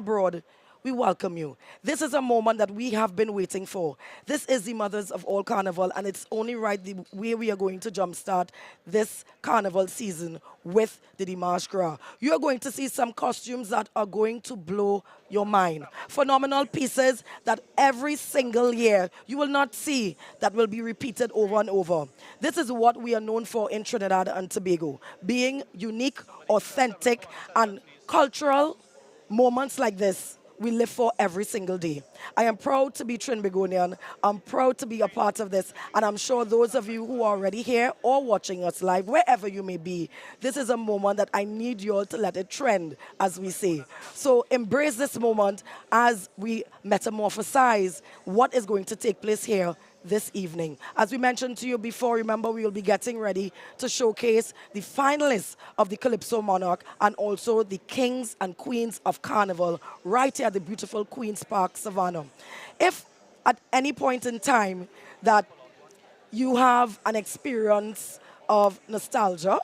abroad, we welcome you. This is a moment that we have been waiting for. This is the Mothers of All Carnival, and it's only right the way we are going to jumpstart this carnival season with the Dimanche Gras. You are going to see some costumes that are going to blow your mind. Phenomenal pieces that every single year you will not see that will be repeated over and over. This is what we are known for in Trinidad and Tobago, being unique, authentic, and cultural moments like this we live for every single day. I am proud to be Trinbagonian. I'm proud to be a part of this. And I'm sure those of you who are already here or watching us live, wherever you may be, this is a moment that I need you all to let it trend, as we say. So embrace this moment as we metamorphosize what is going to take place here this evening. As we mentioned to you before, remember we will be getting ready to showcase the finalists of the Calypso Monarch and also the kings and queens of Carnival right here at the beautiful Queen's Park, Savannah. If at any point in time that you have an experience of nostalgia,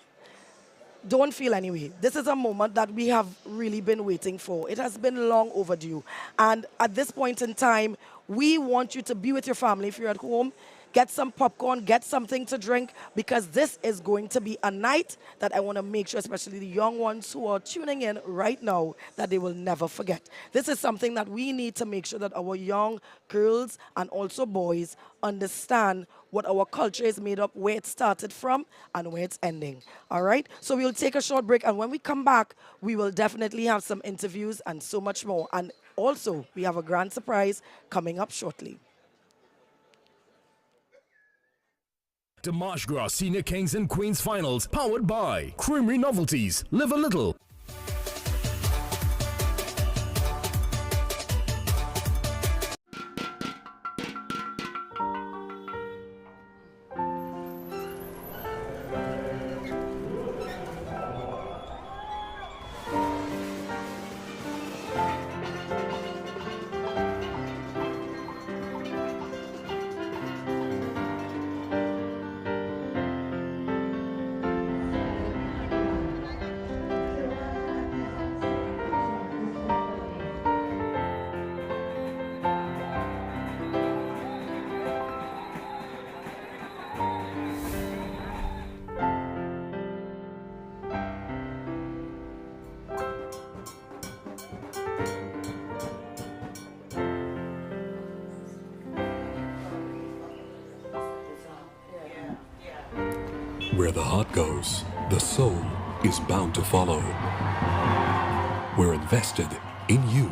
don't feel any way. This is a moment that we have really been waiting for. It has been long overdue. And at this point in time, we want you to be with your family. If you're at home, get some popcorn, get something to drink, because this is going to be a night that I want to make sure, especially the young ones who are tuning in right now, that they will never forget. This is something that we need to make sure that our young girls and also boys understand what our culture is made up, where it started from, and where it's ending. All right? So we'll take a short break, and when we come back, we will definitely have some interviews and so much more. And also, we have a grand surprise coming up shortly. Dimanche Gras Senior Kings and Queens Finals, powered by Creamery Novelties. Live a little. Where the heart goes, the soul is bound to follow. We're invested in you.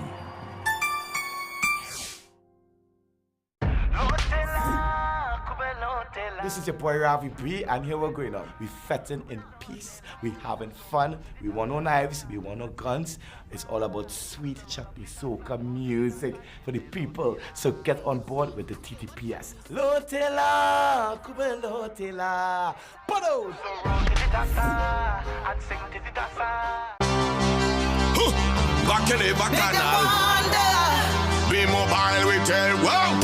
This is your boy Ravi B, and here we're going on. We fetting in peace, we having fun, we want no knives, we want no guns. It's all about sweet chutney soca music for the people. So get on board with the TTPS. Lotela, kube lotela, Bodo! Bacchanal, bacchanal. Be mobile, we tell, wow!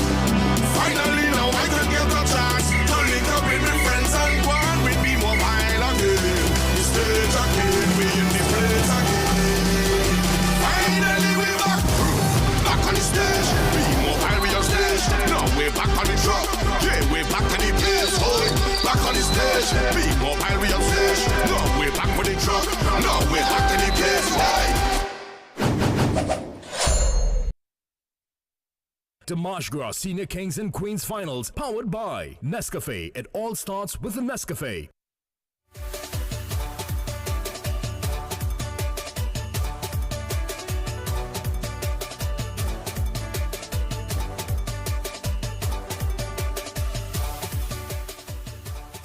Finally now I can get a chance to link up with my friends and go on with Be Mobile again. The stage again, we in the place again. Finally we back, back on the stage. Be Mobile, we on stage. Now we're back on the truck. Yeah, we're back on the place. Hold, back on the stage. Be Mobile, we on stage. Now we're back on the truck. Now we're back in the place. Why? Dimanche Gras Senior Kings and Queens Finals, powered by Nescafe. It all starts with a Nescafe.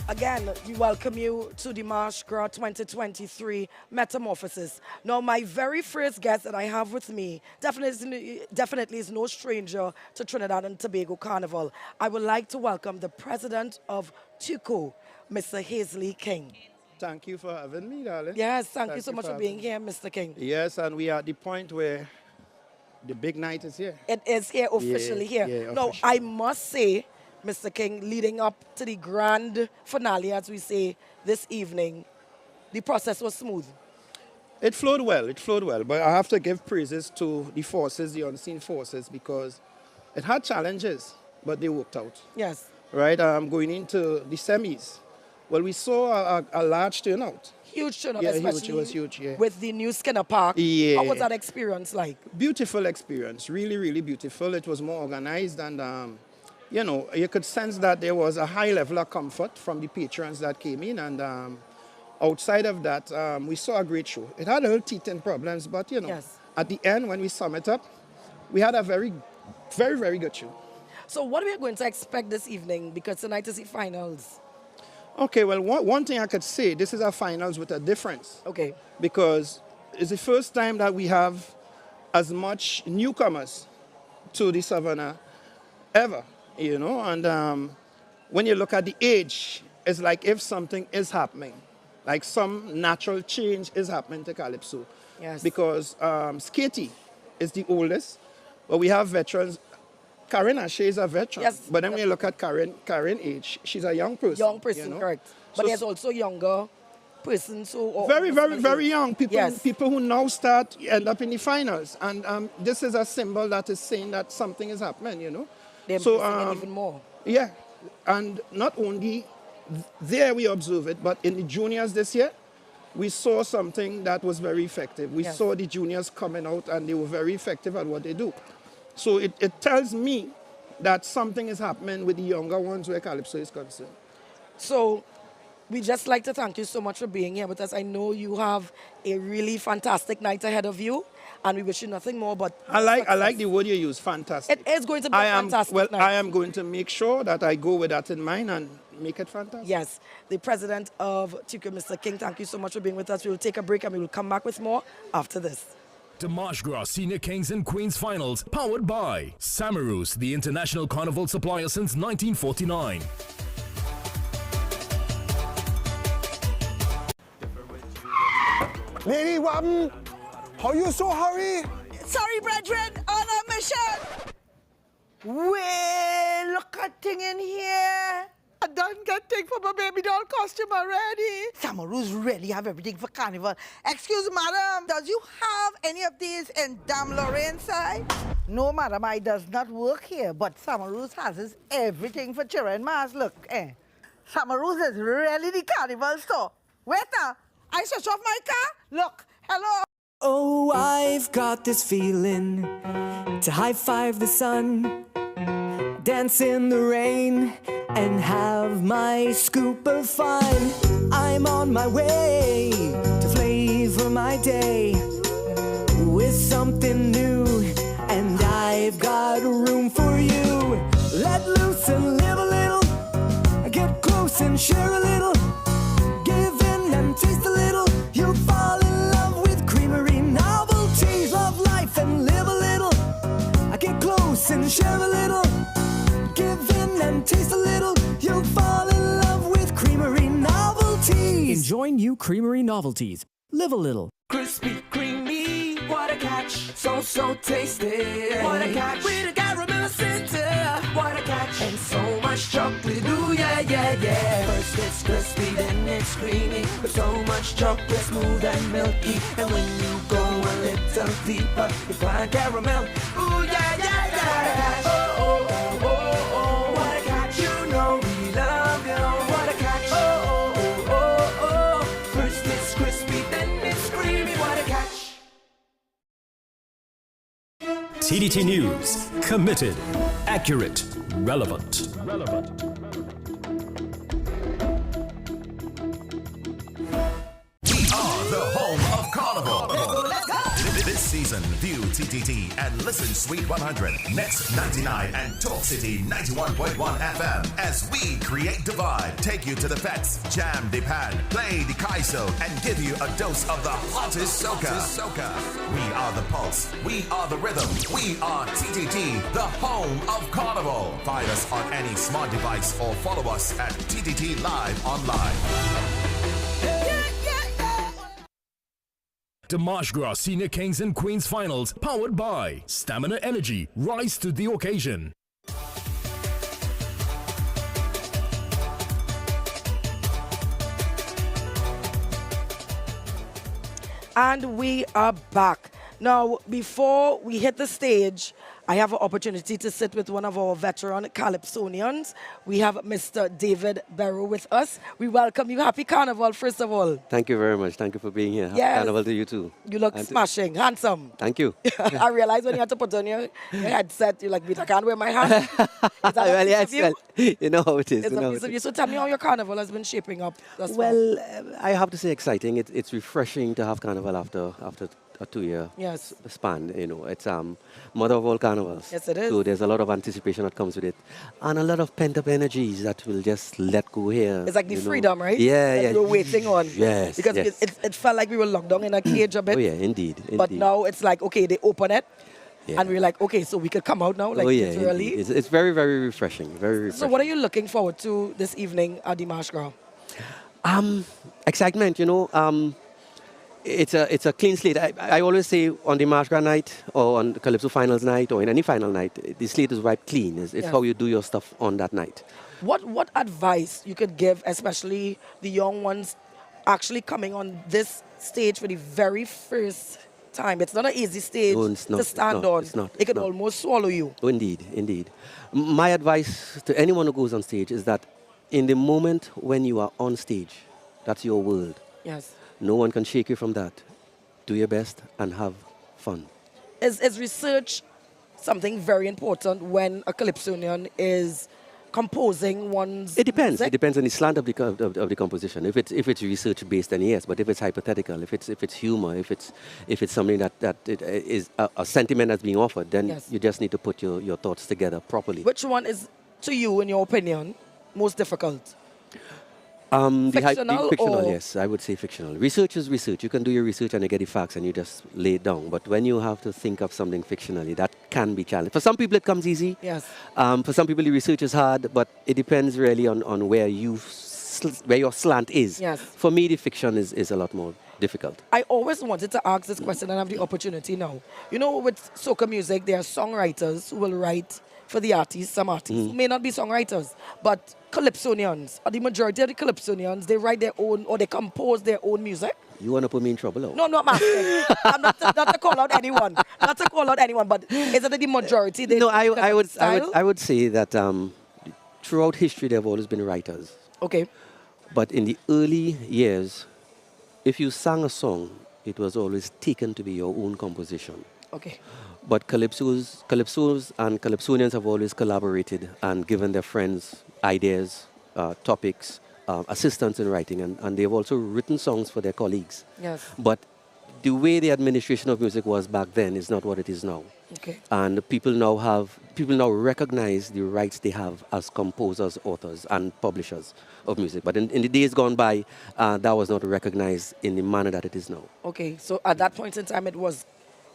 Again, we welcome you to Dimanche Gras 2023 Metamorphosis. Now, my very first guest that I have with me definitely is no stranger to Trinidad and Tobago Carnival. I would like to welcome the president of TUCO, Mr. Hazley King. Thank you for having me, darling. Yes, thank you so much for being here, Mr. King. Yes, and we are at the point where the big night is here. It is here, officially here. Yeah, now, I must say, Mr. King, leading up to the grand finale, as we say, this evening, the process was smooth. It flowed well. It flowed well. But I have to give praises to the forces, the unseen forces, because it had challenges, but they worked out. Yes. Right? Going into the semis, well, we saw a large turnout. Huge turnout, Yeah, huge. especially It was huge, yeah. with the new Skinner Park. Yeah. What was that experience like? Beautiful experience, really, really beautiful. It was more organized, and you know, you could sense that there was a high level of comfort from the patrons that came in, and outside of that, we saw a great show. It had a little teething problems, but you know, Yes. at the end, when we sum it up, we had a very, very, very good show. So what are we going to expect this evening? Because tonight is the finals. Okay, well, one thing I could say, this is our finals with a difference. Okay. Because it's the first time that we have as much newcomers to the Savannah ever, you know, and when you look at the age, it's like if something is happening, like some natural change is happening to Calypso. Yes. Because Skatey is the oldest, but we have veterans. Karen Ashe is a veteran, Yes. but then when you look at Karen age, she's a young person. Young person, you know? correct. But So there's also younger persons who... very, very, very young people, Yes. people who now end up in the finals. And this is a symbol that is saying that something is happening, you know. They're So, embracing it even more. Yeah, and not only there we observe it, but in the juniors this year, we saw something that was very effective. We Yes. saw the juniors coming out and they were very effective at what they do. So it tells me that something is happening with the younger ones where Calypso is concerned. So we just like to thank you so much for being here with us. I know you have a really fantastic night ahead of you, and we wish you nothing more but I like success. the word you use, fantastic. It is going to be a fantastic night. I am going to make sure that I go with that in mind and make it fantastic. Yes, the president of TQ, Mr. King, thank you so much for being with us. We will take a break and we will come back with more after this. The March Gras Senior Kings and Queens Finals, powered by Samarus, the international carnival supplier since 1949. Lady Wabben, how you so hurry? Sorry, brethren, on a mission. Well, look at thing in here. I done get thing for my baby doll costume already. Samaru's really have everything for carnival. Excuse me, madam, does you have any of these in Dame Lorraine side? No, madam, I does not work here, but Samaru's has everything for children. Mas, look, Samaru's is really the carnival store. Waiter, I switch off my car. Look, hello. Oh, I've got this feeling to high five the sun, dance in the rain, and have my scoop of fun. I'm on my way to flavor my day with something new, and I've got room for you. Let loose and live a little, get close and share a little, give in and taste a little. You'll fall in love with Creamery novelties. Love life and live a little, get close and share a little, give in and taste a little. You'll fall in love with Creamery novelties. Enjoy new Creamery novelties. Live a little. Crispy, creamy, what a catch. So tasty. What a catch. With a caramel center. What a catch. And so much chocolate. Ooh, yeah. First it's crispy, then it's creamy. With so much chocolate, smooth and milky. And when you go a little deeper, you find caramel. Ooh, yeah. Oh, what a catch. You know we love you. What a catch. Oh. First it's crispy, then it's creamy. What a catch. TDT News. Committed. Accurate. Relevant. We are the home of Carnival. This season, view TTT and listen Sweet 100, Next 99, and Talk City 91.1 FM as we create Divide, take you to the fets, jam the pan, play the kaiso, and give you a dose of the hottest soca. We are the pulse, we are the rhythm, we are TTT, the home of Carnival. Find us on any smart device or follow us at TTT Live online. The March Gras Senior Kings and Queens Finals, powered by Stamina Energy. Rise to the occasion. And we are back. Now, before we hit the stage, I have an opportunity to sit with one of our veteran Calypsonians. We have Mr. David Barrow with us. We welcome you. Happy Carnival, first of all. Thank you very much. Thank you for being here. Happy Yes. Carnival to you too. You look smashing, handsome. Thank you. I realized when you had to put on your headset, you're like, wait, I can't wear my hat. Is that a Well, piece yes, of you? well, you know how it is. It's You a know piece how of it you. is. So tell me how your carnival has been shaping up thus far. Well, I have to say exciting. It's refreshing to have Carnival after a 2-year Yes. span. You know, it's mother of all carnivals. Yes, it is. So there's a lot of anticipation that comes with it, and a lot of pent-up energies that will just let go here. It's like the you know. freedom, right? Yeah, that yeah. we were waiting on. Yes, Because yes. it felt like we were locked down in a cage a bit. Oh yeah, indeed. But indeed. now it's like, okay, they open it. Yeah. And we're like, okay, so we could come out now, like oh yeah, literally. indeed. It's very, very refreshing. Very refreshing. So what are you looking forward to this evening at the Marsh Gras? Excitement, you know. It's a clean slate. I always say on the Marsh Gras night or on the Calypso Finals night or in any final night, the slate is wiped clean. It's Yes. how you do your stuff on that night. What advice you could give, especially the young ones actually coming on this stage for the very first time? It's not an easy stage No, it's not, to it's stand not, on. it's not, It it's could not. almost swallow you. Oh, indeed, indeed. My advice to anyone who goes on stage is that in the moment when you are on stage, that's your world. Yes. No one can shake you from that. Do your best and have fun. Is research something very important when a Calypsonian is composing one's It depends. music? It depends on the slant of the composition. If it's research based, then yes. But if it's hypothetical, if it's humor, if it's something that it is a sentiment that's being offered, then Yes. you just need to put your thoughts together properly. Which one is, to you, in your opinion, most difficult? The Fictional fictional, or- yes, I would say fictional. Research is research. You can do your research and you get the facts and you just lay it down. But when you have to think of something fictionally, that can be challenging. For some people, it comes easy. Yes. For some people, the research is hard, but it depends really on where where your slant is. Yes. For me, the fiction is a lot more difficult. I always wanted to ask this question and have the opportunity now. You know, with soca music, there are songwriters who will write for the artists, some artists who may not be songwriters, but Calypsonians, or the majority of the Calypsonians, they write their own or they compose their own music. You want to put me in trouble? Oh? No, not asking. I'm not to call out anyone. Not to call out anyone, but is it the majority? They No, because of the style? I would say that throughout history, there have always been writers. Okay. But in the early years, if you sang a song, it was always taken to be your own composition. Okay. But calypsos and calypsonians have always collaborated and given their friends ideas, topics, assistance in writing, and they've also written songs for their colleagues. Yes. But the way the administration of music was back then is not what it is now. Okay. And people now recognize the rights they have as composers, authors, and publishers of music. But in the days gone by, that was not recognized in the manner that it is now. Okay. So at that point in time, it was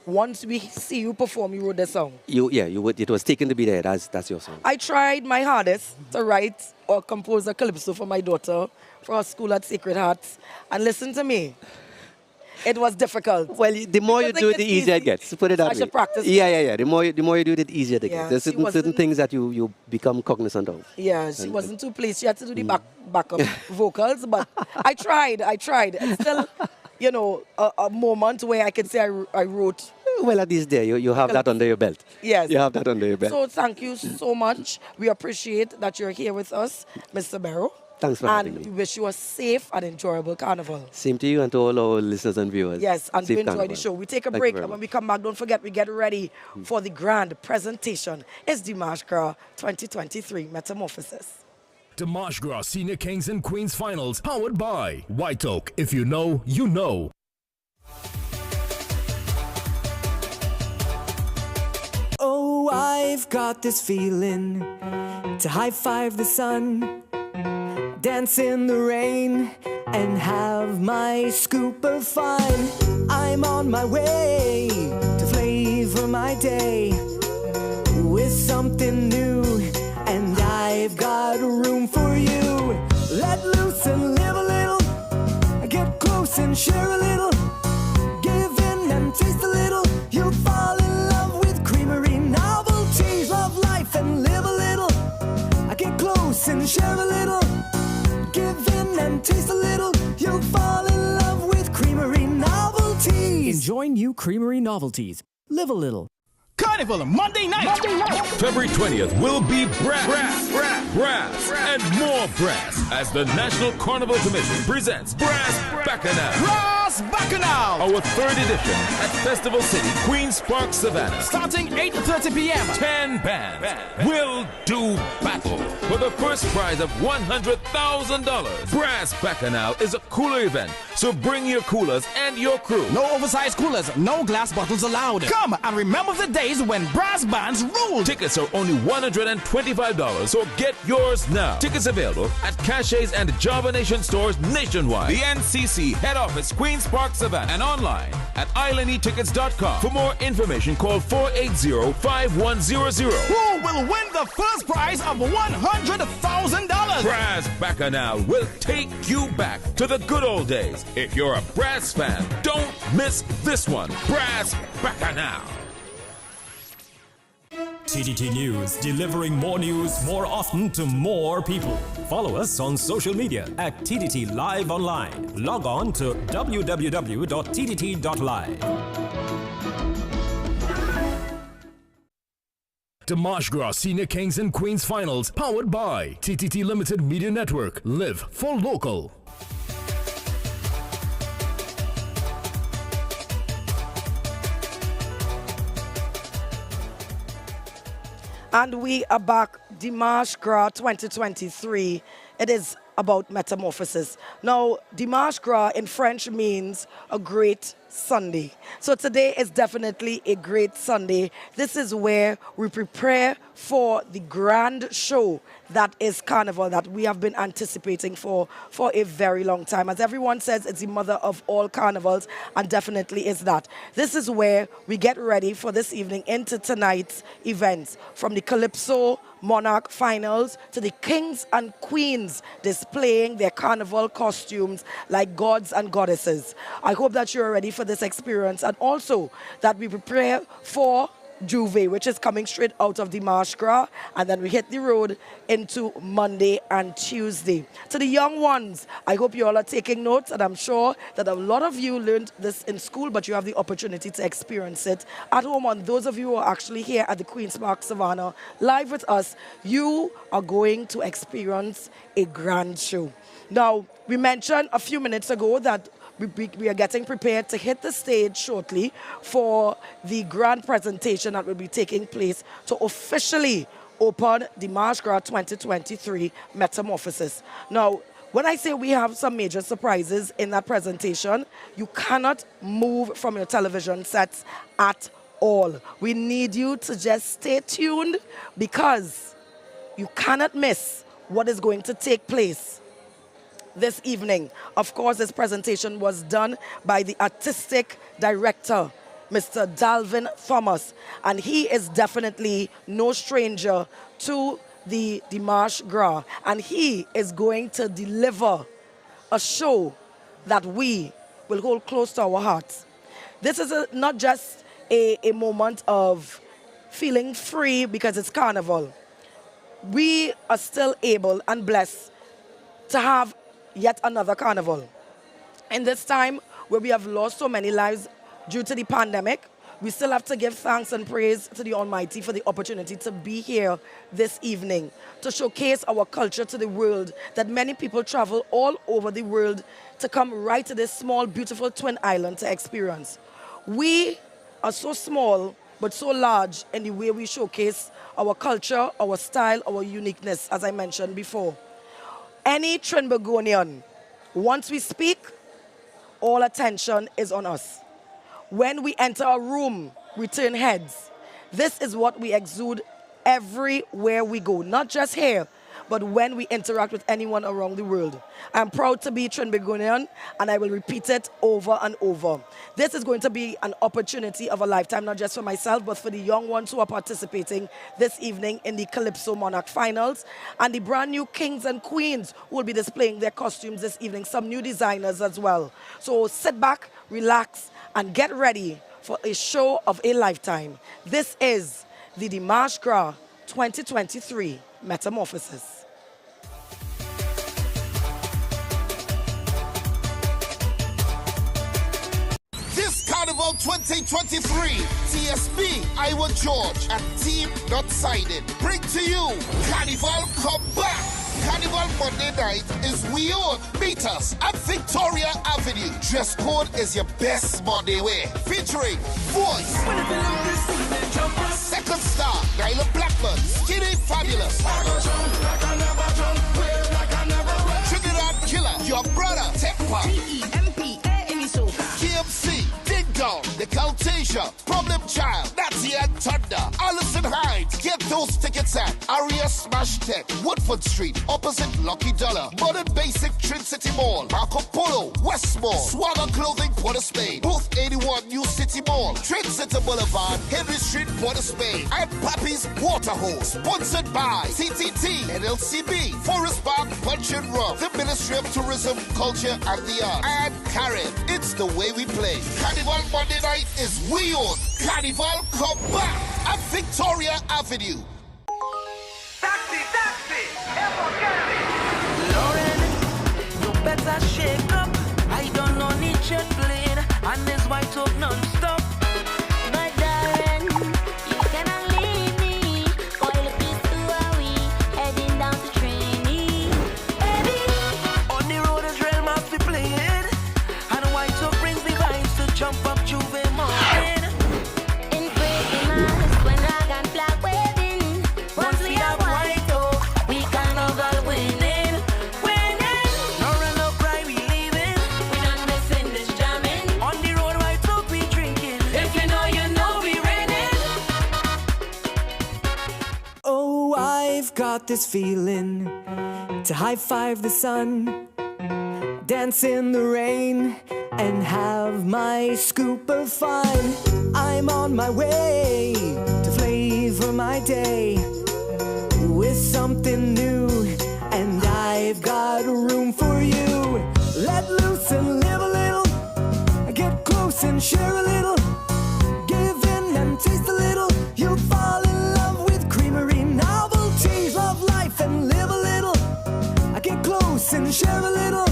once we see you perform, you wrote the song. It was taken to be there. That's your song. I tried my hardest to write or compose a calypso for my daughter for her school at Sacred Hearts. And listen to me, it was difficult. Well, the more you Because do I it, the think it's easier it easy. gets. Put it that I way. should practice. Yeah. The more you do it, the easier it Yeah, gets. There's she certain wasn't- things that you become cognizant of. Yeah, she wasn't too pleased. She had to do the backup vocals, but I tried. It's still, you know, a moment where I can say I wrote. Well, at least there, you have that under your belt. Yes. You have that under your belt. So thank you so much. We appreciate that you're here with us, Mr. Barrow. Thanks for having And me. we wish you a safe and enjoyable carnival. Same to you and to all our listeners and viewers. Yes, and Safe to enjoy carnival. the show. We take a Thank you break, very and when much. we come back, don't forget we get ready for the grand presentation. It's the Marsh Gras 2023 Metamorphosis. The Marsh Gras Senior Kings and Queens Finals, powered by White Oak. If you know, you know. Oh, I've got this feeling to high five the sun, dance in the rain, and have my scoop of fun. I'm on my way to flavor my day with something new, and I've got room for you. Let loose and live a little, get close and share a little, give in and taste a little. You'll fall in love with Creamery novelties. Love life and live a little. I get close and share a little, give in and taste a little. You'll fall in love with Creamery novelties. Enjoy new creamery novelties. Live a little. Carnival Monday night. February 20th will be brass, and more brass as the National Carnival Commission presents Brass Bacchanal. Brass Bacchanal. Our third edition at Festival City, Queen's Park, Savannah. Starting 8:30 p.m. 10 bands will do battle for the first prize of $100,000. Brass Bacchanal is a cooler event, so bring your coolers and your crew. No oversized coolers, no glass bottles allowed. Come and remember the days when brass bands ruled. Tickets are only $125, so get yours now. Tickets available at Caches and Java Nation stores nationwide. The NCC head office, Queen's Park, Savannah, and online at islandetickets.com. For more information, call 480-5100. Who will win the first prize of $100,000? Brass Bacchanal will take you back to the good old days. If you're a brass fan, don't miss this one. Brass Bacchanal. TTT News, delivering more news more often to more people. Follow us on social media at TTT Live Online. Log on to www.ttt.live. Mardi Gras Senior Kings and Queens Finals, powered by TTT Limited Media Network. Live for local. And we are back, Mardi Gras 2023. It is about metamorphosis. Now, Mardi Gras in French means a great Sunday. So today is definitely a great Sunday. This is where we prepare for the grand show that is Carnival, that we have been anticipating for a very long time. As everyone says, it's the mother of all carnivals, and definitely is that. This is where we get ready for this evening into tonight's events, from the Calypso Monarch Finals to the Kings and Queens displaying their carnival costumes like gods and goddesses. I hope that you're ready for this experience, and also that we prepare for Juve, which is coming straight out of the Mardi Gras, and then we hit the road into Monday and Tuesday. To the young ones, I hope you all are taking notes, and I'm sure that a lot of you learned this in school, but you have the opportunity to experience it at home. And those of you who are actually here at the Queen's Park Savannah live with us, you are going to experience a grand show. Now, we mentioned a few minutes ago that we are getting prepared to hit the stage shortly for the grand presentation that will be taking place to officially open the Mardi Gras 2023 Metamorphosis. Now, when I say we have some major surprises in that presentation, you cannot move from your television sets at all. We need you to just stay tuned, because you cannot miss what is going to take place this evening. Of course, this presentation was done by the artistic director, Mr. Dalvin Thomas, and he is definitely no stranger to the Mardi Gras, and he is going to deliver a show that we will hold close to our hearts. This is not just a moment of feeling free because it's Carnival. We are still able and blessed to have yet another Carnival. In this time where we have lost so many lives due to the pandemic, we still have to give thanks and praise to the Almighty for the opportunity to be here this evening, to showcase our culture to the world, that many people travel all over the world to come right to this small, beautiful twin island to experience. We are so small, but so large in the way we showcase our culture, our style, our uniqueness, as I mentioned before. Any Trinbagonian, once we speak, all attention is on us. When we enter a room, we turn heads. This is what we exude everywhere we go, not just here, but when we interact with anyone around the world. I'm proud to be Trinbagonian, and I will repeat it over and over. This is going to be an opportunity of a lifetime, not just for myself, but for the young ones who are participating this evening in the Calypso Monarch Finals, and the brand new Kings and Queens who will be displaying their costumes this evening, some new designers as well. So sit back, relax, and get ready for a show of a lifetime. This is the Mardi Gras 2023 Metamorphosis. This Carnival 2023, TSB, Iowa George, and Team Not Sided bring to you Carnival Come Back. Carnival Monday night is we own. Meet us at Victoria Avenue. Dress code is your best Monday wear. Featuring Voice, Second Star, Nyla Blackman, Skinny Fabulous, Trinidad Killer, Your Brother, Tekpa, KMC, Ding Dong, The Caltasia, Problem Child, Natty and Thunder, Allison Hyde. Get those tickets at Aria Smash Tech, Woodford Street, opposite Lucky Dollar, Modern Basic, Trin City Mall, Marco Polo, Westmore, Swagger Clothing, Port of Spain, Booth 81, New City Mall, Trade Center Boulevard, Henry Street, Port of Spain, and Pappy's Water Hose. Sponsored by CTT, NLCB, Forest Park, Punch and Rum, the Ministry of Tourism, Culture and the Arts, and Karen. It's the way we play. Carnival Monday night is we own. Carnival Come Back at Victoria Avenue. Lauren, you better shake up. I don't know need jet plane and this white talk non-stop. But darling, you cannot leave me. Oil up is too we heading down to Trinity. Baby, on the road is real must be playing. And white talk brings the vibes to jump up Juve Mountain. In crazy mass when dragon flag waving. Once we have white talk, we can all winning. No run, no cry, we leaving. We not missing this jamming. On the road, white talk, we drinking. If you know we raining. Oh, I've got this feeling to high five the sun, dance in the rain, and have my scoop of fun. I'm on my way to flavor my day with something new, and I've got room for you. Let loose and live a little, get close and share a little, give in and taste a little. You'll fall in love with Creamery novelties. Love life and live a little, get close and share a little,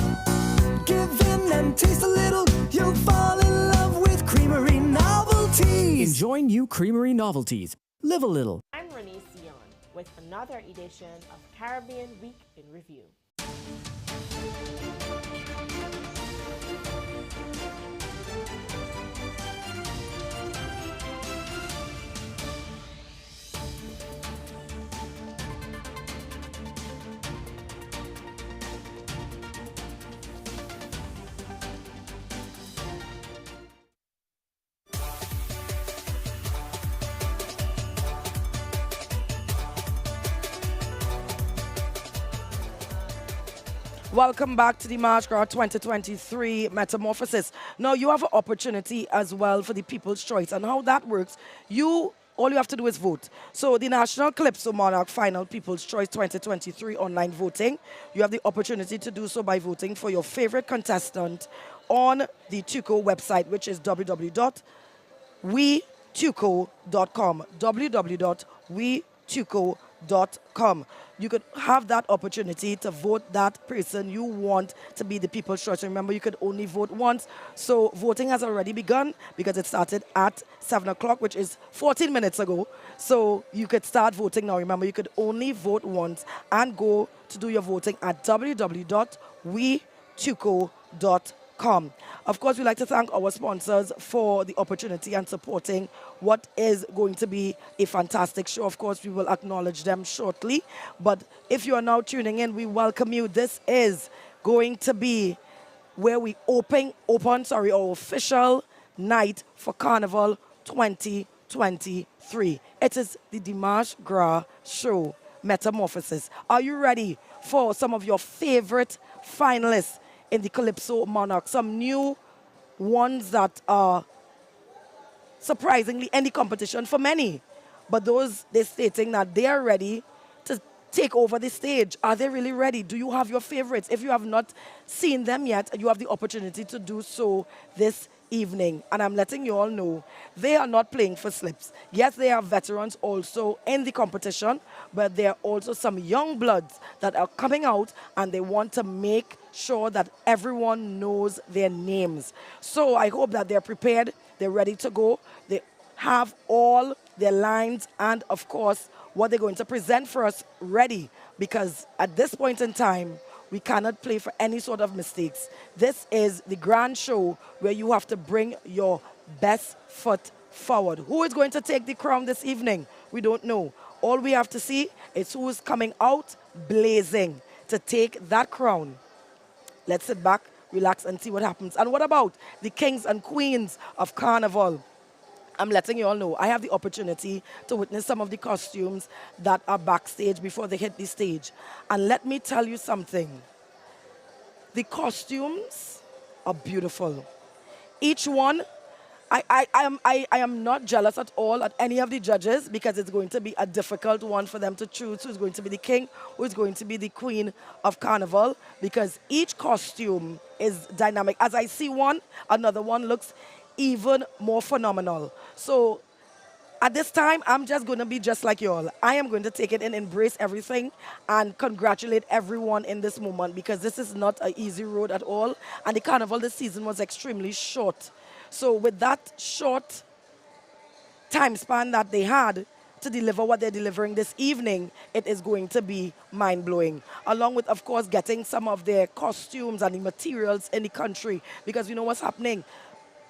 give in and taste a little. You'll fall in love with Creamery novelties. Enjoy new Creamery novelties. Live a little. I'm Renee Sion with another edition of Caribbean Week in Review. Welcome back to the March Gras 2023 Metamorphosis. Now, you have an opportunity as well for the People's Choice, and how that works, all you have to do is vote. So the National Calypso Monarch Final People's Choice 2023 online voting, you have the opportunity to do so by voting for your favorite contestant on the TUCO website, which is www.wetuco.com, www.wetuco.com. You could have that opportunity to vote that person you want to be the People's Choice. Remember, you could only vote once. So voting has already begun because it started at 7 o'clock, which is 14 minutes ago. So you could start voting now. Remember, you could only vote once, and go to do your voting at www.wetuco.com. Of course, we'd like to thank our sponsors for the opportunity and supporting what is going to be a fantastic show. Of course, we will acknowledge them shortly. But if you are now tuning in, we welcome you. This is going to be where we open our official night for Carnival 2023. It is the Dimanche Gras Show Metamorphosis. Are you ready for some of your favorite finalists in the Calypso Monarch? Some new ones that are surprisingly in the competition for many. But those, they're stating that they are ready to take over the stage. Are they really ready? Do you have your favorites? If you have not seen them yet, you have the opportunity to do so this evening, and I'm letting you all know they are not playing for slips. Yes, they are veterans also in the competition, but there are also some young bloods that are coming out, and they want to make sure that everyone knows their names. So I hope that they're prepared, they're ready to go, they have all their lines and, of course, what they're going to present for us ready, because at this point in time, we cannot play for any sort of mistakes. This is the grand show where you have to bring your best foot forward. Who is going to take the crown this evening? We don't know. All we have to see is who is coming out blazing to take that crown. Let's sit back, relax, and see what happens. And what about the kings and queens of Carnival? I'm letting you all know, I have the opportunity to witness some of the costumes that are backstage before they hit the stage. And let me tell you something. The costumes are beautiful. Each one, I am not jealous at all at any of the judges, because it's going to be a difficult one for them to choose who's going to be the king, who's going to be the queen of Carnival, because each costume is dynamic. As I see one, another one looks even more phenomenal. So at this time, I'm just going to be just like y'all. I am going to take it and embrace everything and congratulate everyone in this moment, because this is not an easy road at all. And the Carnival this season was extremely short. So with that short time span that they had to deliver what they're delivering this evening, it is going to be mind-blowing. Along with, of course, getting some of their costumes and the materials in the country, because you know what's happening.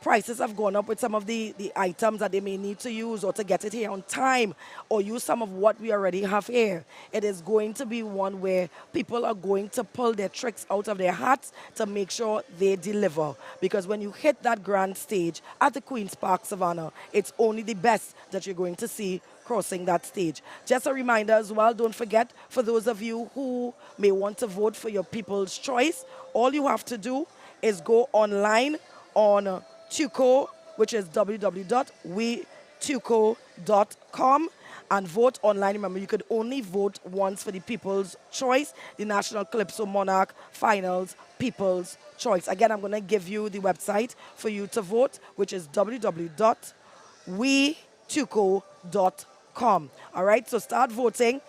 Prices have gone up with some of the items that they may need to use, or to get it here on time, or use some of what we already have here. It is going to be one where people are going to pull their tricks out of their hats to make sure they deliver. Because when you hit that grand stage at the Queen's Park Savannah, it's only the best that you're going to see crossing that stage. Just a reminder as well, don't forget, for those of you who may want to vote for your people's choice, all you have to do is go online on Tuco, which is www.wetuco.com, and vote online. Remember, you could only vote once for the People's Choice, the National Calypso Monarch Finals People's Choice. Again, I'm going to give you the website for you to vote, which is www.wetuco.com. All right, so start voting,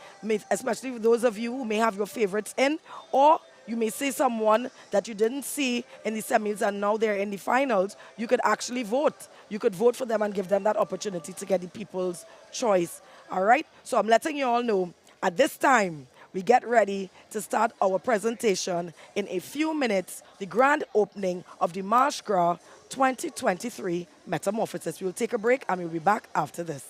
especially for those of you who may have your favorites in, or you may see someone that you didn't see in the semis and now they're in the finals. You could actually vote. You could vote for them and give them that opportunity to get the People's Choice. All right? So I'm letting you all know, at this time, we get ready to start our presentation in a few minutes, the grand opening of the Mardi Gras 2023 Metamorphosis. We'll take a break and we'll be back after this.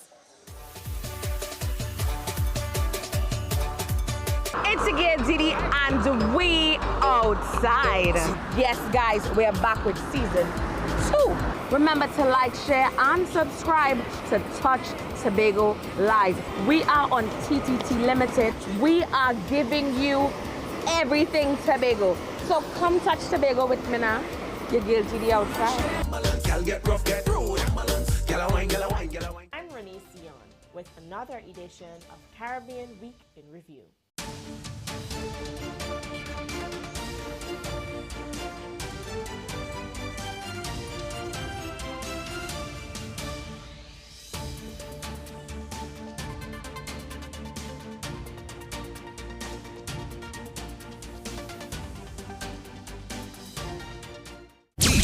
It's again Didi and we outside. Yes, guys, we're back with season 2. Remember to like, share, and subscribe to Touch Tobago Live. We are on TTT Limited. We are giving you everything Tobago. So come touch Tobago with me now. Your girl Didi outside. I'm Renee Sion with another edition of Caribbean Week in Review.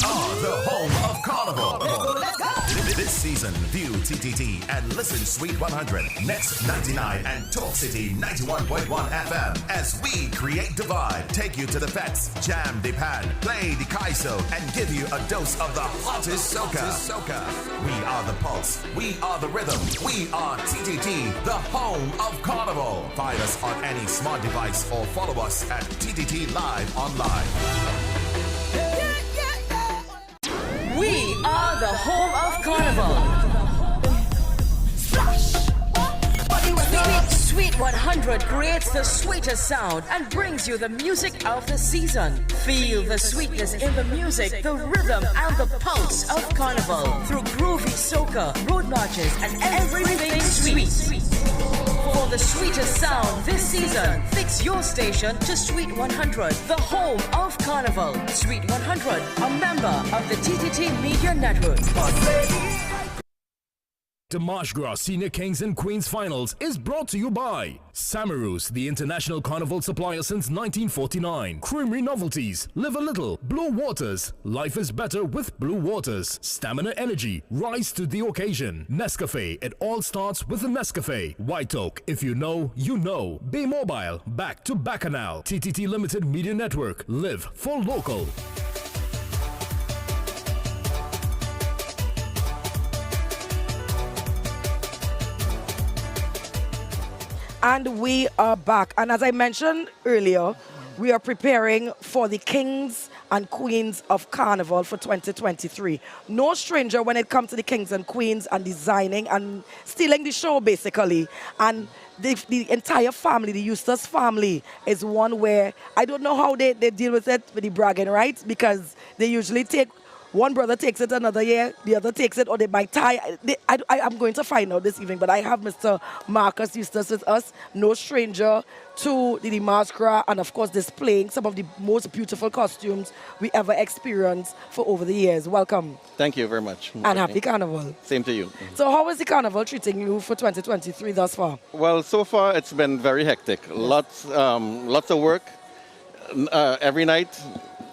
are the home of Carnival. Let's go. This season, view TTT and listen Sweet 100, Next 99, and Talk City 91.1 FM as we create divide, take you to the fets, jam the pan, play the kaiso, and give you a dose of the hottest soca. We are the pulse. We are the rhythm. We are TTT, the home of Carnival. Find us on any smart device or follow us at TTT Live Online. We are the home of Carnival. Sweet 100 creates the sweetest sound and brings you the music of the season. Feel the sweetness in the music, the rhythm, and the pulse of Carnival through groovy soca, road marches, and everything sweet. For the sweetest sound this season. Fix your station to Sweet 100, the home of Carnival. Sweet 100, a member of the TTT Media Network. The March Gras Senior Kings and Queens Finals is brought to you by Samarus, the international carnival supplier since 1949. Creamery Novelties, Live a Little, Blue Waters, Life is better with Blue Waters. Stamina Energy, rise to the occasion. Nescafe, it all starts with a Nescafe. White Oak, if you know, you know. Bay Mobile, back to Bacchanal. TTT Limited Media Network, live for local. And we are back. And as I mentioned earlier, we are preparing for the Kings and Queens of Carnival for 2023. No stranger when it comes to the Kings and Queens and designing and stealing the show, basically. And the entire family, the Eustace family, is one where I don't know how they deal with it, with the bragging rights, because they usually take one brother takes it another year, the other takes it, or they might tie. I'm going to find out this evening, but I have Mr. Marcus Eustace with us, no stranger to the March Gras, and of course displaying some of the most beautiful costumes we ever experienced for over the years. Welcome. Thank you very much. And happy Carnival. Same to you. So how is the Carnival treating you for 2023 thus far? Well, so far it's been very hectic. Lots of work. Every night,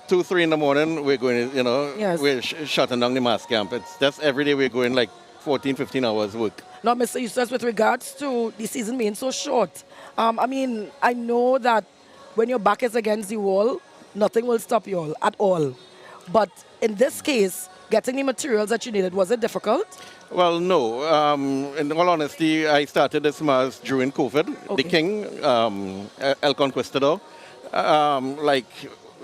2, 3 in the morning, we're going, we're shutting down the mass camp. It's just every day we're going like 14, 15 hours work. Now, Mr. Eustace, with regards to the season being so short, I know that when your back is against the wall, nothing will stop you all at all. But in this case, getting the materials that you needed, was it difficult? Well, no. In all honesty, I started this mass during COVID. Okay. The King, El Conquistador,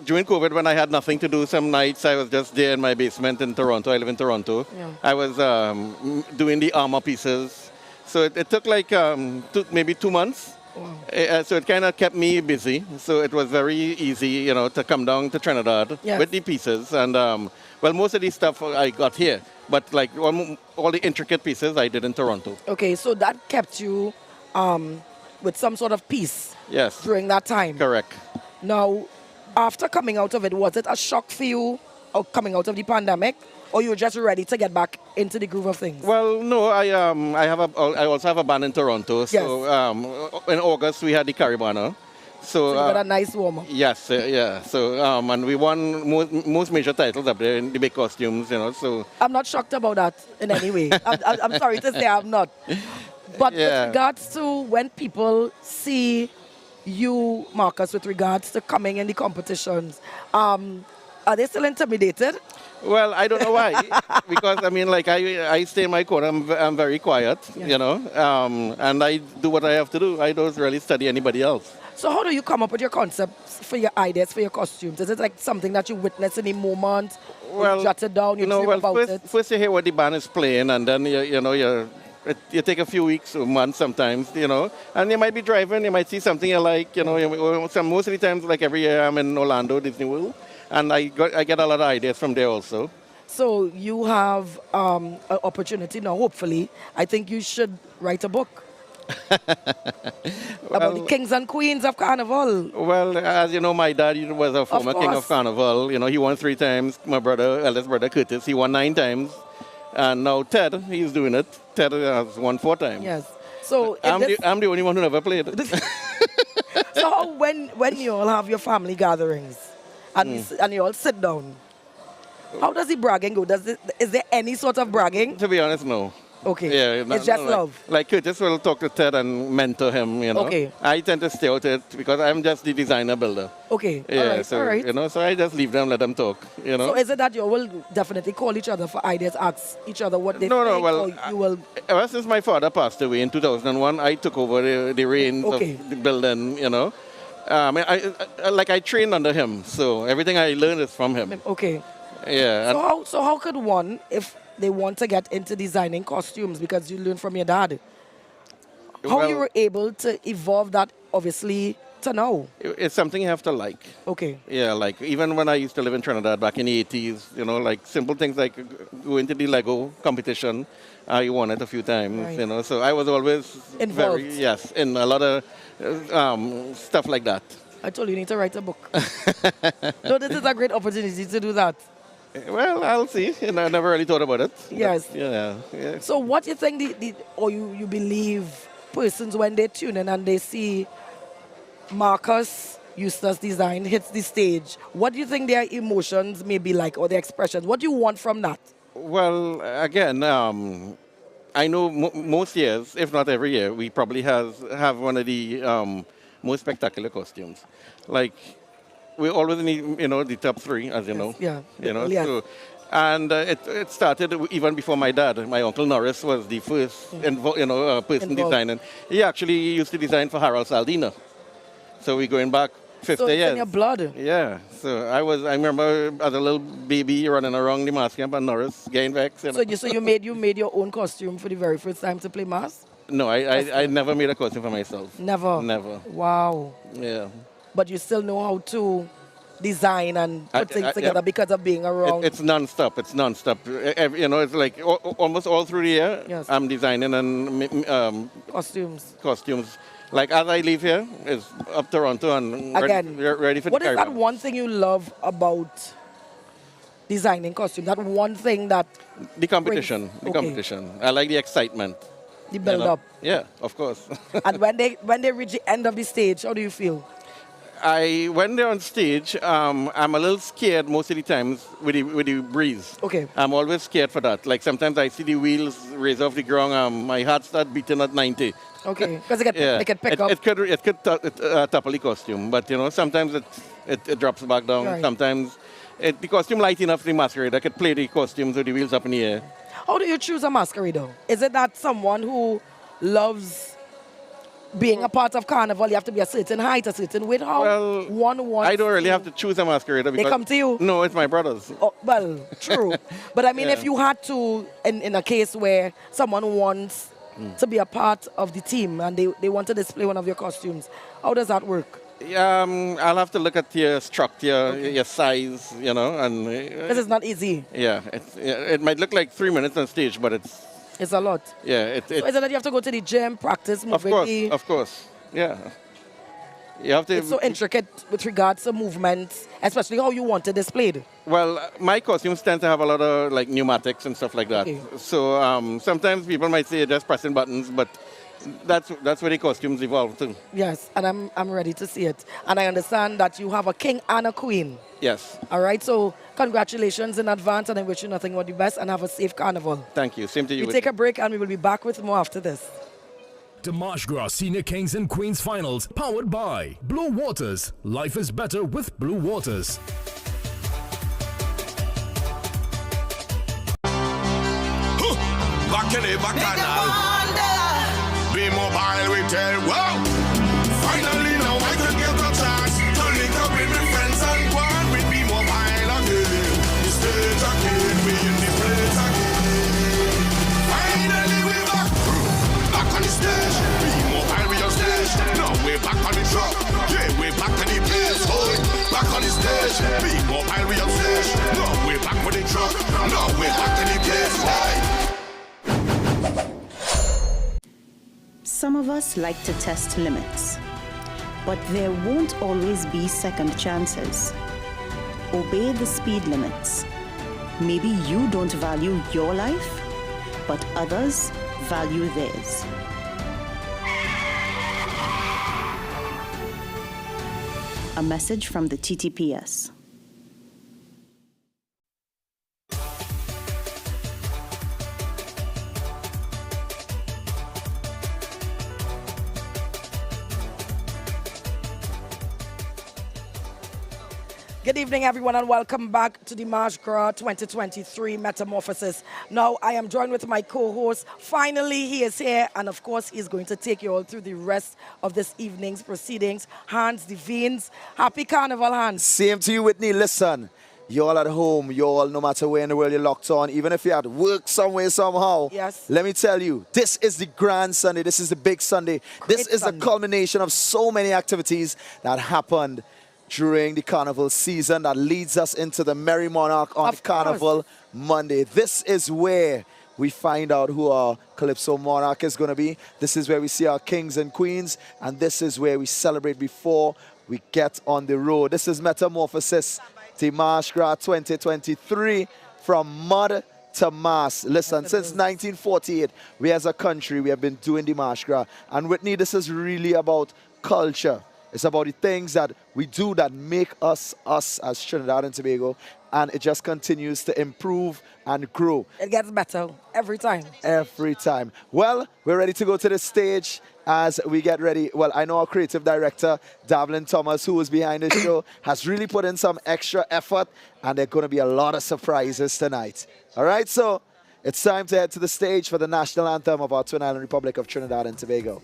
during COVID, when I had nothing to do, some nights I was just there in my basement in Toronto. I live in Toronto. Yeah. I was doing the armor pieces. So it took like maybe 2 months. Wow. So it kind of kept me busy. So it was very easy, to come down to Trinidad with the pieces. And, most of the stuff I got here. But like all the intricate pieces I did in Toronto. Okay, so that kept you with some sort of peace. Yes. During that time. Correct. Now, after coming out of it, was it a shock for you coming out of the pandemic, or you were just ready to get back into the groove of things? Well, no, I also have a band in Toronto. Yes. So in August we had the Caribana. So you got a nice warm up. Yes, yeah. So and we won most major titles up there in the big costumes, So I'm not shocked about that in any way. I'm sorry to say I'm not. But with regards to when people see you, Marcus, with regards to coming in the competitions, are they still intimidated? Well, I don't know why. Because, I stay in my corner. I'm very quiet, and I do what I have to do. I don't really study anybody else. So how do you come up with your concepts for your ideas, for your costumes? Is it like something that you witness in the moment? Well, you jot it down, you dream about it? First you hear what the band is playing, and then, you take a few weeks or months sometimes, and you might be driving, you might see something you like, most of the times, like every year I'm in Orlando, Disney World, and I get a lot of ideas from there also. So you have an opportunity now, hopefully. I think you should write a book about the Kings and Queens of Carnival. Well, as you know, my dad was a former King of Carnival. He won 3 times. My eldest brother Curtis, he won 9 times. And now Ted, he's doing it. Ted has won 4 times. Yes. So I'm the only one who never played. So when you all have your family gatherings and you all sit down, how does the bragging go? Is there any sort of bragging? To be honest, no. Okay. Yeah, it's just love. Like Curtis will talk to Ted and mentor him, Okay. I tend to stay out of it because I'm just the designer builder. Okay. Yeah, all right. So I just leave them, let them talk, So is it that you will definitely call each other for ideas, ask each other what they think? Well, or you will... Ever since my father passed away in 2001, I took over the reins of the building, I trained under him, so everything I learned is from him. Okay. Yeah. So how could one, if they want to get into designing costumes, because you learned from your dad, how you were able to evolve that, obviously, to now? It's something you have to like. Okay. Yeah, like even when I used to live in Trinidad back in the 80s, you know, like simple things like going to the Lego competition. I won it a few times, Right. you know. So I was always Involved. in a lot of stuff like that. I told you, you need to write a book. No, this is a great opportunity to do that. Well, I'll see. You know, I never really thought about it. Yes. Yeah. So what do you think you believe persons when they tune in and they see Marcus Eustace Design hits the stage, what do you think their emotions may be like or their expressions? What do you want from that? Well, again, I know most years, if not every year, we probably have one of the most spectacular costumes. Like, we always need, you know, the top three, as you know. Yeah. You know, Yes. so, and it started even before my dad. My uncle Norris was the first, person Involved. designing. He actually used to design for Harold Saldina. So we're going back 50 So it's years. in your blood. Yeah. So I remember as a little baby running around the mass camp and Norris getting vexed. You know. So you made your own costume for the very first time to play mass? No, I never made a costume for myself. Never. Never. Wow. Yeah. But you still know how to design and put things together yeah. because of being around. It's non-stop. It's non-stop. You know, it's like almost all through the year, Yes. I'm designing and costumes. Like as I leave here, it's up Toronto and Again, ready for what the is that Caribbean. one thing you love about designing costumes? That one thing that The competition. brings- The okay. competition. I like the excitement. The build you know? up. Yeah, of course. And when they reach the end of the stage, how do you feel? When they're on stage, I'm a little scared most of the times with the breeze. Okay. I'm always scared for that. Like sometimes I see the wheels raise off the ground, my heart starts beating at 90. Okay, because they can pick up. It could topple the costume, but you know sometimes it drops back down. Right. Sometimes the costume light enough for the masquerader could play the costumes with the wheels up in the air. How do you choose a masquerader? Is it that someone who loves being a part of carnival, you have to be a certain height, a certain weight? How one wants I don't really have to choose a masquerader. They Because, come to you? No, it's my brothers. Oh, well, true. But I mean, Yeah. if you had to, in a case where someone wants to be a part of the team and they want to display one of your costumes, how does that work? I'll have to look at your structure, your size, you know, and Because it's not easy. yeah, it might look like 3 minutes on stage, but It's a lot. yeah, So is it that you have to go to the gym, practice, move of course, yeah. You have to. It's so intricate with regards to movements, especially how you want it displayed. Well, my costumes tend to have a lot of like pneumatics and stuff like that. Okay. So sometimes people might say just pressing buttons, but that's where the costumes evolve to. Yes, and I'm ready to see it. And I understand that you have a king and a queen. Yes. All right, so congratulations in advance, and I wish you nothing but the best, and have a safe carnival. Thank you. Same to you. We take a break, and we will be back with more after this. The Marsh Gras Senior Kings and Queens Finals, powered by Blue Waters. Life is better with Blue Waters. Back in the bacchanal. Be mobile, we tell. Whoa! Finally, now I can get a chance to link up with my friends and go on with Be Mobile again. The stage again, we in the place again. Finally, we back on the stage. Be Mobile, we on stage. Now we're back on the truck. Yeah, we're back on the place. Hold back on the stage. Be Mobile, we on stage. Now we're back on the truck. Now we're back on the place. Hey. Some of us like to test limits, but there won't always be second chances. Obey the speed limits. Maybe you don't value your life, but others value theirs. A message from the TTPS. Good evening, everyone, and welcome back to the Marsh Gras 2023 Metamorphosis. Now, I am joined with my co-host. Finally, he is here, and of course, he's going to take you all through the rest of this evening's proceedings. Hans Devines. Happy Carnival, Hans. Same to you, Whitney. Listen, you all at home, you all, no matter where in the world you're locked on, even if you're at work somewhere, somehow. Yes. Let me tell you, this is the grand Sunday. This is the big Sunday. This is the culmination of so many activities that happened during the carnival season that leads us into the Merry Monarch on Carnival Monday. This is where we find out who our Calypso Monarch is going to be. This is where we see our kings and queens, and this is where we celebrate before we get on the road. This is Metamorphosis, the March Gras 2023, from mud to mass. Listen, since 1948, we as a country, we have been doing the March Gras. And Whitney, this is really about culture. It's about the things that we do that make us as Trinidad and Tobago, and it just continues to improve and grow. It gets better every time. Every time. Well, we're ready to go to the stage as we get ready. Well, I know our creative director, Davlin Thomas, who is behind the show, has really put in some extra effort, and there are going to be a lot of surprises tonight. All right, so it's time to head to the stage for the national anthem of our Twin Island Republic of Trinidad and Tobago.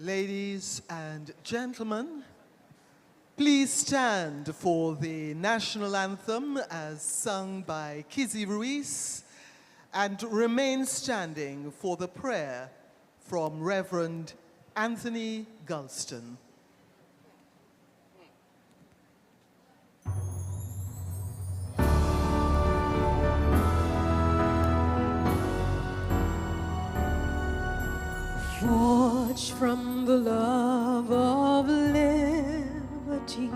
Ladies and gentlemen, please stand for the national anthem as sung by Kizzy Ruiz, and remain standing for the prayer from Reverend Anthony Gulston. Forged from the love of liberty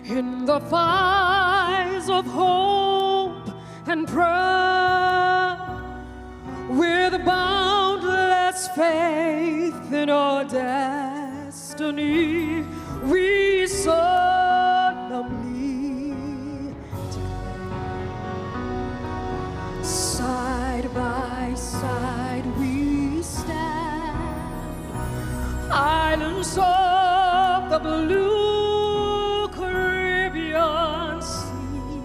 in the fires of hope and prayer, with boundless faith in our destiny, we solemnly declare, side by side we stand, islands of the blue Caribbean Sea,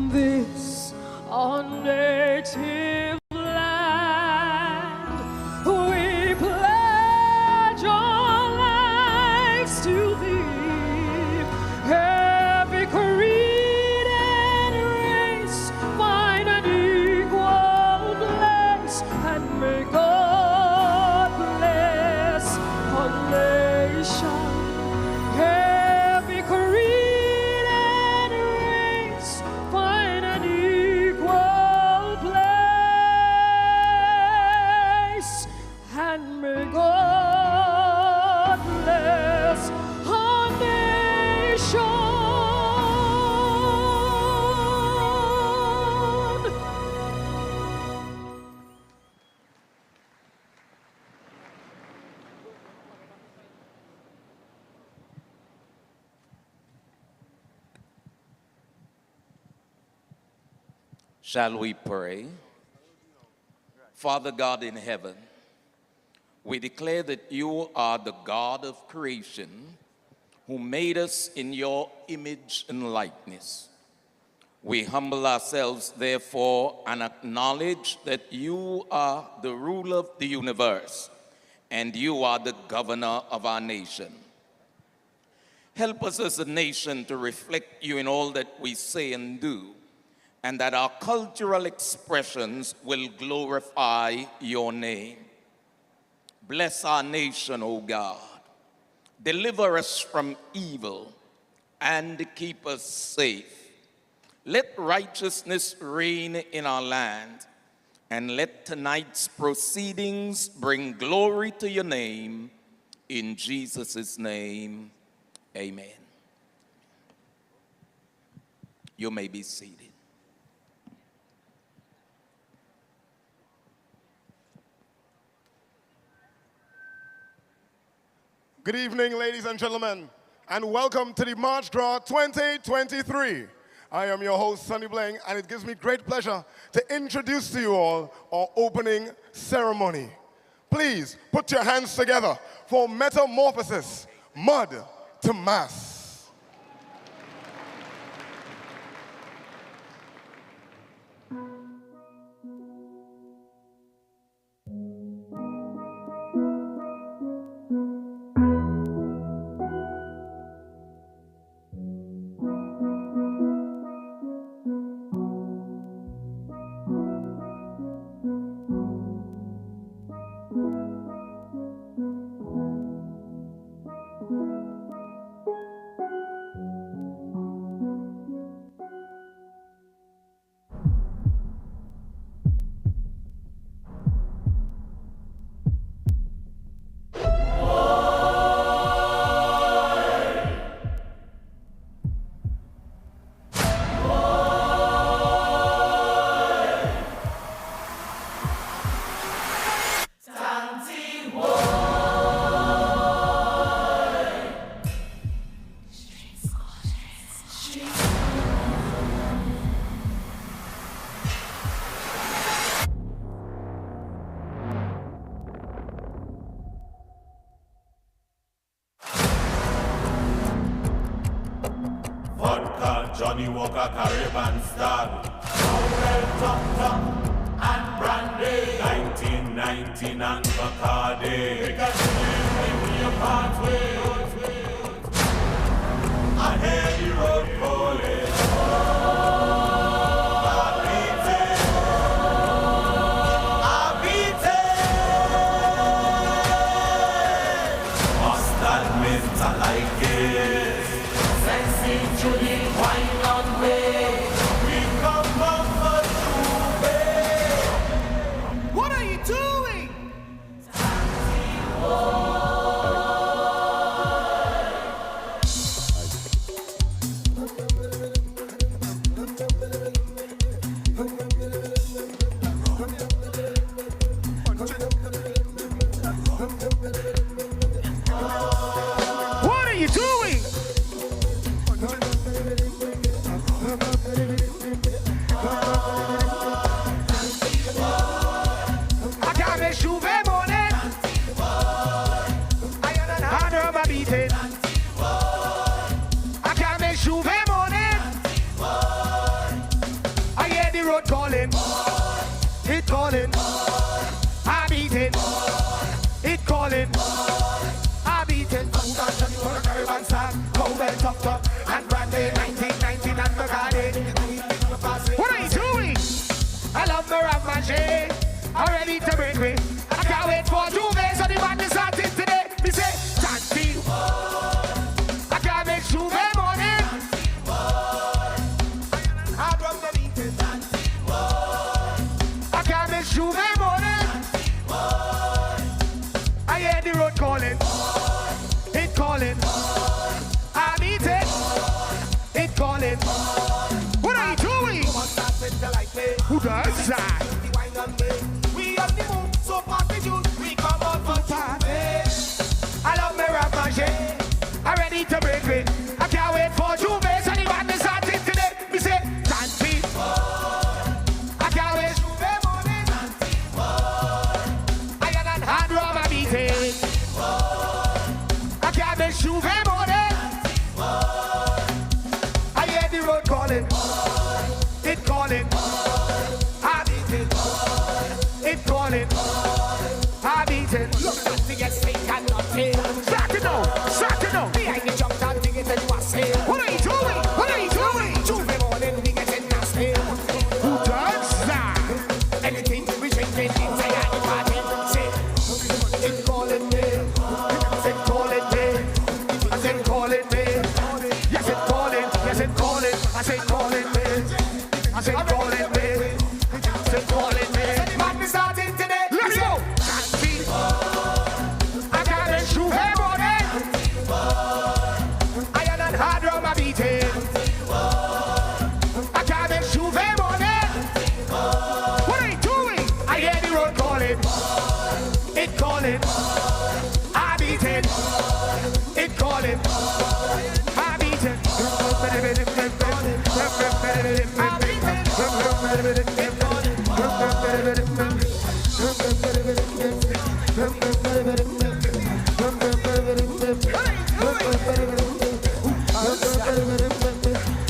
this our native land. We pledge our lives to thee. Every creed and race find an equal place, and may God bless our nation. Every creed and race find an equal place, and may God bless our nation. Shall we pray? Father God in heaven, we declare that you are the God of creation who made us in your image and likeness. We humble ourselves, therefore, and acknowledge that you are the ruler of the universe and you are the governor of our nation. Help us as a nation to reflect you in all that we say and do, and that our cultural expressions will glorify your name. Bless our nation, O God. Deliver us from evil and keep us safe. Let righteousness reign in our land, and let tonight's proceedings bring glory to your name. In Jesus' name, amen. You may be seated. Good evening, ladies and gentlemen, and welcome to the March Gras 2023. I am your host, Sonny Bling, and it gives me great pleasure to introduce to you all our opening ceremony. Please put your hands together for Metamorphosis, Mud to Mass. Vodka, Johnny Walker, Caribbean Star. Tom, and Brandy. 1919 and Bacardi. Because you your pathway. I hear the road calling. I beat it. Must admit I like it. Sexy Julie, wine on way. We come up for Juve. What are you doing? What are you doing? I got a Juve morning. I got an honor of my beating. I got a Juve morning. I hear the road calling. It calling. I beat it. It calling. I beat it. Cowbell, top, and Brandy, 1919 and Bacardi. What are you doing? I love the rap machine. I'm ready to break me. I can't wait for Juve, so the man is starting today. Me say, Tanti. I can't make Juve morning. I drum the beat. I can't make Juve morning. I hear the road calling. It calling. I beat it. It calling. What are you doing? Who does that? We on the move, so party juice, we come out for party. I love me rap machine. I'm ready to break it. I can't wait for Juve, so the band is starting today. Me say, Tanti. I can't wait. Juve morning. I got an hard rubber beating. I can't make Juve morning. I hear the road calling. It calling. I beat it. It calling. I beat it. Look, nothing gets fake and nothing. Start it now. Start it now. Behind the jump and dig it and you are sail. What are you doing? What are you doing? Juve morning, we get in nasty. Who does that? Anything we drinking inside the party. Say, It's calling me. It's calling me. I said calling me. Yes, it's calling. Yes, it's calling. I said calling me. I said calling me. I said calling me. man is starting today. Let's go. I got a shoe hair on it. I am not hard drum my beating. I got a shoe hair on it. What are you doing? I hear the road calling. It calling. I beat it. It calling. I beat it.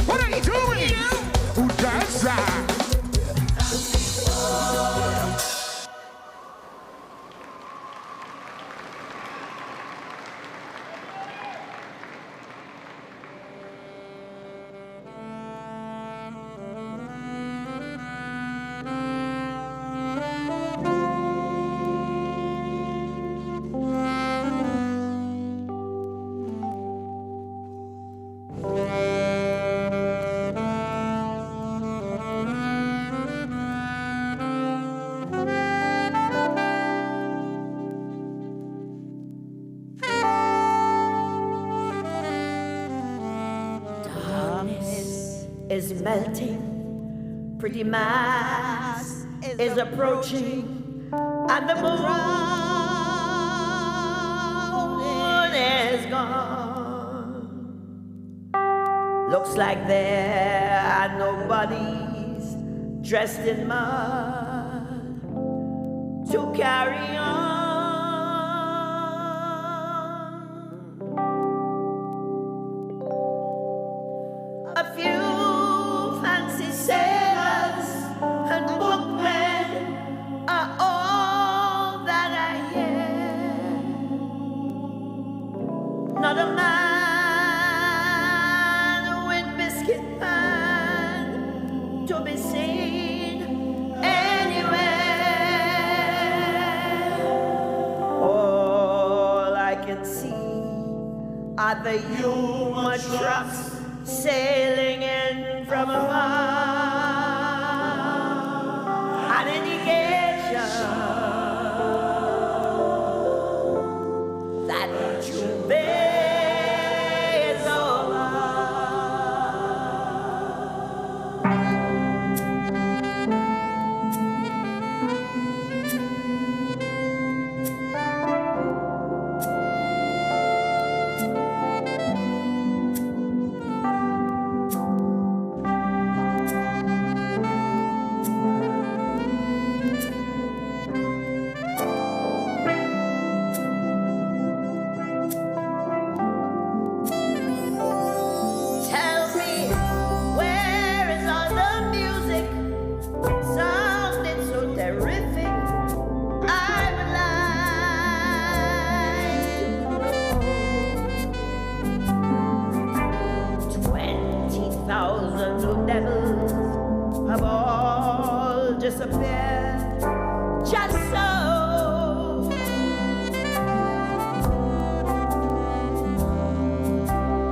What are you doing? Who does that? Is melting, pretty mass is approaching, and the moon is gone. Looks like there are nobodies dressed in mud to carry on. not a man with biscuit pan to be seen anywhere. All I can see are the human trucks sailing in from afar. An indication that Juve is over. Tell me, where is all the music? Sounded so terrific. I would like to know. 20,000 blue devils have all disappeared. Just so.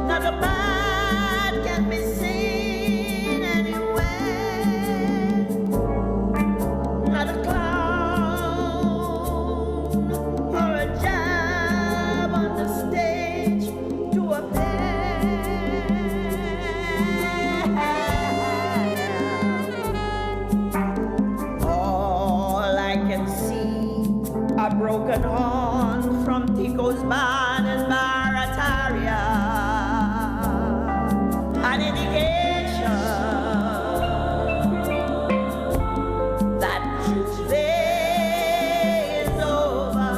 Not a man can be seen anywhere. Not a clown or a jab on the stage to appear. All I can see are broken horns from Tico's band in Barataria. An indication that Tuesday is over.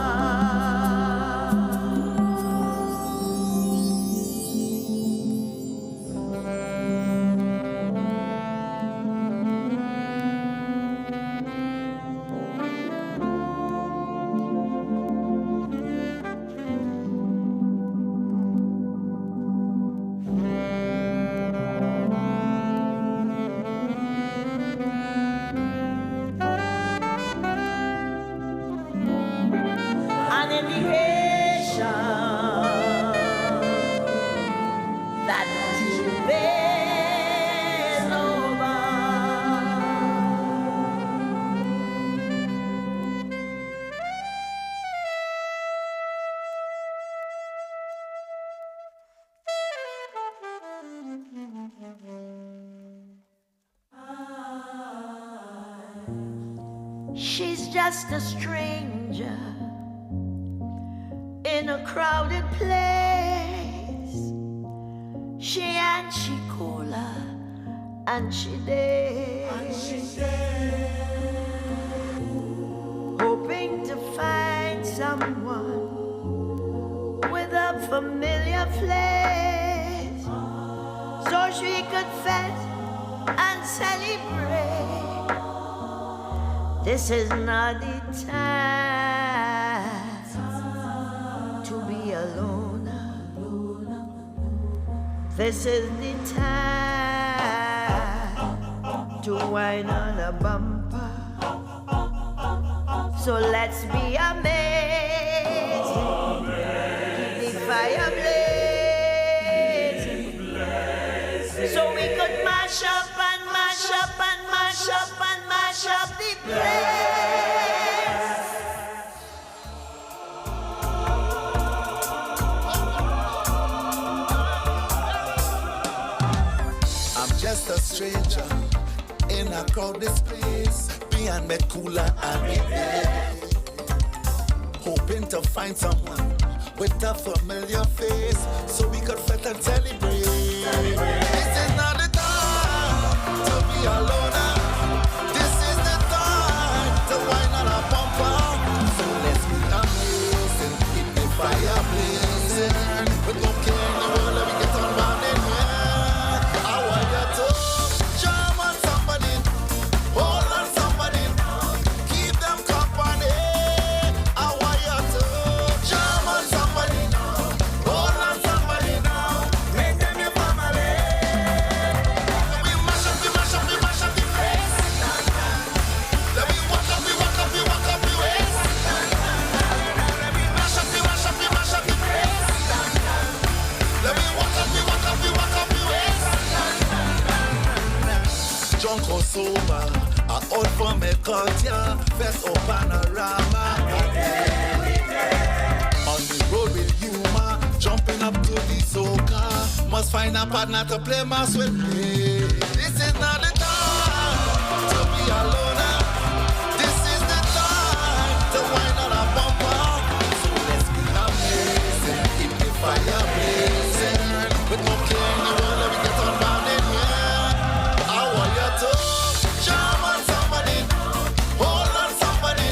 An indication that Tuesday is over. She's just a stranger in a crowded place. She and she cola and she day. Hoping to find someone with a familiar place, so she could fete and celebrate. This is not the time to be alone. This is the time to whine on a bumper. So let's be amazed. Keep the fire blazing. So we could mash up and mash up and mash up and mash up the place. I'm just a stranger in a crowded place. Me and me cooler and me there. Hoping to find someone with a familiar face, so we could fit and celebrate. This is not the time to be alone. This is the time to wine on a bumper. So let's be amazing, keep the fire blazing. We don't care in the world, let me get on running. I want you to jump on somebody, hold on somebody, keep them company. I want you to jump on somebody, hold on sober. I out for me cut ya, fest up panorama. On the road with you, ma, jumping up to the soca. Must find a partner to play mass with me. This is not the time to be alone. This is the time to wind on a bumper. So let's be amazing, keep the fire blazing. With no care in the world, let me get on round in here. I want you to jam on somebody, hold on somebody,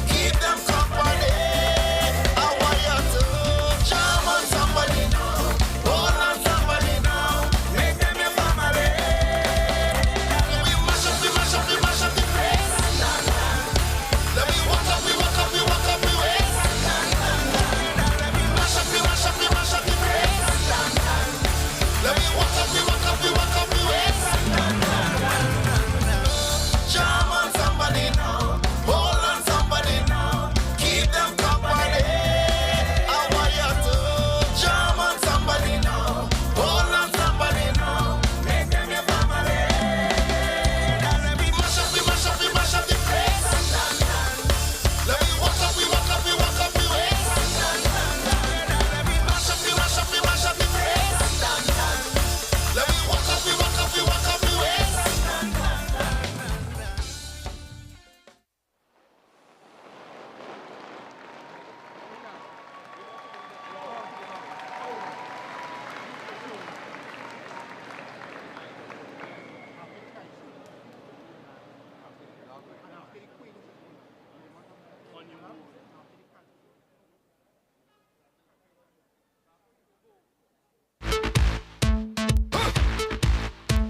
keep them company. I want you to jam on somebody, hold on somebody, make them your family. We mash up the place. Let me walk up the waist. Mash up the place. Let me walk up the waist. Jam on somebody, hold on somebody, keep them company. I want you to jam on somebody, hold on somebody, make them your family. Let me mash up the place. Let me walk up the waist. Let me mash up the place. Let me walk up the waist.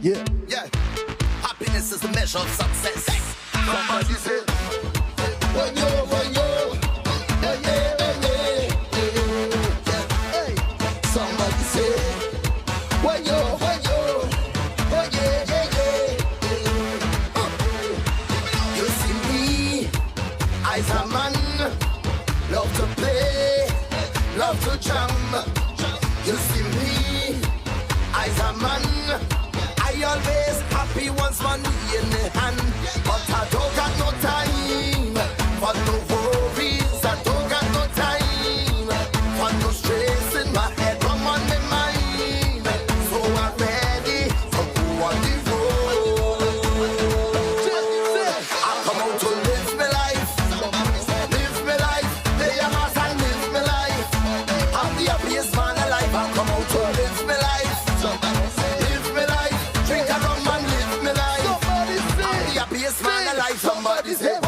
Yeah. Yeah, happiness is the measure of success. Somebody say, when you, yeah, yeah. Hey, somebody say, when you, yeah. You see me, I's a man, love to play, love to jam. You see me, I's a man. I always happy once money in the hand, but I don't got no time for no worries. I don't got no time for no stress in my head, I'm on my mind. So I'm ready to go on the road. I come out to live my life, lay a mass and live my life. I'm the happiest man alive. I come out to live my life. Happiest man alive. Somebody say, oh,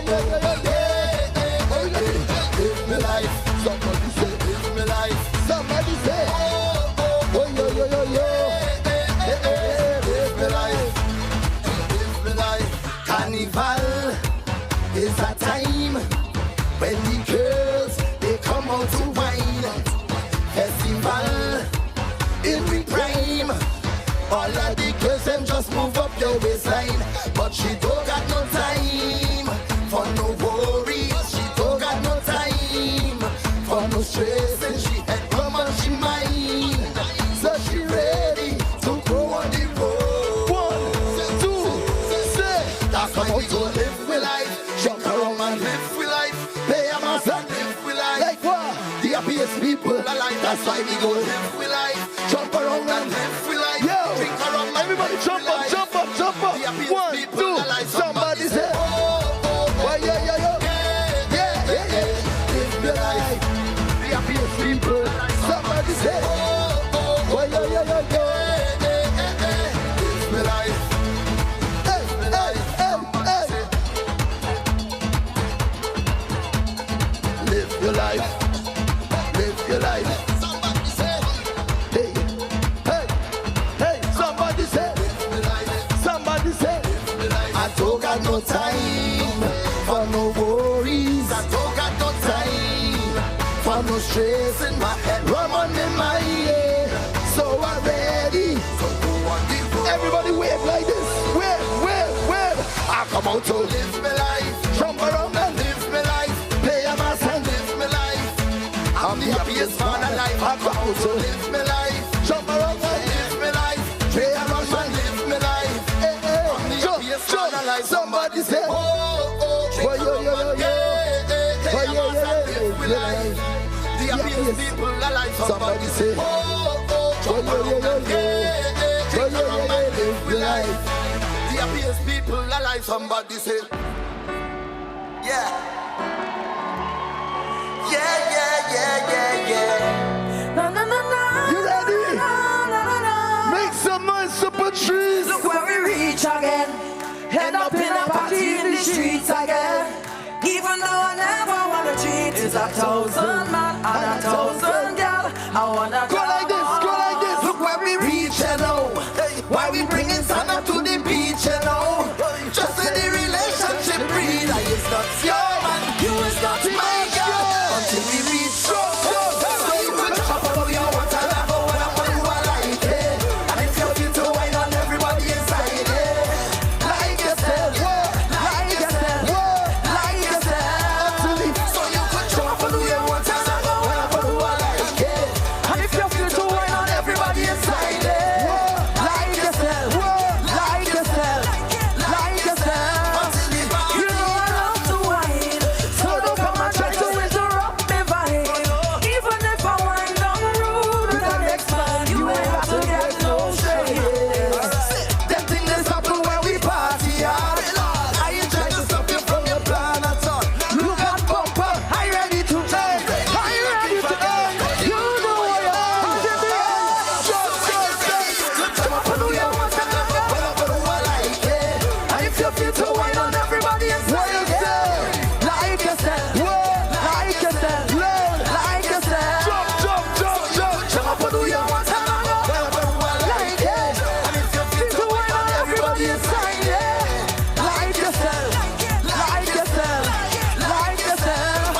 yeah. Live me life. Somebody say, live me life. Somebody say, oh, yeah. Live me life. Live me life. Carnival is a time when the girls, they come out to wine. Festival in the prime. All of the girls, them just move up your waistline. But she don't got no time for no worries. She don't got no time for no stress. And she had rum on she mind. So she ready to go on the road. 1, 2, 3. That's why we go live with life. Jump around and live with life. Play a mass and live with life. Like what? The happiest people alive. That's why we go live with life. Jump around and live with life. Everybody jump up. 1, 2, somebody say, oh, yeah. Live your life. The happiest people. Somebody say, oh, yeah. Live your life. Live your life. Live your life. I don't got no time for no worries. I don't got no time for no stress in my head. Rum on my mind, so I'm ready. Everybody wave like this. Wave. I come out to live my life. Jump around and live my life. Play a mass and live my life. I'm the happiest man alive. I come out to live my life. Jump around and live my life. Play a mass and live my life. The happiest people alive. Somebody say, oh, jump around and yeah, jump around and live with life. The happiest people alive. Somebody say, yeah. No, no, no, no. You ready? No, no, no, no. Make some noise, super trees. Look where we reach again. End up in a party in the streets again. Even though I never wanna cheat, it's 1,000 man and 1,000 girl. I wanna go like this, go like this. Look where we reach, you know. Why we bringing sun up to the beach, you know. Just in the relationship breed. I is not your man, you is not my girl. Until we reach so you could chop up your water and go and up and I like it. And if you feel to wine on everybody inside it. Like yourself, like yourself, like yourself. So you could chop up your water and go and up and I like it. And if you feel to wine on everybody inside it. Like yourself, like yourself, like yourself. You know I love to wine. So don't come and try to interrupt me vibe. Even if I wind down rude with the next man, you ain't got to get no shade. Them things that happen when we party hard. I ain't trying to stop you from your plan at all. Look at Bumper, I ready to end. I ready to end. You know what you're and if you feel to wine on everybody inside, like yourself, like yourself, like yourself. Jump up and do your one time, like it. And if you feel to wine on everybody inside, like yourself, like yourself, like yourself.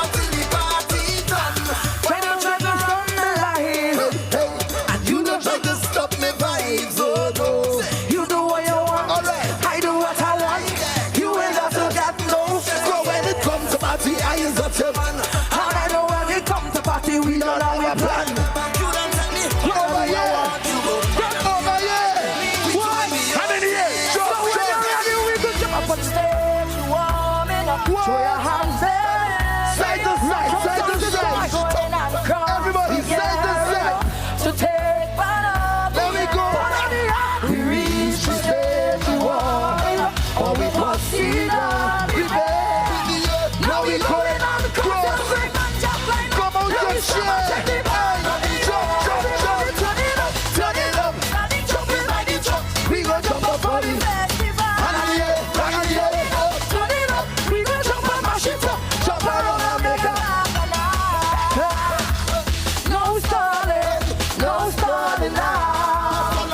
When you try to stop me life, and you don't try to stop me vibes, oh no. You do what you want, I do what I want. You ain't got to get no. So when it comes to party, I is up to man. And I know when it comes to party, we don't have a plan. You don't tell me whatever you want to go. Get over here. What? How many years? So when you're ready, we could jump up on stage. You warming up. Show your hands there. Side to side, side to side. Everybody, side to side. So take one up. Let me go. We reach the stage we want. Or we must see that we beg. Now we going on the cross. Come on, just share. Turn it up, turn it up. Jumping like the truck. We gon' jump up for the festival. And yeah, turn it up. We gon' jump and mash it up. Jump around and make a no stalling, no stalling now.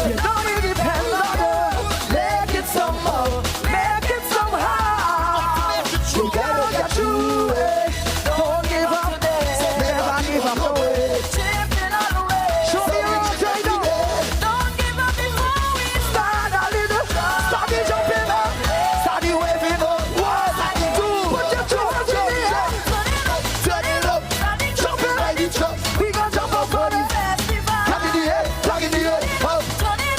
You don't need depend on her. Make it somehow, make it somehow. You gotta get through it. Don't give up there. Never give up the way. Chipping on the way. Show me what I do. Don't give up before we start a little. Start the jumping up. Start the waving up. 1, 2. Put your toes in the air. Turn it up. Jumping like the truck. We gon' jump up for the festival. Plug in the air. Plug in the air. Up.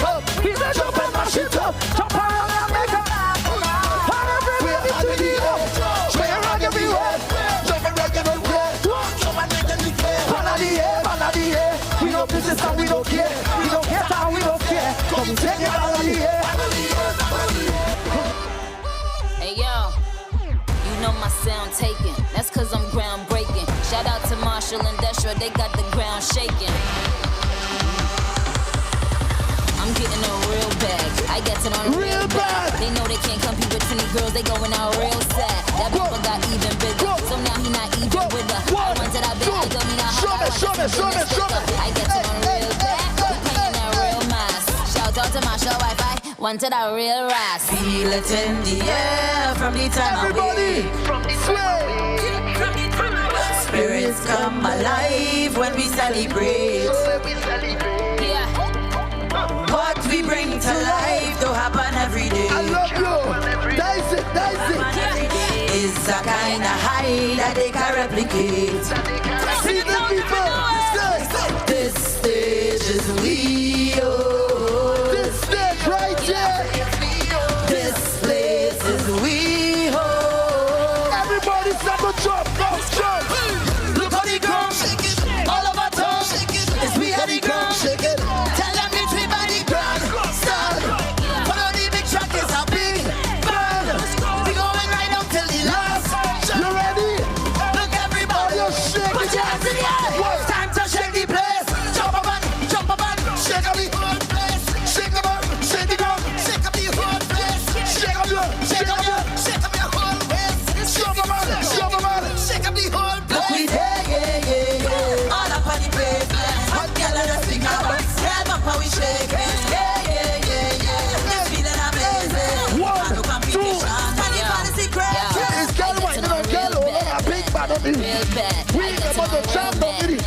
Up. We gon' jump and mash it up. Jump around and make a and everybody to the air. Swing around everywhere. Jump and rock everywhere. Jump and make it clear. Man of the air, man of the air. We don't business and we don't care. We don't care and we don't care. Come take it out of the air. Hey yo, you know my sound taken. That's cause I'm groundbreaking. Shout out to Marshall and Destra, they got the ground shaking. I'm getting a real bag. I get it on real bag. They know they can't compete with 20 girls, they going out real sad. That people got even bigger, so now he not even with her. I run to that bed, I go me now. I get it on real bag. We paying that real mass. Shout out to Marshall Wi-Fi. One to that real ras. Feel it in the air from the time away. From the time spirits come alive when we celebrate. Yeah. What we bring to life don't happen every day. I love you. Dice it, dice it. It's a kind of high that they can replicate. See the people. This stage is we. This stage right here. This place is we. Everybody stop the jump, jump. Look how the ground shaking. Put your hands in the air. It's time to shake the place. Jump up and shake up the whole place. Shake up the ground, shake up the whole place. Shake up your whole waist. Shake up the whole place. Yeah. All up on the pavement. Hot girl and a finger. Grab up how we shake it. Yeah. This feeling amazing. 1, 2. It's girl white, girl over a big bad on me. We about to jump on it.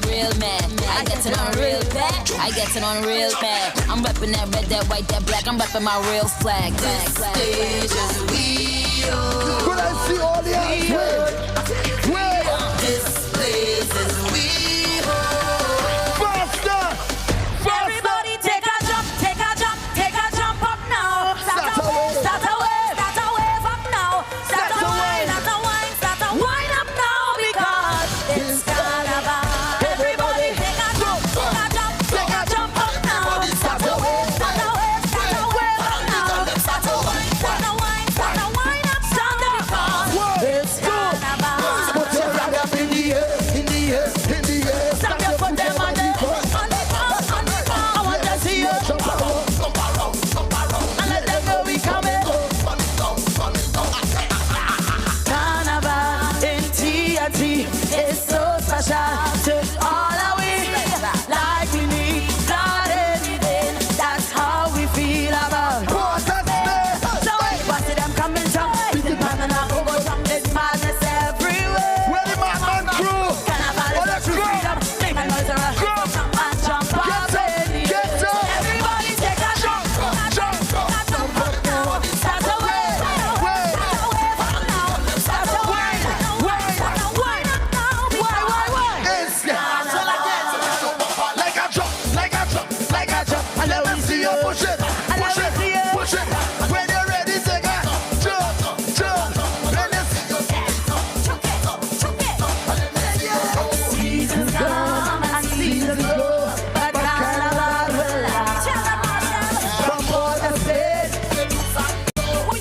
Real man, I get it on real bad. I get it on real bad. I'm repping that red, that white, that black. I'm repping my real flag. Stage is we Could I see all the hands? Wait. This place is we Faster. Everybody take a jump, take a jump, take a jump up now. Start a wave up now. Start a wine up now because it's carnival. Everybody take a jump up now. Start a wave up now. Start a wine up because it's carnival. Put your hand up in the air. Stop your foot them on the I want to see you jump around. And let them know we coming. Carnival in TNT is so special to all of we. Like we need not anything. That's how we feel about it. So what's it them coming from? The man and I go jump this madness everywhere. Where the Madman crew? Carnival is true freedom. Make a noise around. Jump and jump up. Everybody take a jump. Up now. Start a wave. Up now. Start a wine up now. Why? It's like a jump. And let me see you push it. When you're ready, take a jump. When Seasons come and seasons go, but carnival will last. From all the states,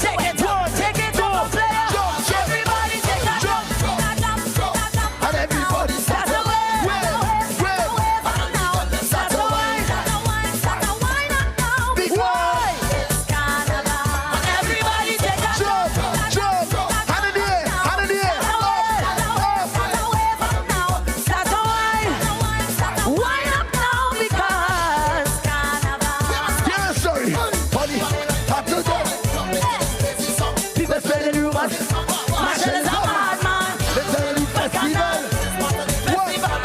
take it to player. Everybody take a jump. and everybody Start a wave up now. Start a wine up now. Big wine. It's carnival. Everybody take a jump. Hand in the air. Start a wave up now. Start a wine up now because carnival. Yeah, sorry. Honey, have to go. People spreading rumors. Marshall is a madman. Let's have a festival.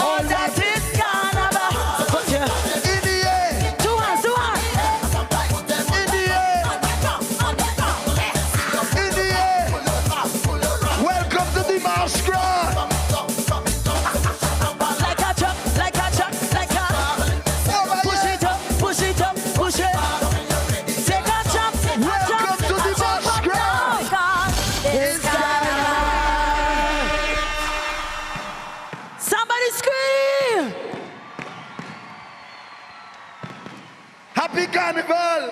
All that is carnival. Put your In the air. two hands. In the air. In the air. Welcome to the Masquerade. Like a truck. Push it up. Take a jump. Welcome to the Masquerade. Because it's carnival. Somebody scream. Happy Carnival.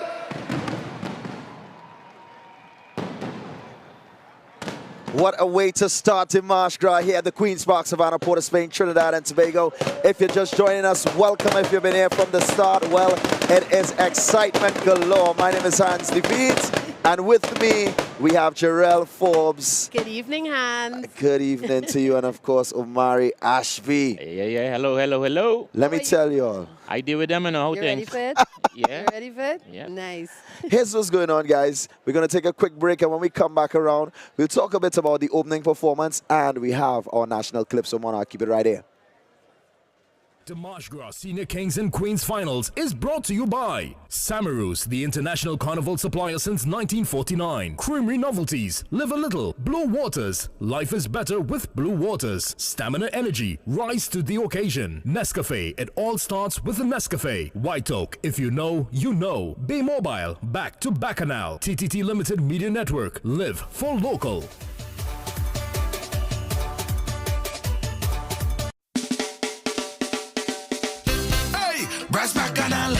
What a way to start the March Gras here at the Queen's Park, Savannah, Port of Spain, Trinidad and Tobago. If you're just joining us, welcome. If you've been here from the start, well, it is excitement galore. My name is Hans Levit, and with me, we have Jarrell Forbes. Good evening, Hans. Good evening to you, and of course, Omari Ashby. Yeah. Hello. Let me tell you all. I deal with them and how You ready things. for it? Yeah. You ready for it? Yeah. Nice. Here's what's going on, guys. We're going to take a quick break, and when we come back around, we'll talk a bit about the opening performance, and we have our national clip. So, Monarch, keep it right here. The March Gras Senior Kings and Queens Finals is brought to you by Samarus, the international carnival supplier since 1949. Creamery Novelties, Live a Little, Blue Waters, Life is better with Blue Waters. Stamina Energy, rise to the occasion. Nescafe, it all starts with a Nescafe. White Oak, if you know, you know. Bay Mobile, back to Bacchanal. TTT Limited Media Network, live for local. Brass Bacchanal,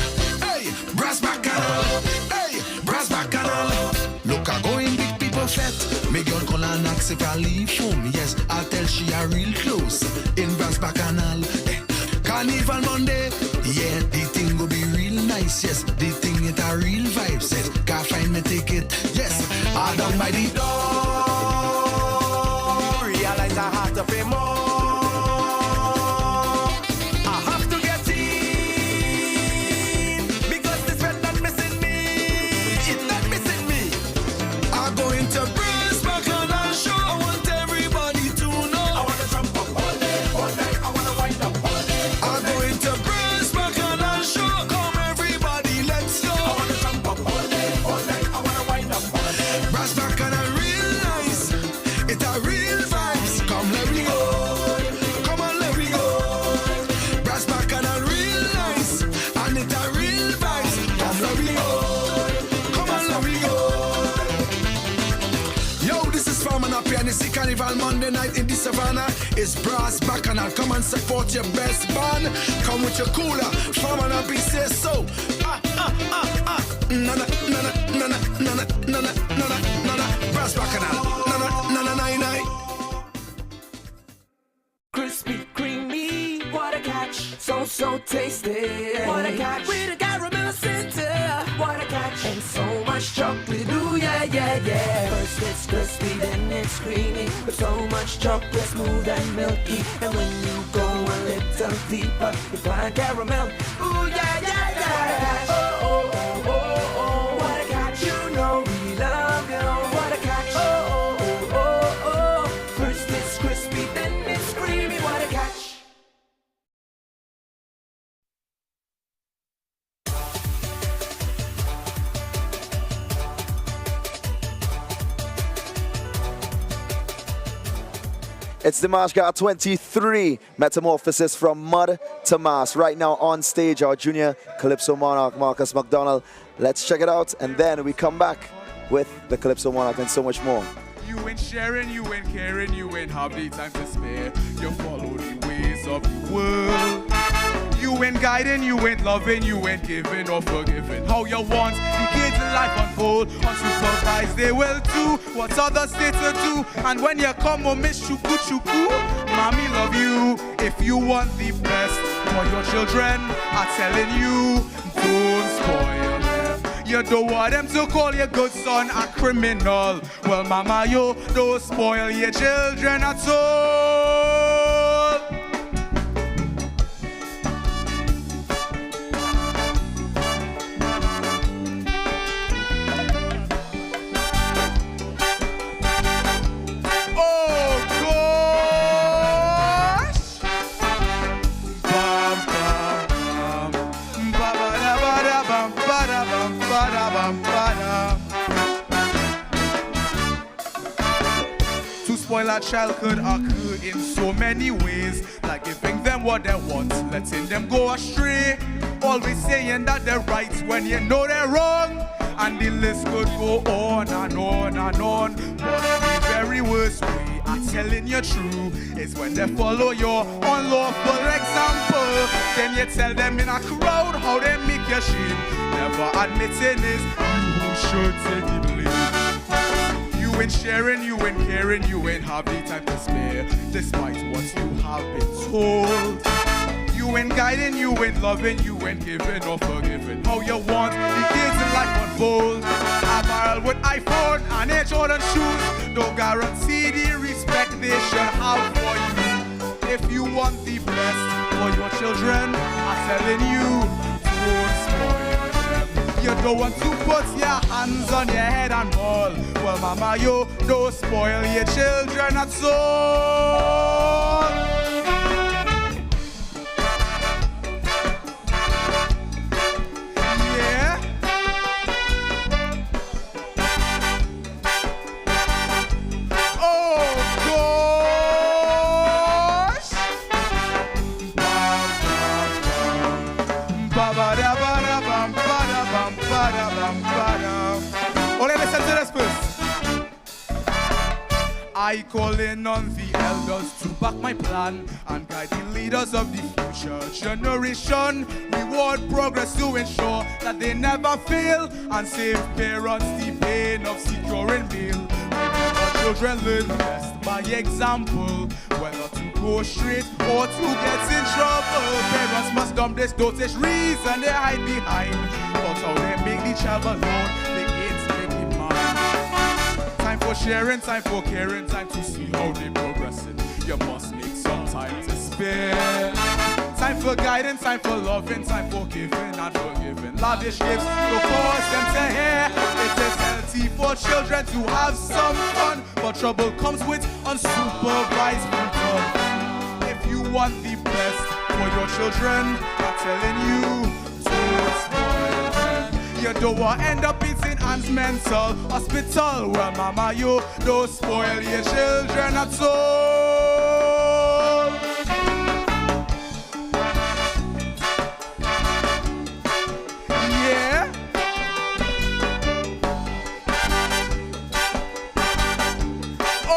hey, Brass Bacchanal, hey, Brass Bacchanal. Look, I go in big people flat. Me girl call and ask if I leave home. Yes, I'll tell she are real close. In Brass Bacchanal. Carnival Monday. Yeah, the thing will be real nice. Yes, the thing it a real vibes. Yes, can't find me ticket. Yes, all down by the door. Realize I have to pay more. Carnival Monday night in the Savannah. It's Brass Bacchanal. Come and support your best band. Come with your cooler. Farm and be say so. Nana, nana, nana, nana, nana, nana, nana. Brass Bacchanal. Nana, nana, nine, nine. Crispy, creamy, what a catch. So tasty. What a catch. With a caramel center. What a catch. And so much chocolate. Ooh, yeah, yeah, yeah. First it's crispy, then it's creamy. With so much chocolate, smooth and milky. And when you go a little deeper, you find caramel. Ooh, yeah, yeah, yeah. Oh, oh, oh, oh, oh. What a catch. You know we love you. What a catch. Oh, oh, oh, oh, oh. First it's crispy, then it's creamy. What a catch. It's the March Gras 23 Metamorphosis from Mud to Mass. Right now on stage, our junior Calypso Monarch, Marcus McDonald. Let's check it out, and then we come back with the Calypso Monarch and so much more. You ain't sharing, you ain't caring, you ain't have the time to spare. You follow the ways of the world. You ain't guiding, you ain't loving, you ain't giving or forgiving. How you want the kids in life unfold. Unsupervised, they will do what others say to do. And when you come home, miss chuku chuku, mommy love you. If you want the best for your children, I'm telling you, don't spoil them. You don't want them to call your good son a criminal. Well, mama, you don't spoil your children at all. To spoil a child could occur in so many ways, like giving them what they want, letting them go astray, always saying that they're right when you know they're wrong, and the list could go on and on and on. But the very worst way I'm telling you true is when they follow your unlawful example. Then you tell them in a crowd how they make you shame, never admitting is you who should take the blame. You ain't sharing, you ain't caring, you ain't have the time to spare, despite what you have been told. You ain't guiding, you ain't loving, you ain't giving or forgiving. How you want the kids in life unfold. A barrel with iPhone and Air Jordan shoes don't guarantee the respect they should have for you. If you want the best for your children, I'm telling you, don't spoil them. You don't want to put your hands on your head and ball. Well, mama, you don't spoil your children at all. I call in on the elders to back my plan and guide the leaders of the future generation. Reward progress to ensure that they never fail and save parents the pain of securing bail. Remember children learn best by example, whether to go straight or to get in trouble. Parents must dump this dotage reason they hide behind, but how they make the child alone, they ain't make it mind. Time for sharing, time for caring, time to see how they progressing. You must make some time to spare. Time for guidance, time for loving, time for giving and forgiving. Lavish gifts to cause them to hear. It is healthy for children to have some fun, but trouble comes with unsupervised fun. If you want the best for your children, I'm telling you, don't spoil them. You don't want to end up in St. Anne's Mental Hospital. Well, mama, you don't spoil your children at all. Yeah. Oh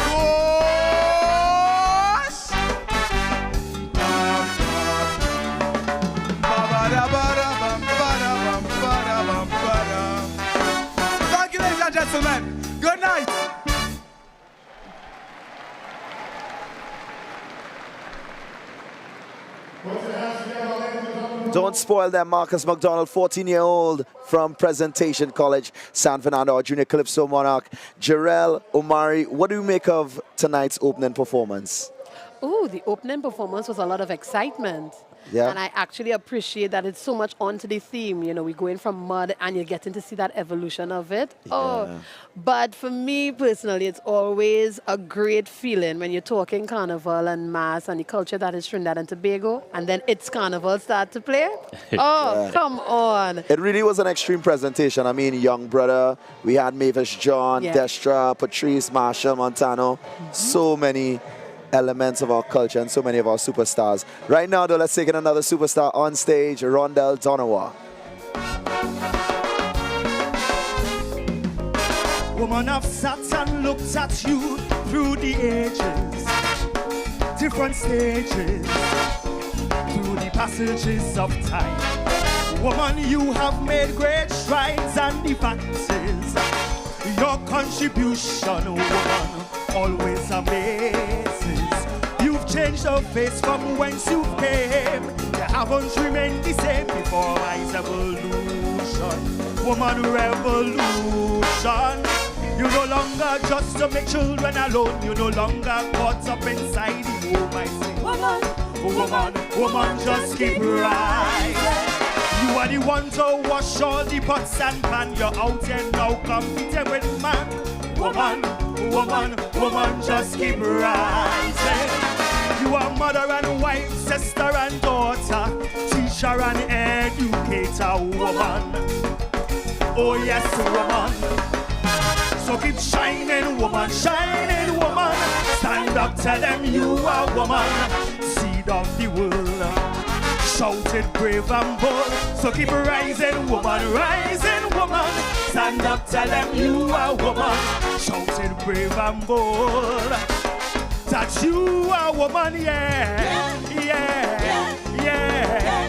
gosh. Thank you, ladies and gentlemen. Good night. Don't spoil them, Marcus McDonald, 14-year-old from Presentation College, San Fernando, our junior Calypso Monarch. Jarrell, Omari, what do you make of tonight's opening performance? Ooh, the opening performance was a lot of excitement. Yeah. And I actually appreciate that it's so much onto the theme. You know, we're going from mud and you're getting to see that evolution of it. Yeah. Oh, but for me personally, it's always a great feeling when you're talking carnival and mass and the culture that is Trinidad and Tobago, and then it's carnival start to play. Oh, Yeah. come on. It really was an extreme presentation. I mean, Young Brother, we had Mavis John, Yeah. Destra, Patrice, Marshall, Montano. So many elements of our culture and so many of our superstars. Right now, though, let's take in another superstar on stage, Rondell Donawa. Woman of Saturn looked at you through the ages, different stages, through the passages of time. Woman, you have made great strides, and the fact is, your contribution, woman, always amazes. You've changed your face from whence you came. You haven't remained the same before eyes evolution. Woman, revolution. You no longer just to make children alone. You no longer caught up inside the home. I say, woman, just keep rising. You are the one to wash all the pots and pan. You're out and now competing with man. Woman, just keep rising. You are mother and wife, sister and daughter, teacher and educator, woman. Oh yes, woman. So keep shining, woman, shining, woman. Stand up, tell them you are woman. Seed of the world, shouted brave and bold. So keep rising, woman, rising, woman. Stand up, tell them you are woman. Shouted brave and bold. That you are woman, yeah.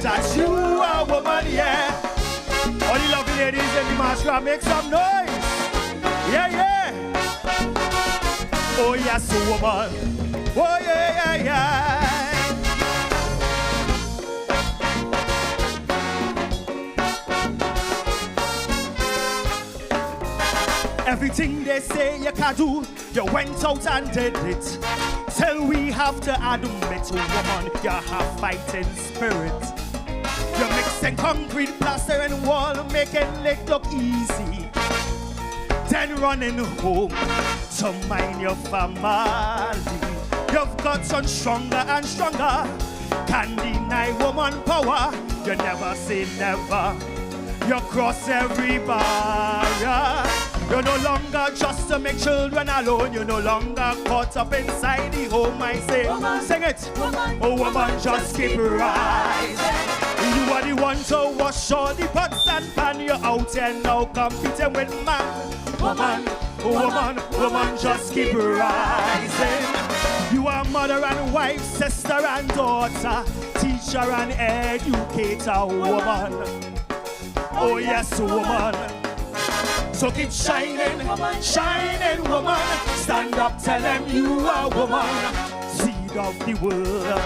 That you are woman, yeah. All the lovely ladies in the masquerade, make some noise. Yeah. Oh yes, woman. Oh yeah. Everything they say you can do, you went out and did it. Till we have to admit, woman, you have fighting spirit. You're mixing concrete, plaster and wall, making it look easy. Then running home to mind your family. You've gotten stronger and stronger. Can't deny woman power. You never say never. You cross every barrier. You're no longer just to make children alone. You're no longer caught up inside the home. I say, woman, sing it. Woman, oh, woman, just keep rising. You are the one to wash all the pots and pan. You're out here now competing with man. Woman, just keep rising. You are mother and wife, sister and daughter, teacher and educator, woman. Oh yes, woman. So keep shining, shining woman. Stand up, tell them you are woman. Seed of the world,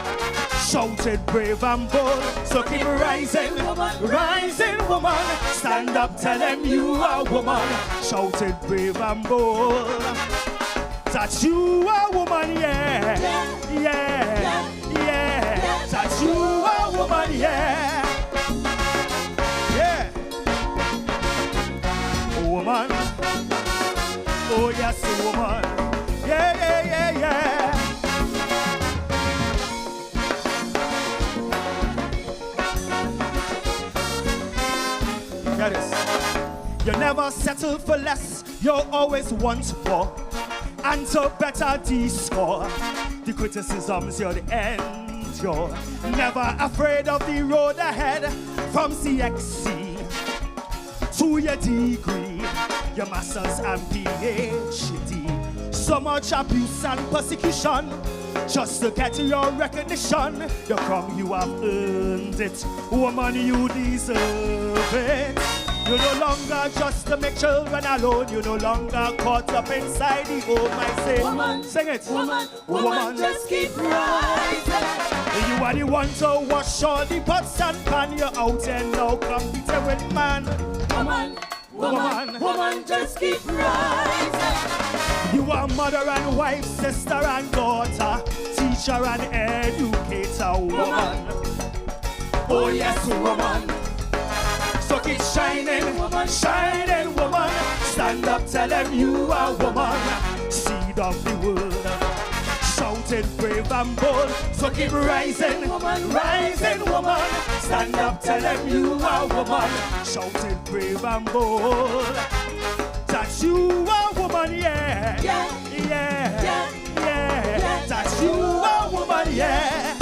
shouted brave and bold. So keep rising, rising woman. Stand up, tell them you are woman. Shouted brave and bold. That you are woman, yeah, yeah, yeah. That you are woman, yeah. Woman, oh yes, woman, yeah, yeah, yeah, yeah. Get this. You never settle for less, you always want more, and to better the score. The criticisms you'll endure, never afraid of the road ahead. From CXC to your degree, your masters and PhD. So much abuse and persecution just to get your recognition. Your crumb, you have earned it. Woman, you deserve it. You're no longer just to make children alone. You're no longer caught up inside the home. I say, woman, sing it. Woman, woman, just keep rising. You are the one to wash all the pots and pan. You're out and now competing with man. Woman, woman, woman, just keep rising. You are mother and wife, sister and daughter, teacher and educator, woman. Oh yes, woman. So keep shining, woman, shining, woman. Stand up, tell them you are woman. Seed of the world, shouted brave and bold. So keep rising, rising, woman. Stand up, tell them you are woman. Shouted brave and bold. That you are woman, yeah, yeah, yeah, yeah, yeah. That you are woman, yeah.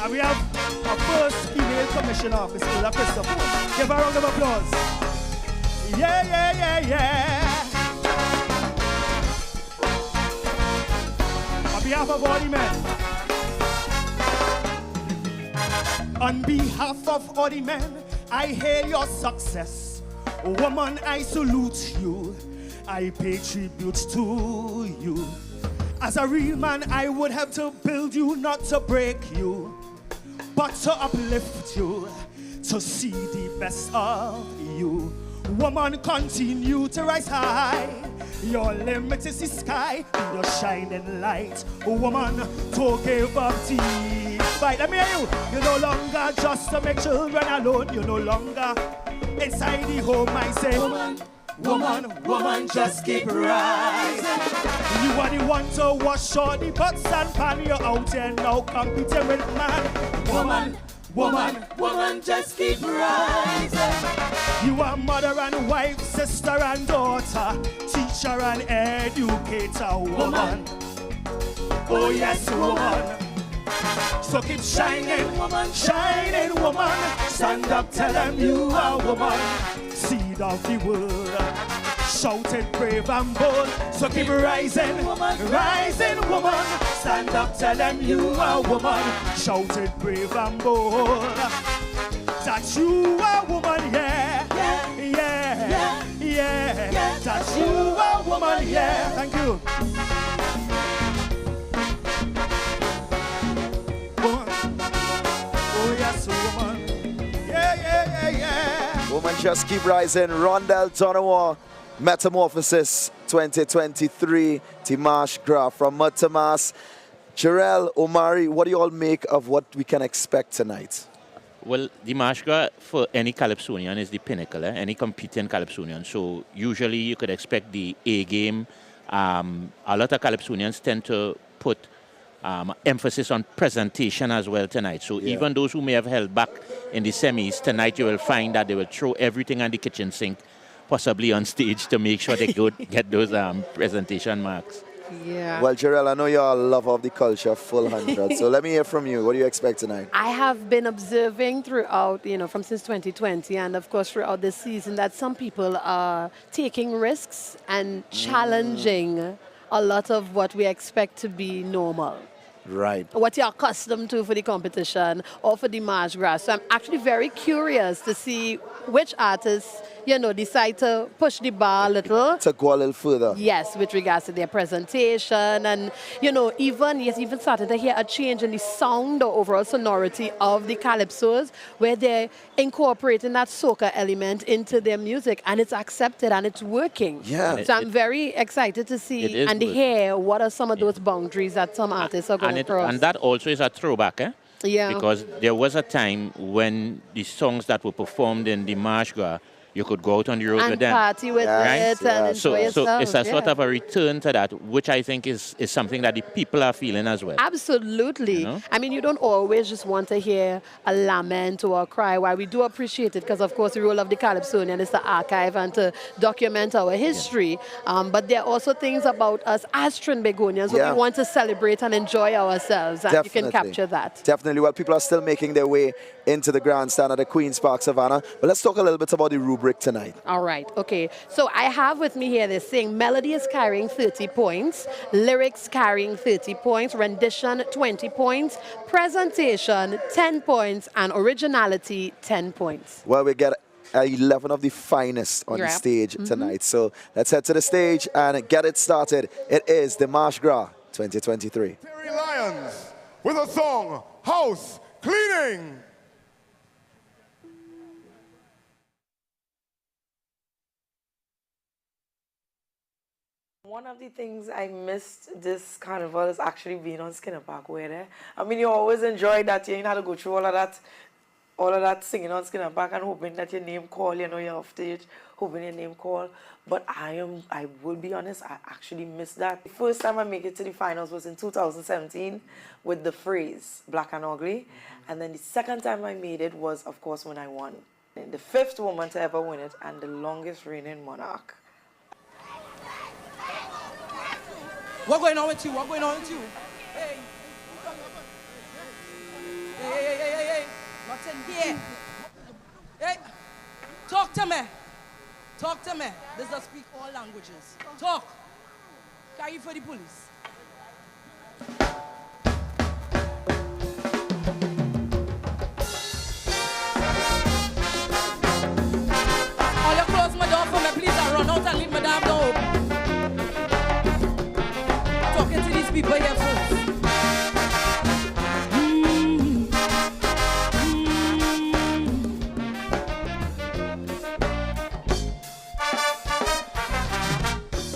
And we have our first female commissioner of the School of Christopher. Give her a round of applause. Yeah, yeah, yeah, yeah. On behalf of all the men, on behalf of all the men, I hail your success. Woman, I salute you. I pay tribute to you. As a real man, I would have to build you, not to break you, but to uplift you, to see the best of you. Woman, continue to rise high. Your limit is the sky, your shining light. Woman, to give up the fight. Let me hear you. You're no longer just to make children alone. You're no longer inside the home. I say, woman, woman, woman, just keep rising. You are the one to wash all the pots and pan. You're out there now competing with man. Woman, woman, woman, just keep rising. You are mother and wife, sister and daughter, teacher and educator, woman. Oh yes, woman. So keep shining, woman, shining, woman. Stand up, tell them you are woman. Seed of the world, shouted brave and bold. So keep rising, rising, woman. Stand up, tell them you are woman. Shouted brave and bold. That you are woman, yeah, yeah, yeah, yeah, yeah. That you are woman, yeah. Thank you. Oh yes, woman. Yeah, yeah, yeah, yeah. Woman, just keep rising. Rondell Donovan, Metamorphosis 2023. Timash Graf from Matamas. Jarrell, Omari, what do you all make of what we can expect tonight? Well, the Mashka for any Calypsonian is the pinnacle, any competing Calypsonian. So usually you could expect the A game. A lot of Calypsonians tend to put emphasis on presentation as well tonight. So even those who may have held back in the semis, tonight you will find that they will throw everything on the kitchen sink, possibly on stage, to make sure they could get those presentation marks. Yeah. Well, Jarrell, I know you're a lover of the culture, full 100. So let me hear from you. What do you expect tonight? I have been observing throughout, from since 2020 and of course throughout this season that some people are taking risks and challenging a lot of what we expect to be normal. Right. what you're accustomed to for the competition or for the March Gras. So I'm actually very curious to see which artists, decide to push the bar a little. To go a little further. Yes, with regards to their presentation and, even started to hear a change in the sound or overall sonority of the calypsos where they're incorporating that soca element into their music and it's accepted and it's working. Yeah. So I'm very excited to see and hear what are some of those boundaries that some artists are going to cross. And that also is a throwback, eh? Yeah. Because there was a time when the songs that were performed in the March Gras, you could go out on the road and with them. party with it and enjoy So yourself. it's a sort of a return to that, which I think is something that the people are feeling as well. Absolutely. I mean, you don't always just want to hear a lament or a cry. While we do appreciate it, because of course the role of the Calypsonian is to archive and to document our history. But there are also things about us as Trinbagonians where we want to celebrate and enjoy ourselves, and you can capture that. Definitely. Well, people are still making their way into the grandstand at the Queen's Park Savannah. But let's talk a little bit about the rubric tonight. All right, okay. So I have with me here, they're saying melody is carrying 30 points, lyrics carrying 30 points, rendition 20 points, presentation 10 points, and originality 10 points. Well, we get 11 of the finest on the stage tonight. So let's head to the stage and get it started. It is the March Gras 2023. Terry Lyons with a song, House Cleaning. One of the things I missed this carnival is actually being on Skinner Park Way. I mean, you always enjoy that. You had to go through all of that singing on Skinner Park and hoping that your name call. You're off stage, hoping your name call. But I will be honest, I actually missed that. The first time I made it to the finals was in 2017 with the phrase Black and Ugly, and then the second time I made it was, of course, when I won. The 5th woman to ever win it and the longest reigning monarch. What's going on with you? What's going on with you? Hey. Hey. Nothing here. Hey. Talk to me. Talk to me. This does speak all languages. Talk. Carry for the police. All you close my door for me, please. I run out and leave my damn door open. Talking to these people here first.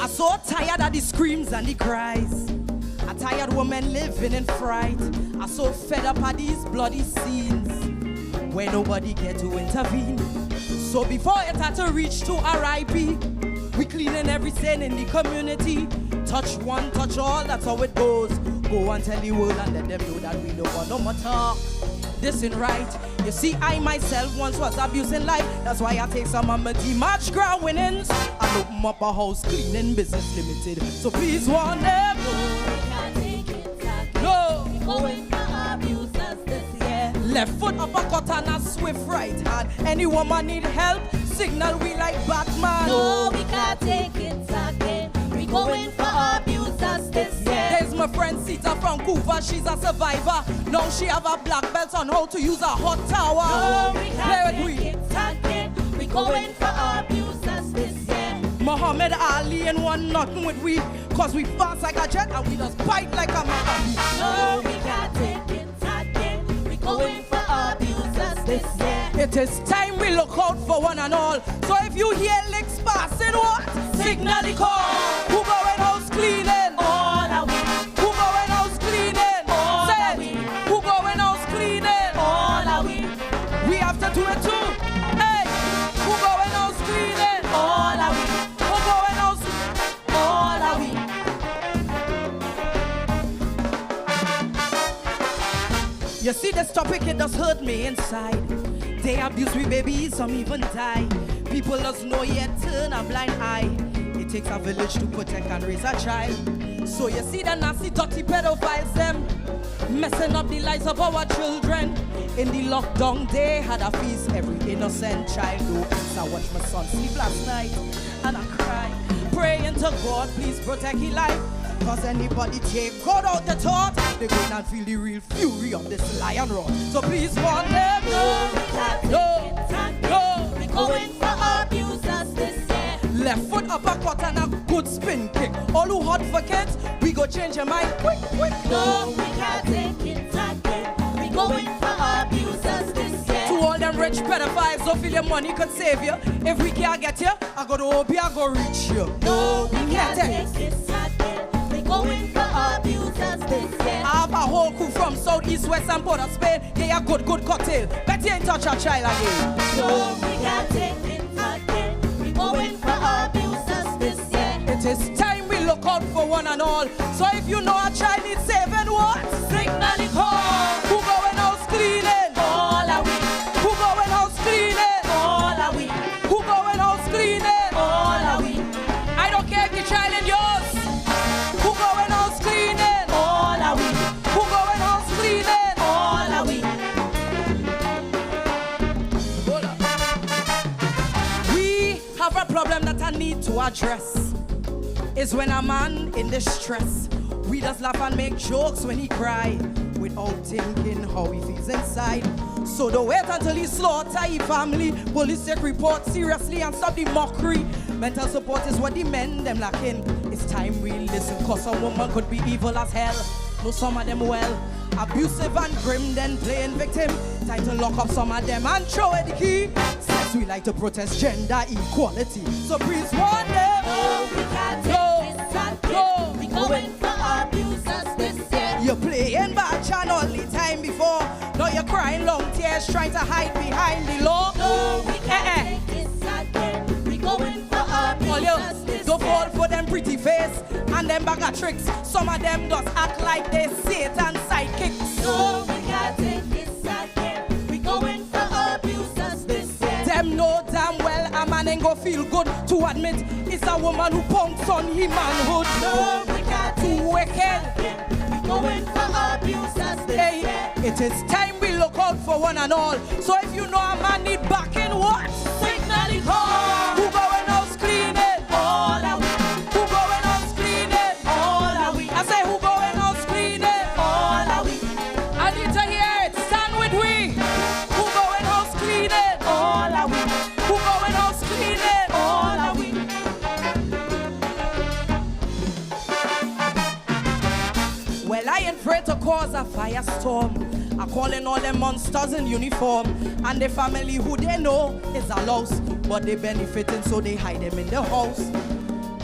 I'm so tired of the screams and the cries. A tired woman living in fright. I'm so fed up of these bloody scenes where nobody get to intervene. So before it had to reach to RIP, we cleaning every sin in the community. Touch one, touch all, that's how it goes. Go and tell the world and let them know that we don't want no more talk. This ain't right. You see, I myself once was abusing life. That's why I take some of my March Gras winnings and open up a house cleaning business limited. So please warn them. No. Going for abusers this year. Left foot uppercut and a swift right hand. Any woman need help? Signal we like Batman. No, we can't take it again. We going for abusers this year. There's my friend Sita from Vancouver. She's a survivor. Now she have a black belt on how to use a hot tower. No, we can't take it again. We going for abusers this year. Muhammad Ali and one nothing with we, cause we fast like a jet and we just bite like a man. No, we can't take it again. We going for abusers this year. It is time we look out for one and all. So if you hear licks passing, what? Signal the call. Who going house cleaning? All are we. Who going house cleaning? All are we. Who going house cleaning? All are we. We have to do it too. Hey, who going house cleaning? All are we. Who going house? All are we. You see this topic, it does hurt me inside. They abuse we babies, some even die. People doesn't know yet, turn a blind eye. It takes a village to protect and raise a child. So you see the nasty, dirty pedophiles, them messing up the lives of our children. In the lockdown, they had a feast, every innocent child. Oh, peace. I watched my son sleep last night, and I cried, praying to God, please protect his life. Cause anybody take God out the thought, they go and feel the real fury of this lion roar. So please warn them, no, we going for abusers this year. Left foot uppercut and a good spin kick. All who hot for kids, we go change your mind quick. No, we can't take it again. We going for abusers this year. To all them rich pedophiles, don't feel your money could save you. If we can't get you, I go to Obi, I go reach you. No, we can't take it again. We going for abusers this year. I have a whole crew from South, East, West, and Port of Spain. They are good cocktail. Bet you ain't touch a child again. No, we can't take it again. We going for abusers this year. It is time we look out for one and all. So if you know a child needs saving, what? Signal it home. Who going house cleaning? All are we. Who going house cleaning? All are we. Who going house cleaning? All are we. I don't care if your child is yours. Who going house cleaning? All are we. Who going house cleaning? All are we. Hold up. We have a problem that I need to address. Is when a man in distress, we just laugh and make jokes when he cry, without thinking how he feels inside. So don't wait until he slaughter his family. Police take report seriously and stop the mockery. Mental support is what the men them lacking. It's time we listen, cause a woman could be evil as hell. Know some of them well, abusive and grim, then playing victim. Time to lock up some of them and throw away the key. Since we like to protest gender equality, so please warn them. No, we can't take this again. We going for abusers this year. You're playing bad channel all the time before. Now you're crying long tears trying to hide behind the law. No, we can't take this again. We going for abusers this year. Don't fall for them pretty face and them bag of tricks. Some of them just act like they Satan sidekicks. No, we can't take this again. We going for abusers this year. Them know damn well a man ain't go feel good to admit it's a woman who punks on his manhood. No, we can't take too wicked. We going for abusers this year. It is time we look out for one and all. So if you know a man need backing, what? Signal it home. Who going house cleaning? All are we. Who going house cleaning? All are we. I say who going house cleaning? All are we. I need to hear it. Stand with we. Who going house cleaning? All are we. Who going house cleaning? All are we. Well, I ain't afraid to cause a firestorm. I'm calling all them monsters in uniform. And the family who they know is a loss. But they benefiting so they hide them in the house.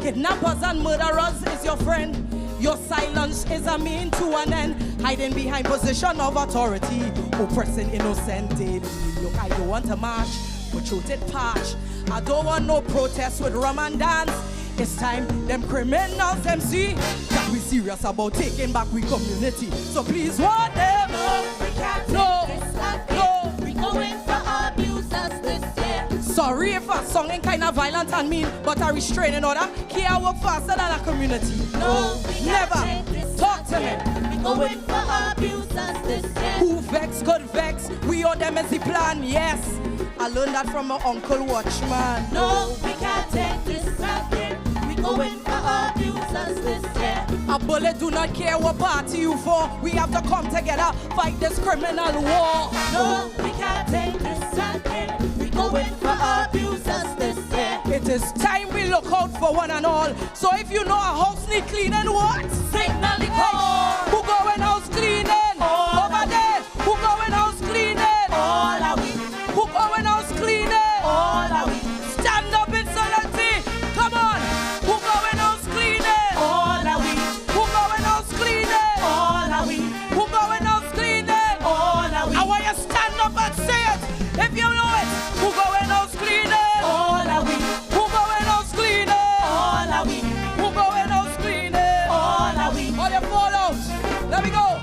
Kidnappers and murderers is your friend. Your silence is a mean to an end. Hiding behind position of authority. Oppressing innocent daily. Look, I don't want to march, but truth it patch. I don't want no protest with rum and dance. It's time them criminals them see that we serious about taking back we community. So please warn them. No, we can't No, take this again. no. We going for abusers this year. Sorry if a song ain't kind of violent and mean, but a restraining order can't work faster than a community. No, we can't never. take this Talk to me. again. We going for abusers this year. Who vex could vex. We owe them as the plan. Yes, I learned that from my uncle Watchman. No, we can't take this again. We going for abusers this year. A bullet do not care what party you for. We have to come together, fight this criminal war. No, we can't take this again. We going for abusers this year. It is time we look out for one and all. So if you know a house need cleaning, what? Signal it home. Who going house cleaning? Over there. Who going house cleaning? All are we. Who going house cleaning? All are we. Stand up in solidarity. Come on. Who going house cleaning? All are we. Who going house cleaning? All are we. Who going house cleaning? All are we. I want you to stand up and say it. If you know it. Who going house cleaning? All are we. Who going house cleaning? All are we. Who going house cleaning? All are we. All you fall out. Let me go.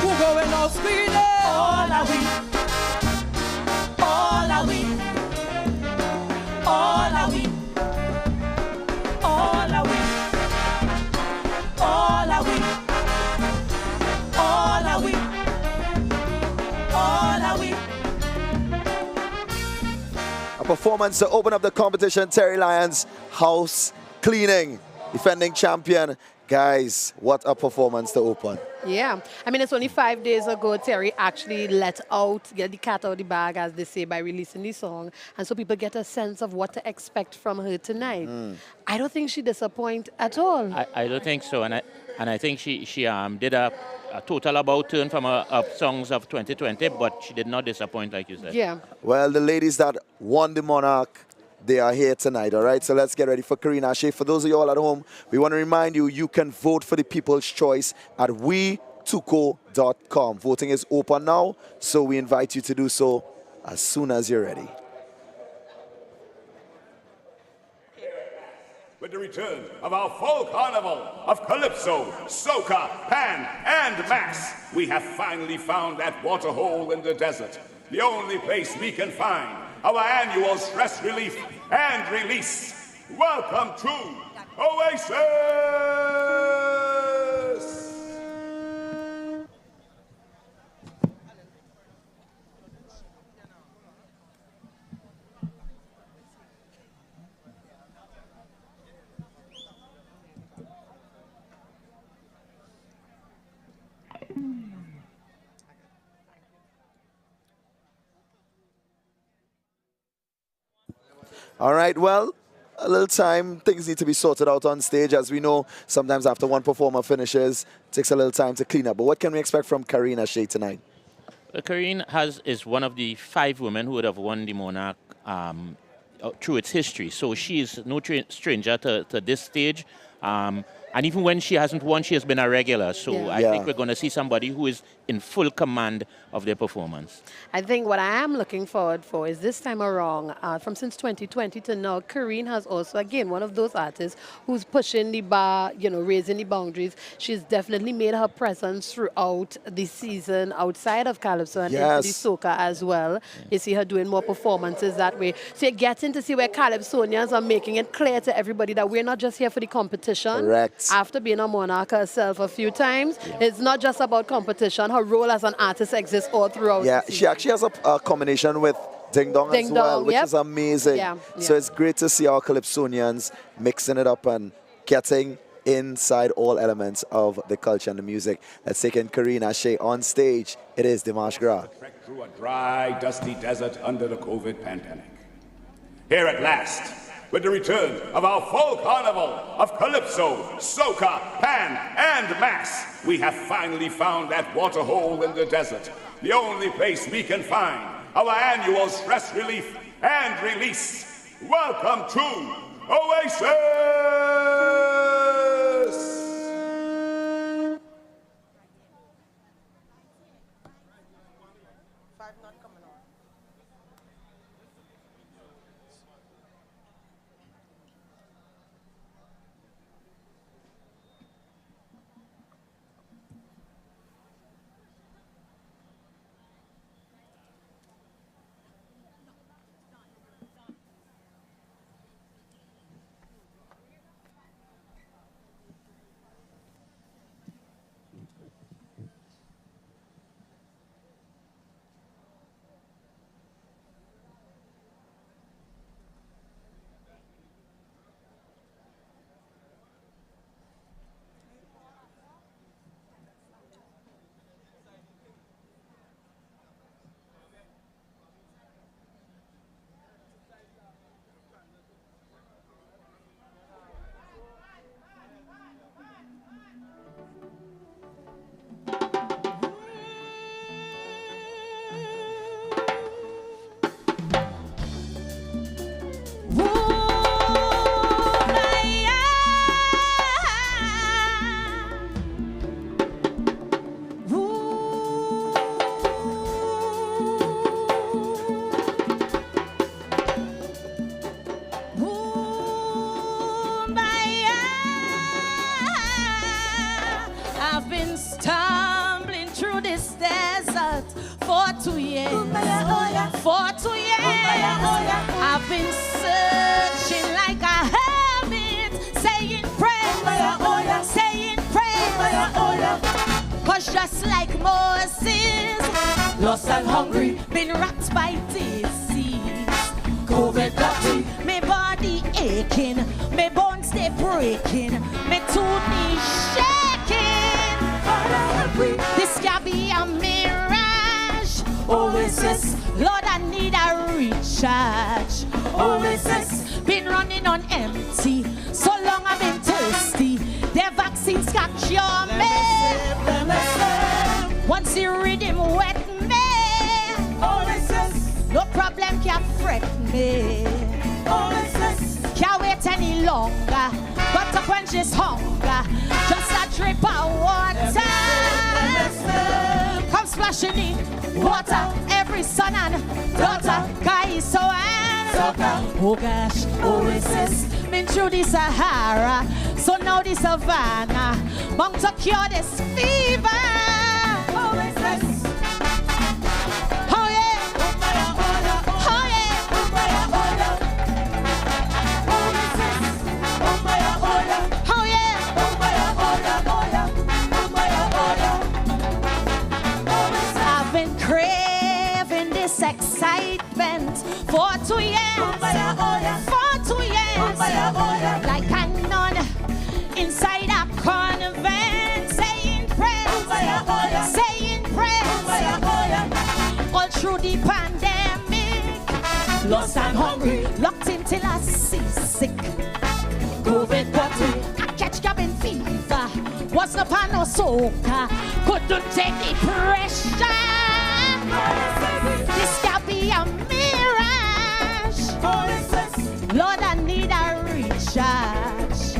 Who going house cleaning? All are we. All are we. All are we. All are we. All are we. All are we. All are we. A performance to open up the competition, Terry Lyons, house cleaning. Defending champion Guys, what a performance to open. Yeah. I mean, it's only 5 days ago Terry actually get the cat out of the bag, as they say, by releasing the song. And so people get a sense of what to expect from her tonight. I don't think she disappoints at all. I don't think so. And I think she did a total about turn from her songs of 2020, but she did not disappoint, like you said. Yeah. Well, the ladies that won the Monarch, they are here tonight, all right? So let's get ready for Karina Ashe. For those of you all at home, we want to remind you, you can vote for the People's Choice at we2co.com. Voting is open now, so we invite you to do so as soon as you're ready. With the return of our full carnival of Calypso, Soca, Pan, and Max, we have finally found that waterhole in the desert, the only place we can find our annual stress relief and release. Welcome to Oasis! All right, well, a little time. Things need to be sorted out on stage. As we know, sometimes after one performer finishes, it takes a little time to clean up. But what can we expect from Karina Ashe tonight? Karine is one of the 5 women who would have won the Monarch through its history. So she is no stranger to this stage. And even when she hasn't won, she has been a regular. So I think we're going to see somebody who is in full command of their performance. I think what I am looking forward for is this time around, from since 2020 to now, Karine has also, again, one of those artists who's pushing the bar, you know, raising the boundaries. She's definitely made her presence throughout the season outside of Calypso and into the Soca as well. You see her doing more performances that way. So you're getting to see where Calypsonians are making it clear to everybody that we're not just here for the competition. Correct. After being a Monarch herself a few times, it's not just about competition. Her role as an artist exists all throughout. Yeah, she actually has a combination with Ding Dong as well, which is amazing. So it's great to see our Calypsonians mixing it up and getting inside all elements of the culture and the music. Let's take in Karina Ashe on stage. It is Dimanche Gras. Trek through a dry, dusty desert under the COVID pandemic. Here at last, with the return of our full carnival of Calypso, Soca, Pan, and Max, we have finally found that waterhole in the desert, the only place we can find our annual stress relief and release. Welcome to Oasis! I've been searching like a hermit, saying prayer, saying prayer. Cause just like Moses, lost and hungry, been racked by disease. COVID got me, my body aching, my bones stay broken. breaking, me two knees shaking. This can be a mirage. Oasis, Lord, I need a recharge. Oasis, been running on empty. So long I've been thirsty. Their vaccines can cure me. Once you read him wet me. No problem can fret me. Can't wait any longer. Got to quench this hunger. Just a drip of water. Come splashing in water. Every son and daughter. Guy so and oh gosh, Oasis. Been through the Sahara. So now the Savannah. Bound to cure this fever. Oasis. Excitement for 2 years, for 2 years, like a nun inside a convent, saying prayers, all through the pandemic, lost and hungry, locked in till I seasick. COVID got me, I catch cabin fever, was no pan or soca, couldn't take the pressure. This can be a mirage. Lord, I need a recharge.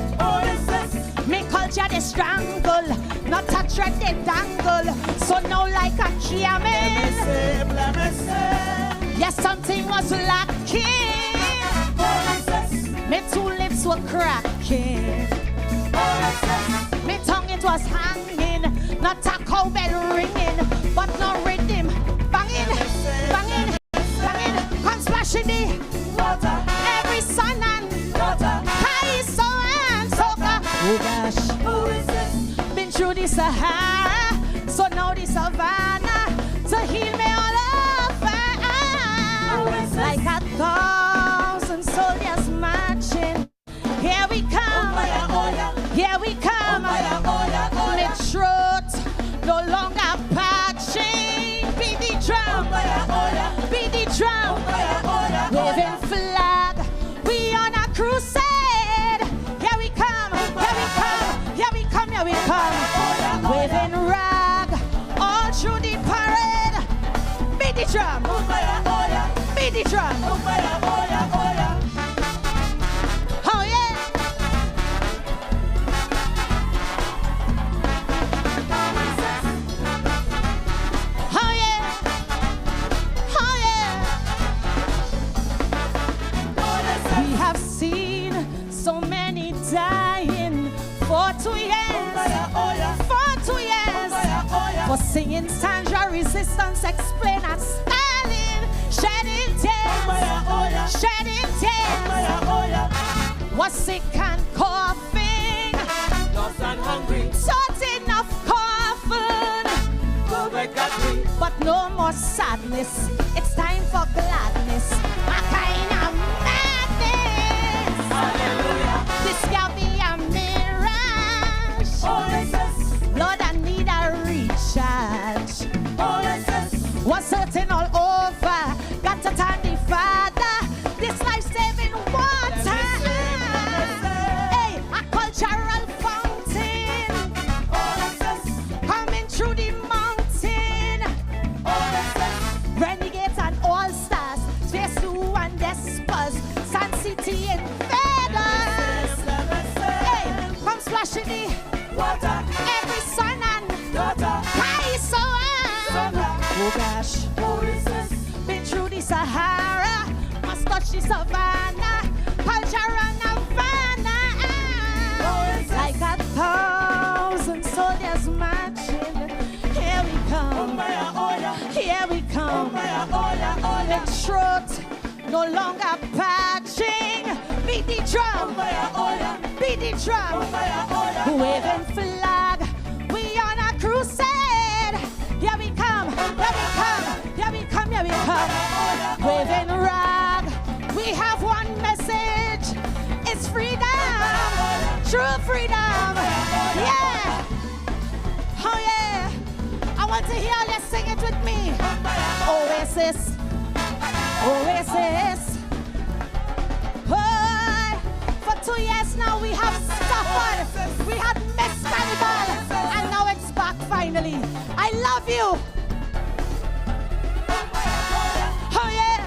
Me culture they strangle, not a thread they dangle. So now like a camel. Yes, something was lacking. Me two lips were cracking. Me tongue it was hanging, not a cowbell ringing, but no rhythm. Banging, banging, banging, come splashing the water. Every son and daughter, Kai so and soca. Oh gosh, who is this? Been through the Sahara, so now the Savannah to heal me all over. Like 1,000 soldiers marching. Here we come, here we come. My throat no longer patching. Beat the drum, waving flag, we on a crusade. Here we come, here we come, here we come, here we come. Waving rag all through the parade. Beat the drum, beat the drum. Oh yeah. So many dying for 2 years, for 2 years, for singing Sandra resistance, explain at Stalin, shedding tears, shedding tears, was sick and coughing, lost and hungry, short enough coughing, but no more sadness, it's time for gladness, a kind of madness. Hallelujah. This can be a mirage. Lord, I need a recharge. What's hurting all over? Got to thank the Father. This life-saving water. Hey, a cultural fountain. Coming through the mountain. Renegades and all-stars. Space 2 and Despers. Sun City and splashing the water. Every son and daughter. Kai so and oh gosh, been through the Sahara, must touch the Savannah, culture and Havana. Like 1,000 soldiers marching. Here we come, here we come. The throat no longer patching. Beat the drum, beat the drum. Waving flag, we on a crusade. Here we come, here we come, here we come, here we come. Waving rag, we have one message. It's freedom. True freedom. Yeah. Oh yeah. I want to hear you sing it with me. Oasis. Oasis. Oh, for 2 years now we have suffered. We had missed Carnival. And now it's back finally. I love you. Oh yeah.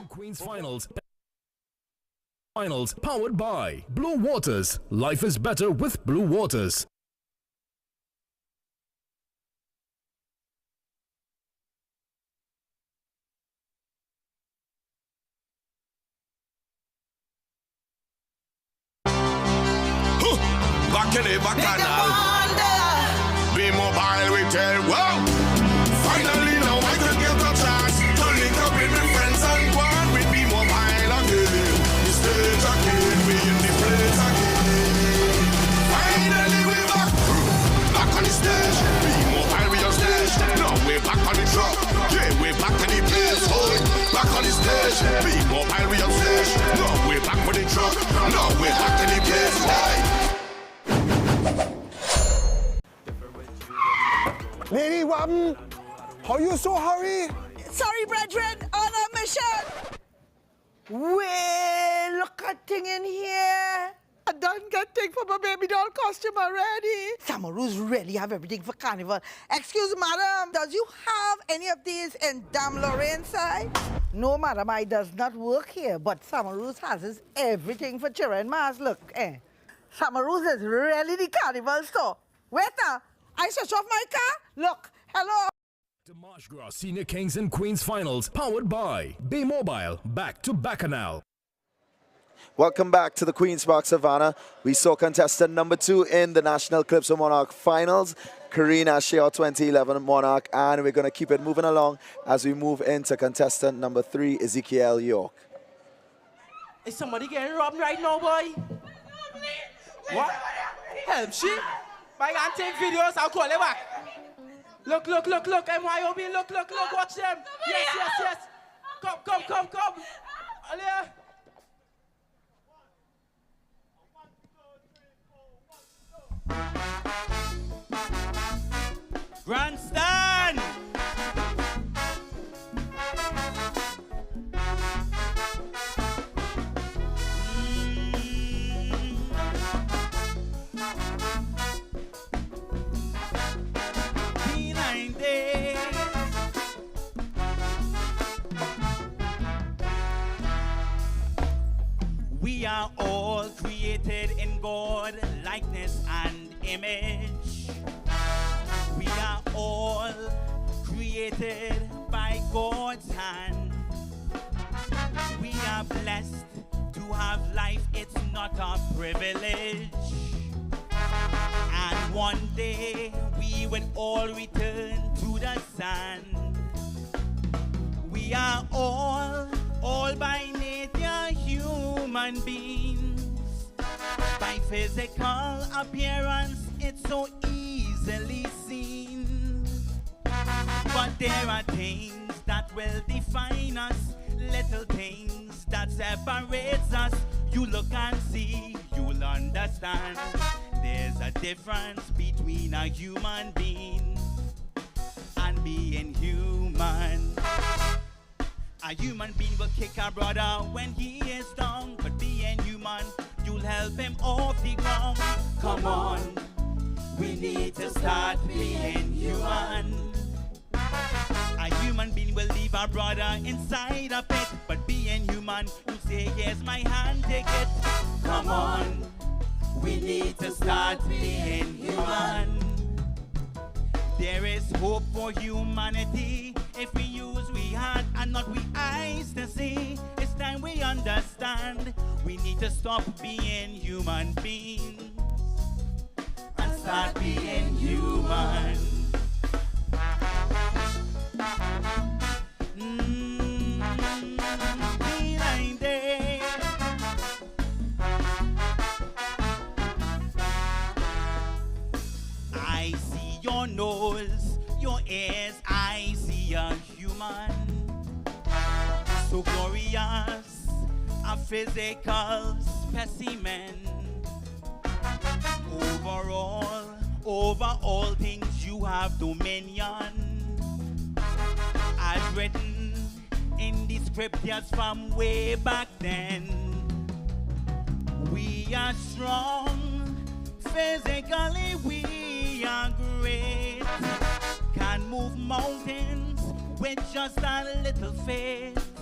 Queen's Finals powered by Blue Waters. Life is better with Blue Waters. Back in the bacchanal. Be mobile, we tell. Wow! Finally, now I could get a chance to link up with my friends and go on with Be Mobile again. The stage again, we in the place again. Finally, we back. Back on the stage. Be mobile, we on stage. Now we're back on the truck. Yeah, we're back on the place. Hold back on the stage. Be mobile, we on stage. Now we're back on the truck. Now we're back in the place. Why? Lady Wabben, how you so hurry? Sorry, brethren, on a mission. Well, look at thing in here. I done get thing for my baby doll costume already. Samaru's really have everything for carnival. Excuse madam, does you have any of these in Dame Lorraine side? No, madam, I does not work here, but Samaru's has his everything for children. Mas, look, Samaru's is really the carnival store. Wait now, I switch off my car. Look, hello. The March Gras Senior Kings and Queens Finals powered by Be Mobile. Back to Bacchanal. Welcome back to the Queen's Park Savannah. We saw contestant number 2 in the National Calypso Monarch Finals, Karina Shea, 2011 Monarch, and we're going to keep it moving along as we move into contestant number 3, Ezekiel York. Is somebody getting robbed right now, boy? What? Help, she? I can take videos, I'll call you back. Look, MYOB, look, watch them. Yes. Come. Alia. Grandstand! We are all created in God, likeness and image. We are all created by God's hand. We are blessed to have life, it's not a privilege. And one day we will all return to the sun. We are all by nature human beings. By physical appearance, it's so easily seen. But there are things that will define us, little things that separates us. You look and see, you'll understand. There's a difference between a human being and being human. A human being will kick a brother when he is down, but being human, you'll help him off the ground. Come on, we need to start being human. A human being will leave a brother inside a pit, but being human, you say, here's my hand, take it. Come on, we need to start being human. There is hope for humanity if we use we heart and not we eyes to see. It's time we understand we need to stop being human beings and start being human. I see your nose, your ears, I glorious, a physical specimen. Over all things you have dominion. As written in the scriptures from way back then. We are strong, physically we are great. Can move mountains with just a little faith.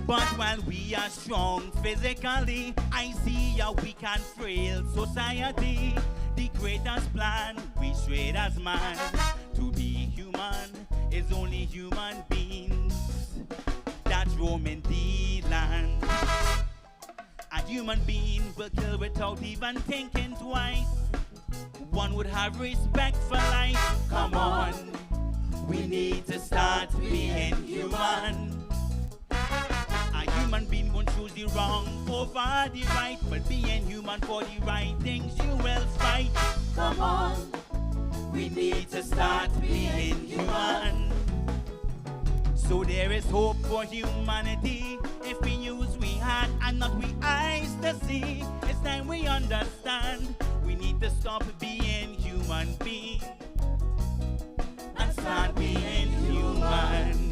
But while we are strong physically, I see a weak and frail society. The greatest plan we straight as man. To be human is only human beings that roam in the land. A human being will kill without even thinking twice. One would have respect for life. Come on, we need to start being human. A human being won't choose the wrong over the right, but being human for the right things you will fight. Come on, we need to start being human. So there is hope for humanity if we use we hand and not we eyes to see. It's time we understand we need to stop being human beings and start being human.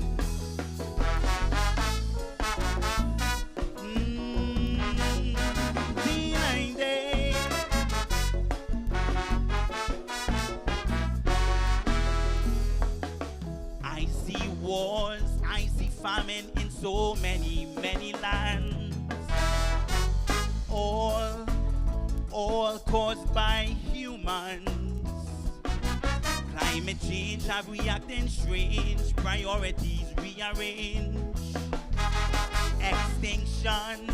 I see wars, I see famine in so many lands. All caused by humans. Climate change have reacting strange, priorities rearrange. Extinction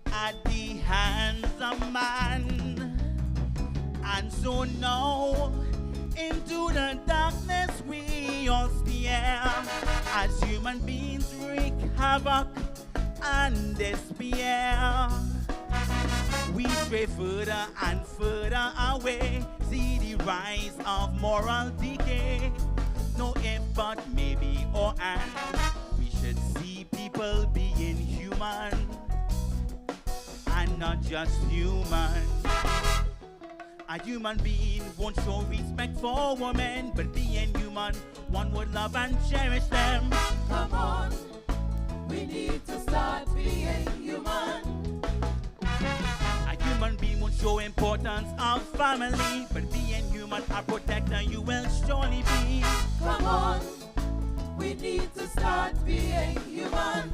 at the hands of man. And so now into the darkness we all stare as human beings wreak havoc and despair. We stray further and further away, see the rise of moral decay. No if but maybe or and. We should see people being human and not just human. A human being won't show respect for women, but being human, one would love and cherish them. Come on, we need to start being human. A human being won't show importance of family, but being human, a protector you will surely be. Come on, we need to start being human.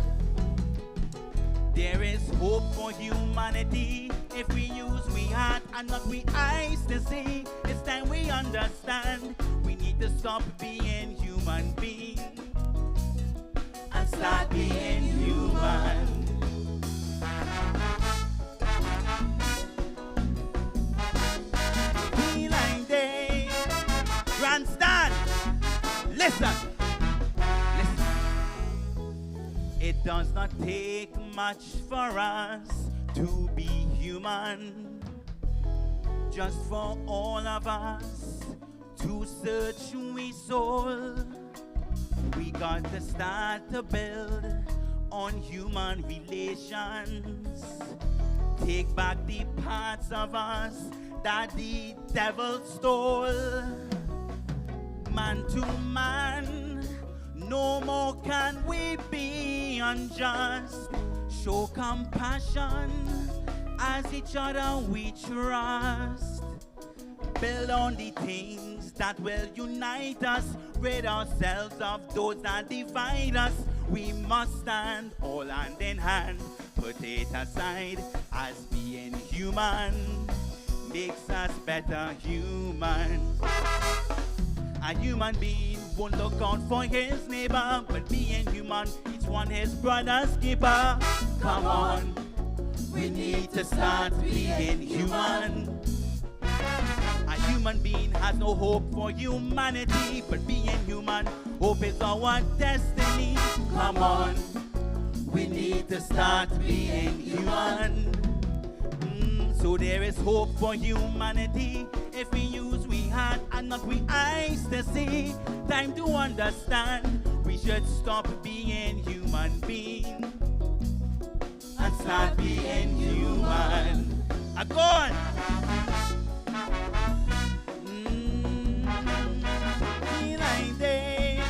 There is hope for humanity if we use we heart and not we eyes to see. It's time we understand we need to stop being human beings and start being human. Feline Day, grandstand. Listen. It does not take much for us to be human. Just for all of us to search we soul. We got to start to build on human relations. Take back the parts of us that the devil stole. Man to man, no more can we be unjust. Show compassion as each other we trust. Build on the things that will unite us. Rid ourselves of those that divide us. We must stand all hand in hand. Put it aside as being human makes us better humans. A human being won't look out for his neighbor, but being human, each one his brother's keeper. Come on, we need to start being human. A human being has no hope for humanity, but being human, hope is our destiny. Come on, we need to start being human. So there is hope for humanity if we use we heart and not we eyes to see. Time to understand we should stop being human being and start being human. Go on. Like that.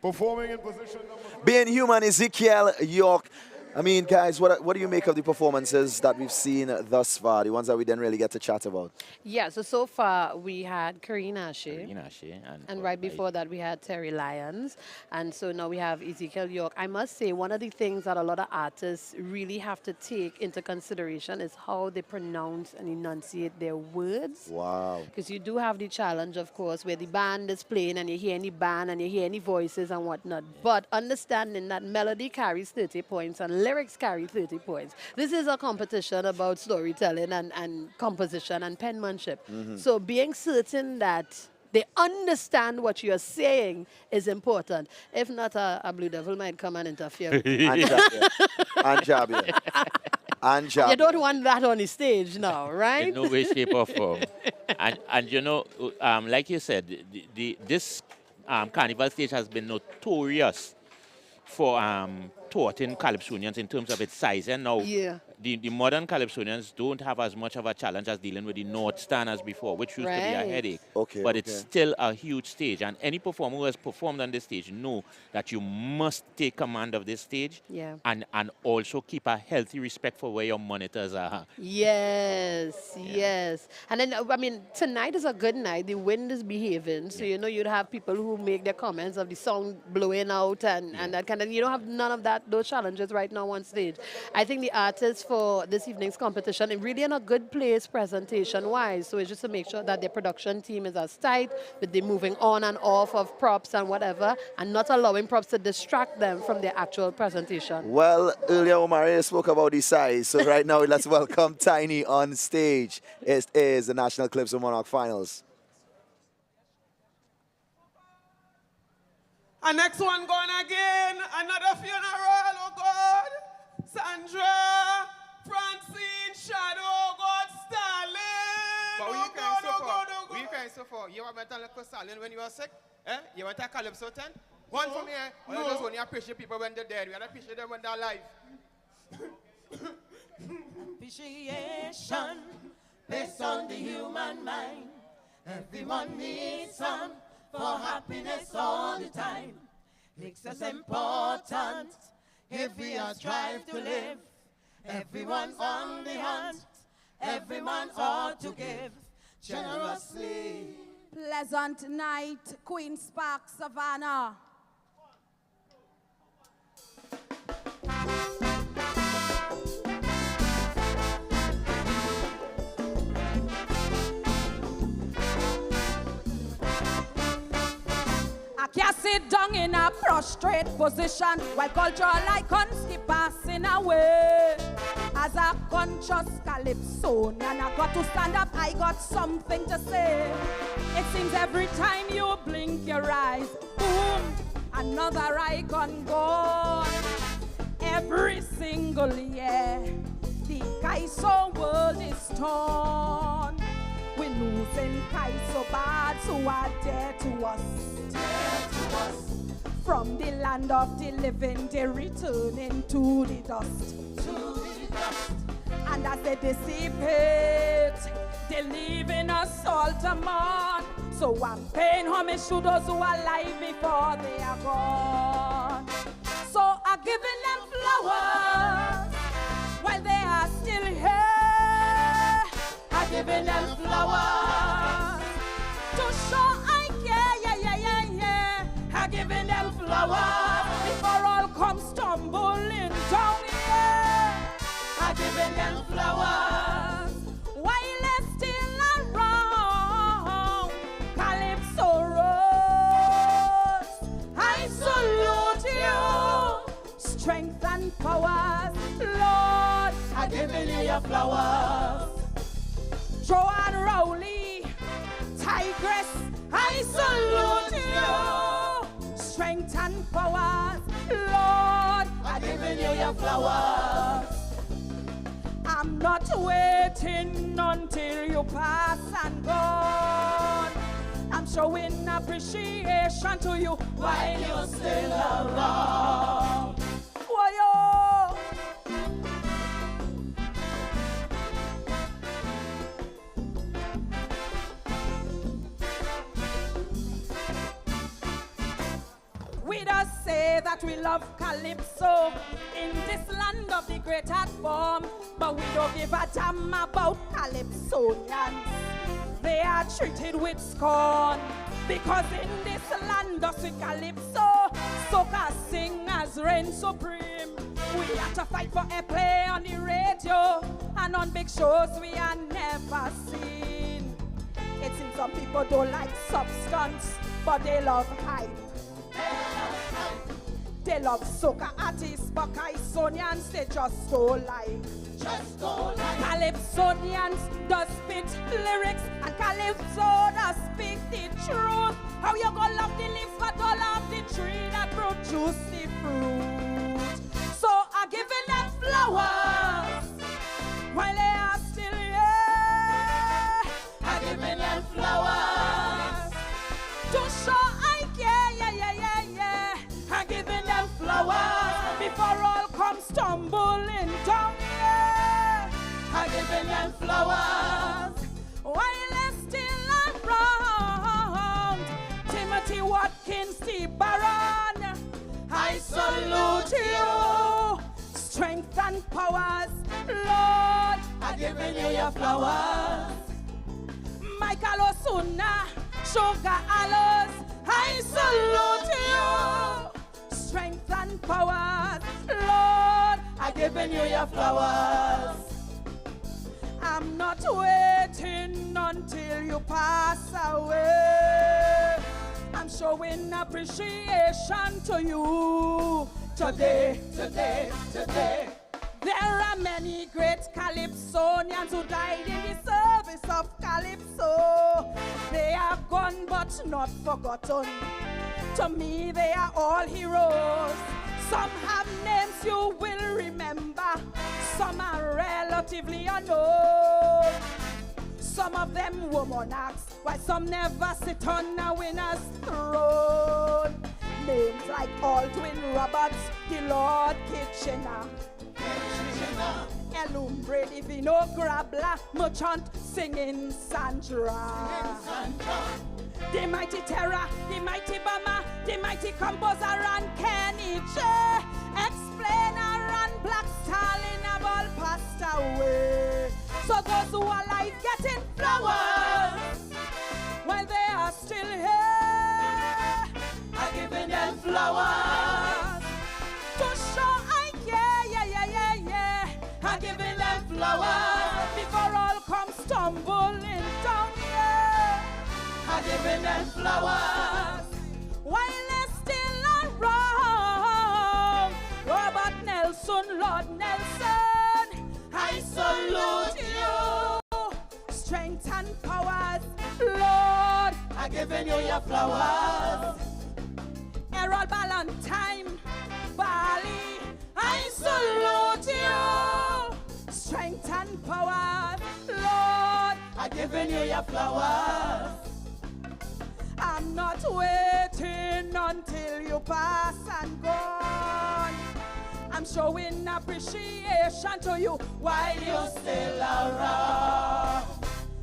Performing in position number 3. Being human, Ezekiel York. I mean, guys, what do you make of the performances that we've seen thus far, the ones that we didn't really get to chat about? Yeah, so far we had Karine Ashe. And right Paul before that we had Terry Lyons. And so now we have Ezekiel York. I must say, one of the things that a lot of artists really have to take into consideration is how they pronounce and enunciate their words. Wow. Because you do have the challenge, of course, where the band is playing and you hear any band and you hear any voices and whatnot. But understanding that melody carries 30 points and lyrics carry 30 points. This is a competition about storytelling and composition and penmanship. So being certain that they understand what you're saying is important. If not, a Blue Devil might come and interfere. And jab you. And jab You don't want that on the stage now, right? In no way, shape, or form. and you know, like you said, this carnival stage has been notorious for thwarting Calypsonians in terms of its size. And now the modern Calypsonians don't have as much of a challenge as dealing with the North Stand as before, which used to be a headache. But it's still a huge stage. And any performer who has performed on this stage know that you must take command of this stage and also keep a healthy respect for where your monitors are. Yes. And then, I mean, tonight is a good night. The wind is behaving. So, you know, you'd have people who make their comments of the sound blowing out and that kind of, you don't have none of those challenges right now on stage. I think the artists for this evening's competition are really in a good place presentation-wise. So it's just to make sure that their production team is as tight with the moving on and off of props and whatever, and not allowing props to distract them from their actual presentation. Well, earlier Omari spoke about the size, so right now let's welcome Tiny on stage. It is the National Calypso Monarch Finals. And next one going again, another funeral, oh God. Sandra, Francine, Shadow, oh God, Stalin. But oh God, oh God, oh God. We came so far. You were meant to look for Stalin when you were sick? Eh? You went to Calypso tent? One for me, eh? No. You just only appreciate people when they're dead. We don't appreciate them when they're alive. Appreciation based on the human mind. Everyone needs some for happiness all the time. Makes us important if we are strive to live. Everyone's on the hunt. Everyone ought to give generously. Pleasant night, Queen's Park, Savannah. I can't sit down in a prostrate position while cultural icons keep passing away. As a conscious Calypsonian, I got to stand up, I got something to say. It seems every time you blink your eyes, boom, another icon gone. Every single year, the Kaiso world is torn. We're losing Kaiso bards who are dear to us. From the land of the living, they returning to the dust. And as they dissipate, they leaving us all to mourn. So I'm paying homage to those who are alive before they are gone. So I'm giving them flowers while they are still here. I'm giving them flowers to show I care, yeah. I'm giving them flowers before all come stumbling down here. I'm giving them flowers while they're still around. Calypso Rose, I salute you. Strength and powers, Lord, I'm giving you your flowers. Joanne Rowley, Tigress, I salute you. Strength and powers, Lord, I'm giving you your flowers. I'm not waiting until you pass and gone. I'm showing appreciation to you while you're still around. Why-oh. We just say that we love Calypso in this land of the great art form, but we don't give a damn about Calypsonians. They are treated with scorn, because in this land of Calypso, soca singers reign supreme. We have to fight for airplay on the radio, and on big shows we are never seen. It seems some people don't like substance, but they love hype. They love soca artists, but Calypsonians they just don't like. Calypsonians does spit lyrics, and Calypso does speak the truth. How you gonna love the leaves but don't love the tree that produce the fruit? So I'm giving them flowers while they are still here. I'm giving them flowers to show I care, yeah. I'm giving them flowers before all come stumbling down, yeah. I'm giving them flowers while they're still around. Timothy Watkins, the Baron, I salute you. Strength and powers, Lord, I'm giving you your flowers. Michael Osuna, Sugar Aloes, I salute you. Strength and powers, Lord, I'm giving you your flowers. I'm not waiting until you pass away. I'm showing appreciation to you today. There are many great Calypsonians who died in the service of Calypso. They are gone but not forgotten. To me, they are all heroes. Some have names you will remember. Some are relatively unknown. Some of them were monarchs, while some never sit on a winner's throne. Names like Aldwin Roberts, the Lord Kitchener, Elumbre Divino Grabla, Merchant singing Sandra. The mighty Terra, the mighty Bama, the mighty composer and Kenny J. Explainer and Black Stalin have all passed away. So those who are alive getting flowers while they are still here, I'm giving them flowers to show I care, yeah. I'm giving them flowers before all come stumbling down, yeah. I'm giving them flowers while they're still around. Robert Nelson, Lord Nelson, I salute you. Strength and powers, Lord, I'm giving you your flowers. Errol Ballantyne, Bali, I salute you. Strength and powers, Lord, I'm giving you your flowers. I'm not waiting until you pass and gone. I'm showing appreciation to you while you're still around.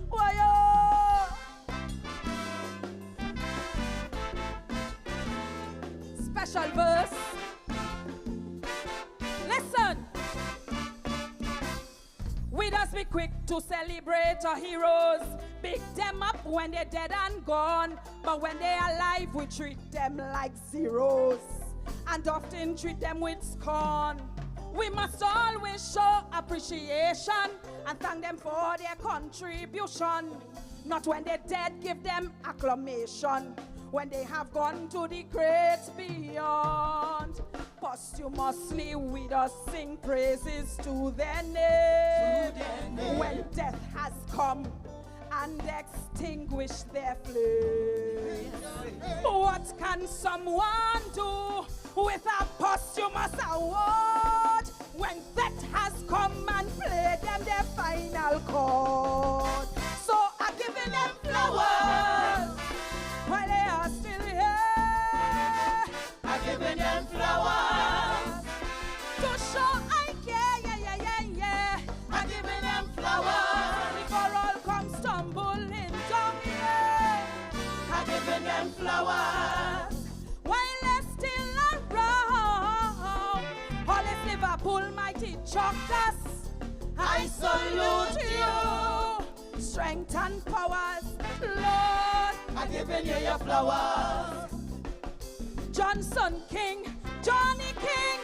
Why-oh. Special verse. Listen. We just be quick to celebrate our heroes. Pick them up when they're dead and gone. But when they're alive, we treat them like zeros. And often treat them with scorn. We must always show appreciation and thank them for their contribution. Not when they're dead, give them acclamation. When they have gone to the great beyond. Posthumously we does sing praises to their name. When death has come and extinguished their flames. What can someone do with a posthumous award when that has come and played them their final flowers. While they're still around, all this Liverpool mighty chocolates, I salute you. Strength and powers, Lord, I'm giving you your flowers. Johnson King, Johnny King,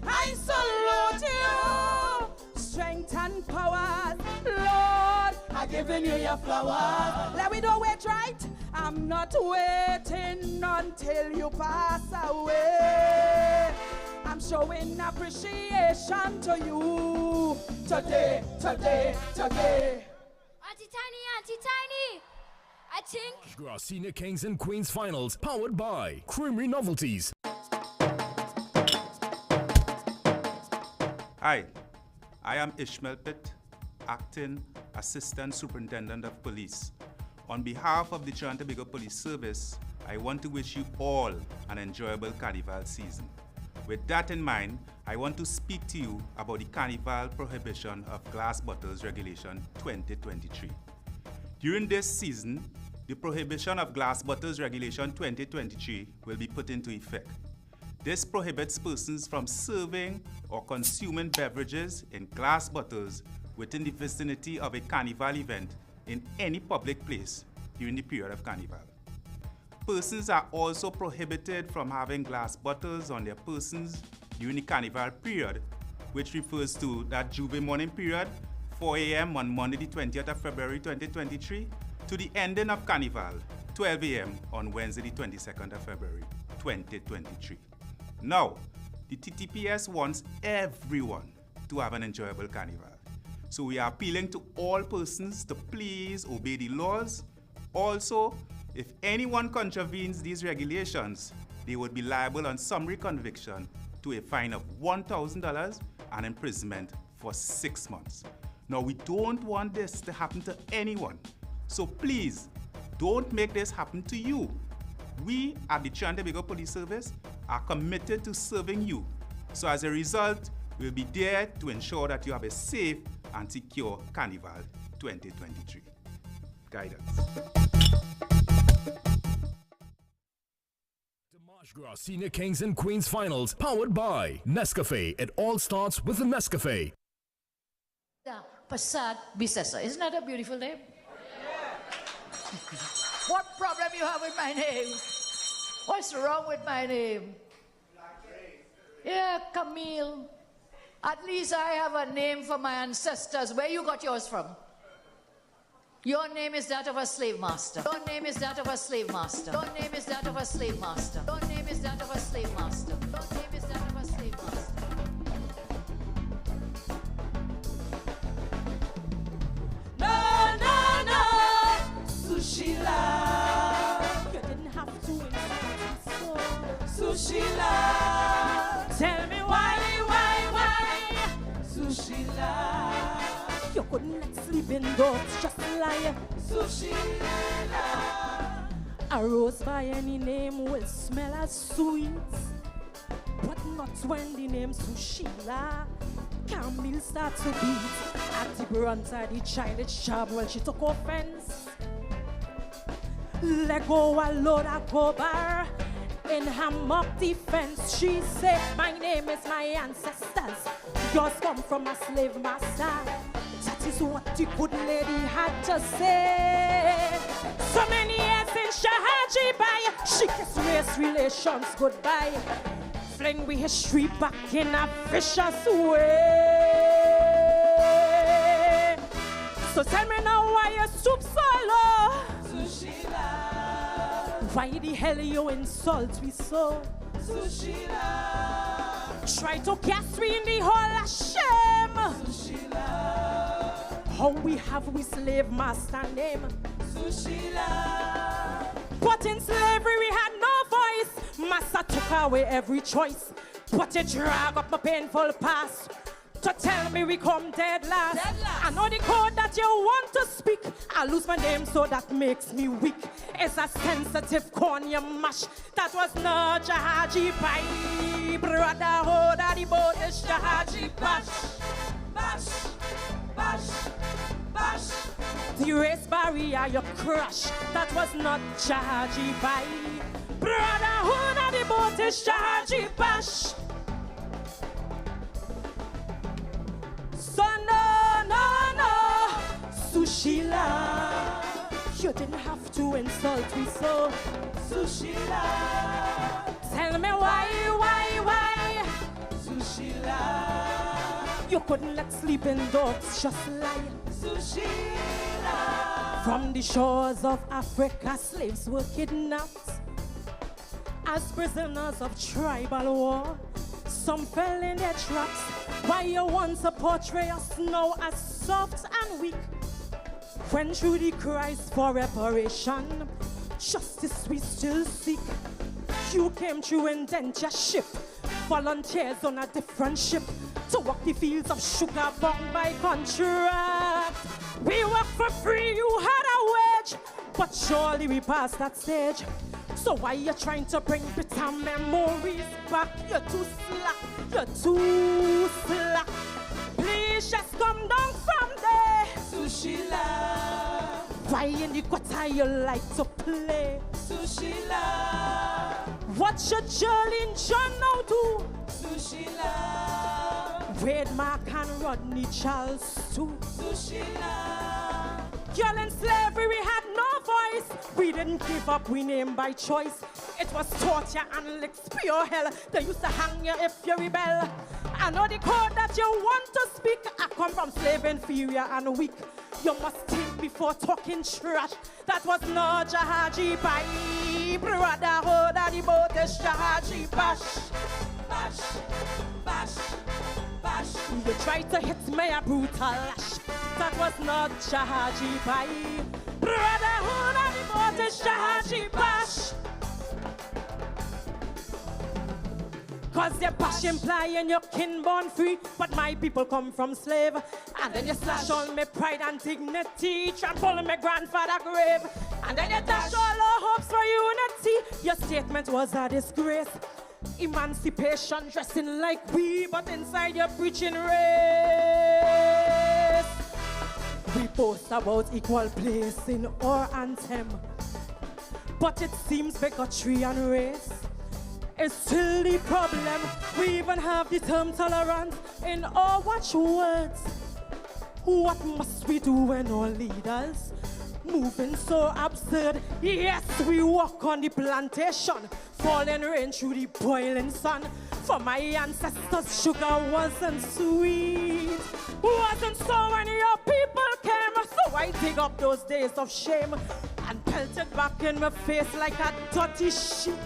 I salute you. Strength and powers, Lord, I'm giving you your flowers. let me do it right. I'm not waiting until you pass away. I'm showing appreciation to you today, today, today. Auntie Tiny, I think. March Senior Kings and Queens Finals, powered by Creamery Novelties. Hi, I am Ishmael Pitt, Acting Assistant Superintendent of Police. On behalf of the Trinidad and Tobago Police Service, I want to wish you all an enjoyable Carnival season. With that in mind, I want to speak to you about the Carnival Prohibition of Glass Bottles Regulation 2023. During this season, the Prohibition of Glass Bottles Regulation 2023 will be put into effect. This prohibits persons from serving or consuming beverages in glass bottles within the vicinity of a carnival event in any public place during the period of carnival. Persons are also prohibited from having glass bottles on their persons during the carnival period, which refers to that Juve morning period, 4 a.m. on Monday the 20th of February 2023, to the ending of carnival, 12 a.m. on Wednesday the 22nd of February 2023. Now, the TTPS wants everyone to have an enjoyable carnival. So we are appealing to all persons to please obey the laws. Also, if anyone contravenes these regulations, they would be liable on summary conviction to a fine of $1,000 and imprisonment for 6 months. Now, we don't want this to happen to anyone. So please, don't make this happen to you. We at the Trinidad and Tobago Police Service are committed to serving you. So as a result, we'll be there to ensure that you have a safe and secure Carnival 2023. Guidance. The March Gras Senior Kings and Queens Finals, powered by Nescafe. It all starts with a Nescafe. Passat Bissessa. Isn't that a beautiful name? What problem you have with my name? What's wrong with my name? Yeah, Camille. At least I have a name for my ancestors. Where you got yours from? Your name is that of a slave master. Your name is that of a slave master. Your name is that of a slave master. Your name is that of a slave master. Your name is that of a slave master. No, Sushi love. You didn't have to insult me so. Sushi love. Tell me why? Sushi love. You couldn't let sleeping dogs just lie. Sushi love. A rose by any name will smell as sweet, but not when the name Sushila. Camille starts to beat at the brunt of the childish job while she took offense. Let go a load of cover in ham up defense. She said, my name is my ancestors. Yours come from a slave master. That is what the good lady had to say. So many years in Shahaji by, she kissed race relations goodbye. Fling we history back in a vicious way. So tell me now why you stoop so low. Sushila. Why the hell you insult me so? Sushila. Try to cast me in the hole of shame. Sushila. How we have we slave master name? Sushila. But in slavery we had no voice. Master took away every choice. But you drag up my painful past to tell me we come dead last. I know the code that you want to speak. I lose my name so that makes me weak. It's a sensitive corn you mash. That was not Jahaji Pai. Brotherhood of the boat is Jahaji Bash. Bash, bash, bash. The race barrier you crush, that was not Jahaji Bai. Brotherhood of the boat is Jahaji Bash. So no, Sushila, you didn't have to insult me so. Sushila, tell me why? Sushila, you couldn't let sleeping dogs just lie. Sushila, from the shores of Africa, slaves were kidnapped as prisoners of tribal war. Some fell in their traps. Why you want to portray us now as soft and weak? When through the cries for reparation, justice we still seek. You came through in danger ship, volunteers on a different ship to walk the fields of sugar bound by contract. We work for free, you had a wage, but surely we passed that stage. So why you trying to bring bitter memories back? You're too slack. Please just come down from there. Sushila, why in the gutter you like to play? Sushila, what should Jolene John now do? Sushila, Wade Mark and Rodney Charles too. Sushila, girl in slavery we had no voice. We didn't give up, we named by choice. It was torture and licks, pure hell. They used to hang you if you rebel. I know the code that you want to speak. I come from slave inferior and weak. You must think before talking trash. That was no Jahaji Bai. Brotherhood of the boat is Jahaji Bash. Bash. You tried to hit me a brutal lash. That was not Jahaji Bai. Brotherhood of the boat is Jahaji Bash. Cause your bash implying your kin born free, but my people come from slave. And then you slash all my pride and dignity, trample my grandfather grave. And then you dash all our hopes for unity. Your statement was a disgrace. Emancipation dressing like we, but inside you're preaching race. We boast about equal place in our anthem, but it seems bigotry and race is still the problem. We even have the term tolerance in our watchwords. What must we do when our leaders moving so absurd? Yes, we walk on the plantation, falling rain through the boiling sun. For my ancestors, sugar wasn't sweet, wasn't so when your people came. So I dig up those days of shame and pelt it back in my face like a dirty sheet.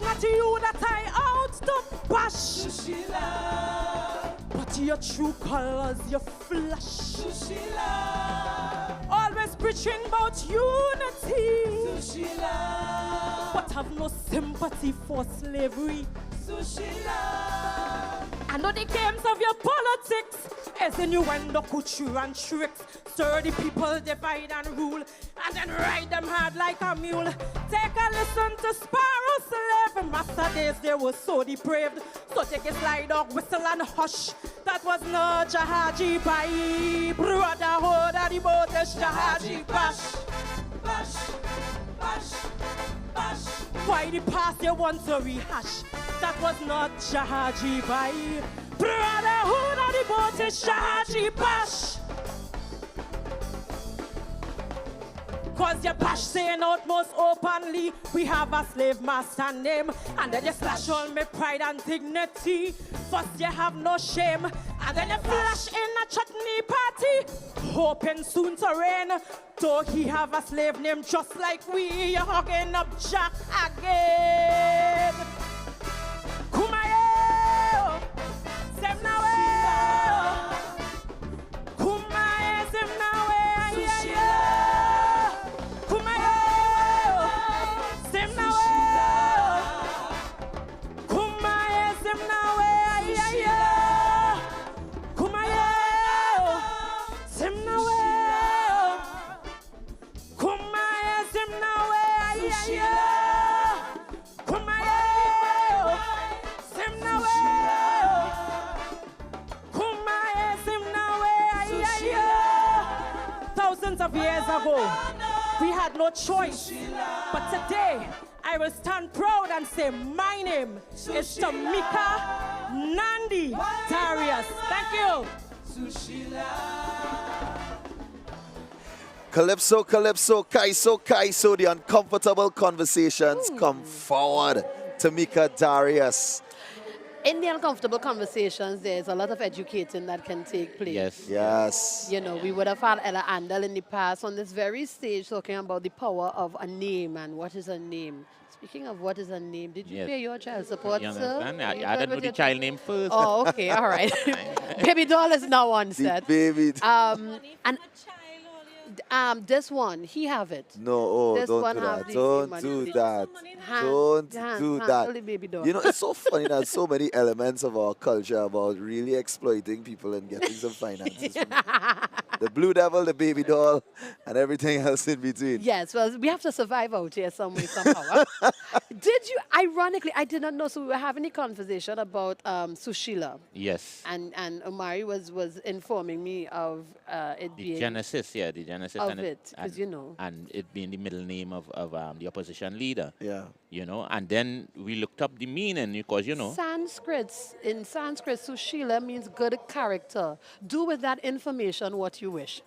Not you that I out to bash, Sushila, but your true colors, your flesh, Sushila, always preaching about unity, Sushila, but have no sympathy for slavery, Sushila. I know the games of your politics is innuendo, couture and tricks. Stir the people, divide and rule, and then ride them hard like a mule. Take a listen to Sparrow Slave. Master days they were so depraved. So take a slide dog, whistle and hush. That was no Jahaji Bai. Brotherhood of the boat is Jahaji Bash. Why the past you want to rehash? That was not Jahaji Bai. Brotherhood of the boat is Jahaji Bash. Cause you bash saying out most openly, we have a slave master name. And then you slash all my pride and dignity. First you have no shame. And then you flash in a chutney party, hoping soon to rain. Though he have a slave name just like we, you're hugging up Jack again. Kumaye, Semnawe, Kumaye, Semnawe, Kumaye, Semnawe, Kumaye, Semnawe, Kumaye, Semnawe, Kumaye, Semnawe, Kumaye, Semnawe, years ago, we had no choice. But today, I will stand proud and say my name is Tamika Nandi Darius. Thank you. Calypso, Calypso, Kaiso, Kaiso, the uncomfortable conversations come forward. Tamika Darius. In the uncomfortable conversations, there's a lot of educating that can take place. Yes. Yes. You know, we would have had Ella Andel in the past on this very stage talking about the power of a name and what is a name. Speaking of what is a name, did you pay your child support, You sir? understand? I didn't know the child name first. Oh, okay, all right. Baby doll is now on set. Baby. And this one, he have it. No, oh, This don't one do have that. the Don't money. do that. Hand, Don't hand, do hand, that. only baby doll. You know, it's so funny that so many elements of our culture about really exploiting people and getting some finances. The blue devil, the baby doll, and everything else in between. Yes, well, we have to survive out here some way, somehow. Did you, ironically, I did not know, so we were having a conversation about Sushila. Yes. And Omari was informing me of it The being... genesis, yeah, the genesis. Of and it, 'cause you know. And it being the middle name of the opposition leader. Yeah. You know, and then we looked up the meaning because, you know. In Sanskrit, Sushila means good character. Do with that information what you wish.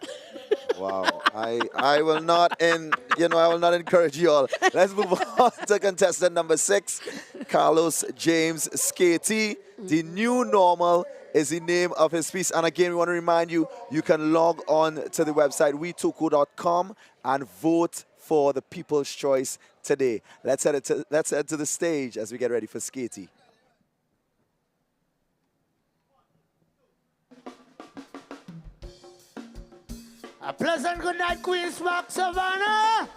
Wow. I will not I will not encourage you all. Let's move on to contestant number 6, Carlos James Skatey. The new normal is the name of his piece. And again, we want to remind you, you can log on to the website wetoko.com and vote for the People's Choice today. Let's head to the stage as we get ready for Skatey. A pleasant good night, Queen's Park, Savannah.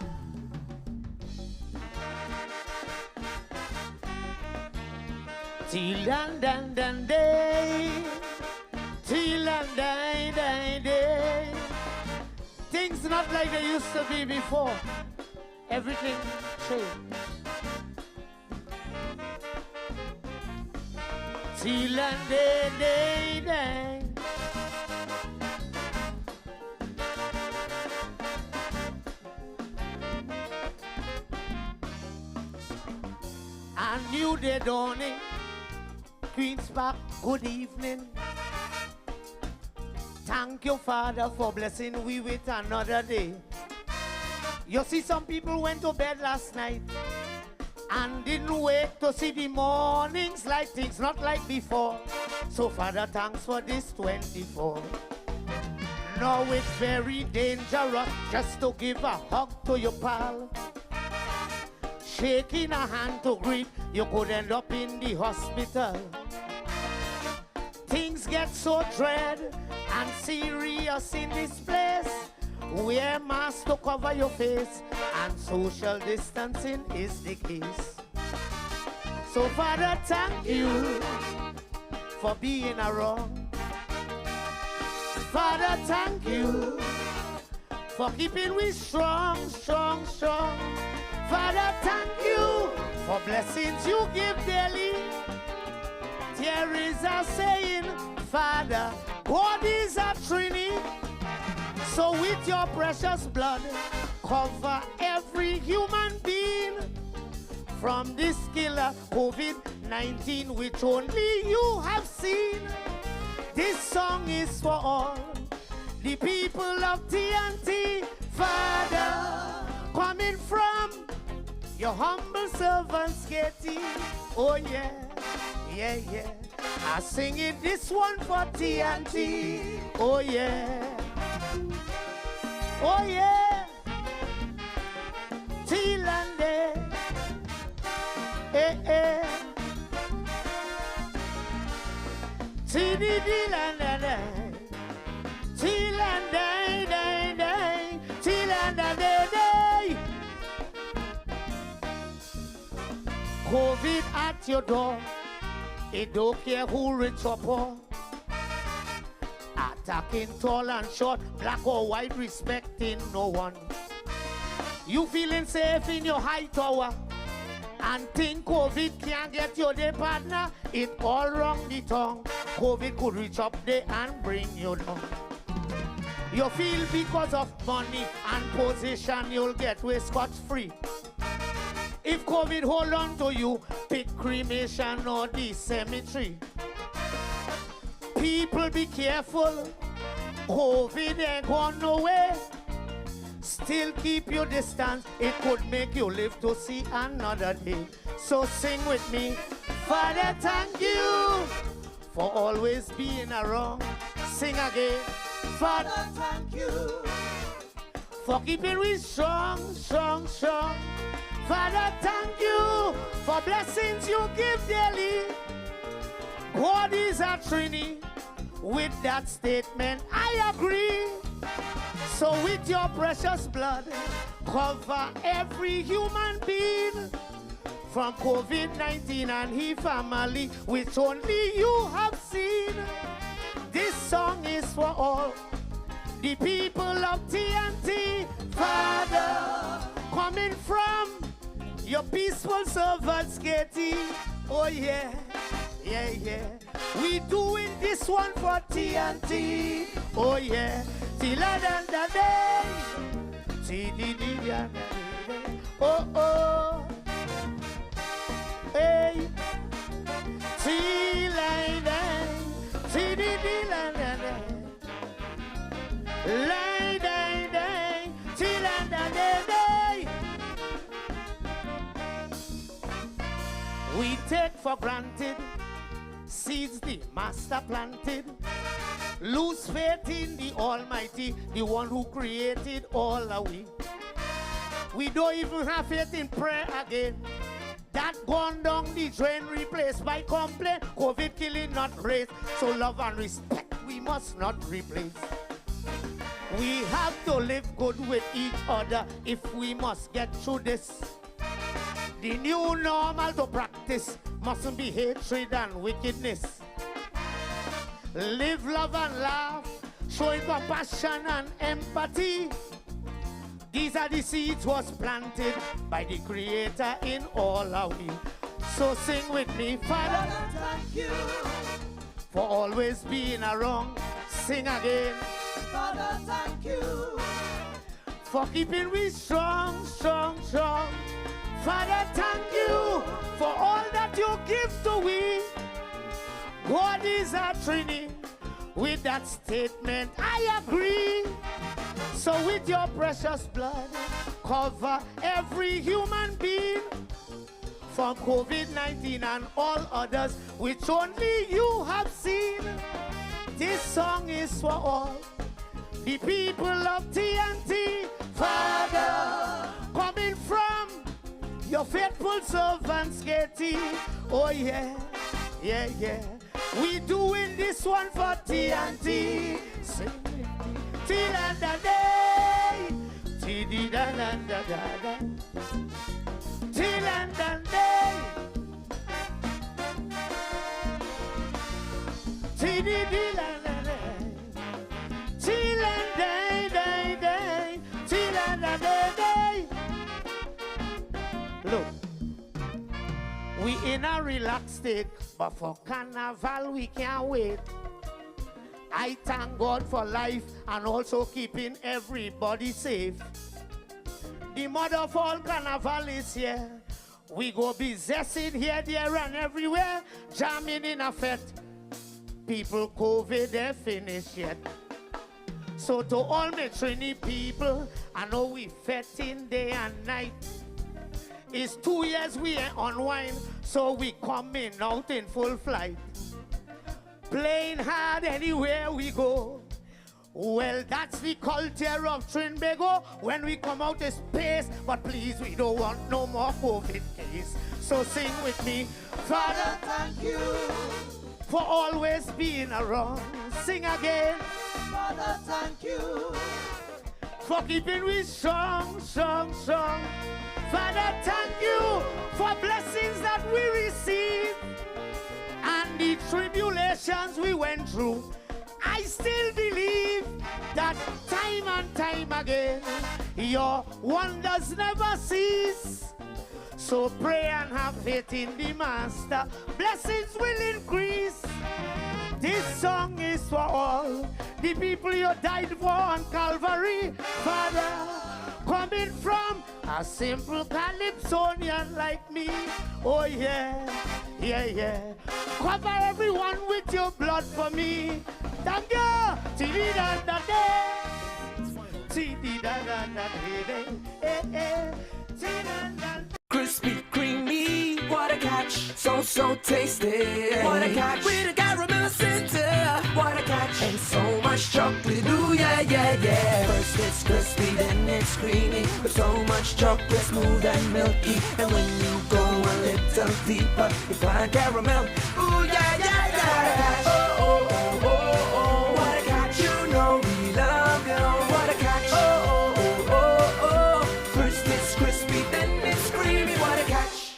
Till and day, till and day. Things not like they used to be before. Everything changed. Till and day. A new day dawning, Queen's Park, good evening. Thank you, Father, for blessing we with another day. You see, some people went to bed last night and didn't wake to see the morning's light. Things not like before. So, Father, thanks for this 24. Now it's very dangerous just to give a hug to your pal. Shaking a hand to greet, you could end up in the hospital. Things get so dread and serious in this place. Wear masks to cover your face, and social distancing is the case. So, Father, thank you for being around. Father, thank you for keeping we strong. Father, thank you for blessings you give daily. There is a saying, Father, God is a Trinity. So with your precious blood, cover every human being from this killer COVID-19, which only you have seen. This song is for all the people of TNT. Father, coming from your humble servant, Skatey. Oh yeah, yeah, yeah. I sing it this one for TNT. Oh yeah. Oh yeah. T-Lande. Eh eh. T-D-D-Lande. T-Lande, day, day. T-Lande, day, day. COVID at your door. It don't care who rich or poor. Attacking tall and short, black or white, respecting no one. You feeling safe in your high tower and think COVID can't get your day partner? It all wrong the tongue. COVID could reach up there and bring you down. You feel because of money and position you'll get away scot-free. If COVID hold on to you, pick cremation or the cemetery. People be careful, COVID ain't gone nowhere. Still keep your distance, it could make you live to see another day. So sing with me, Father, thank you for always being around. Sing again, Father, thank you for keeping me strong, strong, strong. Father, thank you for blessings you give daily. God is a Trinity. With that statement, I agree. So with your precious blood, cover every human being from COVID-19 and his family, which only you have seen. This song is for all the people of TNT. Father, coming from your peaceful servants, Katie. Oh yeah, yeah, yeah. We doing this one for TNT. Oh yeah. Till the day. Oh oh. Hey. Till the day. Till the day. We take for granted seeds the master planted. Lose faith in the Almighty, the one who created all our we. We don't even have faith in prayer again. That gone down the drain, replaced by complaint. COVID killing, not race. So love and respect we must not replace. We have to live good with each other if we must get through this. The new normal to practice mustn't be hatred and wickedness. Live, love, and laugh, showing compassion and empathy. These are the seeds was planted by the Creator in all our we. So sing with me, Father, thank you for always being around. Sing again, Father, thank you for keeping me strong, strong, strong. Father, thank you for all that you give to we. God is a Trinity. With that statement, I agree. So with your precious blood, cover every human being from COVID-19 and all others, which only you have seen. This song is for all the people of TNT. Father, coming from your faithful servants, Katie. Oh yeah, yeah, yeah. We doing this one for TNT. Sing till the day. Till the day. Till the day. Till the day. Till the day. Till the day. Look. We in a relaxed state, but for carnival we can't wait. I thank God for life and also keeping everybody safe. The mother of all carnival is here. We go be zesting here, there, and everywhere, jamming in a fete. People COVID, they finished yet. So to all my Trinity people, I know we fetting day and night. It's 2 years we ain't unwind, so we coming out in full flight. Playing hard anywhere we go. Well, that's the culture of Trinbago. When we come out of space, but please, we don't want no more COVID case. So sing with me, Father, thank you for always being around. Sing again, Father, thank you for keeping me strong, strong, strong. Father, thank you for blessings that we receive and the tribulations we went through. I still believe that time and time again, your wonders never cease. So pray and have faith in the Master. Blessings will increase. This song is for all the people you died for on Calvary, Father. Coming from a simple Calypsonian like me. Oh yeah, yeah, yeah. Cover everyone with your blood for me. Thank you. Crispy, creamy, what a catch. So tasty. What a catch. With a caramel center. What a catch. And so much chocolate. Ooh, yeah, yeah, yeah. First it's crispy, then it's creamy. With so much chocolate, smooth and milky. And when you go a little deeper, you find caramel. Ooh, yeah, yeah, yeah. Oh, oh, oh, oh, oh. What a catch. You know we love you. What a catch. Oh, oh, oh, oh, oh. First it's crispy, then it's creamy. What a catch.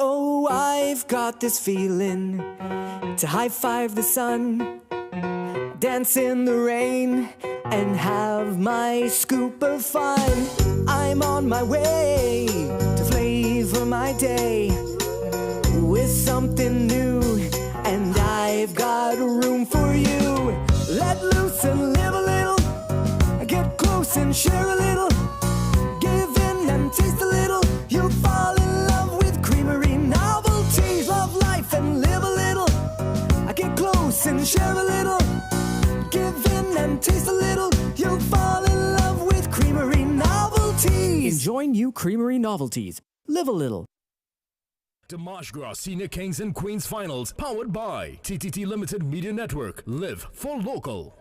Oh, I've got this feeling to high-five the sun, dance in the rain, and have my scoop of fun. I'm on my way to flavor my day with something new, and I've got room for you. Let loose and live a little, get close and share a little, give in and taste a little. You'll fall in love with Creamery novelties. Love life and live a little, get close and share a little, give in and taste a little. You'll fall in love with Creamery novelties. Enjoy new Creamery novelties. Live a little. The March Gras Senior Kings and Queens Finals, powered by TTT Limited Media Network. Live for local.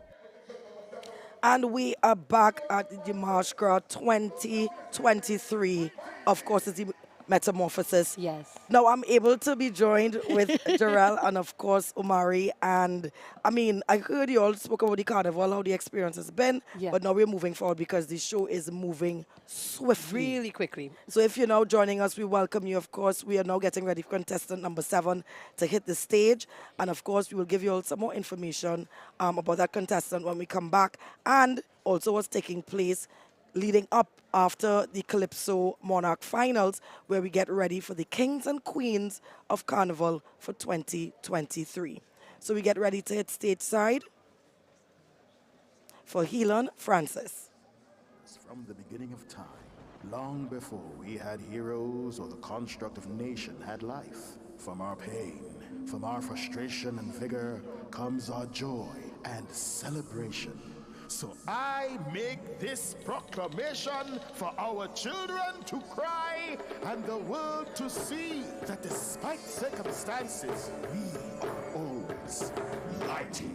And we are back at the March Gras 2023. Of course, it's the Metamorphosis. Yes. Now I'm able to be joined with Jarrell and of course Omari. And I mean, I heard you all spoke about the carnival, how the experience has been. Yeah. But now we're moving forward because the show is moving swiftly. Really quickly. So if you're now joining us, we welcome you. Of course, we are now getting ready for contestant number 7 to hit the stage. And of course, we will give you all some more information about that contestant when we come back. And also what's taking place leading up after the Calypso Monarch Finals, where we get ready for the Kings and Queens of Carnival for 2023. So we get ready to hit stateside for Helon Francis. From the beginning of time, long before we had heroes or the construct of nation had life, from our pain, from our frustration and vigor, comes our joy and celebration. So I make this proclamation for our children to cry and the world to see that despite circumstances, we are always mighty.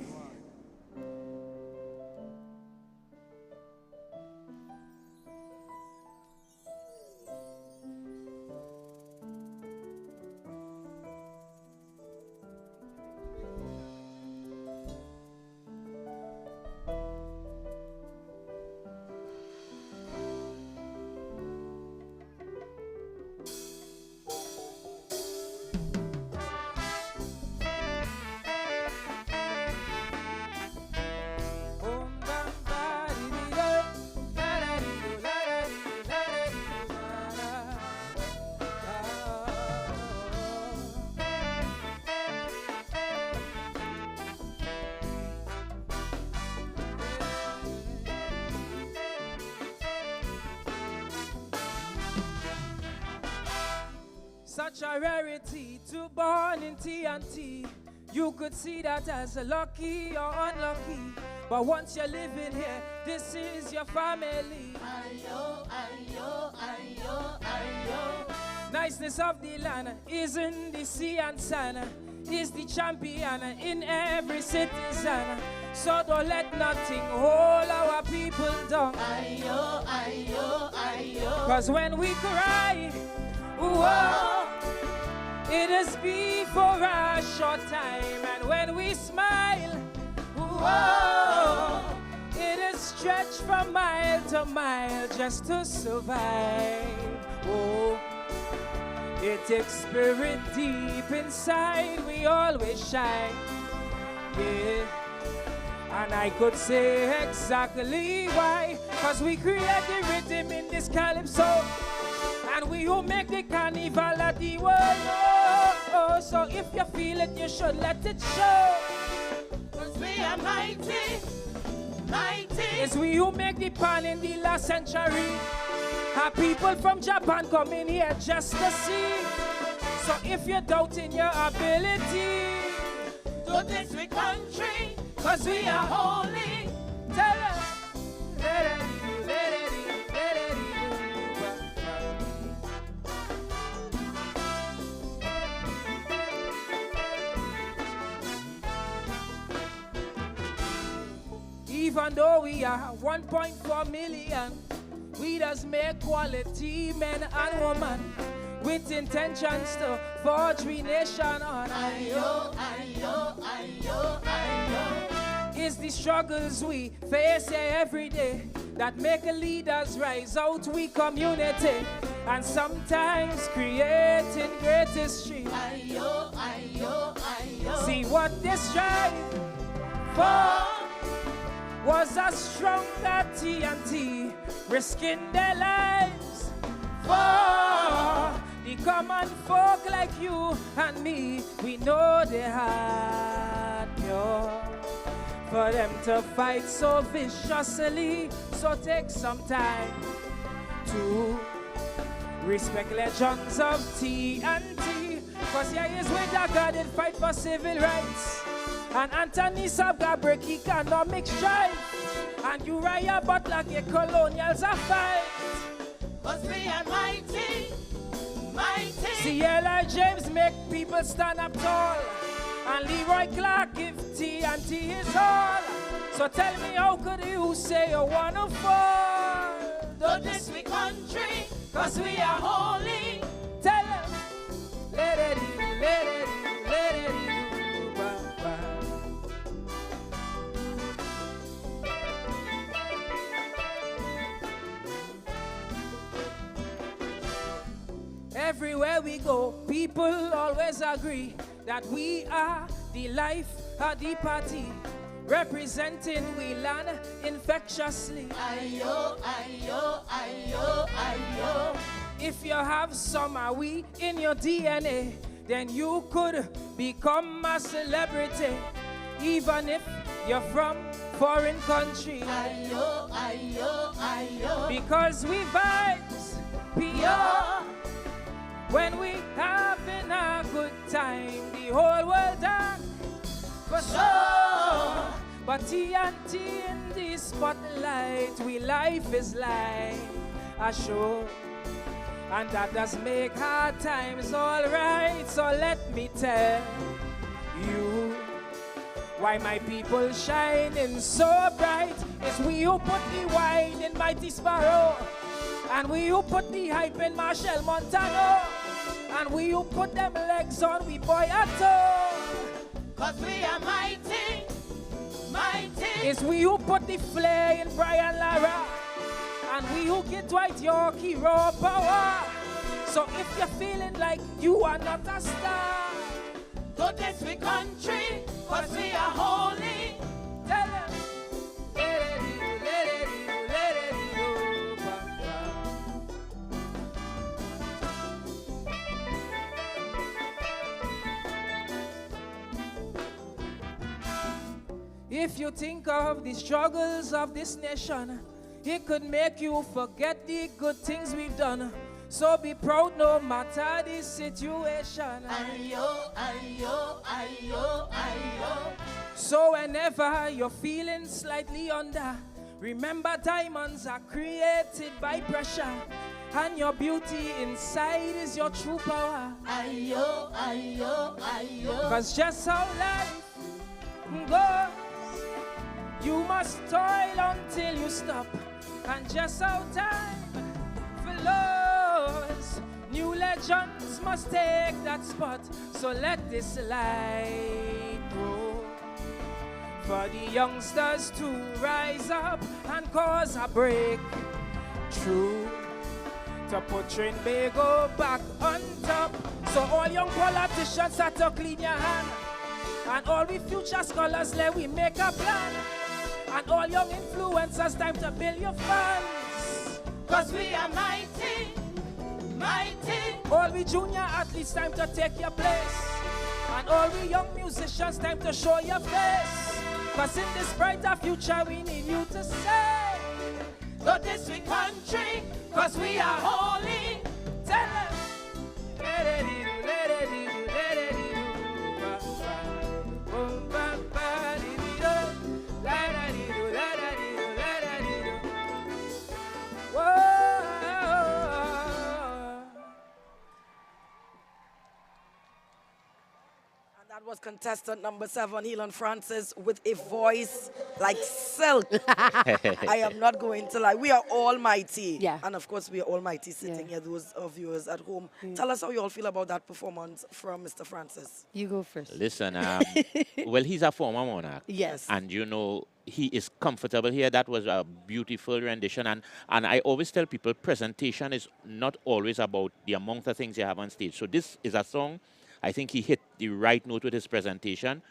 Such a rarity to born in TNT. You could see that as a lucky or unlucky. But once you're living here, this is your family. Ayo, ayo, ayo, ayo. Niceness of the land is in the sea and sand. Is the champion in every citizen. So don't let nothing hold our people down. Ayo, ayo, ayo. Cause when we cry, whoa, it is be for a short time, and when we smile, whoa, it is stretched from mile to mile just to survive. Oh, it takes spirit deep inside, we always shine. Yeah, and I could say exactly why, cause we create the rhythm in this calypso. And we who make the carnival of the world know. oh. So if you feel it, you should let it show. 'Cause we are mighty, mighty. It's we who make the pan in the last century. Have people from Japan come in here just to see. So if you're doubting your ability, to this we country, 'cause we are holy. Tell us, let it, let it, let it. Even though we are 1.4 million, we just make quality men and women with intentions to forge we nation on. Ayo, ayo, ayo, ayo. It's the struggles we face here every day that make leaders rise out we community and sometimes creating great history. Ayo, ayo, ayo. See what they strive for was a stronger TNT, risking their lives for the common folk like you and me. We know they had pure for them to fight so viciously. So take some time to respect legends of TNT, 'cause here is where the garden fight for civil rights. And Anthony Sabga break economic strife. And Uriah Butler get colonials a fight. 'Cause we are mighty, mighty. C.L.I. James make people stand up tall. And Leroy Clark give TNT his all. So tell me, how could you say you wanna fall? To this we country, 'cause we are holy. Tell them, let it, let it, let it. Everywhere we go, people always agree that we are the life of the party, representing we land infectiously. Ayo, ayo, ayo, ayo. If you have some of we in your DNA, then you could become a celebrity, even if you're from foreign country. Ayo, ayo, ayo. Because we vibes pure. When we having a good time, the whole world done for sure. But TNT in the spotlight, we life is like a show. And that does make hard times alright. So let me tell you why my people shining so bright. It's we who put the wine in Mighty Sparrow, and we who put the hype in Marshall Montano, and we who put them legs on we boy Atto. 'Cause we are mighty, mighty. It's we who put the flair in Brian Lara, and we who get Dwight York hero power. So if you're feeling like you are not a star, to this we country, 'cause we are holy. Tell them, let it, let it, let it go. If you think of the struggles of this nation, it could make you forget the good things we've done. So be proud no matter the situation. Ayo, ayo, ayo, ayo. So whenever you're feeling slightly under, remember diamonds are created by pressure, and your beauty inside is your true power. Ayo, ayo, ayo. 'Cause just how life goes, you must toil until you stop. And just how time flows, new legends must take that spot. So let this light grow for the youngsters to rise up and cause a breakthrough, to put Trinbago back on top. So all young politicians start to clean your hand, and all we future scholars, let we make a plan. And all young influencers, time to build your funds. 'Cause we are mighty, mighty. All we junior athletes, time to take your place. And all we young musicians, time to show your face. Cause in this brighter future, we need you to say, Lord, this we country, cause we are holy. Tell them. That was contestant number 7, Helan Francis, with a voice like silk. I am not going to lie. We are almighty. Yeah. And of course, we are almighty sitting here, those viewers at home. Tell us how you all feel about that performance from Mr. Francis. You go first. Listen, well, he's a former monarch. Yes. And you know, he is comfortable here. That was a beautiful rendition. And I always tell people, presentation is not always about the amount of things you have on stage. So this is a song, I think he hit the right note with his presentation.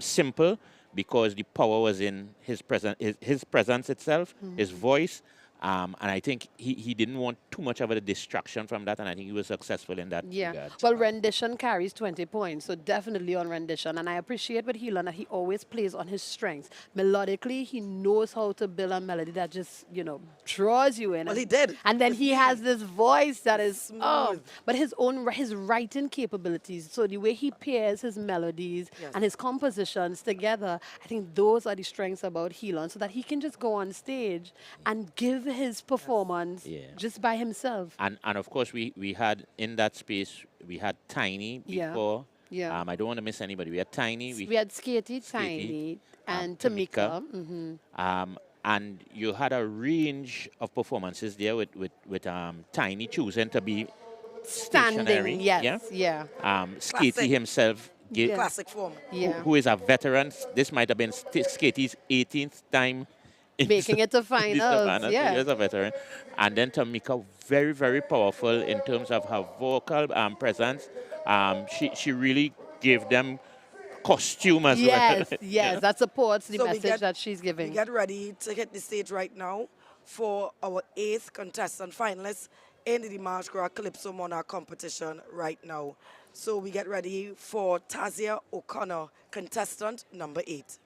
Simple, because the power was in his presence itself, his voice. And I think he didn't want too much of a distraction from that, and I think he was successful in that regard. Well, rendition carries 20 points, so definitely on rendition. And I appreciate with Helan that he always plays on his strengths. Melodically, he knows how to build a melody that just, you know, draws you in. Well, he did. And then he has this voice that is smooth. But his writing capabilities, so the way he pairs his melodies and his compositions together, I think those are the strengths about Helan, so that he can just go on stage and give his performance just by himself. And of course, we had in that space, we had Tiny before. Yeah. I don't want to miss anybody. We had Tiny. We had Skatey, Tiny, and Tamika. And you had a range of performances there with Tiny choosing to be stationary. Standing, yes, Skatey himself. Classic form. Who is a veteran. This might have been Skatey's 18th time making it to finals. He is a veteran. And then Tamika, very, very powerful in terms of her vocal presence. She really gave them costume as well. Yes, that supports the message that she's giving. We get ready to hit the stage right now for our 8th contestant finalist in the March Gras Calypso Monarch competition right now. So we get ready for Tazia O'Connor, contestant number 8.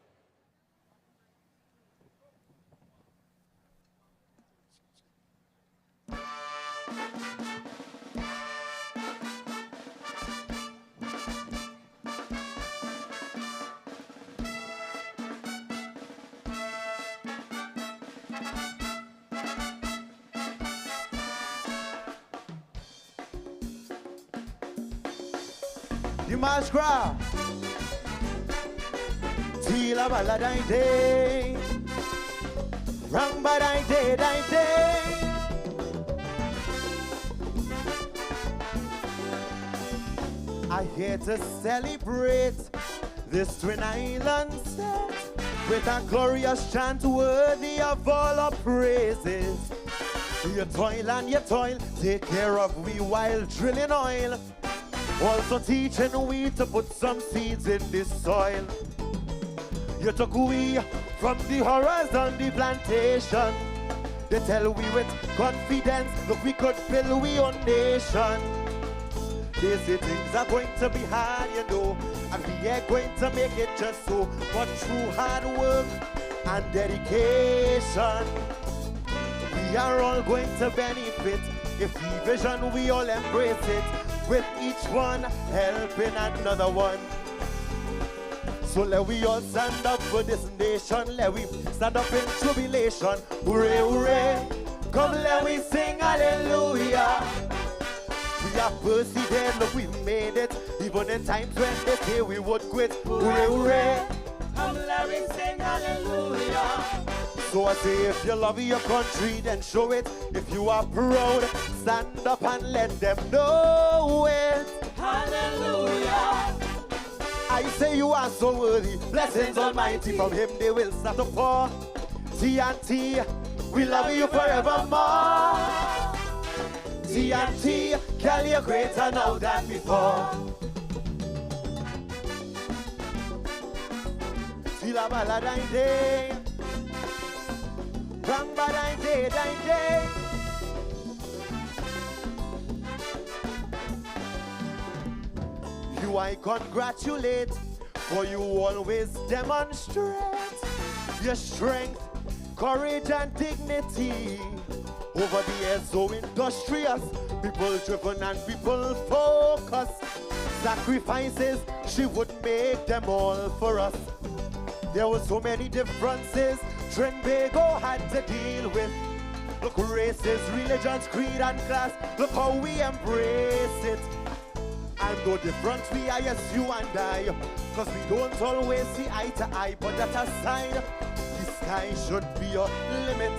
The March Gras, Tila Baladai Day, Ramba Day. I here to celebrate this Twin Island set with a glorious chant worthy of all our praises. You toil and you toil, take care of we while drilling oil. Also teaching we to put some seeds in this soil. You took we from the horrors on the plantation. They tell we with confidence, look, we could build we own nation. They say things are going to be hard, you know, and we are going to make it just so. But through hard work and dedication, we are all going to benefit. If we vision, we all embrace it, with each one helping another one. So let we all stand up for this nation. Let we stand up in tribulation. Hooray, hooray. Come let we sing hallelujah. We are persevered, look, we made it. Even in times when they say we would quit. Hooray, hooray. Come let me sing hallelujah. So I say, if you love your country, then show it. If you are proud, stand up and let them know it. Hallelujah. I say you are so worthy. Blessings almighty from him they will start to pour. TNT, we love you forevermore. TNT, Kelly, you're greater now than before. Tila Baladai Day. Ramba Day. you I congratulate, for you always demonstrate your strength, courage and dignity. Over the years so industrious, people driven and people focused. Sacrifices, she would make them all for us. There were so many differences Trinbago had to deal with. Look, races, religions, creed and class, look how we embrace it. And no difference we are, yes, you and I, cause we don't always see eye to eye, but that aside, the sky should be your limit.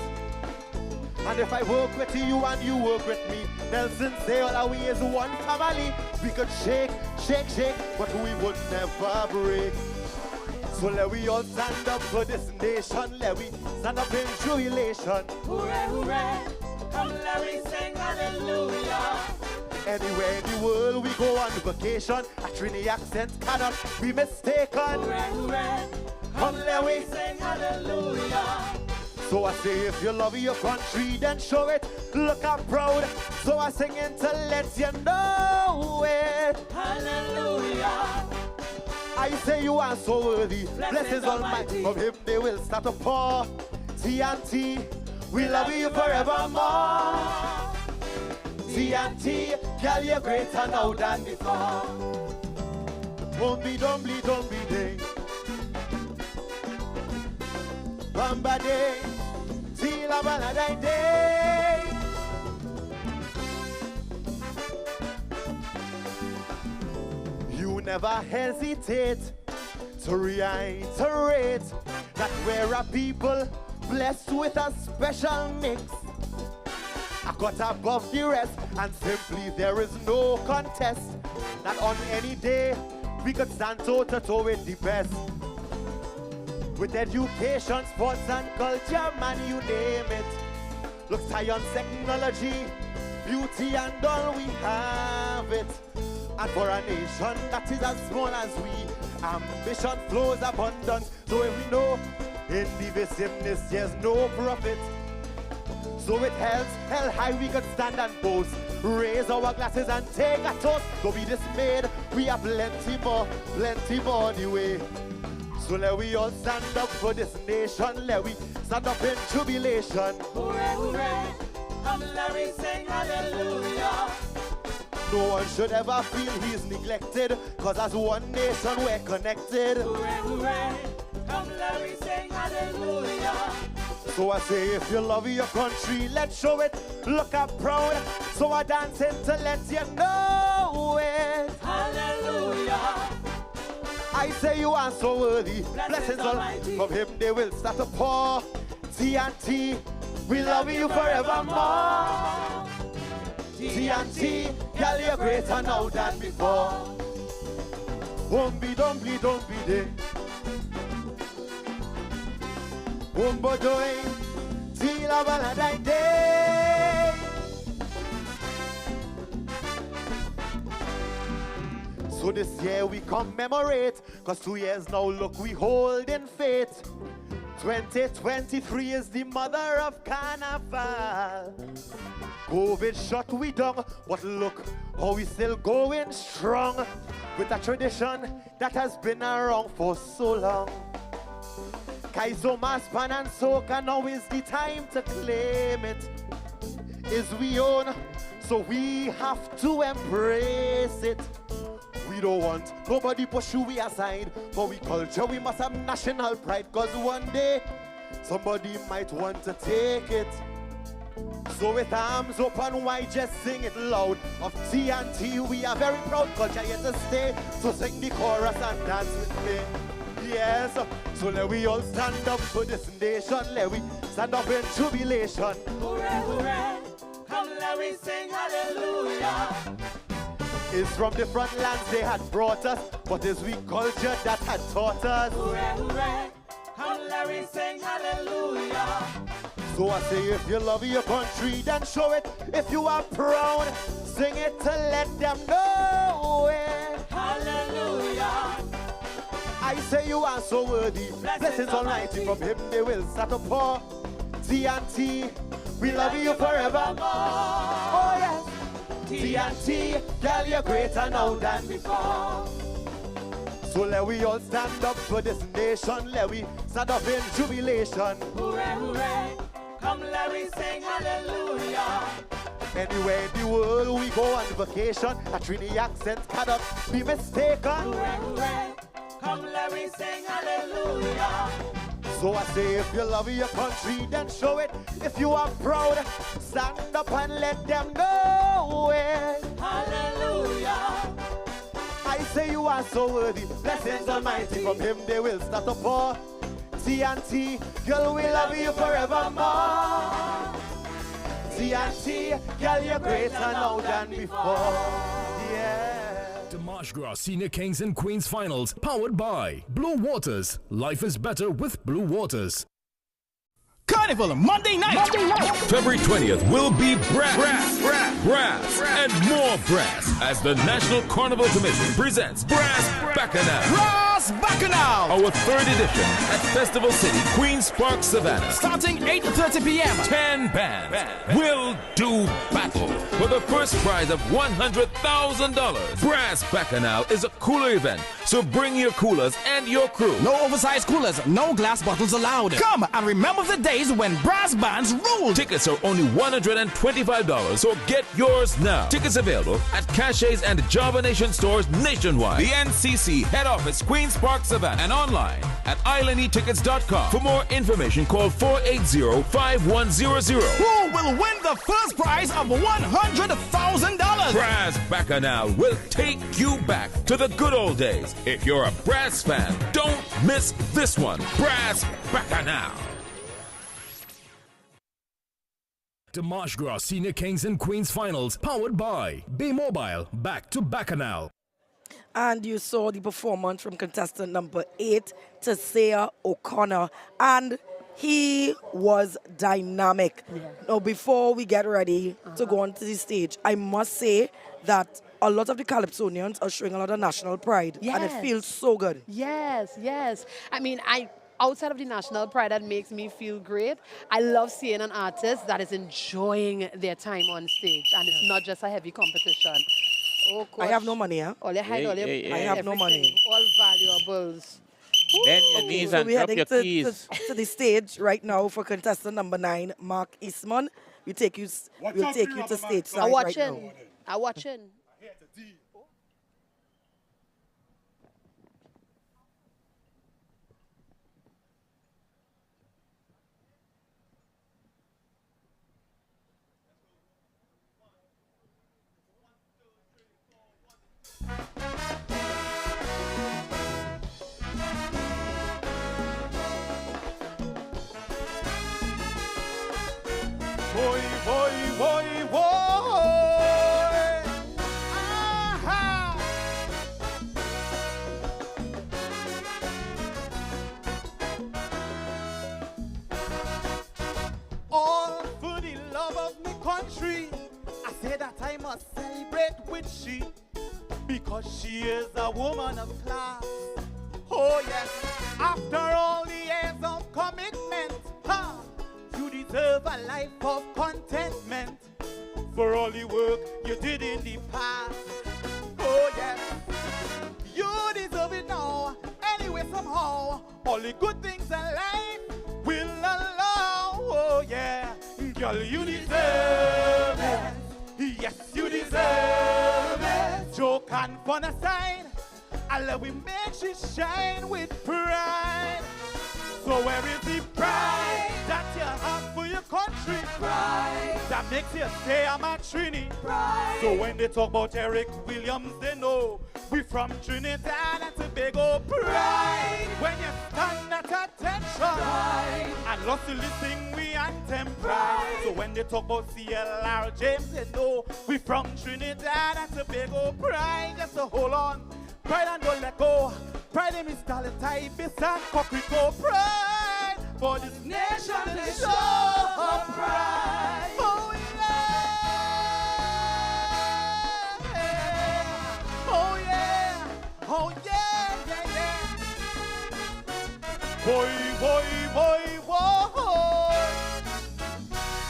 And if I work with you and you work with me, Nelson say all our we is one family. We could shake, shake, shake, but we would never break. So let we all stand up for this nation, let we stand up in jubilation. Hooray, hooray, come let me sing hallelujah. Anywhere in the world we go on vacation, a Trini accent cannot be mistaken. Hooray, hooray, come let me sing hallelujah. So I say if you love your country, then show it, look I'm proud. So I sing it to let you know it. Hallelujah. I say you are so worthy, blessings almighty. From him they will start to pour. TNT, we love you forevermore. TNT, girl you're greater now than before. Don't be day. Bamba day, Tila Valentine day. You never hesitate to reiterate that we're a people blessed with a special mix. I got above the rest, and simply there is no contest that on any day we could stand toe to toe with the best. With education, sports and culture, man, you name it. Look, science, technology, beauty and all, we have it. And for a nation that is as small as we, ambition flows abundance. So if we know in divisiveness there's no profit, so it held high we could stand and boast, raise our glasses and take a toast. Don't be dismayed, we have plenty more the way. So let we all stand up for this nation, let we stand up in jubilation. Hooray, hooray, come let me sing hallelujah. No one should ever feel he's neglected, cause as one nation we're connected. Hooray, hooray, come let me sing hallelujah. So I say if you love your country, let's show it, look up proud. So I dance in to let you know it. Hallelujah. I say you are so worthy, blessings all from him they will start to pour. TNT, we love you forevermore. TNT, girl you're greater now than before. Don't be day. Wombo doing, Tila Valentine day. So this year we commemorate, cause 2 years now look we hold in faith. 2023 is the mother of carnival. COVID shut we down, but look how we still going strong with a tradition that has been around for so long. Kaizo, Maspan and Soca, now is the time to claim it. Is we own, so we have to embrace it. We don't want nobody push we aside. For we culture, we must have national pride, cause one day somebody might want to take it. So with arms open wide, just sing it loud. Of TNT, we are very proud culture here to stay. So sing the chorus and dance with me. Yes, so let we all stand up for this nation. Let we stand up in jubilation. Hooray, hooray, come let me sing hallelujah. It's from different lands they had brought us, but it's we culture that had taught us. Hooray, hooray, come let me sing hallelujah. So I say if you love your country, then show it. If you are proud, sing it to let them know it. Hallelujah. I say you are so worthy, blessings almighty, from him they will start to pour. TNT, we love you forevermore. Oh yes. TNT, girl you're greater now than before. So let we all stand up for this nation. Let we stand up in jubilation. Hooray, hooray. Come let me sing hallelujah. Anywhere in the world we go on vacation, a Trini accent cannot be mistaken. Hooray, hooray. Come let me sing hallelujah. So I say, if you love your country, then show it. If you are proud, stand up and let them know it. Hallelujah. I say you are so worthy. Blessings almighty, from him they will start to pour. TNT, girl, we love you forevermore. TNT, girl, you're greater now than before. Yeah. The Marsh Gras Senior Kings and Queens Finals, powered by Blue Waters. Life is better with Blue Waters. Carnival Monday night. February 20th will be brass, and more brass as the National Carnival Commission presents Brass Bacchanal. Brass Bacchanal. Our third edition at Festival City, Queen's Park, Savannah. Starting 8:30 p.m. 10 bands will do battle for the first prize of $100,000. Brass Bacchanal is a cooler event, so bring your coolers and your crew. No oversized coolers, no glass bottles allowed. Come and remember the days when brass bands ruled. Tickets are only $125, so get yours now. Tickets available at Caches and Java Nation stores nationwide. The NCC head office, Queen's Park, Savannah, and online at islandetickets.com. For more information, call 480-5100. Who will win the first prize of $100,000? Brass Bacchanal will take you back to the good old days. If you're a brass fan, don't miss this one. Brass Bacchanal. The Marsh Gras Senior Kings and Queens Finals, powered by Bay Mobile, back to Bacchanal. And you saw the performance from contestant number 8, Tasia O'Connor, and he was dynamic. Now, before we get ready to go onto the stage, I must say that a lot of the Calypsonians are showing a lot of national pride, and it feels so good. Yes. I mean, outside of the national pride that makes me feel great, I love seeing an artist that is enjoying their time on stage, and it's not just a heavy competition. Oh, I have no money, huh? I have no money. All valuables. Bend your knees and drop your keys. To the stage right now for contestant number 9, Mark Eastman. We'll take you to stage side right now. I'm watching. Boy, boy, boy, boy. Aha. All for the love of me country. I say that I must celebrate with she, because she is a woman of class. Oh yes, after all the years of commitment, you deserve a life of contentment for all the work you did in the past. Oh yes, you deserve it now. Anyway, somehow, all the good things in life will allow. Oh yeah, girl, you deserve it. Yes, you deserve it. Joke and fun aside, I love we make you shine with pride. So where is the pride that you have for your country? Pride that makes you say I'm a Trini. Pride. So when they talk about Eric Williams, they know we from Trinidad and Tobago. Pride. When you stand at attention, pride. And lustily sing we anthem. Pride. So when they talk about CLR James, they know we from Trinidad and Tobago. Pride. Just to hold on. Pride and don't let go. Pride in me style type is and cockrico. Pride for this nation is show of pride. Oh yeah. Oh yeah. Oh yeah, yeah, yeah. Boy, boy, boy, boy.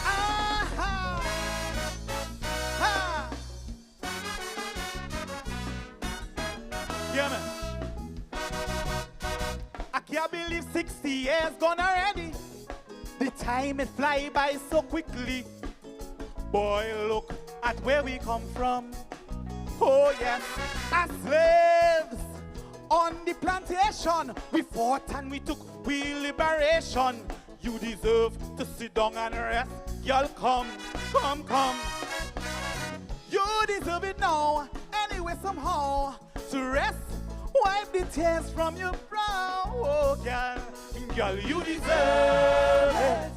Aha. Ha. Yeah, man. can't believe 60 years gone already. The time it fly by so quickly. Boy, look at where we come from. Oh yes, as slaves on the plantation, we fought and we took we liberation. You deserve to sit down and rest. Y'all come. You deserve it now, anyway somehow, to rest. Wipe the tears from your brow, oh girl, you deserve it.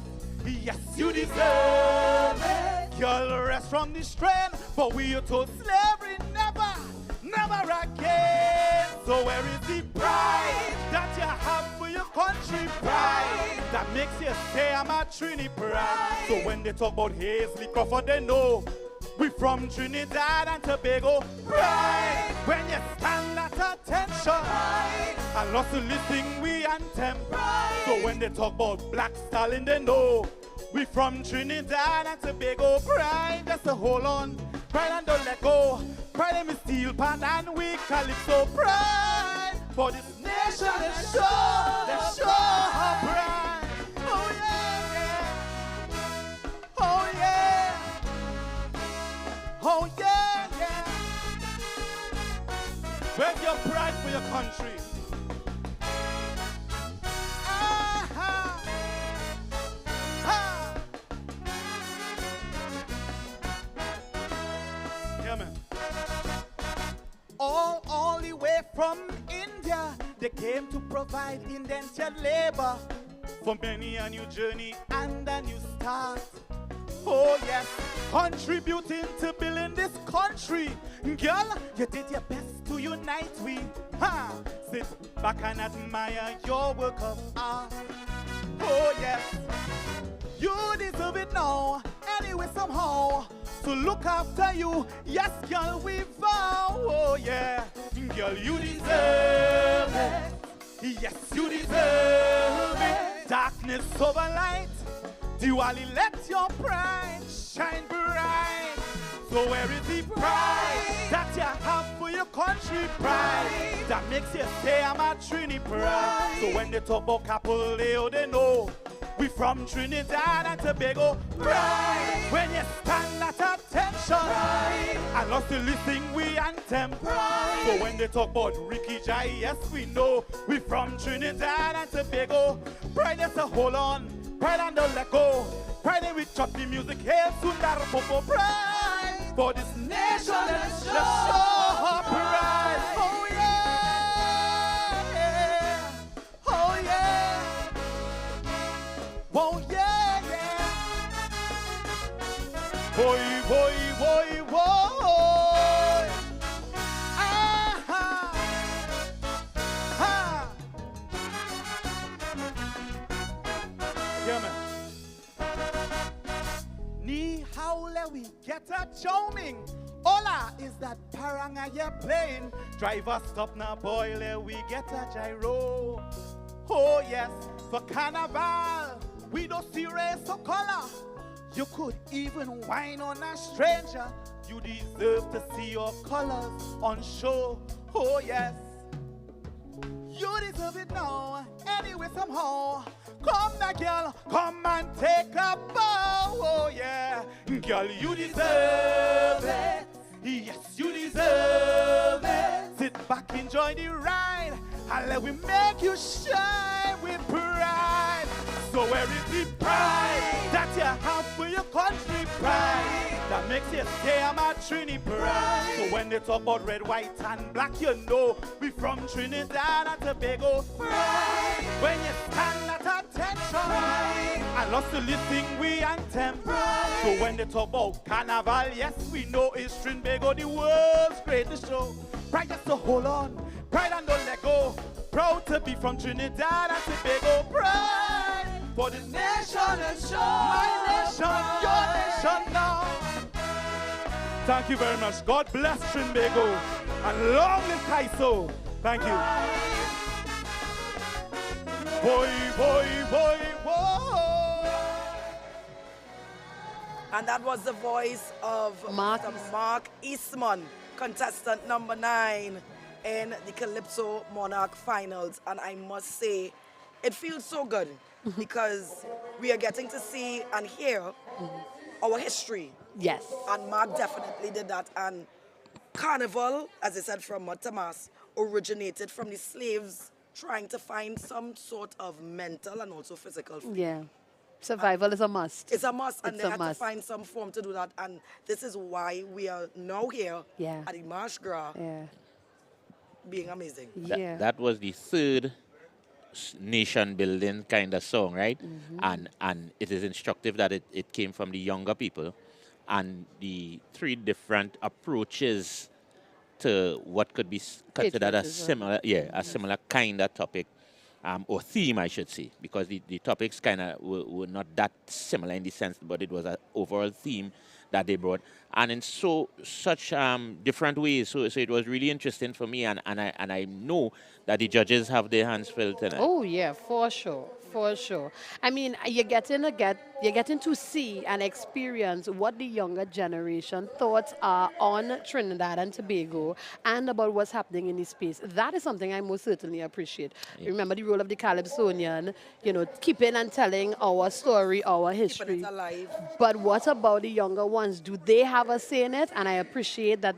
Yes, you deserve it. Girl, rest from the strain, but we are told slavery never again. So where is the pride that you have for your country? Pride that makes you say I'm a Trini pride. So when they talk about Hazley Crawford, they know we from Trinidad and Tobago. Pride when you stand at attention. Pride and lost to listening we anthem. Pride. So when they talk about Black Stalin, they know we from Trinidad and Tobago. Pride, just to hold on. Pride and don't let go. Pride and me steel pan and we calypso. Pride for this nation. Let's show our pride. Oh yeah, yeah. Oh yeah. Oh yeah, yeah. Where's your pride for your country? Yeah, man. All the way from India, they came to provide indentured labor for many a new journey and a new start. Oh yes, contributing to building this country. Girl, you did your best to unite we. Sit back and admire your work of art. Oh yes, you deserve it now, anyway somehow, to look after you. Yes, girl, we vow. Oh yeah, girl, you deserve it. Yes, you deserve it. Darkness over light. Diwali, let your pride shine bright. So where is the pride that you have for your country? Pride that makes you say I'm a Trini pride. So when they talk about Capoleo, they know we from Trinidad and Tobago. Pride when you stand at attention. Pride I lost to listening we anthem. Pride so when they talk about Ricky Jai, yes we know we from Trinidad and Tobago. Pride is a hold on. Pride and don't let go. Pride and we chop the music. Hail Sundar Popo. Pride for this nation. Let's show our pride. Oh yeah. Oh yeah. Oh yeah, yeah. Boy, boy, boy, boy. Ah, ah. Yeah, man. Ni haule we get a choming. Hola, is that paranga you're playing? Driver stop now, boy, we get a gyro. Oh yes, for carnival, we don't see race or color. You could even whine on a stranger. You deserve to see your colors on show. Oh yes, you deserve it now, anyway somehow. Come now, girl, come and take a bow. Oh yeah, girl, you deserve it. Yes, you deserve it. Sit back, enjoy the ride, and let we make you shine with pride. So where is the pride that you have for your country? Pride that makes you say I'm a Trini pride. So when they talk about red, white, and black, you know we from Trinidad and Tobago. Pride when you stand at attention. Pride I lost to listening we anthem. Pride so when they talk about carnival, yes we know it's Trinbago, the world's greatest show. Pride just to hold on, pride and don't let go. Proud to be from Trinidad and Tobago. Pride for this nation and show. My nation, your nation now. Thank you very much. God bless Trinbago and long live Kaiso. Thank you. Boy, boy, boy, boy. And that was the voice of Mark Eastman, contestant number 9 in the Calypso Monarch Finals. And I must say, it feels so good because we are getting to see and hear our history. Yes. And Mark definitely did that. And Carnival, as I said, from Matamas, originated from the slaves trying to find some sort of mental and also physical freedom. Yeah. Survival is a must. It's a must, and It's they a had must. to find some form to do that. And this is why we are now here at the Marsh Gras, being amazing. That was the third nation building kind of song, right? And it is instructive that it came from the younger people, and the three different approaches to what could be considered a similar, a similar kind of topic. Or theme, I should say, because the topics kind of were not that similar in the sense, but it was an overall theme that they brought, and in such different ways. So it was really interesting for me, and I know that the judges have their hands filled tonight. Oh yeah, for sure. For sure. I mean, you're getting to see and experience what the younger generation thoughts are on Trinidad and Tobago and about what's happening in this space. That is something I most certainly appreciate. Remember the role of the Calypsonian, keeping and telling our story, our history. Keeping it alive. But what about the younger ones? Do they have a say in it? And I appreciate that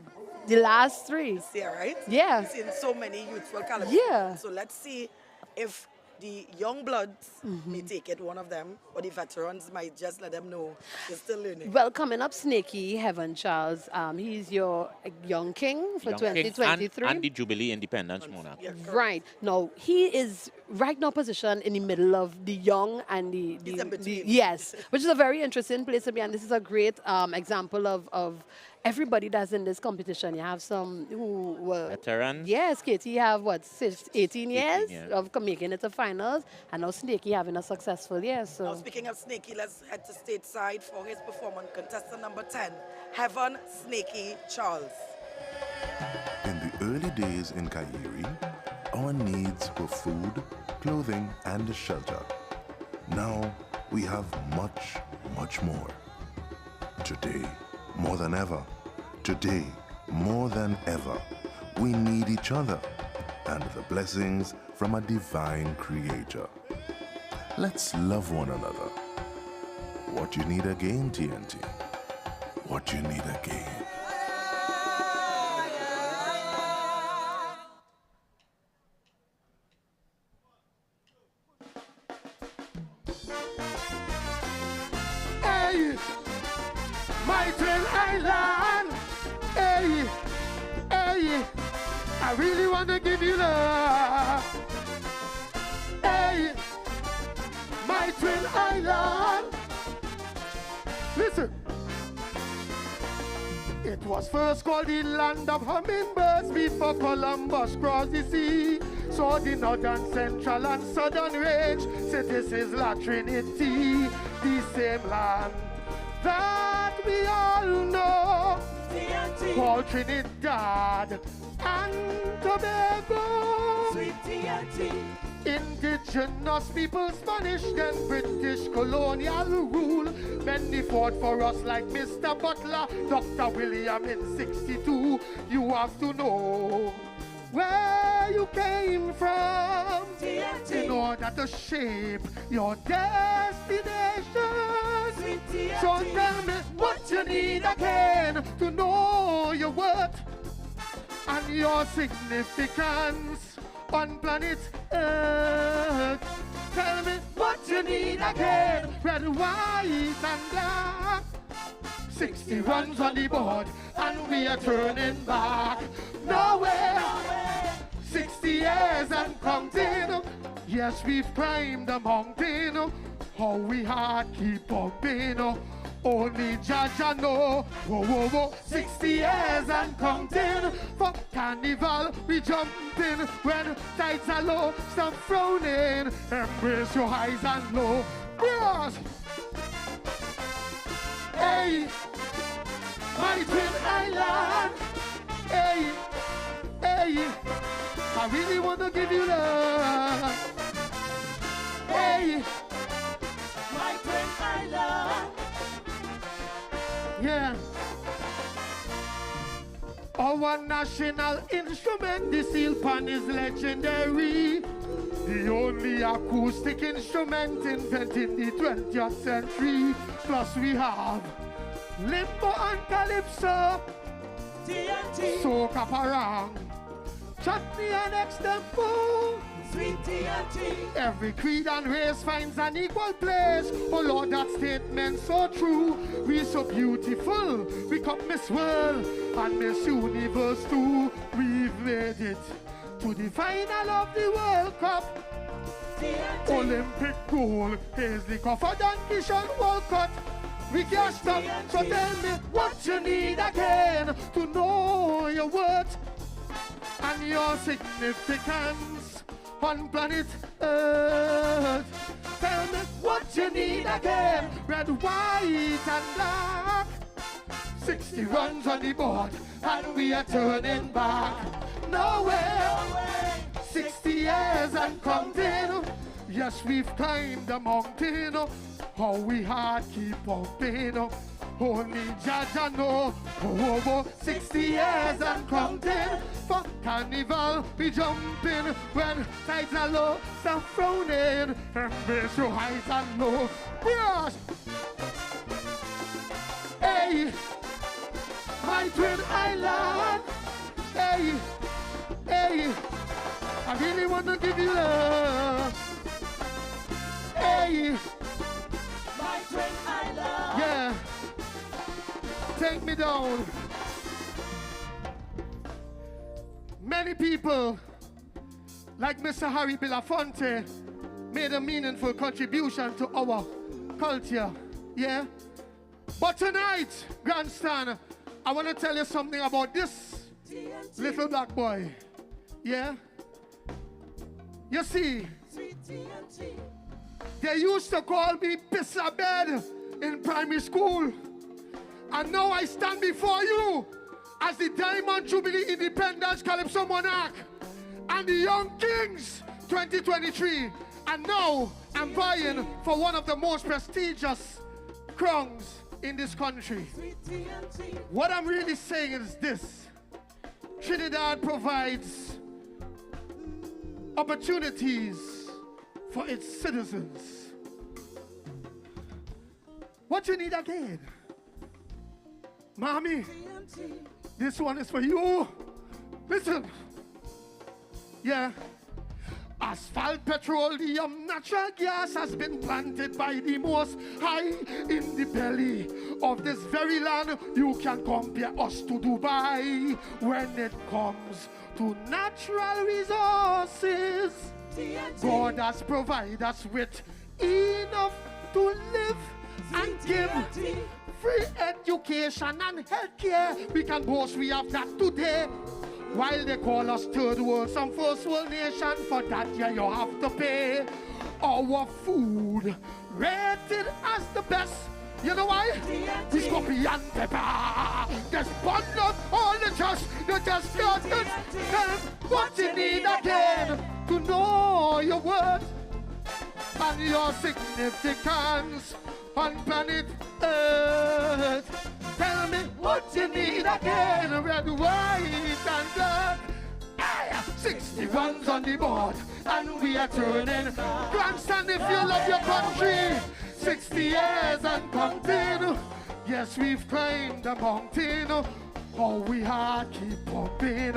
the last three. Yeah, right? Yeah. We've seen so many youthful Calypsonians. Yeah. So let's see if the young bloods may take it, one of them, or the veterans might just let them know they're still learning. Well, coming up, Snakey Heaven Charles. He's your young king for Young King 2023. and the Jubilee Independence Monarch. Right. Now, he is right now positioned in the middle of the young and the yes, which is a very interesting place to be. And this is a great example of everybody that's in this competition. You have some who were veterans. Yes, Katie, you have what, 18 years years. of making it to finals, and now Snakey having a successful year. Now, So speaking of Snakey, let's head to stateside for his performance. Contestant number 10, Heaven Snakey Charles. In the early days in Kairi, our needs were food, clothing, and shelter. Now we have much, much more. Today, more than ever, today, more than ever, we need each other and the blessings from a divine creator. Let's love one another. What you need again, TNT? What you need again? Hey, my twin island. Hey, hey, I really want to give you love. Hey, my twin island. Listen. It was first called the land of hummingbirds before Columbus crossed the sea. Saw the northern, central, and southern range. Said this is La Trinity, the same land that we all know. TNT. Called Trinidad and Tobago. Sweet TNT. Indigenous people, Spanish and British colonial rule. Many fought for us like Mr. Butler, Dr. William in 62. You have to know where you came from TNT. In order to shape your destination. So tell me what you need again to know your worth and your significance on planet Earth. Tell me what you need again. Red, white, and black. 60 runs on the board, and we are turning back. Nowhere. 60 years and counting. Yes, we've climbed the mountain. How we heart keep pumping. Only Jaja know. Whoa, whoa, whoa. 60 years and counting. For carnival we jumping. When tides are low, stop frowning. Embrace your highs and low. Yes. Hey, my twin island. Hey, hey, I really want to give you love. Hey, my twin island. Yeah. Our national instrument, the seal pan is legendary. The only acoustic instrument invented in the 20th century. Plus we have limbo and calypso, TNT, soca parang, chutney and extempo, sweet TNT. Every creed and race finds an equal place. Oh Lord, that statement so true. We so beautiful, we come Miss World and Miss Universe too. We've made it to the final of the World Cup. TNT. Olympic gold, Paisley Crawford and Kishon Walcott. We can't stop, so tell me what you need again to know your worth and your significance on planet Earth. Tell me what you need again, red, white and black. 60 runs on the board and we are turning back. No way. 60 years and counting. Yes, we've climbed the mountain. How we hard keep pumping. Only Jaja know. Oh, 60 years and counting. For carnival we jumping. When tides are low, stop frowning. Embrace your highs and low. Yes. Hey, my twin island. Hey, hey, I really want to give you love. Hey, my twin island. Yeah, take me down. Many people, like Mr. Harry Belafonte, made a meaningful contribution to our culture. Yeah, but tonight, grandstand, I want to tell you something about this little black boy. Yeah? You see, they used to call me Pissa Bed in primary school. And now I stand before you as the Diamond Jubilee Independence Calypso Monarch and the Young Kings 2023. And now I'm vying for one of the most prestigious crowns in this country. What I'm really saying is this: Trinidad provides opportunities for its citizens. What you need again? Mommy, this one is for you. Listen. Yeah. Asphalt, petroleum, natural gas has been planted by the Most High in the belly of this very land. You can compare us to Dubai when it comes to natural resources. God has provided us with enough to live and give. Free education and healthcare. We can boast we have that today. While they call us third world, some first world nation, for that, yeah, you have to pay. Our food rated as the best. You know why? We copy and pepper. Just button up all the trust. You just got to tell what you need again to know your worth and your significance on planet Earth. Tell me what you need again, red, white, and black. 60 runs on the board, and we are turning. Grandstand if you love your country. 60 years and counting. Yes, we've climbed the mountain. Oh, we hard keep pumping.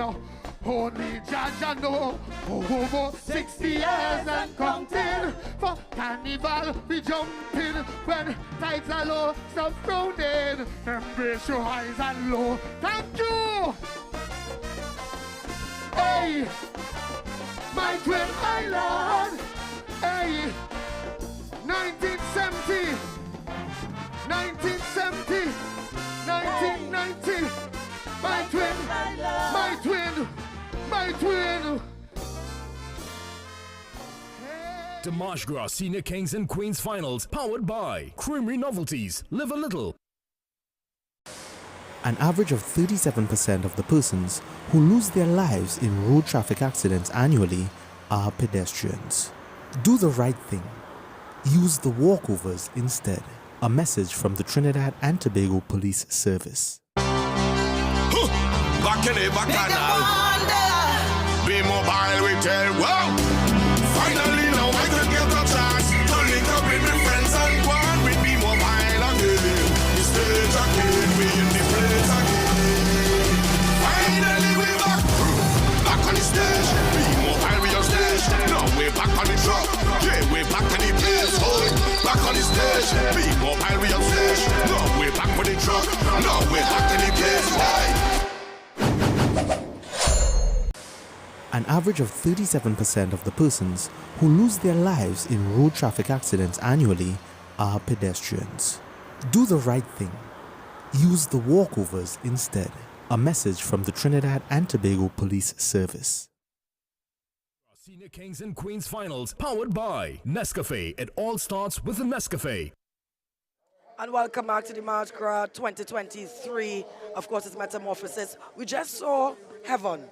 Only Jaja know. Oh, 60 years and counting. For carnival we jumping. When tides are low, stop frowning. Embrace your highs and low. Thank you. Hey, my twin island. Hey, 1970, 1970, 1990. My twin, my twin. My twin. Dimash Gras Senior Kings and Queens Finals, powered by Creamery Novelties. Live a little. An average of 37% of the persons who lose their lives in road traffic accidents annually are pedestrians. Do the right thing. Use the walkovers instead. A message from the Trinidad and Tobago Police Service. Back in the bacchanal. Be mobile, we tell, wow. Finally. An average of 37% of the persons who lose their lives in road traffic accidents annually are pedestrians. Do the right thing. Use the walkovers instead. A message from the Trinidad and Tobago Police Service. Senior Kings and Queens Finals, powered by Nescafe. It all starts with a Nescafe. And welcome back to the March Gras 2023. Of course, it's Metamorphosis. We just saw Heaven,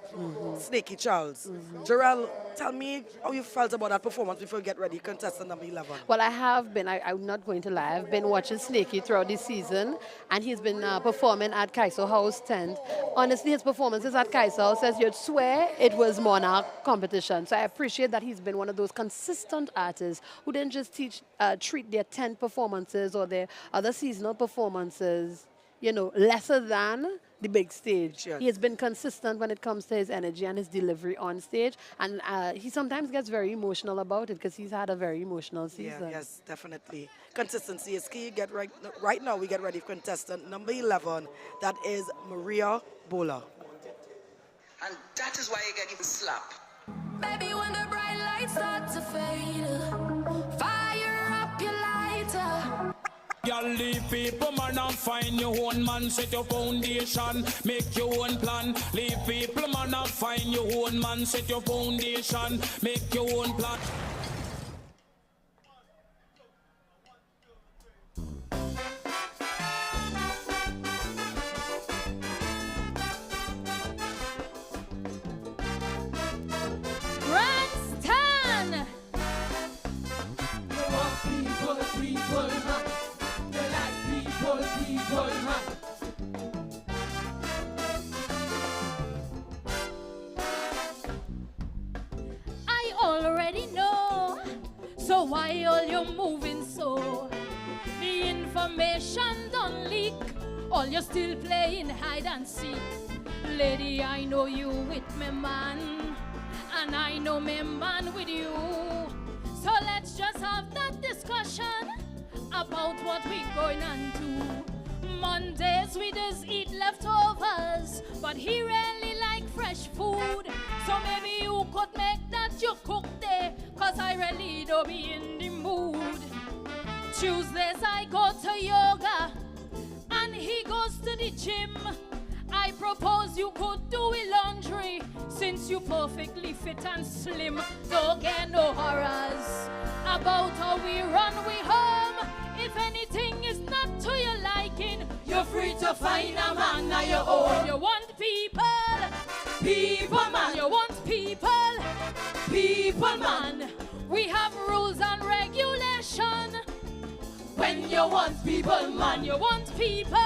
Snaky Charles. Jarrell, tell me how you felt about that performance before you get ready, contestant number 11. Well, I have been, I'm not going to lie, I've been watching Snaky throughout this season, and he's been performing at Kaiso House tent. Honestly, his performances at Kaiso House, as you'd swear, it was Monarch competition. So I appreciate that he's been one of those consistent artists who didn't just treat their tent performances or their other seasonal performances, you know, lesser than the big stage. Yes. He has been consistent when it comes to his energy and his delivery on stage, and he sometimes gets very emotional about it because he's had a very emotional season. Yeah, yes, definitely. Consistency is key. Right now, we get ready for contestant number 11. That is Maria Bola. And that is why you get given slap. Baby, when the bright lights start to fade, fire up your lighter. Y'all leave people, man, and find your own man. Set your foundation, make your own plan. Leave people, man, and find your own man. Set your foundation, make your own plan. Grandstand! People, man. They like people, man. I already know, so why all you moving so? The information don't leak, all you still playing hide and seek. Lady, I know you with me man, and I know me man with you. So let's just have that discussion about what we going and do. Mondays we just eat leftovers, but he really like fresh food. So maybe you could make that you cook there, cause I really don't be in the mood. Tuesdays I go to yoga, and he goes to the gym. I propose you could do a laundry, since you perfectly fit and slim. Don't get no horrors about how we run we home. If anything is not to your liking, you're free to find a man on your own. You want people, man. You want people, man. We have rules and regulation. When you want people, man, you want people,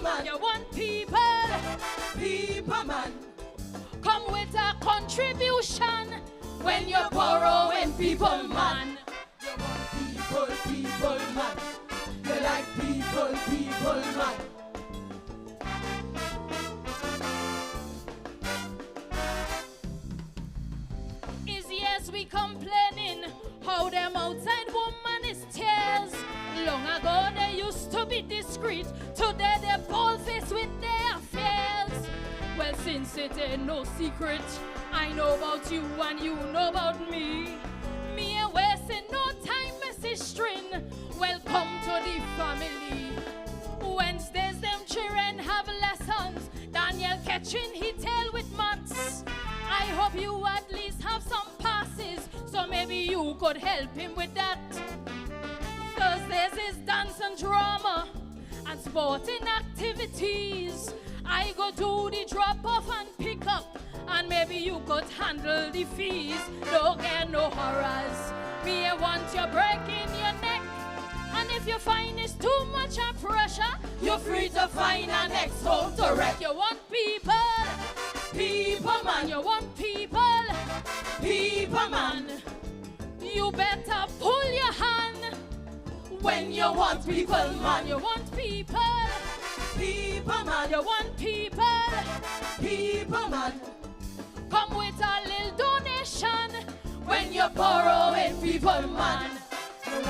man. You want people, man. Come with a contribution. When you're borrowing people, man. People, man. They like people, man. Is yes we complaining how them outside woman is tears. Long ago they used to be discreet, today they're bald-faced with their affairs. Well, since it ain't no secret, I know about you and you know about me. Me ain't wasting no time message string. Welcome to the family. Wednesdays them children have lessons. Daniel catching he tail with maths. I hope you at least have some passes, so maybe you could help him with that. Thursdays is dance and drama and sporting activities. I go do the drop off and pick up, and maybe you could handle the fees. Don't get no horrors. Me I want you breaking your neck, and if you find it's too much of pressure, you're free to find an next home to wreck. You want people, man. You want people, man. You better pull your hand when you want people, man. You want people, man. You want people, man. Come with a little donation when you're borrowing people, man. You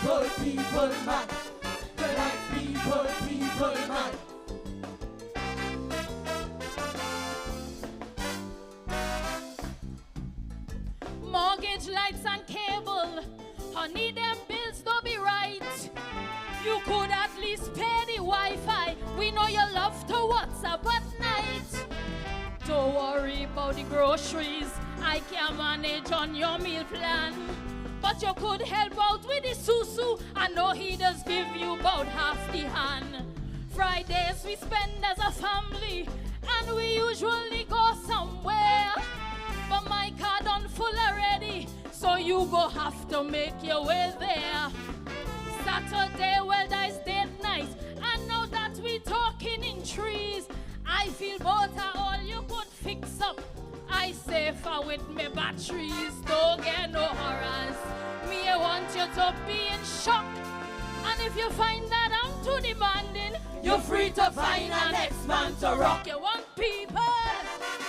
want people, man. They like people, man. to WhatsApp at night. Don't worry about the groceries, I can manage on your meal plan. But you could help out with the susu, I know he does give you about half the hand. Fridays we spend as a family, and we usually go somewhere. But my car done full already, so you go have to make your way there. Saturday, well, that's date night, and now that we talking in trees, I feel both are all you could fix up. I safer with me batteries, don't get no horrors. Me, I want you to be in shock. And if you find that I'm too demanding, you're free to find an ex-man to rock. You want people,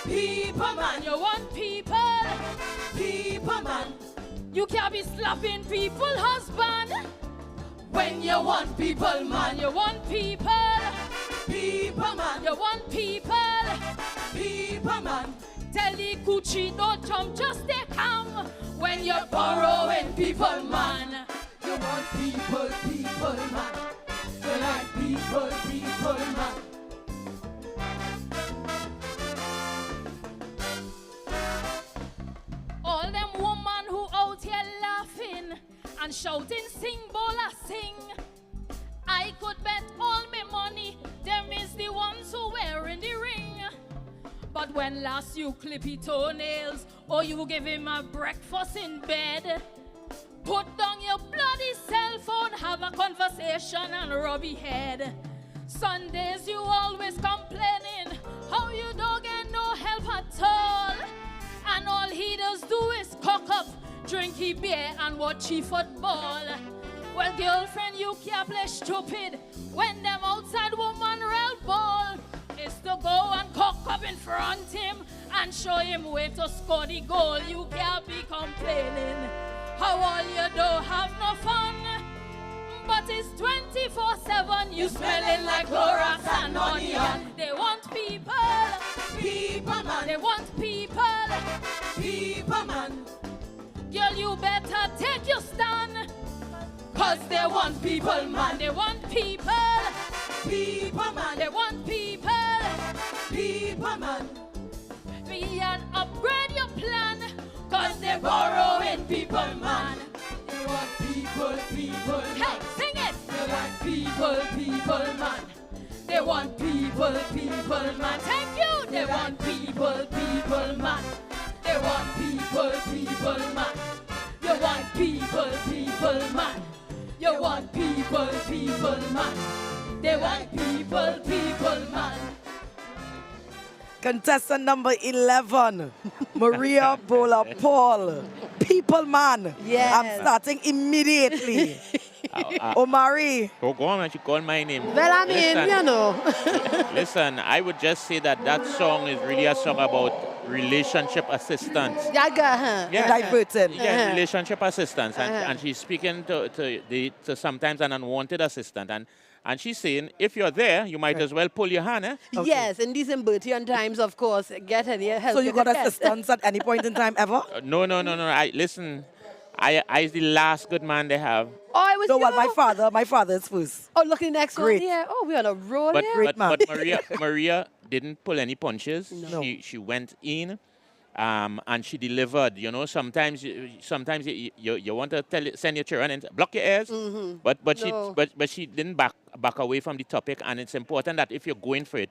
people man. You want people, people man. You can't be slapping people, husband. When you want people, man. You want people, people man. You want people, people man. Tell the coochie don't jump, just stay calm. When you're borrowing people, man. You want people, people man. You like people, people man. All them woman who out here laughing and shouting, sing, bola, sing. I could bet all my money, them is the ones who wearing the ring. But when last you clip his toenails, or you give him a breakfast in bed, put down your bloody cell phone, have a conversation and rub your head. Sundays you always complaining how you don't get no help at all. And all he does do is cock up, drink he beer and watch he football. Well, girlfriend, you can't play stupid when them outside woman real ball. Is to go and cock up in front him and show him where to score the goal. You can't be complaining how all you do have no fun. But it's 24/7, you smelling like Clorox and onion. They want people, people man. They want people, people man. Girl, you better take your stand, cause they want people, man. They want people, people man. They want people, people man. Be and upgrade your plan, cause they borrowing people, man. They want people, people man. Hey, sing it! They want people, people man. They want people, people man. Thank you! They want people, people man. They want people, people man. You want people, people man. You want people, people man. They want people, people man. Contestant number 11, Maria Bola Paul. People man. Yes. I'm starting immediately. Omari. Go on, and you call my name. Well, I mean, Listen, you know. listen, I would just say that that song is really a song about relationship assistance. Diverting. Yeah, relationship assistance. And she's speaking to sometimes an unwanted assistant. And she's saying, if you're there, you might as well pull your hand. Eh? Yes, in these Bertian times, of course, get any help. So you got assistance at any point in time ever? No. Listen, I is the last good man they have. Oh, I was no, well, my father is first. Oh, look at the next Great. one here. Oh, we're on a roll But, here. but Maria didn't pull any punches. No. She went in. And she delivered. You know, sometimes you want to send your children and block your ears, but she didn't back away from the topic. And it's important that if you're going for it,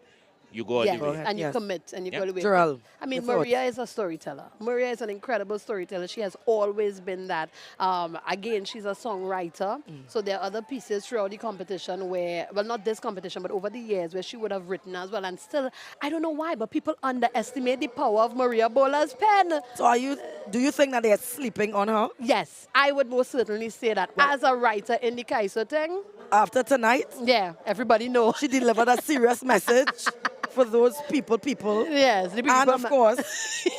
you go all the way. And you commit and you go away. Gerald, I mean, Maria is a storyteller. Maria is an incredible storyteller. She has always been that. Again, she's a songwriter. So there are other pieces throughout the competition where, well, not this competition, but over the years where she would have written as well. And still, I don't know why, but people underestimate the power of Maria Bola's pen. So do you think that they're sleeping on her? Yes, I would most certainly say that. Well, as a writer in the Kaiser thing. After tonight? Yeah, everybody knows. She delivered a serious message for those people. Yes. And of course,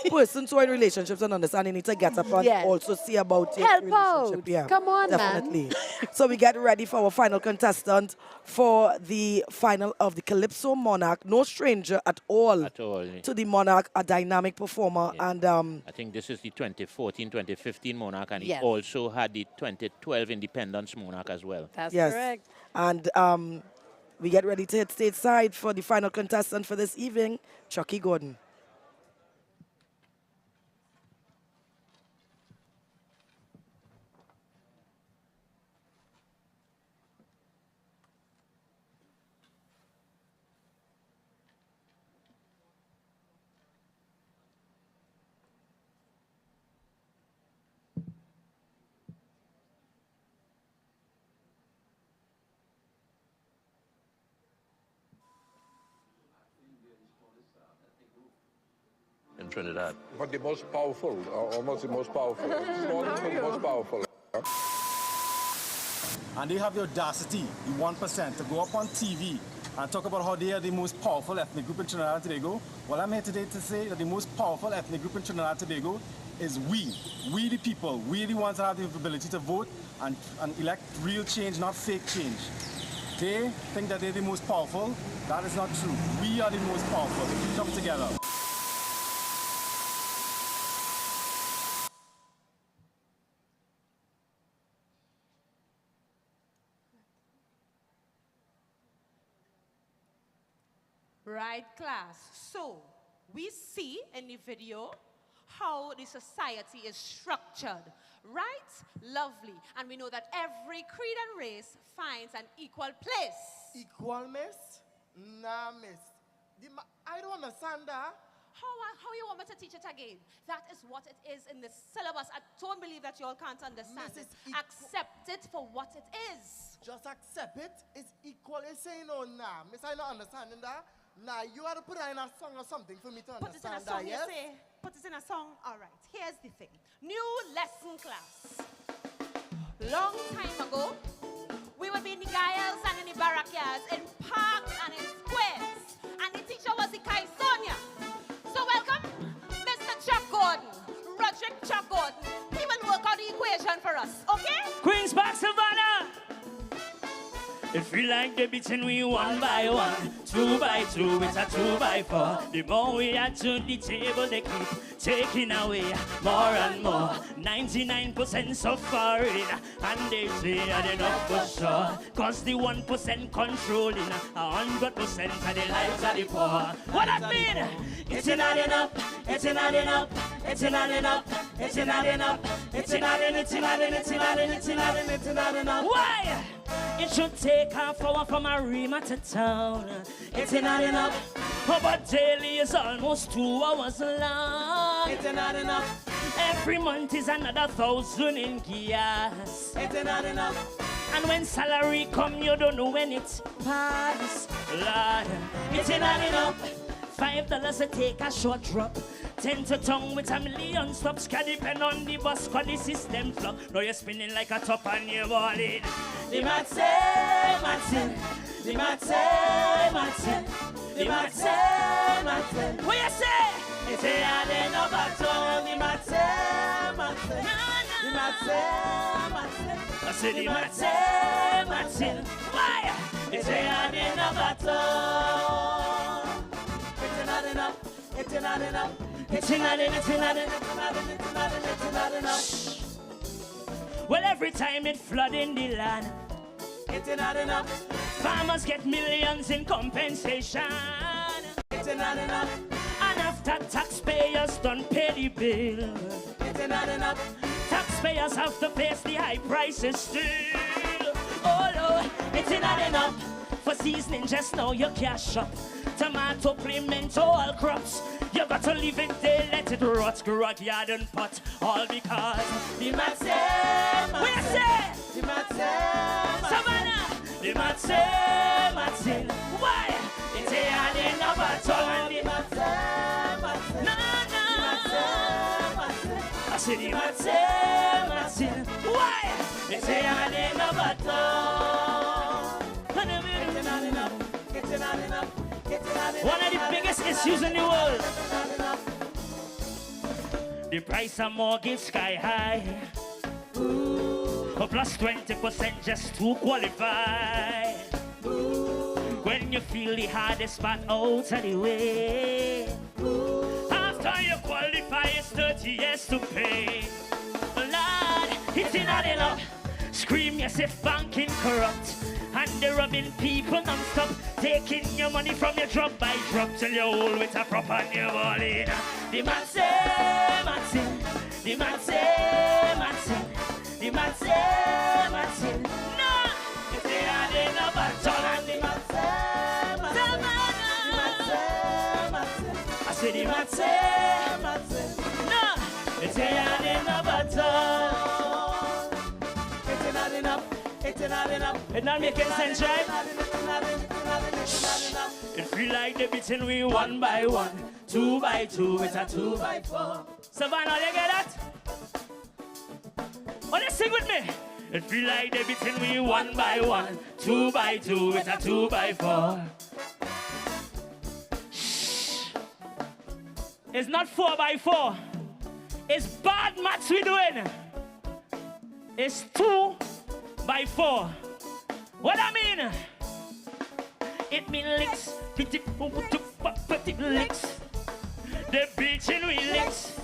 persons who are in relationships and understand they need to get up and also see about it. Help out. Yeah, come on, definitely. man. So we get ready for our final contestant for the final of the Calypso Monarch. No stranger at all. To the Monarch, a dynamic performer. Yeah. And I think this is the 2014, 2015 Monarch, and he Yes. also had the 2012 Independence Monarch as well. That's yes. correct. And We get ready to hit stateside for the final contestant for this evening, Chucky Gordon. In Trinidad. But the most powerful, almost the most powerful. Smallest but the most powerful. And they have the audacity, the 1%, to go up on TV and talk about how they are the most powerful ethnic group in Trinidad and Tobago. Well, I'm here today to say that the most powerful ethnic group in Trinidad and Tobago is we. We the people. We the ones that have the ability to vote and elect real change, not fake change. They think that they're the most powerful. That is not true. We are the most powerful if we come together. Right, class. So, we see in the video how the society is structured, right? Lovely. And we know that every creed and race finds an equal place. Equal, miss? Nah, miss. I don't understand that. How you want me to teach it again? That is what it is in the syllabus. I don't believe that you all can't understand it. Accept it for what it is. Just accept it. It's equal. It's saying, oh, nah. Miss, I not understanding that. Nah, you got to put it in a song or something for me to understand that, yes? Put it in a song? All right. Here's the thing. New lesson class. Long time ago, we would be in the gayals and in the barrackyards, in parks and in squares. And the teacher was the Kai Sonia. So welcome, Mr. Chuck Gordon, Roderick Chuck Gordon. He will work out the equation for us, okay? Queen's Park Savannah! It feel like they're beating we 1 by 1, 2 by 2, it's a 2 by 4. The more we add to the table, they keep taking away more and more. 99% suffering, and they say I enough for sure. Cause the 1% controlling 100% of the lives of the poor. What that mean? It's not enough, it's not enough, it's not enough, it's not enough, it's not enough, it's not enough, it's not enough, it's not enough, it's not enough. Why? It should take half hour from Arima to town. It's not enough. Oh, but daily is almost 2 hours long. It's not enough. Every month is another 1,000 in gas. It's not enough. And when salary come, you don't know when it's pass. Lord, it's not enough. $5 to take a short drop. 10 to tongue with a million stops. Can depend on the bus, cause the system flop. Now you're spinning like a top and you're balling. The Matse, Matse. The Matse, Matse. The Matse, Matse. What you say? It's a adding up at all. The Matse, Matse. The Matse, Matse. I said the Matse, Matse. Why? It's a adding up at all. It's not enough. It's not enough. It's not enough, it's not enough, it's not enough, it's not enough, it's not enough. Well, every time it flood in the land, it's not enough. Farmers get millions in compensation. It's not enough. And after taxpayers don't pay the bill, it's not enough. Taxpayers have to face the high prices still. Oh no, it's not enough. For seasoning just now you can't shop. Tomato, pimento, all crops. You got to leave it there, let it rot, grog, yard and pot. All because the Matse, what you say? The Matse, Savannah. The Matse, Matse. Why? It's a adding up at all. The Matse, Matse. No, no. I said the Matse, Matse. Why? It's a adding up at all. It's not enough. It's not enough. One of the biggest issues in the world. The price of mortgage sky high. Ooh. Plus 20% just to qualify. Ooh. When you feel the hardest part out of the way. Ooh. After you qualify, it's 30 years to pay. Lord, it's not enough. Scream yes if banking corrupt. And the robbing people non-stop, taking your money from your drop by drop till you hold with a prop on your body. The man say, Martin. The man say, Martin. The man say, Martin. No, it's the hand in a battle and the man say, Martin. The man say, Martin. I say the man say, Martin. No, it's the hand in a battle. It's not enough. It's not enough. It's not making sense, right? It feel like they're beating we one by one, two by two, it's a 2 by 4. Savannah, you get that? Oh, let's sing with me. It feel like they're beating we one by one, 2 by 2, it's a 2 by 4. Shh. It's not 4 by 4. It's bad maths we doing. It's 2 by 4. What I mean? It mean licks. Licks. The beating we licks.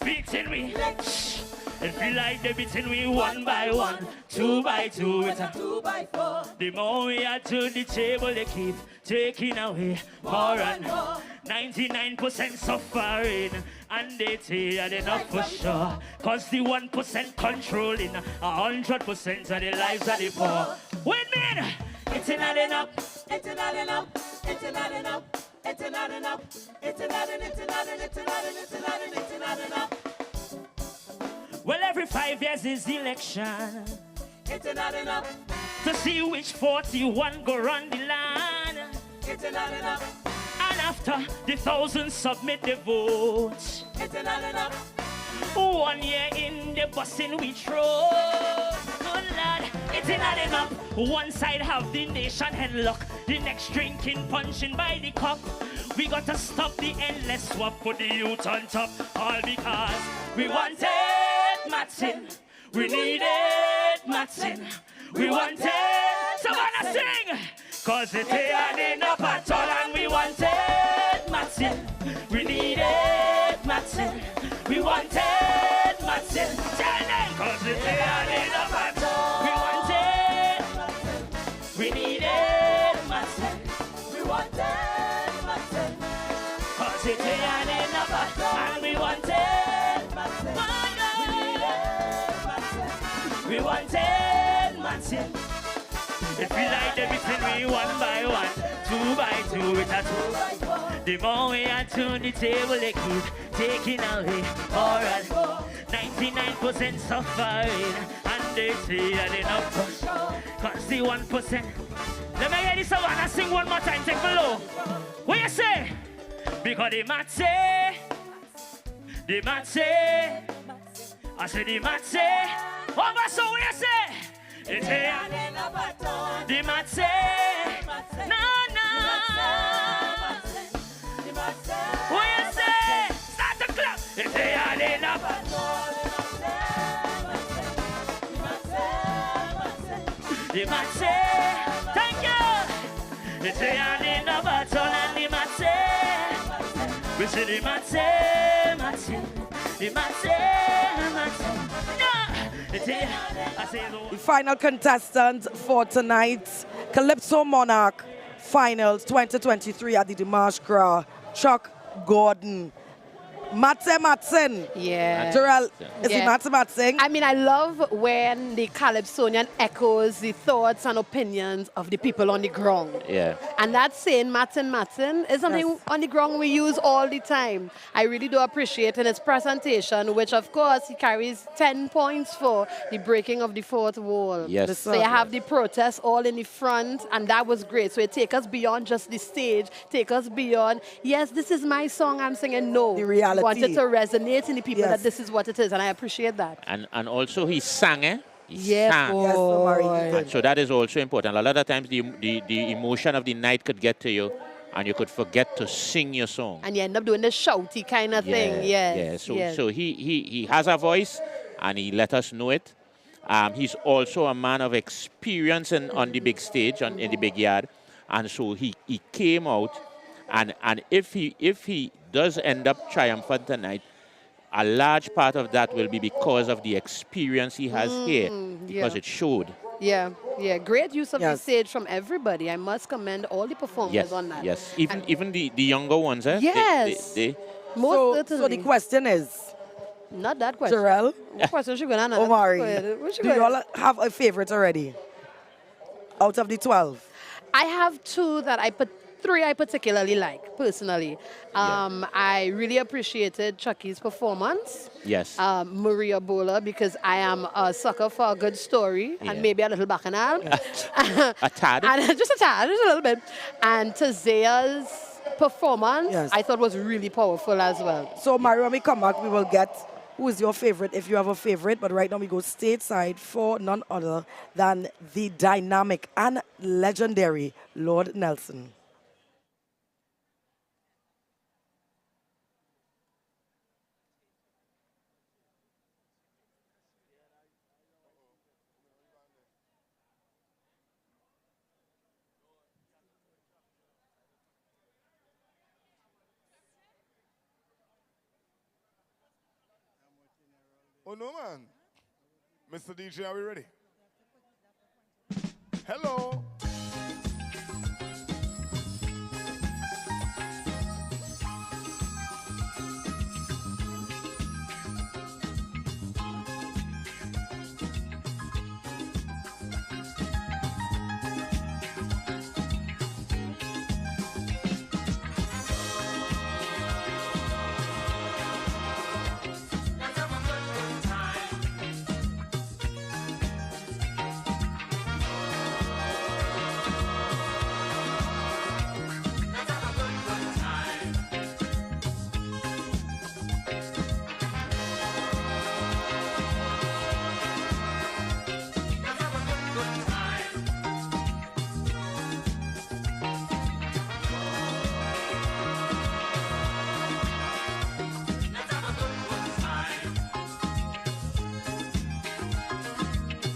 Beating we licks. It feel like they beating we one by one, 2 by 2, it's a 2 by 4. The more we add to the table, they keep taking away more and more. 99% suffering, and they say that enough for sure. Cause the 1% controlling 100% of the lives of the poor. Wait a minute! It's not enough. It's not enough. It's not enough. It's not enough. It's not enough. It's not enough. It's not enough. It's not enough. It's not enough. Well, every 5 years is election. It's not enough. To see which 41 go run the land. It's not enough. And after the thousands submit the votes. It's not enough. 1 year in the busing we throw. Good lad, it's not enough. One side have the nation headlock, the next drinking, punching by the cup. We got to stop the endless swap, put the youth on top. All because we wanted Martin. We needed Martin. We wanted Savannah sing. Cause it ain't enough at all and we wanted Martin. We needed Martin. We wanted Martin. Tell them. Cause it ain't enough at all. We wanted Martin. We needed Martin. We wanted Martin. Cause it ain't enough at all. And we wanted Martin. We wanted Martin. It feel like they beating me one by one, 2 by 2, it's a 2 by 4. The more we add to the table, they keep taking away more and more. 99% suffering, and they say that enough for sure. Cause the 1%. Let me hear this Savannah sing one more time, take below. What you say? Because the math say, I say the math say, oh, but so what you say? It's here. The mat say, no. What you say? Start the clap. It's here enough. The mat say, thank you. It's here enough. And the mat say, we say the mat say, the mat say, no. The final contestant for tonight's Calypso Monarch Finals 2023 at the Dimash Kra, Chuck Gordon. Matson. Yeah. Terrell, is it Matson? I mean, I love when the Calypsonian echoes the thoughts and opinions of the people on the ground. Yeah. And that saying, Matson, is something on the ground we use all the time. I really do appreciate in his presentation, which of course he carries 10 points for the breaking of the fourth wall. Yes. So you have the protests all in the front, and that was great. So it take us beyond just the stage, take us beyond, yes, this is my song I'm singing. No. The reality. Wanted to resonate in the people that this is what it is, and I appreciate that. And also he sang, He yes, sang. boy. So that is also important. A lot of times the emotion of the night could get to you, and you could forget to sing your song. And you end up doing the shouty kind of thing. Yes. Yeah. So he has a voice, and he let us know it. He's also a man of experience on the big stage, in the big yard, and so he came out, and if he does end up triumphant tonight, a large part of that will be because of the experience he has here, because it showed. Yeah, yeah. Great use of the Yes. stage from everybody. I must commend all the performers Yes, on that. yes. Even the younger ones, eh? Yes. They Most So the question is, not that question. Jarrell, What question she going to Omari, What she do you gonna- all have a favorite already? Out of the 12? I have three I particularly like, personally. I really appreciated Chucky's performance. Yes. Maria Bola, because I am a sucker for a good story Yeah. and maybe a little bacchanal. A tad. And just a tad, just a little bit. And Tazea's performance, Yes. I thought was really powerful as well. So, Mario, when we come back, we will get who is your favorite, if you have a favorite. But right now, we go stateside for none other than the dynamic and legendary Lord Nelson. Oh, no, man. Mr. DJ, are we ready? Hello.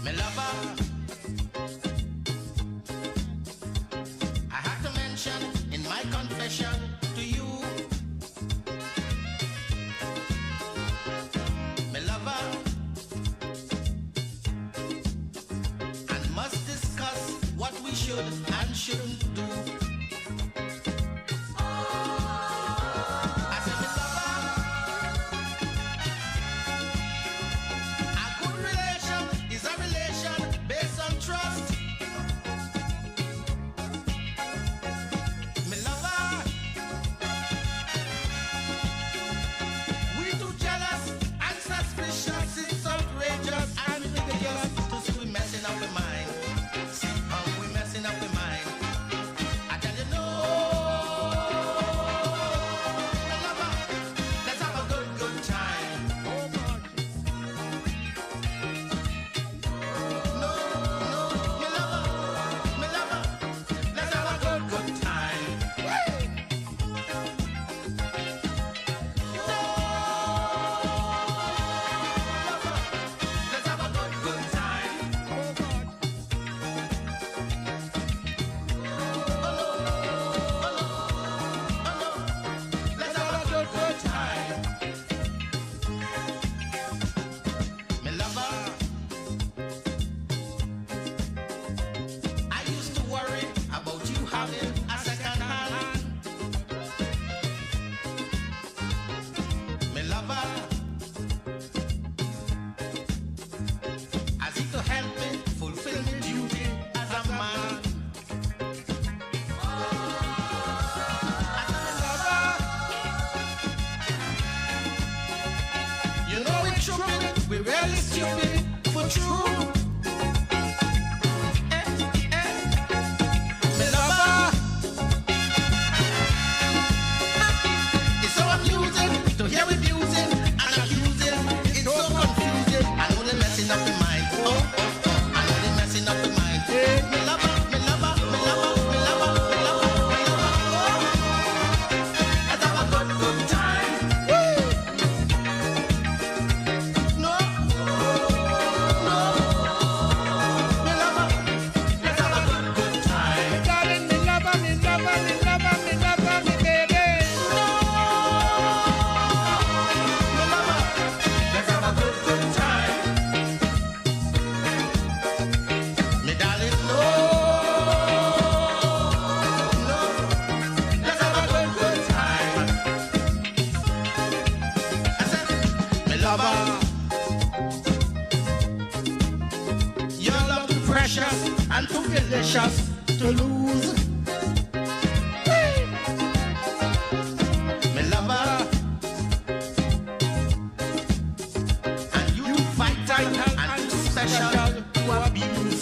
Me lover, I have to mention in my confession to you, me lover, and must discuss what we should and shouldn't do. I said, me lover, a good relation is a relation based on trust. Me lover, we too jealous and suspicious. It's outrageous and ridiculous to see we messing up the mind. See how we messing up the mind. I tell you no, me lover, let's have a good time. Oh God. No, me lover, let's have a good time. Let's have a good time. Oh God. Let's have a good time. Me lover, I used to worry about you having a second hand. Me lover, as if to help me fulfill my duty as a man. As a lover, you know it's stupid, we really stupid for true. Me lover, it's so amusing to hear abusing and accusing. It's so confusing. I know they're messing up the mind. I know they're messing up the mind. Me lover, me lover, me lover, me lover, me lover, me lover. Let's have a good time. No, no, and too delicious to lose. Me lover, and you too vital and too special to abuse.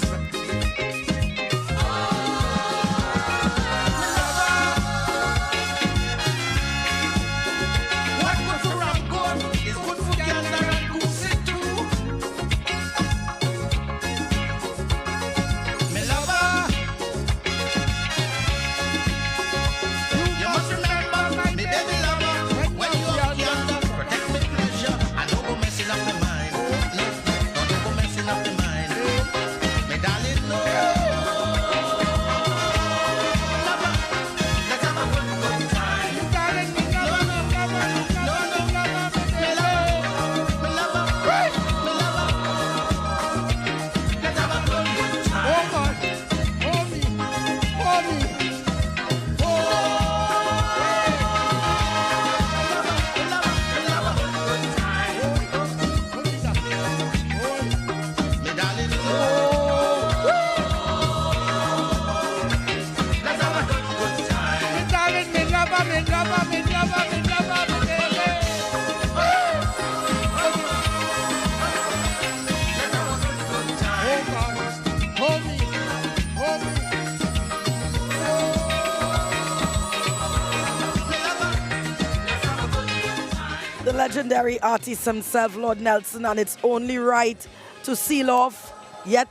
The legendary artist himself, Lord Nelson, and it's only right to seal off yet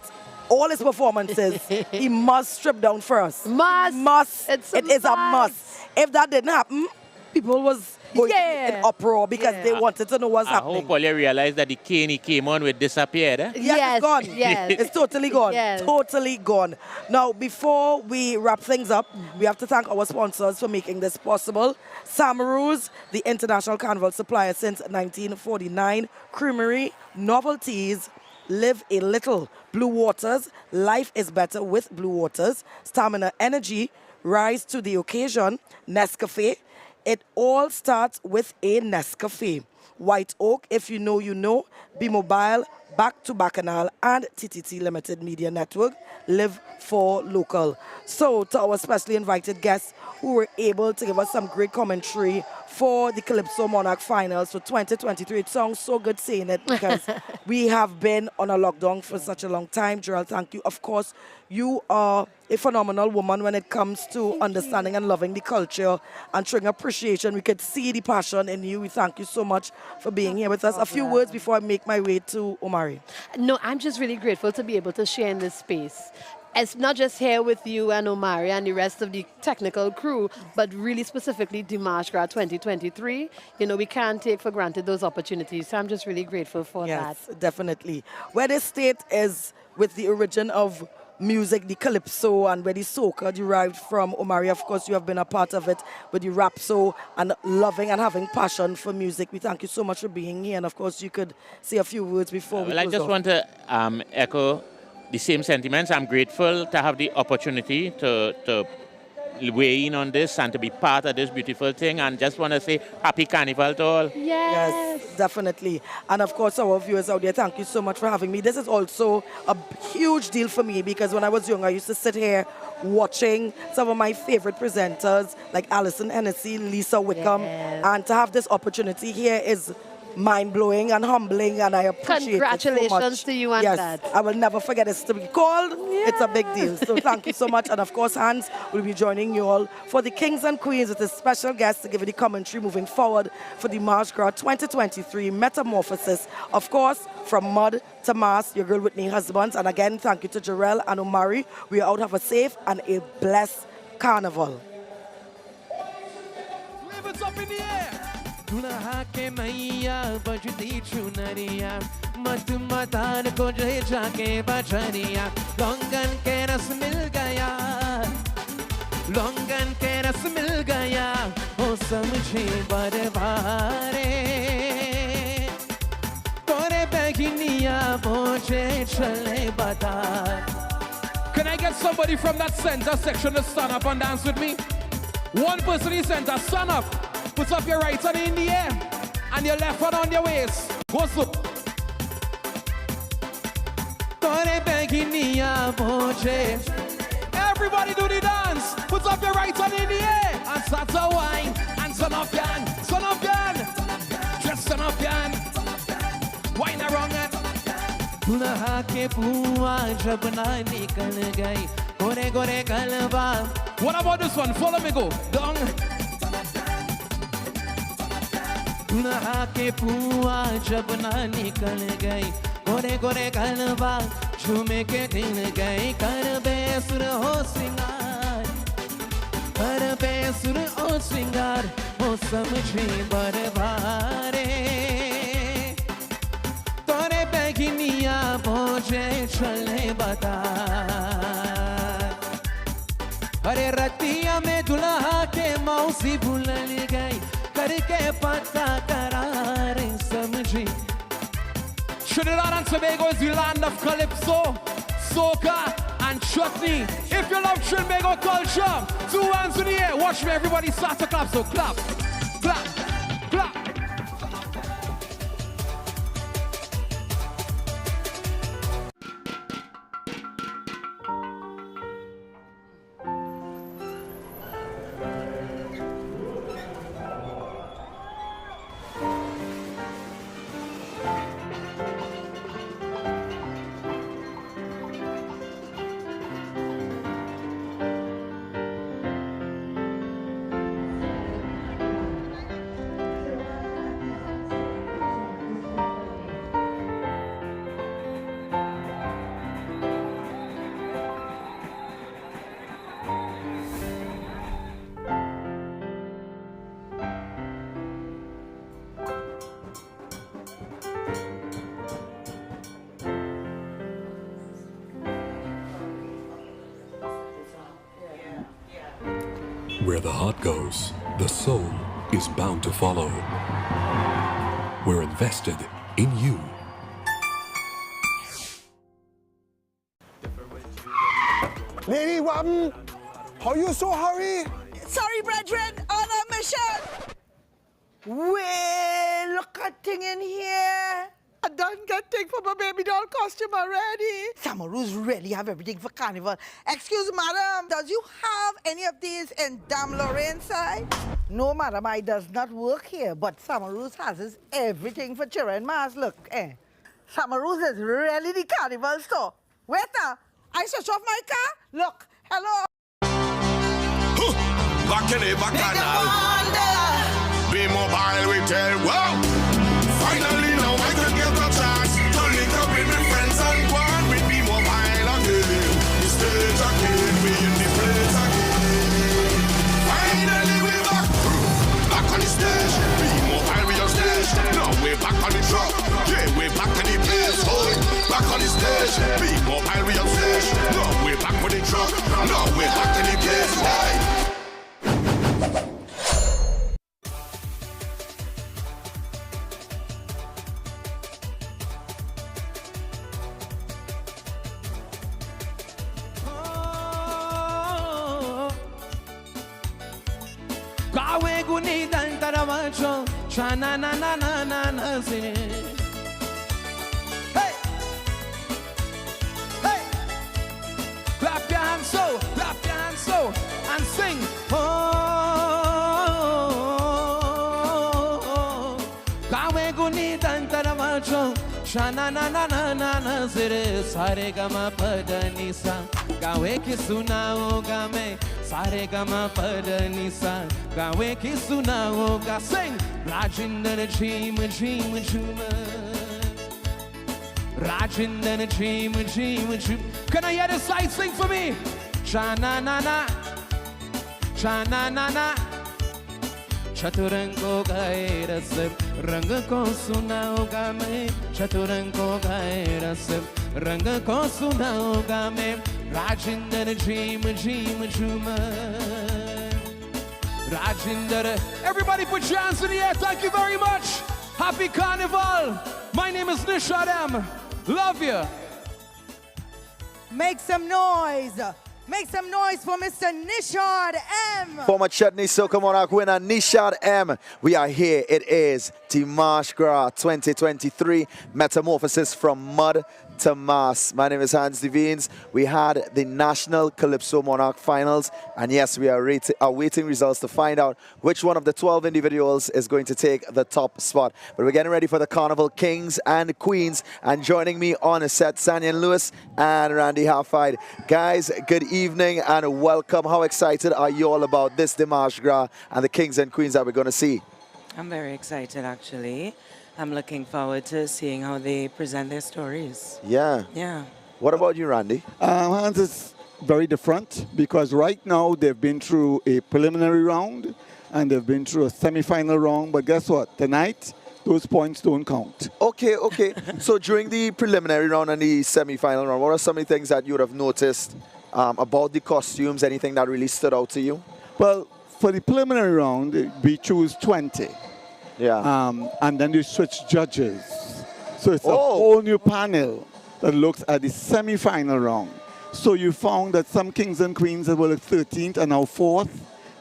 all his performances. He must strip down first. Must. It is a must. If that didn't happen, people was going in uproar because they wanted to know what's I happening. hope all you realize that the cane he came on with disappeared. Eh? Yes, it's gone. Yes. It's totally gone. Yes. Totally gone. Now, before we wrap things up, we have to thank our sponsors for making this possible. Samaroos, the international carnival supplier since 1949. Creamery, Novelties, Live a Little. Blue Waters, life is better with Blue Waters. Stamina Energy, rise to the occasion. Nescafe, it all starts with a Nescafe. White Oak, if you know, you know. Be Mobile, Back to Bacchanal, and TTT Limited Media Network. Live for local. So, to our specially invited guests who were able to give us some great commentary for the Calypso Monarch Finals for 2023. It sounds so good saying it because we have been on a lockdown for such a long time. Gerald, thank you. Of course, you are a phenomenal woman when it comes to understanding and loving the culture and showing appreciation. We could see the passion in you. We thank you so much for being here with us. A few words before I make my way to Omari. No, I'm just really grateful to be able to share in this space. It's not just here with you and Omari and the rest of the technical crew, but really specifically Dimash Gras 2023. You know, we can't take for granted those opportunities. So I'm just really grateful for that. Yes, definitely. Where this state is with the origin of music, the Calypso, and where the soca derived from. Omari, of course, you have been a part of it with the Rapso and loving and having passion for music. We thank you so much for being here. And, of course, you could say a few words before we Well, I close just off. want to echo the same sentiments. I'm grateful to have the opportunity to weigh in on this and to be part of this beautiful thing, and just want to say happy carnival to all. Yes, definitely. And of course, our viewers out there, thank you so much for having me. This is also a huge deal for me because when I was young, I used to sit here watching some of my favorite presenters like Alison Hennessy, Lisa Wickham, and to have this opportunity here is mind-blowing and humbling, and I appreciate it so much. Congratulations to you on yes, that. I will never forget it. To be called, it's a big deal. So thank you so much. And of course, Hans will be joining you all for the Kings and Queens with a special guest to give you the commentary moving forward for the Dimash Gras 2023 Metamorphosis. Of course, from mud to mass, your girl Whitney Husbands. And again, thank you to Jarrell and Omari. We are out. Have a safe and a blessed carnival. Live it up in the air. दुल्हा के मैया बजती चुनरिया मत मतान को ले जाके बचनिया लौंगन के रस मिल गया लौंगन के रस मिल गया ओ समझे बरबारे तोरे बहनिया पहुंचे चले बता. Can I get somebody from that center section to stand up and dance with me? One person in the center, stand up. Put up your right hand in the air and your left hand on your waist. What's up? Everybody do the dance. Put up your right hand in the air. And start to wine. And son of yan. Son of yan. Just son of yan. Wine around and. दुल्हा के पुआ जब ना निकल गई गोरे गोरे कलवा. What about this one? Follow me, go. Down. दुल्हा के पुआ जब ना निकल गई गोरे गोरे कलवा झूमे के दिन गए कर बेसुर हो सिंगार कर बेसुर हो सिंगार हो समझे बरबारे तोरे बेगिनिया पहुंचे चले बता अरे रतिया में दुल्हा के मौसी भूल गई करके पता करार समझी. Trinidad and Tobago is the land of calypso, soca, and chutney. If you love Trinbago culture, 2 hands in the air. Watch me, everybody start to clap. So clap, clap, clap. Where the heart goes, the soul is bound to follow. We're invested in you. Lady Wabben, how you so hurry? Sorry, brethren, on a mission. Well, look at thing in here. I done get thing for my baby doll costume already. Samaru's really have everything for carnival. Excuse, madam, does you have any of these in Dame Lorraine side? No, madam, I does not work here, but Samaru's has everything for children. Mas, look, Samaru's is really the carnival store. Waiter, I switch off my car. Look, hello. Back in the bacchanal. Be mobile, we tell, wow. Finally, now I can get a chance to link up with my friends and go on with Be Mobile again. The stage again, we in the place again. Finally, we back on the stage. Be Mobile, we on stage. Now we back on the truck. Yeah, we back on the place. Hold back on the stage. Be Mobile, we on stage. Now we back on the truck. Now we back on the place. Hey. Na na na na na na sing. Hey, hey, clap your hands so, and sing. Kawe guni dantara macho, shana na na na na na sire, sare gama padani sa. Kawe ki sunaoga me, sare gama padani sa. Kawe ki sunaoga sing. Rajinder dream, dream, dream. Rajinder dream, dream, dream. Can I hear the side sing for me? Cha na na na, cha na na na. Chaturango gaye rasam, rang ko sunaoga मैं. Chaturango gaye rasam, rang ko sunaoga मैं. Rajinder dream, dream, dream. Rajinder. Everybody put your hands in the air. Thank you very much. Happy Carnival. My name is Nishad M. Love you. Make some noise. Make some noise for Mr. Nishad M. Former Chutney Soca Monarch winner Nishad M. We are here. It is Dimash Gras 2023. Metamorphosis from mud to mass. My name is Hans Devines. We had the National Calypso Monarch Finals, and yes, we are awaiting results to find out which one of the 12 individuals is going to take the top spot. But we're getting ready for the Carnival Kings and Queens, and joining me on a set, Sanyan Lewis and Randy Halfide. Guys, good evening and welcome. How excited are you all about this Dimanche Gras and the Kings and Queens that we're going to see? I'm very excited, actually. I'm looking forward to seeing how they present their stories. Yeah. Yeah. What about you, Randy? Hans, is very different because right now they've been through a preliminary round and they've been through a semi-final round. But guess what? Tonight, those points don't count. Okay. So during the preliminary round and the semi-final round, what are some of the things that you would have noticed about the costumes? Anything that really stood out to you? Well, for the preliminary round, we choose 20. Yeah. And then you switch judges. So it's a whole new panel that looks at the semi-final round. So you found that some kings and queens that were 13th and now 4th,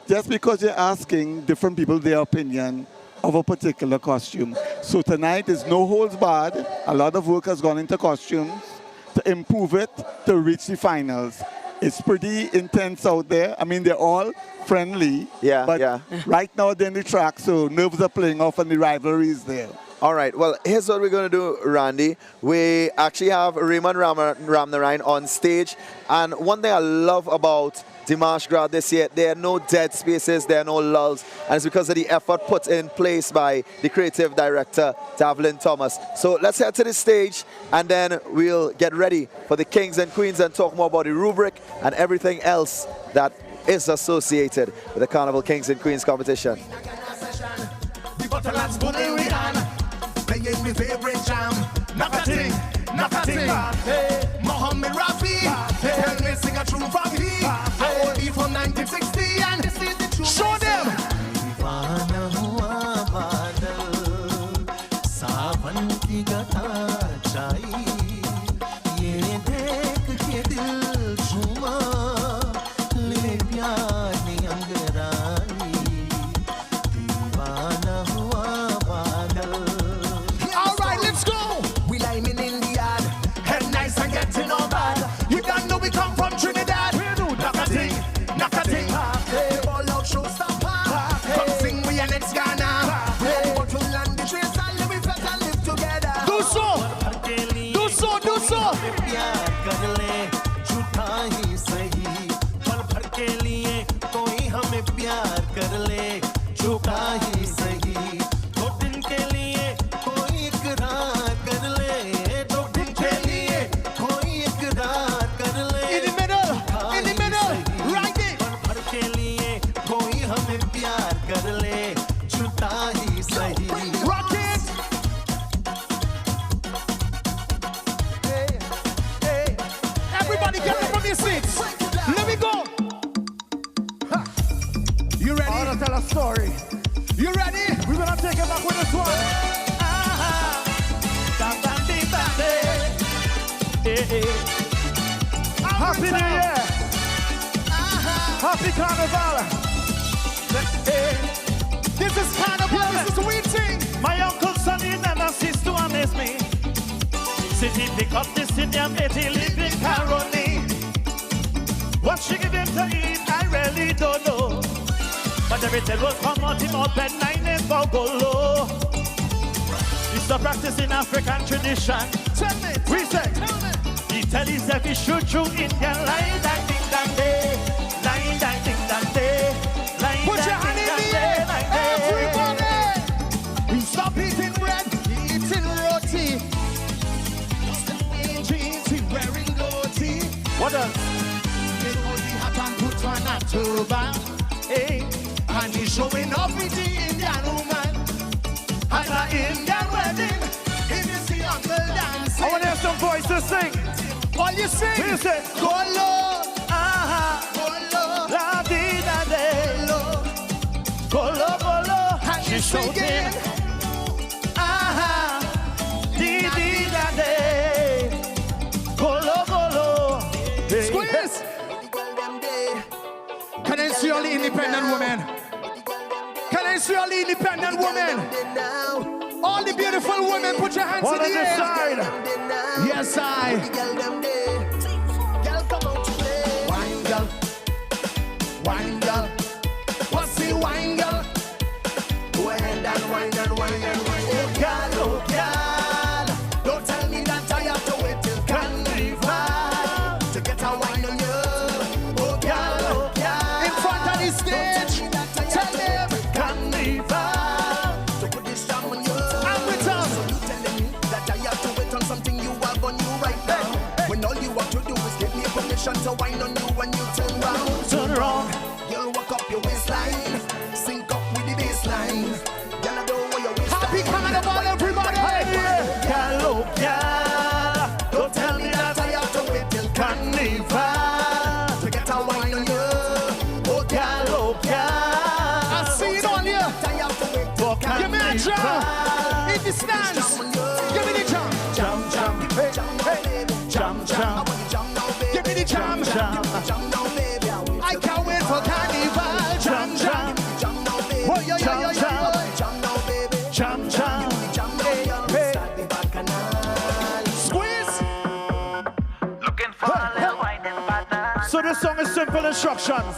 just because you're asking different people their opinion of a particular costume. So tonight is no holds barred. A lot of work has gone into costumes to improve it to reach the finals. It's pretty intense out there. I mean, they're all friendly. But right now they're in the track, so nerves are playing off and the rivalry is there. All right. Well, here's what we're going to do, Randy. We actually have Raymond Ramnarine on stage. And one thing I love about Dimanche Gras this year, there are no dead spaces, there are no lulls. And it's because of the effort put in place by the creative director, Davlin Thomas. So let's head to the stage and then we'll get ready for the Kings and Queens and talk more about the rubric and everything else that is associated with the Carnival Kings and Queens competition. Playing my favorite jam, knock a ting, Mohammed Rafi, tell me sing a tune from he, I will be from 1960 and this is the truth. Show them. Story. You ready? We're gonna take it back with this one. Happy New Year! Happy Carnival! This is Carnival, this is we sing! My Uncle Sonny never ceased to amaze me. Since he pick up the city and made he live in Caroline. What she give him to eat, I really don't know. But every day will come out him up at 9 and go low. It's the practice in African tradition. Tell me, we say, he tell his if he shoot you Indian line, dang ding dang day, line dang ding dang day, line put your hand in the air, everybody. We stop eating bread, eating roti. Jeans, he wearing goatee. What else? They only hat and put on a turban. Hey. And he's showing off with the Indian woman at an Indian wedding. If you see Uncle dancing, I want to hear some voices sing. All you sing, we say, go low, go low, la vida de go low, and she's singing, di vida de go low. Squeeze. Can I see all the independent women? Can I see all the independent women? All the beautiful women, put your hands in the air. Side. Yes, side. The girl them day. Girl come out to play. Wine girl. Wine girl. What's the wine girl? Go ahead and wine and wine and wine. Oh girl, oh girl. Don't tell me that I have to wait till Carnival to get a wine on you. Oh girl, oh girl. In front of the stage. Tell them. Carnival to put this jam on you. I'm with them. So you telling me that I have to wait on something you have on you right now. When all you want to do is give me permission to wine on you when you turn round. Turn around. Girl, walk up your waistline. Sync up with the baseline. Girl, I don't want your waistline. Happy Carnival, everybody. Girl, oh girl. Don't tell me that I have to wait till Carnival to get a wine on you. Oh girl, oh girl. I see it on you. Give me a drum. In the stands. Give me the jam. Jam, jam, Hey, hey, jam, jam. Give me the jam. I can't wait for Carnival. Jam, jam. Oh, yeah, yeah, yeah, yeah. Jam, jam. Hey, squeeze. Looking for a little winding partner. So this song is simple instructions.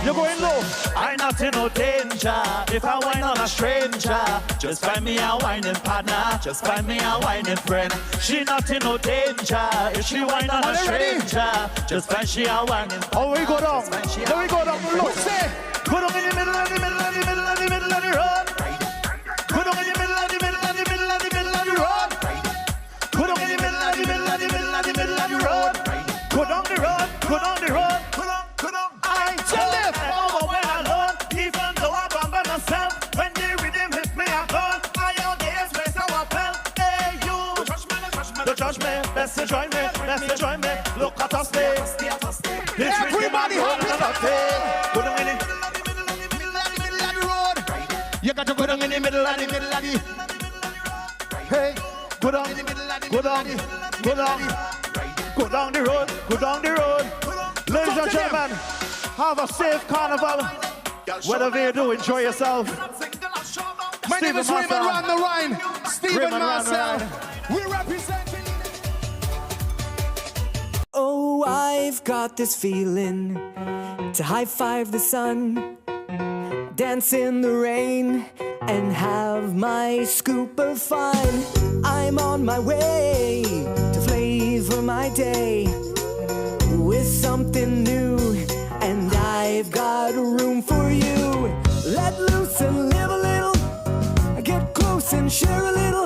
You're going low. I'm not in no danger if I whine on a stranger. Just find me a whining partner. Just find me a whining friend. She not in no danger if she whine on a stranger. Just find she a whining partner. Oh, we go down. There we go down. Look, say. Put them in the middle of the middle of the middle of the middle of the road. Put them in the middle of the middle of the middle of the middle of the road. Put them in the middle of the middle of the middle of the middle of the road. Go down the road. Go down the road. I tell them over when alone, even though I'm by myself. When the rhythm hit me, I'm gone. I out there space our bell. Hey you, don't judge me, best to join me, best to join me. Look at us there. Everybody happy. Go down in the You got to go down in the middle of the middle of the. Hey, go down, go down, go down, go down the road, go down the road. Ladies and gentlemen, have a safe carnival. Whatever you do, enjoy yourself. My name is Raymond Ram the Rhine. Stephen Marcel. We're representing. Oh, I've got this feeling to high five the sun, dance in the rain, and have my scoop of fun. I'm on my way to flavor my day with something new, and I've got room for you. Let loose and live a little, get close and share a little,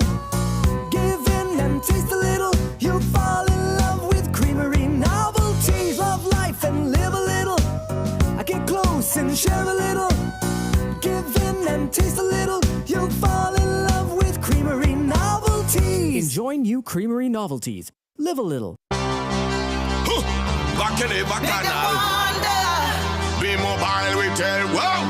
give in and taste a little. You'll fall in love with Creamery novelties. Love life and live a little, get close and share a little, give in and taste a little. You'll fall in love with Creamery novelties. Enjoy new Creamery novelties. Live a little. Back in the bacchanal. Be mobile, we tell. Wow!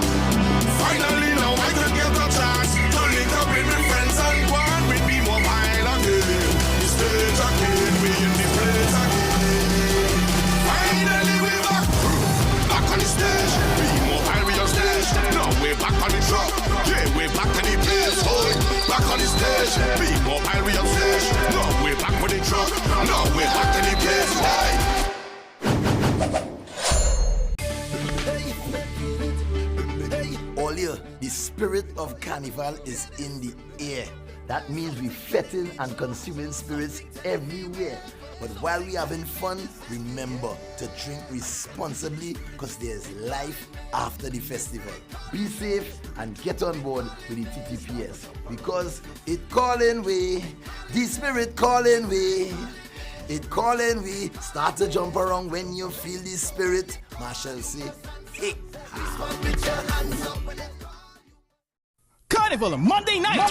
Finally, now I could get a chance to link up with my friends and go on with Be Mobile again. The stage again, we in the place again. Finally, we back. Back on the stage. Be mobile, we on stage. Now we're back on the truck. Yeah, we're back on the place. Hold back on the stage. Be mobile, we on stage. Now we're back with the truck. Now we're back in the place. Why? All year, the spirit of carnival is in the air. That means we're fetting and consuming spirits everywhere. But while we're having fun, remember to drink responsibly because there's life after the festival. Be safe and get on board with the TTPS because it calling we, the spirit calling we. It calling we. Start to jump around when you feel the spirit. Marshall say, hey. Carnival Monday night.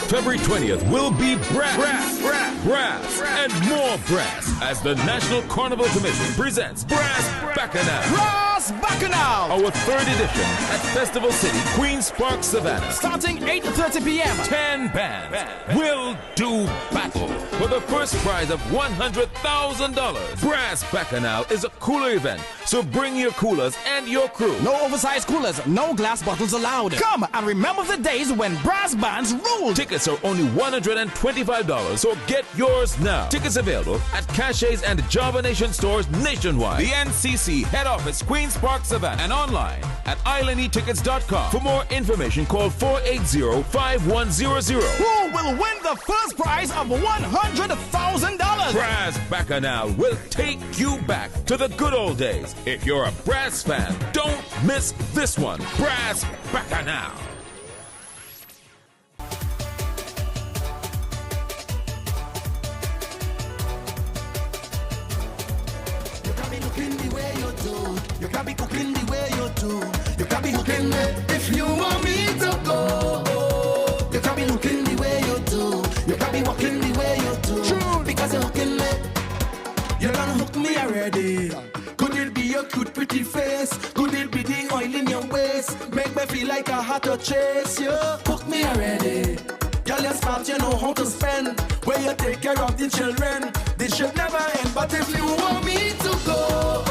February 20th will be brass, and more brass as the National Carnival Commission presents Brass Bacchanal. Brass Bacchanal. Our third edition at Festival City, Queen's Park, Savannah. Starting 8:30 p.m. 10 bands will do battle for the first prize of $100,000. Brass Bacchanal is a cooler event, so bring your coolers and your crew. No oversized coolers, no glass bottles allowed. Come and remember the days when brass bands ruled. Tickets are only $125, so get yours now. Tickets available at Caches and Java Nation stores nationwide. The NCC head office, Queen's Park, Savannah, and online at islandetickets.com. For more information, call 480-5100. Who will win the first prize of $100,000? Brass Bacchanal will take you back to the good old days. If you're a brass fan, don't miss this one. Brass Bacchanal. You can be looking the way you do. You can be cooking the way you do. You can be hooking me if you want me to go. You can be looking the way you do. You can be walking the way you do. True. Because you're hooking me. You done hook me already. Could it be your cute pretty face? Could it be the oil in your waist? Make me feel like I had to chase you. Hook me already. Girl, you're smart, you know how to spend. Where you take care of the children. This should never end. But if you want me to go,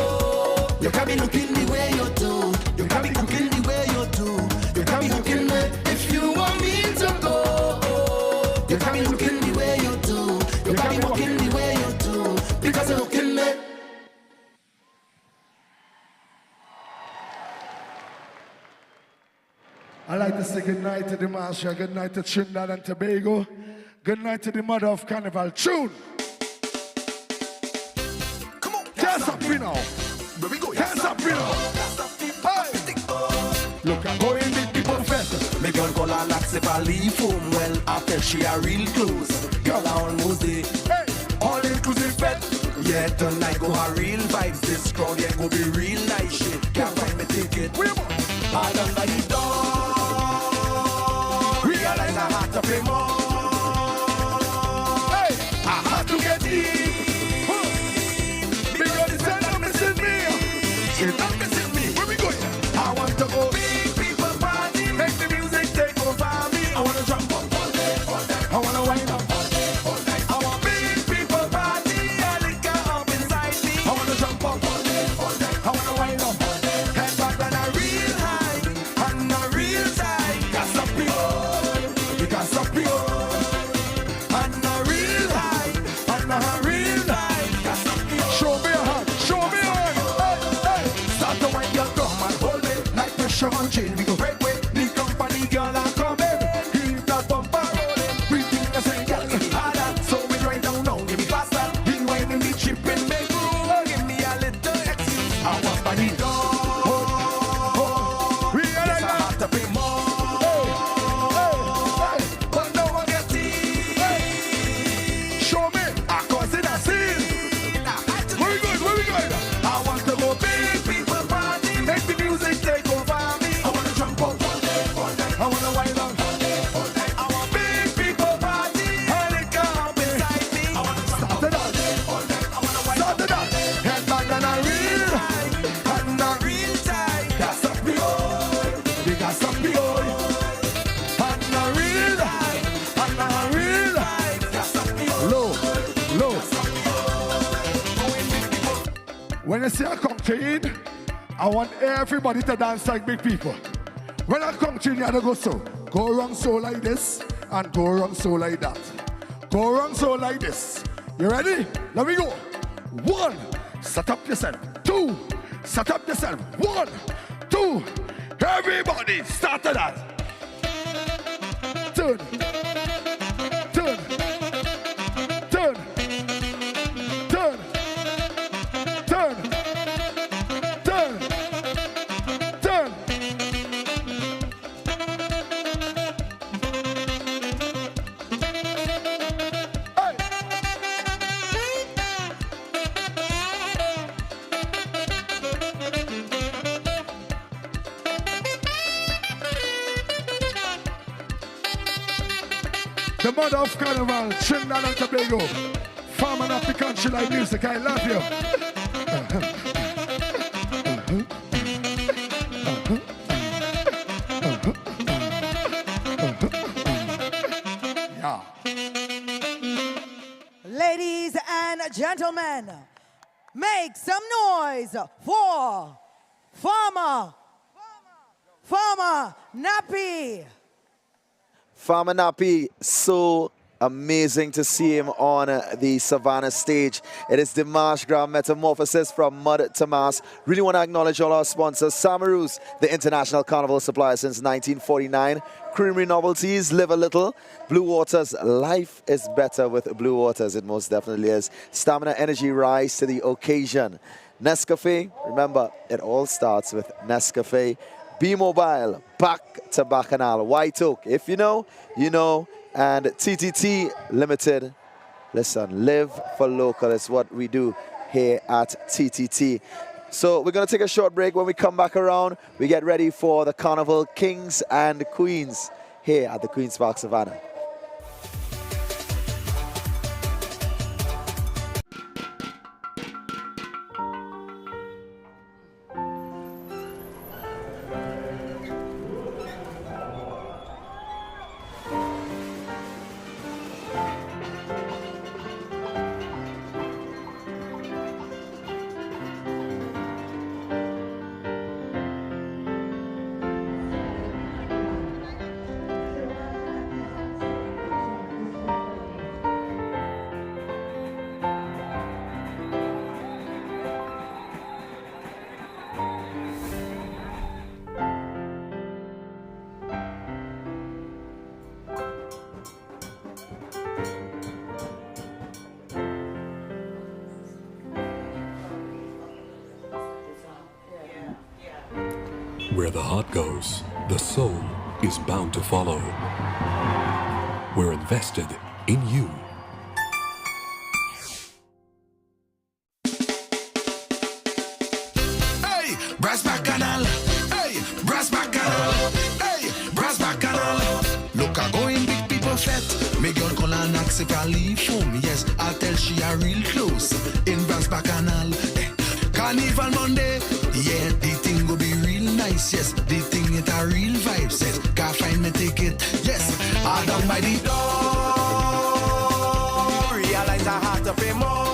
you can be looking the way you do. You can be cooking the way you do. You can be hooking me if you want me to go. You can be looking the way you do. You can be walking the way you do. Because you're hooking me. I'd like to say good night to the Marshall, good night to Trinidad and Tobago, good night to the mother of Carnival. Tune! Come on! Can't stop me now! Can't stop me now! Hey! Look, I'm going with the buffet. Me girl call her lax if I leave home well after she are real close. Girl, I almost there. Hey! All inclusive pet. Yeah, tonight go her real vibes. This crowd, yeah, go be real nice shit. Can't find me ticket. All done by the door. Realize I had to pay more. Hey, I had to get in. Because it's not missing me. It's not missing me. Where we going? I want to go big people party. Make the music take over me. I want to jump up all day, all day. I want to wind up all day, all day. I want big people party. I liquor up inside me. I want to jump up all day, all day. I want to wind up all day. Head back and a real high and a real tight. Got some pure, we got some pure. And a real high and a real high. Got some pure. Show me your hand, show me your hand. Hey, hey. Start to wind your drum and hold it like pressure on chain. We go break way. The company girl are coming. Keep that bumper rolling. We think the same girl give me harder. So we grind down now, give me faster. He winding me chipping, make room. Give me a little excuse. I want by the door. Yes, I have to pay more. But no one gets in. Show me. I cause it a scene. Where we going, where we going? I want to go big people party. Make the music take over me. I want to jump up all day, all day. I want to wind up all day, all day. I want big people party. And it come inside me. I want to jump up all day, all day. I want to wind up all day. Head back and a real. And a real tight. Got some pure. We got some pure. And a real tight. And a real tight. Got some pure. Low, low. When you see I come clean, I want everybody to dance like big people. When I come clean, you have to go so. Go around so like this, and go around so like that. Go around so like this. You ready? Let me go. 1, set up yourself. 2, set up yourself. 1, 2, everybody start to that. Turn. Turn. Turn. Turn. Turn. Turn. Turn. Hey. The mother of Carnival, Trinidad and Tobago. Farm and happy country like music, I love you. Yeah. Ladies and gentlemen, make some noise for Farmer Nappy. Farmer Nappy, so amazing to see him on the Savannah stage. It is Dimash Gra Metamorphosis from Mud to Mass. Really want to acknowledge all our sponsors. Samaroo's, the international carnival supplier since 1949. Creamery Novelties, Live a Little. Blue Waters, life is better with Blue Waters. It most definitely is. Stamina Energy, rise to the occasion. Nescafe, remember, it all starts with Nescafe. B-Mobile, back to Bacchanal. White Oak, if you know, you know. And TTT Limited, listen, live for local is what we do here at TTT. So we're going to take a short break. When we come back around, we get ready for the Carnival Kings and Queens here at the Queen's Park Savannah. Where the heart goes, the soul is bound to follow. We're invested in you. Hey, Brass Bacchanal. Hey, Brass Bacchanal. Hey, Brass Bacchanal. Look, I go in big people fete. Me girl call and ask if I leave home. Yes, I'll tell she are real close. In Brass Bacchanal. Carnival Monday. Yeah, the thing will be real nice. Yes, the thing it a real vibe. Says, can't find me ticket. Yes, I down by the door. Realize I have to pay more.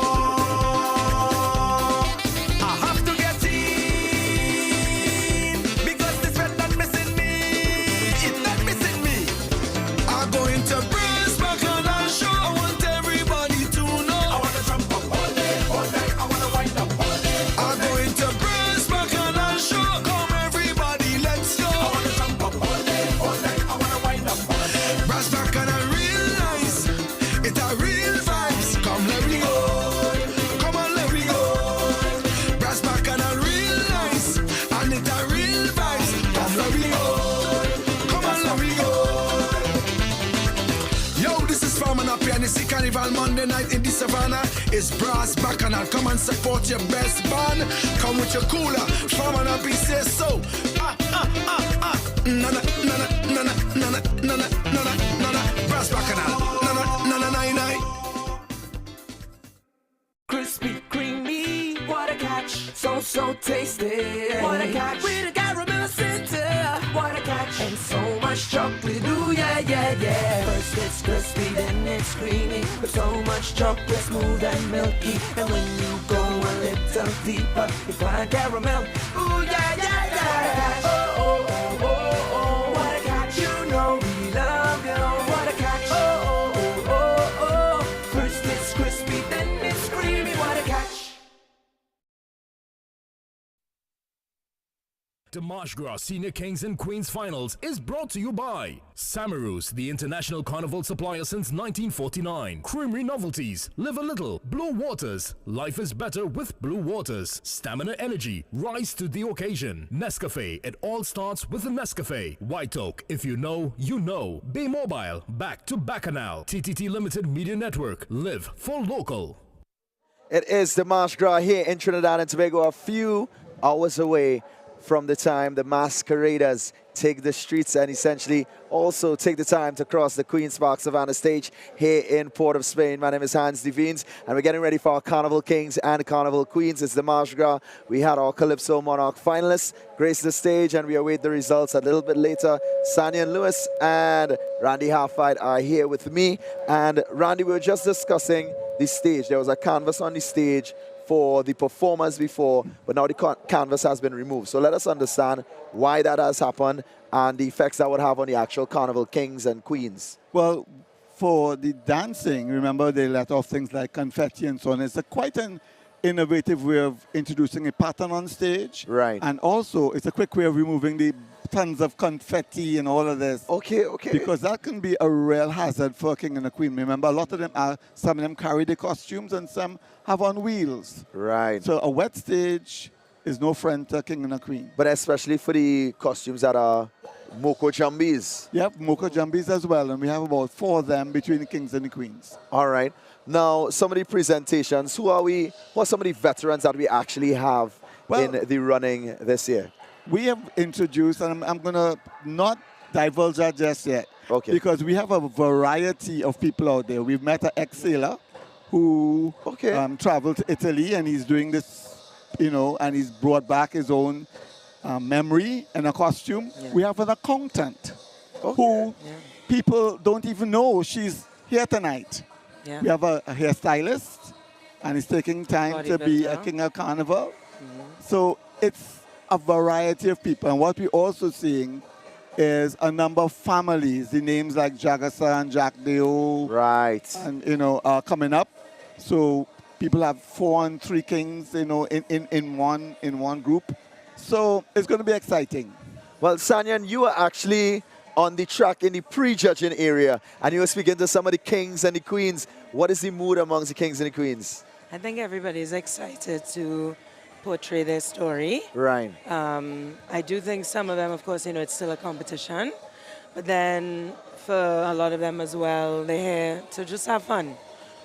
Carnival Monday night in the Savannah. It's Brass Bacchanal. Come and support your best band. Come with your cooler. Farmer Nappy says so. Nana, nana, nana, nana, nana, nana, nana. Brass Bacchanal. Nana, nana, nine, nine. Crispy, creamy, what a catch. So tasty. What a catch. With a caramel center. What a catch. And so much chocolate. Ooh, yeah, yeah, yeah. First it's crispy, then it's creamy. With so much chocolate, smooth and milky. And when you go a little deeper, you find caramel. Ooh, yeah, yeah, yeah. Oh, oh, oh, oh, oh. What a catch. You know we love you. What a catch. Oh, oh, oh, oh, oh. First it's crispy, then it's creamy. What a catch. Dimash Gra Senior Kings and Queens Finals is brought to you by Samaroo's, the international carnival supplier since 1949. Creamery Novelties, Live a Little, Blue Waters, life is better with Blue Waters. Stamina Energy, rise to the occasion. Nescafe, it all starts with a Nescafe. White Oak, if you know, you know. B-Mobile, back to Bacchanal. TTT Limited Media Network, live for local. It is Dimash Gra here in Trinidad and Tobago, a few hours away from the time the masqueraders take the streets and essentially also take the time to cross the Queen's Park Savannah stage here in Port of Spain. My name is Hans Devines, and we're getting ready for our Carnival Kings and Carnival Queens. It's the Mardi Gras. We had our Calypso Monarch finalists grace the stage, and we await the results a little bit later. Sanyan Lewis and Randy Halfite are here with me. And Randy, we were just discussing the stage. There was a canvas on the stage for the performers before, but now the canvas has been removed. So let us understand why that has happened and the effects that would have on the actual Carnival Kings and Queens. Well, for the dancing, remember they let off things like confetti and so on. It's quite an innovative way of introducing a pattern on stage. Right. And also, it's a quick way of removing the tons of confetti and all of this. Okay, okay. Because that can be a real hazard for a king and a queen. Remember, a lot of them some of them carry the costumes and some have on wheels. Right. So a wet stage is no friend to a king and a queen. But especially for the costumes that are Moko Jumbies. Yep, Moko Jumbies as well. And we have about 4 of them between the kings and the queens. All right. Now, some of the presentations, who are some of the veterans that we actually have in the running this year? We have introduced, and I'm going to not divulge that just yet. Okay. Because we have a variety of people out there. We've met an ex-sailor who traveled to Italy, and he's doing this, and he's brought back his own memory and a costume. Yeah. We have an accountant who people don't even know she's here tonight. Yeah. We have a hairstylist, and he's taking time to be a king of carnival. So it's a variety of people. And what we're also seeing is a number of families, the names like Jagasa and Jack Deo. Right. And, are coming up. So people have 4 and 3 kings, in one group. So it's going to be exciting. Well, Sanyan, you are actually on the track in the pre-judging area, and you were speaking to some of the kings and the queens. What is the mood amongst the kings and the queens? I think everybody's excited to portray their story. Right. I do think some of them, of course, it's still a competition. But then for a lot of them as well, they're here to just have fun.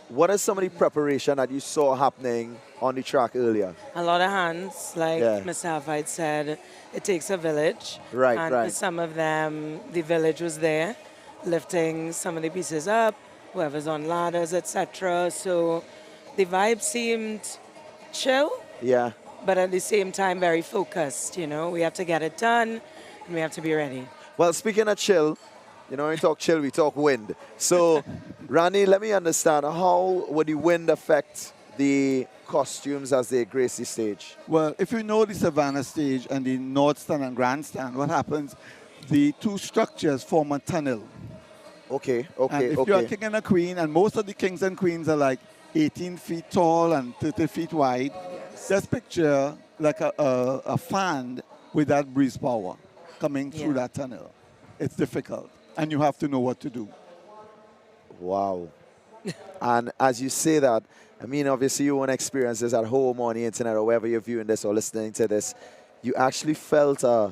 What is some of the preparation that you saw happening on the track earlier? A lot of hands, like Mr. Halfite said, it takes a village. Right, and for some of them, the village was there, lifting some of the pieces up, whoever's on ladders, etc. So the vibe seemed chill. Yeah. But at the same time, very focused, We have to get it done, and we have to be ready. Well, speaking of chill, when we talk chill, we talk wind. So, Randy, let me understand, how would the wind affect the costumes as they grace the stage? Well, if you know the Savannah stage and the North Stand and Grandstand, what happens, the 2 structures form a tunnel. Okay. And if you're a king and a queen, and most of the kings and queens are like 18 feet tall and 30 feet wide, just picture like a fan with that breeze power coming through that tunnel. It's difficult, and you have to know what to do. Wow. And as you say that, obviously you won't experience this at home or on the internet or wherever you're viewing this or listening to this. You actually felt a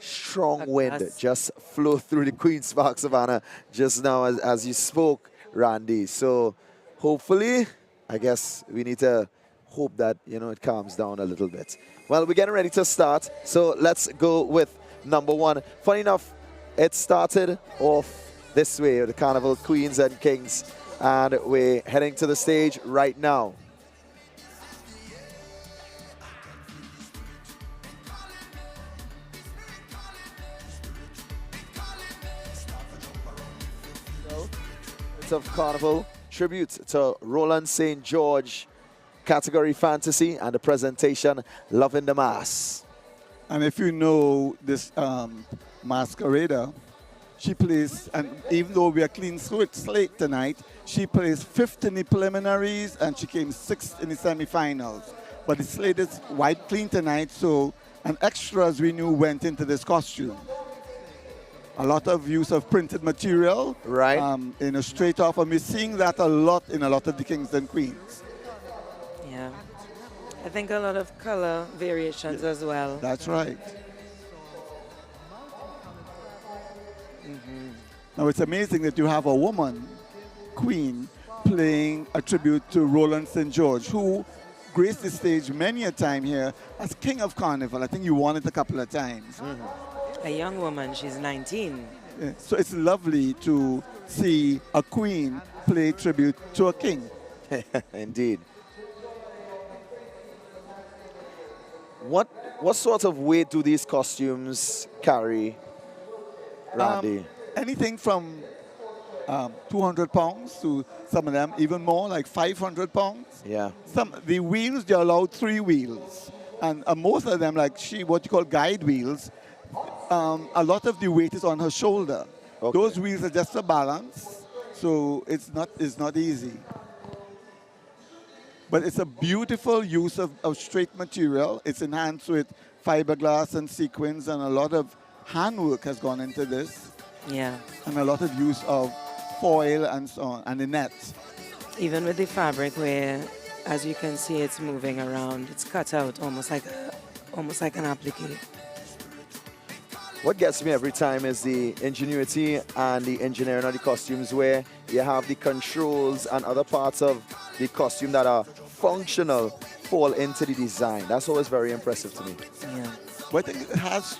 strong wind just flow through the Queen's Park Savannah just now as you spoke, Randy. So hopefully, I guess we need to hope that, it calms down a little bit. Well, we're getting ready to start. So let's go with number 1. Funny enough, it started off this way, the Carnival Queens and Kings. And we're heading to the stage right now. It's of Carnival tribute to Roland St. George, category Fantasy, and the presentation Loving the Mass. And if you know this masquerader, she plays, and even though we are clean slate tonight, she plays 5th in the preliminaries and she came 6th in the semifinals. But the slate is white clean tonight, so an extras we knew went into this costume. A lot of use of printed material, right? Straight off, and we're seeing that a lot in a lot of the kings and queens. Yeah, I think a lot of color variations as well. That's right. Now it's amazing that you have a woman, queen, playing a tribute to Roland St. George, who graced the stage many a time here as King of Carnival. I think you won it a couple of times. A young woman, she's 19. Yeah, so it's lovely to see a queen play tribute to a king. Indeed. What sort of weight do these costumes carry, Randy? Anything from 200 pounds to some of them even more, like 500 pounds. Yeah. The wheels, they're allowed 3 wheels. And most of them, like what you call guide wheels, a lot of the weight is on her shoulder. Okay. Those wheels are just for balance, so it's not easy. But it's a beautiful use of straight material. It's enhanced with fiberglass and sequins, and a lot of handwork has gone into this. Yeah. And a lot of use of foil and so on, and the nets. Even with the fabric where, as you can see, it's moving around. It's cut out almost like an applique. What gets me every time is the ingenuity and the engineering of the costumes, where you have the controls and other parts of the costume that are functional fall into the design. That's always very impressive to me. Yeah. But I think it has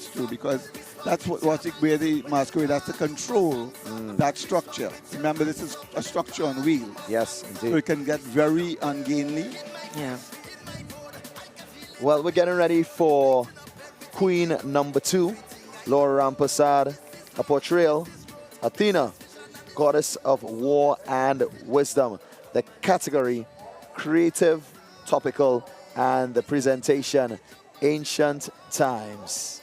to, because that's where the masquerade has to control that structure. Remember, this is a structure on wheels. Yes, indeed. So it can get very ungainly. Yeah. Well, we're getting ready for Queen number 2, Laura Rampersad, a portrayal, Athena, goddess of war and wisdom. The category, creative, topical, and the presentation, ancient times.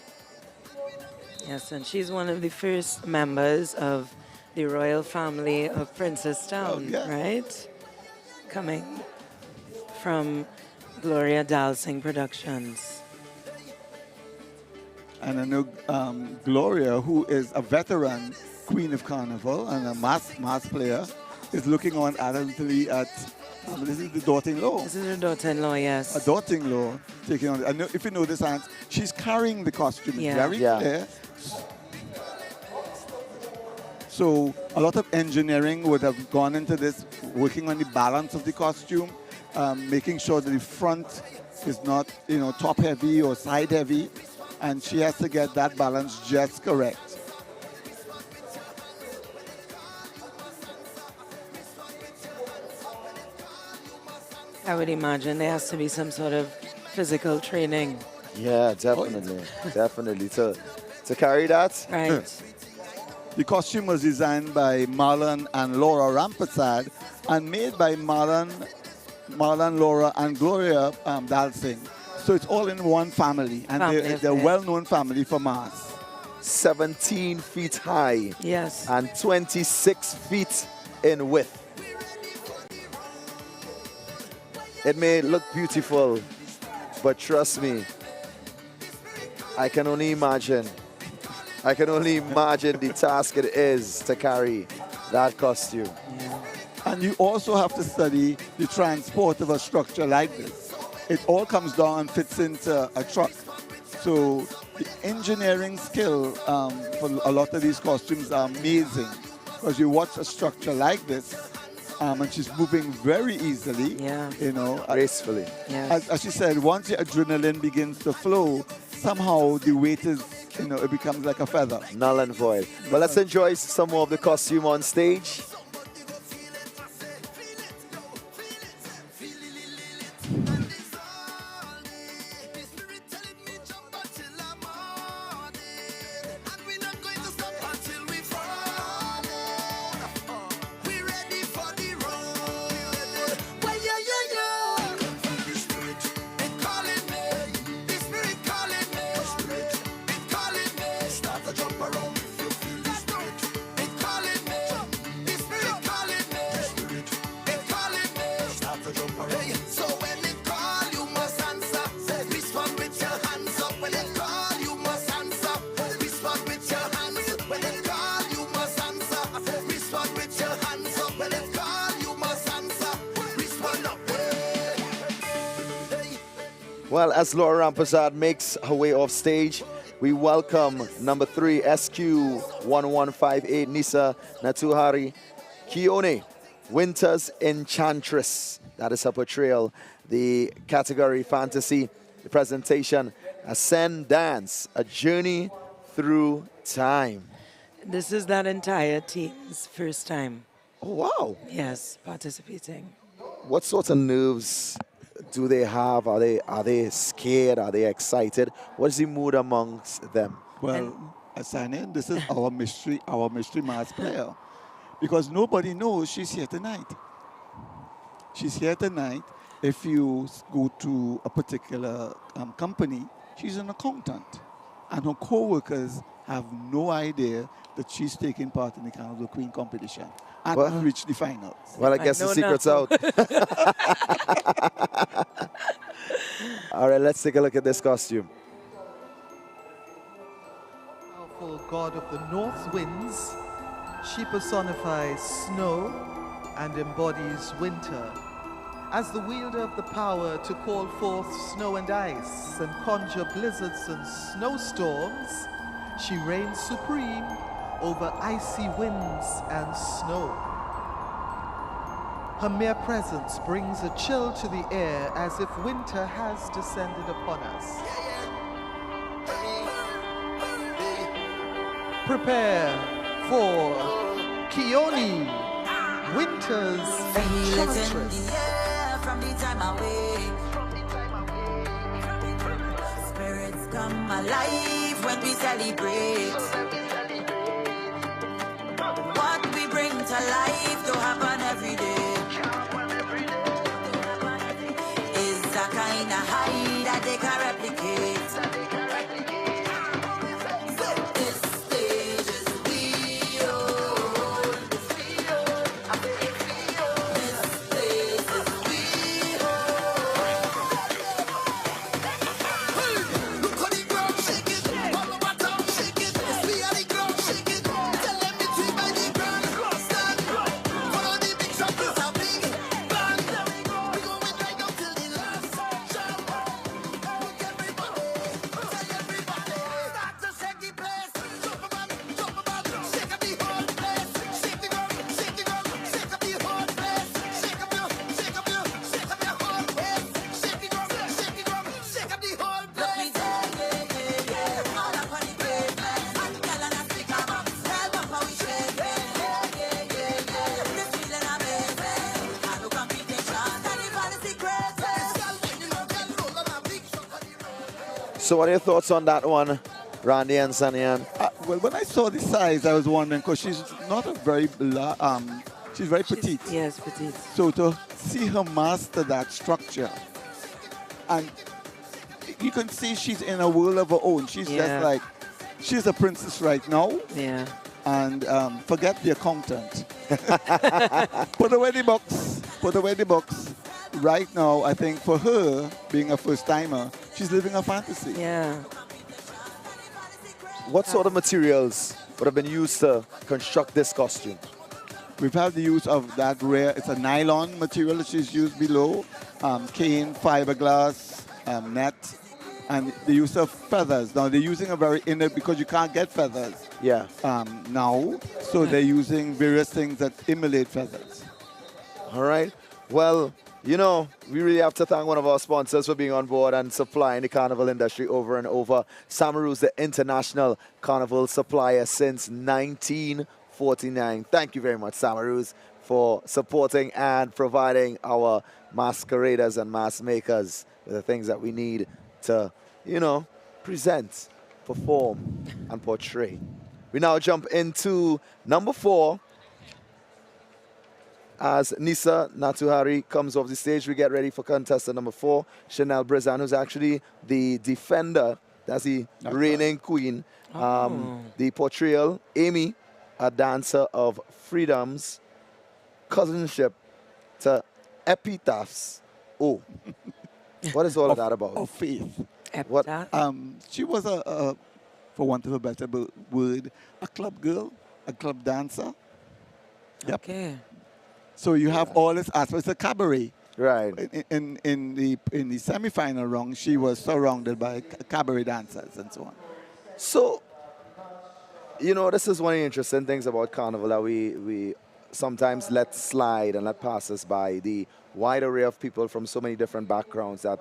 Yes, and she's one of the first members of the royal family of Princestown, right? Coming from Gloria Dalsing Productions. And I know Gloria, who is a veteran Queen of Carnival and a mass player, is looking on adamantly at, this is the daughter-in-law. This is her daughter-in-law, yes. A daughter-in-law taking on, I know, if you know this, Aunt, she's carrying the costume. It's very clear. So a lot of engineering would have gone into this, working on the balance of the costume, making sure that the front is not, top heavy or side heavy, and she has to get that balance just correct. I would imagine there has to be some sort of physical training. Yeah, definitely. Definitely. To carry that. Right. The costume was designed by Marlon and Laura Rampersad and made by Marlon, Laura, and Gloria Dalsing. So it's all in one family, and they're a well-known family for mass. 17 feet high. Yes. And 26 feet in width. It may look beautiful, but trust me, I can only imagine the task it is to carry that costume. Yeah. And you also have to study the transport of a structure like this. It all comes down and fits into a truck. So the engineering skill for a lot of these costumes are amazing, because you watch a structure like this, and she's moving very easily, gracefully. Yes. As she said, once the adrenaline begins to flow, somehow the weight is, it becomes like a feather. Null and void. But let's enjoy some more of the costume on stage. Well, as Laura Rampersad makes her way off stage, we welcome number 3, SQ1158, Nisa Natuhari Kione, Winter's Enchantress. That is her portrayal. The category fantasy, the presentation, Ascend Dance, a journey through time. This is that entire team's first time. Oh, wow. Yes, participating. What sorts of nerves do they have? Are they scared? Are they excited? What is the mood amongst them? Well, Asani, this is our mystery mass player. Because nobody knows she's here tonight. She's here tonight. If you go to a particular company, she's an accountant. And her co-workers have no idea that she's taking part in the Carnival Queen competition and Well, reached the finals. Well, I guess the secret's out. All right, let's take a look at this costume. Powerful god of the north winds, she personifies snow and embodies winter. As the wielder of the power to call forth snow and ice and conjure blizzards and snowstorms, she reigns supreme over icy winds and snow. Her mere presence brings a chill to the air as if winter has descended upon us. Prepare for Kioni, Winter's Enchantress. From the time I wake, spirits come alive when we celebrate. What we bring to life don't happen every day. Is a kind of high that they can replicate. This stage is beyond. This place is Look how the ground shake it, all over town shake it. It's me and the ground shake it. Tell them it's me by the ground. Stand, follow the big shot, it's a big band. We going right up till the last shot. Look everybody, tell everybody. Start to shake the place. Jump about, shake up the whole place. Shake the ground, shake the ground, shake up the whole place. Shake up your whole place. Shake the ground, shake up the whole place. So what are your thoughts on that one, Randy and Sanian? Well, when I saw the size, I was wondering, because she's not a very, she's very petite. Yes, petite. So to see her master that structure, and you can see she's in a world of her own. She's just like, she's a princess right now. Yeah. And forget the accountant. Put away the box. Put away the box. Right now, I think for her, being a first-timer, she's living a fantasy. Yeah. What sort of materials would have been used to construct this costume? We've had the use of that rare, it's a nylon material that she's used below, cane, fiberglass, net, and the use of feathers. Now they're using a very inner, because you can't get feathers now, so they're using various things that emulate feathers. All right. Well, you know, we really have to thank one of our sponsors for being on board and supplying the carnival industry over and over. Samaru's the international carnival supplier since 1949. Thank you very much, Samaru's, for supporting and providing our masqueraders and mask makers with the things that we need to, you know, present, perform, and portray. We now jump into number 4. As Nisa Natuhari comes off the stage, we get ready for contestant number 4, Chanel Brizan, who's actually the defender. That's the reigning queen. The portrayal, Amy, a dancer of freedom's cousinship to epitaphs. Oh, what is all of that about? Of faith. What? She was a, for want of a better word, a club girl, a club dancer. Yep. Okay. So you have all this aspects. It's a cabaret. Right. In the semi-final round, she was surrounded by cabaret dancers and so on. So, you know, this is one of the interesting things about Carnival that we sometimes let slide and let pass us by the wide array of people from so many different backgrounds that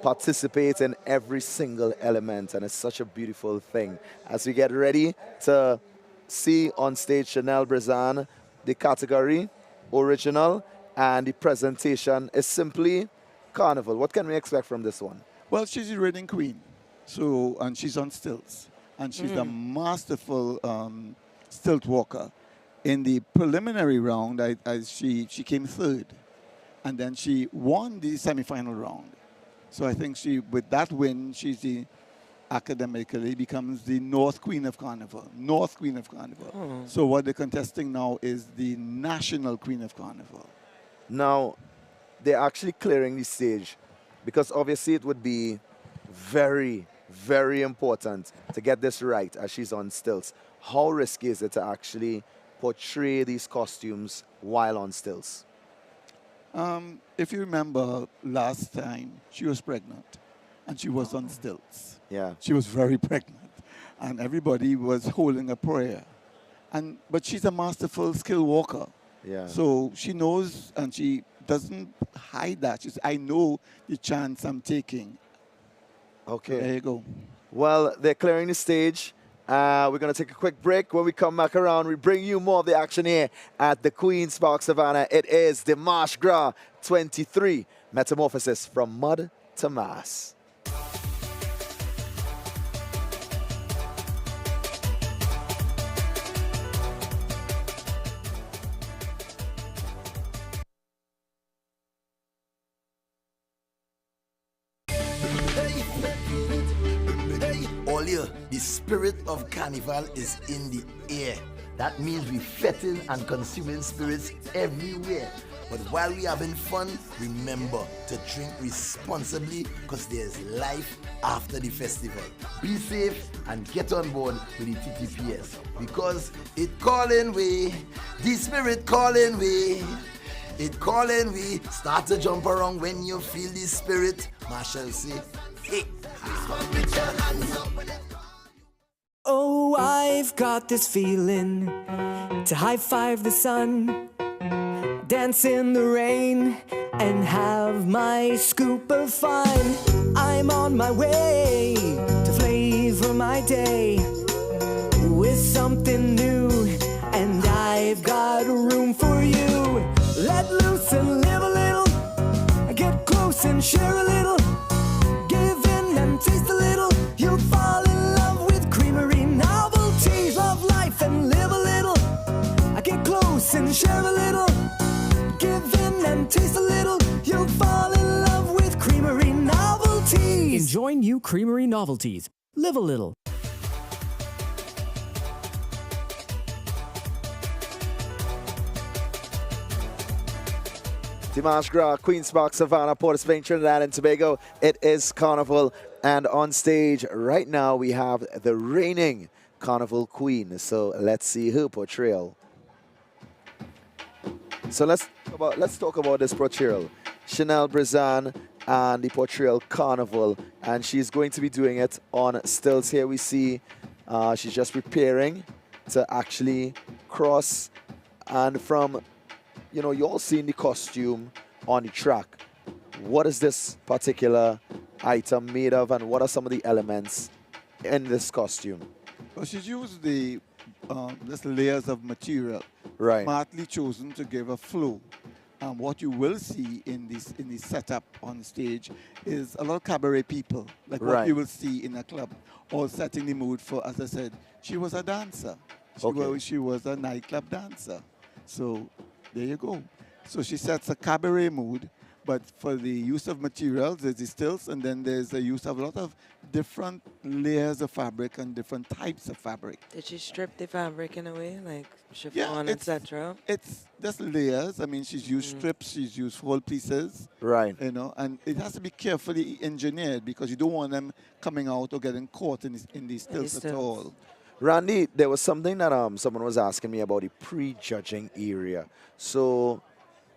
participate in every single element, and it's such a beautiful thing. As we get ready to see on stage Chanel Brizan, the category, original, and the presentation is simply Carnival. What can we expect from this one? Well, she's the reigning queen, so, and she's on stilts, and she's a masterful stilt walker. In the preliminary round, she came third, and then she won the semi-final round. So I think with that win, academically becomes the North Queen of Carnival. North Queen of Carnival. Oh. So what they're contesting now is the National Queen of Carnival. Now, they're actually clearing the stage because obviously it would be very, very important to get this right as she's on stilts. How risky is it to actually portray these costumes while on stilts? If you remember last time, she was pregnant and she was on stilts. Yeah. She was very pregnant and everybody was holding a prayer. But she's a masterful skill walker. Yeah. So she knows and she doesn't hide that. She says, I know the chance I'm taking. Okay. There you go. Well, they're clearing the stage. We're going to take a quick break. When we come back around, we bring you more of the action here at the Queen's Park Savannah. It is the Marche Gras 23 Metamorphosis from Mud to Mass. All year, the spirit of carnival is in the air. That means we're fetting and consuming spirits everywhere. But while we're having fun, remember to drink responsibly because there's life after the festival. Be safe and get on board with the TTPS because it calling we, the spirit calling we. It calling we. Start to jump around when you feel the spirit. Marshall say, hey. Oh, I've got this feeling to high-five the sun, dance in the rain, and have my scoop of fun. I'm on my way to flavor my day with something new, and I've got room for you. Let loose and live a little, get close and share a little, give in and taste a little, you'll fall in love with Creamery Novelties. Love life and live a little, get close and share a little, give in and taste a little, you'll fall in love with Creamery Novelties. Enjoy new Creamery Novelties. Live a little. The Marche Gras, Queen's Park Savannah, Port of Spain, Trinidad and Tobago. It is Carnival, and on stage right now we have the reigning Carnival Queen. So let's see her portrayal. So let's talk about this portrayal. Chanel Brizan and the portrayal Carnival, and she's going to be doing it on stilts. Here we see she's just preparing to actually cross, and from, you know, you all seen the costume on the track. What is this particular item made of, and what are some of the elements in this costume? Well, she's used the this layers of material, right, smartly chosen to give a flow. What you will see in the setup on stage is a lot of cabaret people, like what Right. you will see in a club, all setting the mood for, as I said, she was a dancer. She was a nightclub dancer. So there you go. So she sets a cabaret mood, but for the use of materials, there's the stilts, and then there's the use of a lot of different layers of fabric and different types of fabric. Did she strip the fabric in a way, like chiffon, etc.? It's just layers. I mean, she's used strips, she's used whole pieces. Right. You know, and it has to be carefully engineered because you don't want them coming out or getting caught in the stilts at all. Randy, there was something that someone was asking me about the pre-judging area. So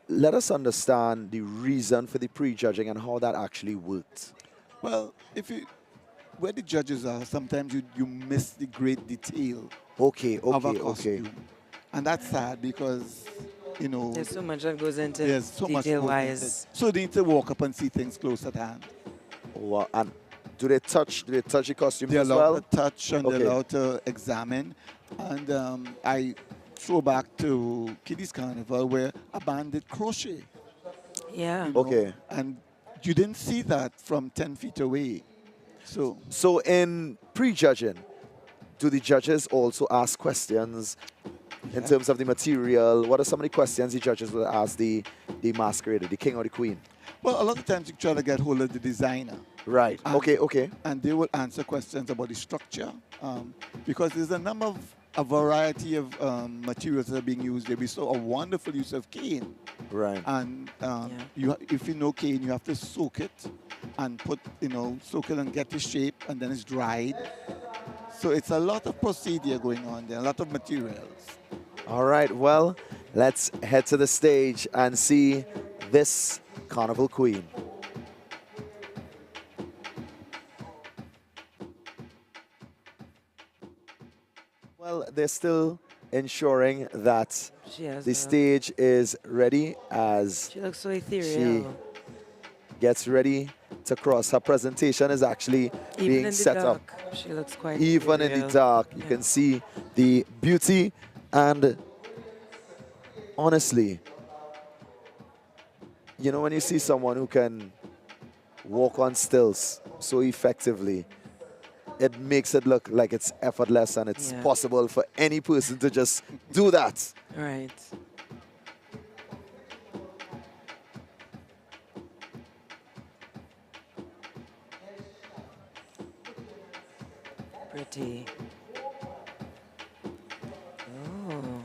let us understand the reason for the pre-judging and how that actually worked. Well, where the judges are, sometimes you miss the great detail of a costume. And that's sad because you know. There's so much that goes into There's so much detail goes into wise. it. So they need to walk up and see things close at hand. Wow. And do they touch the costumes They're as allowed well? to touch and Okay. they're allowed to examine. And I throw back to Kiddies Carnival where a band did crochet. Yeah. you know, Okay. And you didn't see that from 10 feet away. So in prejudging, do the judges also ask questions in terms of the material? What are some of the questions the judges will ask the masquerader, the king or the queen? Well, a lot of times you try to get hold of the designer. Right. And, Okay. And they will answer questions about the structure because there's a variety of materials that are being used there. We saw a wonderful use of cane. Right. And if you know cane, you have to soak it and soak it and get the shape, and then it's dried. So it's a lot of procedure going on there, a lot of materials. All right, well, let's head to the stage and see this Carnival Queen. Well, they're still ensuring that the stage is ready as She looks so she ethereal. gets ready to cross. Her presentation is actually Even being in the set dark, up. she looks quite Even in the ethereal. dark, you can see the beauty, and honestly, you know, when you see someone who can walk on stilts so effectively, it makes it look like it's effortless and it's possible for any person to just do that. Right. Pretty. Oh.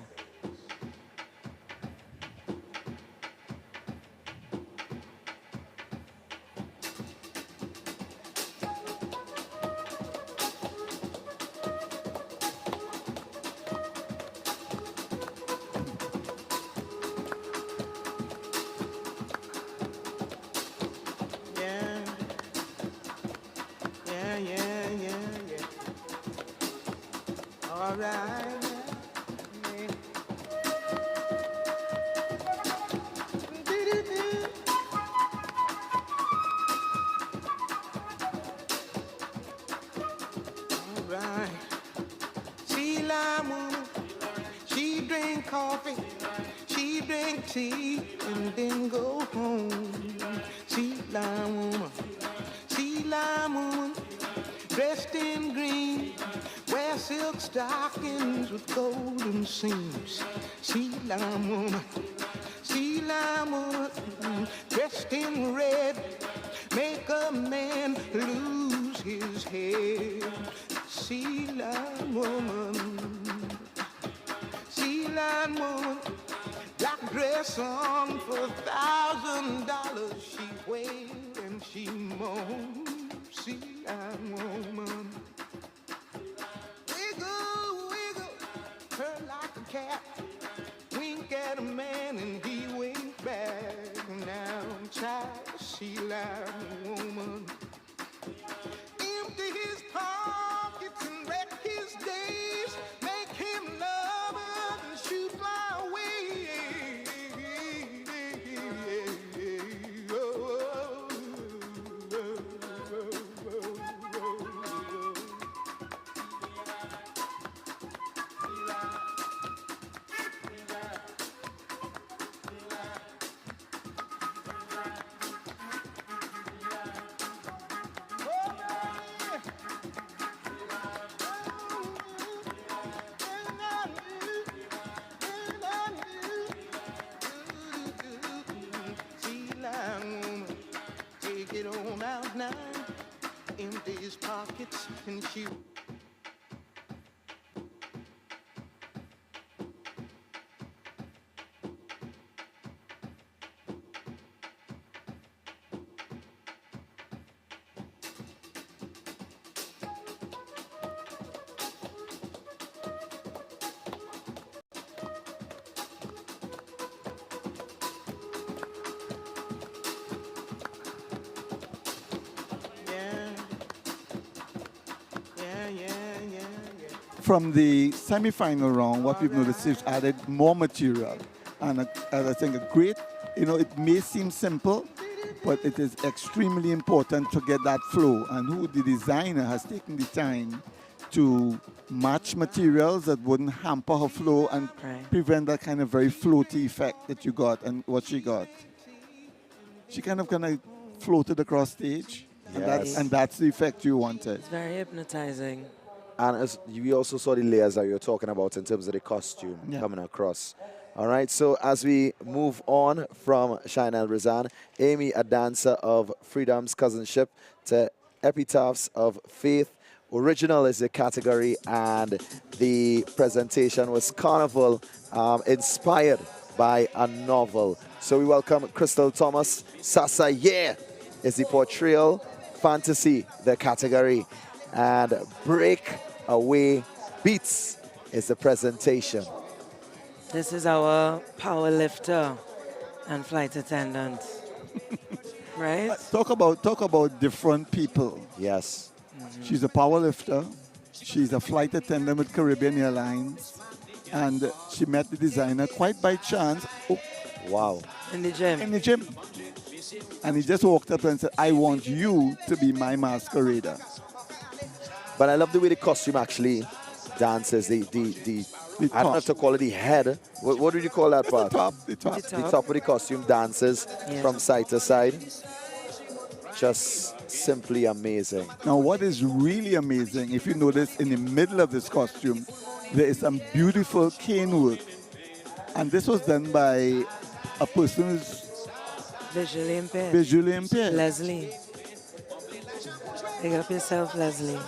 Yeah. All right. All right. Sheila Moon, she drink coffee, she drink tea, and then go home. Sheila Moon, dressed in green, wear silk stockings with golden seams. Sheila Moon, dressed in red, make a man lose his head. Sheila woman, black dress on for $1,000. She wailed and she moaned. Sheila woman, wiggle, her like a cat. Wink at a man and he winked back. Now child, Sheila woman, empty his pockets and wreck his days, make him love her and shoot fly away. Take it on out now, empty his pockets and shoot. From the semi-final round, what we've noticed is added more material. and I think a great, it may seem simple, but it is extremely important to get that flow. And who the designer has taken the time to match materials that wouldn't hamper her flow and prevent that kind of very floaty effect that you got and what she got. She kind of floated across stage, and that's the effect you wanted. It's very hypnotizing. And as we also saw the layers that you're talking about in terms of the costume coming across. All right, so as we move on from Shine El-Rizan, Amy, a dancer of Freedom's Cousinship, to Epitaphs of Faith. Original is the category, and the presentation was Carnival, inspired by a novel. So we welcome Crystal Thomas. Sasa Yeah is the portrayal, Fantasy the category, and Break Away Beats is the presentation. This is our power lifter and flight attendant. Right? Talk about different people. Yes. She's a power lifter. She's a flight attendant with Caribbean Airlines. And she met the designer quite by chance. Oh, wow. In the gym. In the gym. And he just walked up and said, I want you to be my masquerader. But I love the way the costume actually dances. I don't know if to call it the head. What do you call that part? The top. The top of the costume dances from side to side. Just simply amazing. Now, what is really amazing, if you notice in the middle of this costume, there is some beautiful cane work. And this was done by a person who's visually impaired. Visually impaired. Leslie. Big up yourself, Leslie.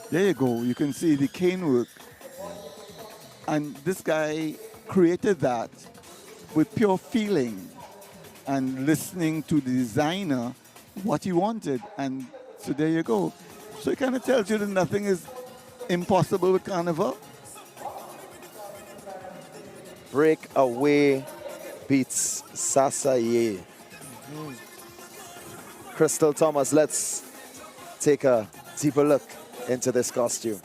There you go. You can see the cane work. And this guy created that with pure feeling and listening to the designer what he wanted. And so there you go. So it kind of tells you that nothing is impossible with Carnival. Break Away Beats Sasa Yeah. Crystal Thomas, let's take a deeper look into this costume.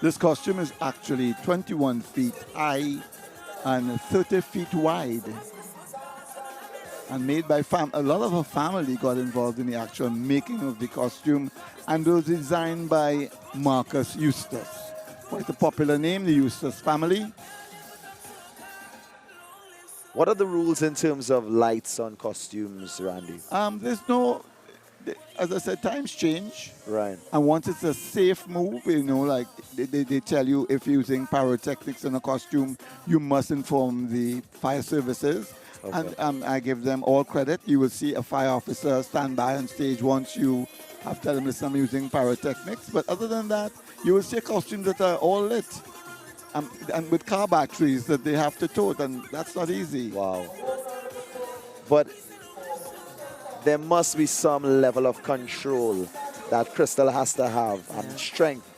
This costume is actually 21 feet high and 30 feet wide. And made by a lot of her family got involved in the actual making of the costume, and it was designed by Marcus Eustace. Quite a popular name, the Eustace family. What are the rules in terms of lights on costumes, Randy? There's no, as I said, times change. Right. And once it's a safe move, like they tell you if you're using pyrotechnics in a costume, you must inform the fire services. Okay. And I give them all credit. You will see a fire officer stand by on stage once you have told them listen, I'm using pyrotechnics. But other than that, you will see costumes that are all lit. And with car batteries that they have to tote, and that's not easy. Wow. But there must be some level of control that Crystal has to have and strength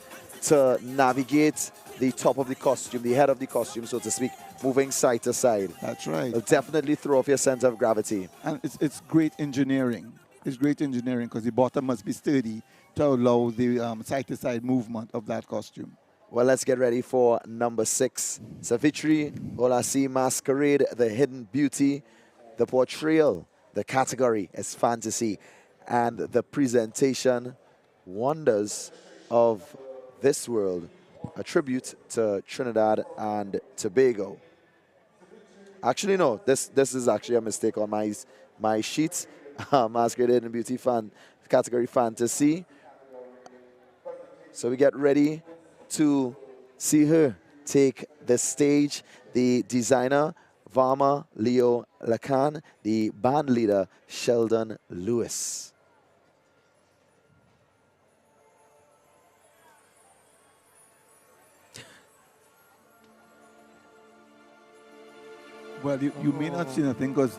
to navigate the top of the costume, the head of the costume, so to speak, moving side to side. That's right. It'll definitely throw off your sense of gravity. And it's great engineering. It's great engineering because the bottom must be sturdy to allow the side-to-side movement of that costume. Well, let's get ready for number 6. Savitri Olasi Masquerade, The Hidden Beauty. The portrayal, the category is fantasy. And the presentation, Wonders of This World, a tribute to Trinidad and Tobago. Actually, no, this is actually a mistake on my sheet. Masquerade Hidden Beauty category fantasy. So we get ready to see her take the stage. The designer, Varma Leo Lacan, the band leader, Sheldon Lewis. Well, you may not see nothing because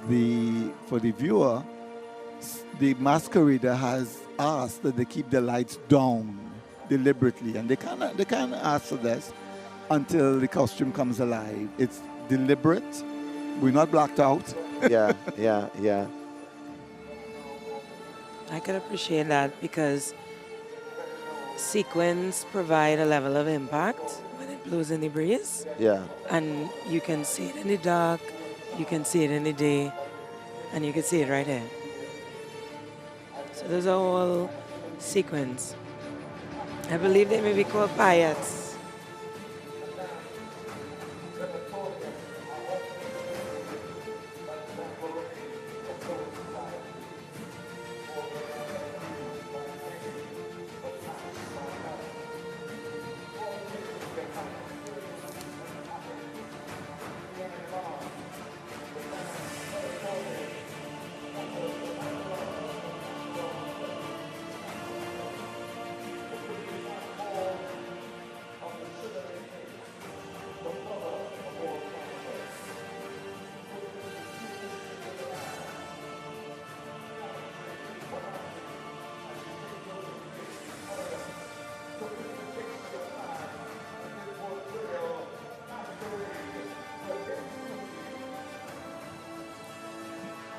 for the viewer, the masquerader has asked that they keep the lights down deliberately, and they can't ask for this until the costume comes alive. It's deliberate. We're not blacked out. Yeah. I could appreciate that because sequins provide a level of impact when it blows in the breeze. Yeah. And you can see it in the dark, you can see it in the day, and you can see it right here. So those are all sequins. I believe they may be called paillettes.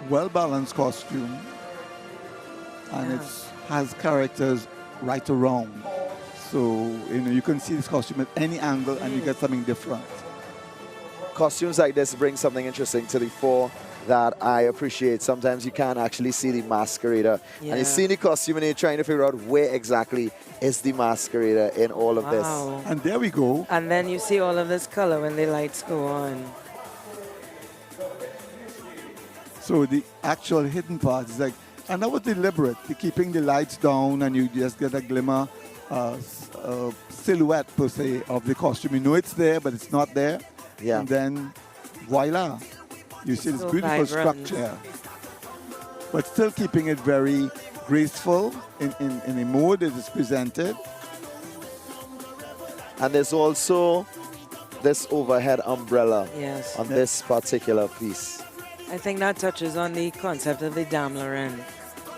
Well-balanced costume, and it has characters right or wrong. So, you can see this costume at any angle and you get something different. Costumes like this bring something interesting to the fore that I appreciate. Sometimes you can't actually see the masquerader. Yeah. And you see the costume and you're trying to figure out where exactly is the masquerader in all of this. And there we go. And then you see all of this color when the lights go on. So the actual hidden part is and that was deliberate, keeping the lights down and you just get a glimmer, silhouette per se of the costume. You know it's there, but it's not there. Yeah. And then voila, you see this So beautiful vibrant. structure, but still keeping it very graceful in the mode it is presented. And there's also this overhead umbrella Yes. on this particular piece. I think that touches on the concept of the Dame Lorraine.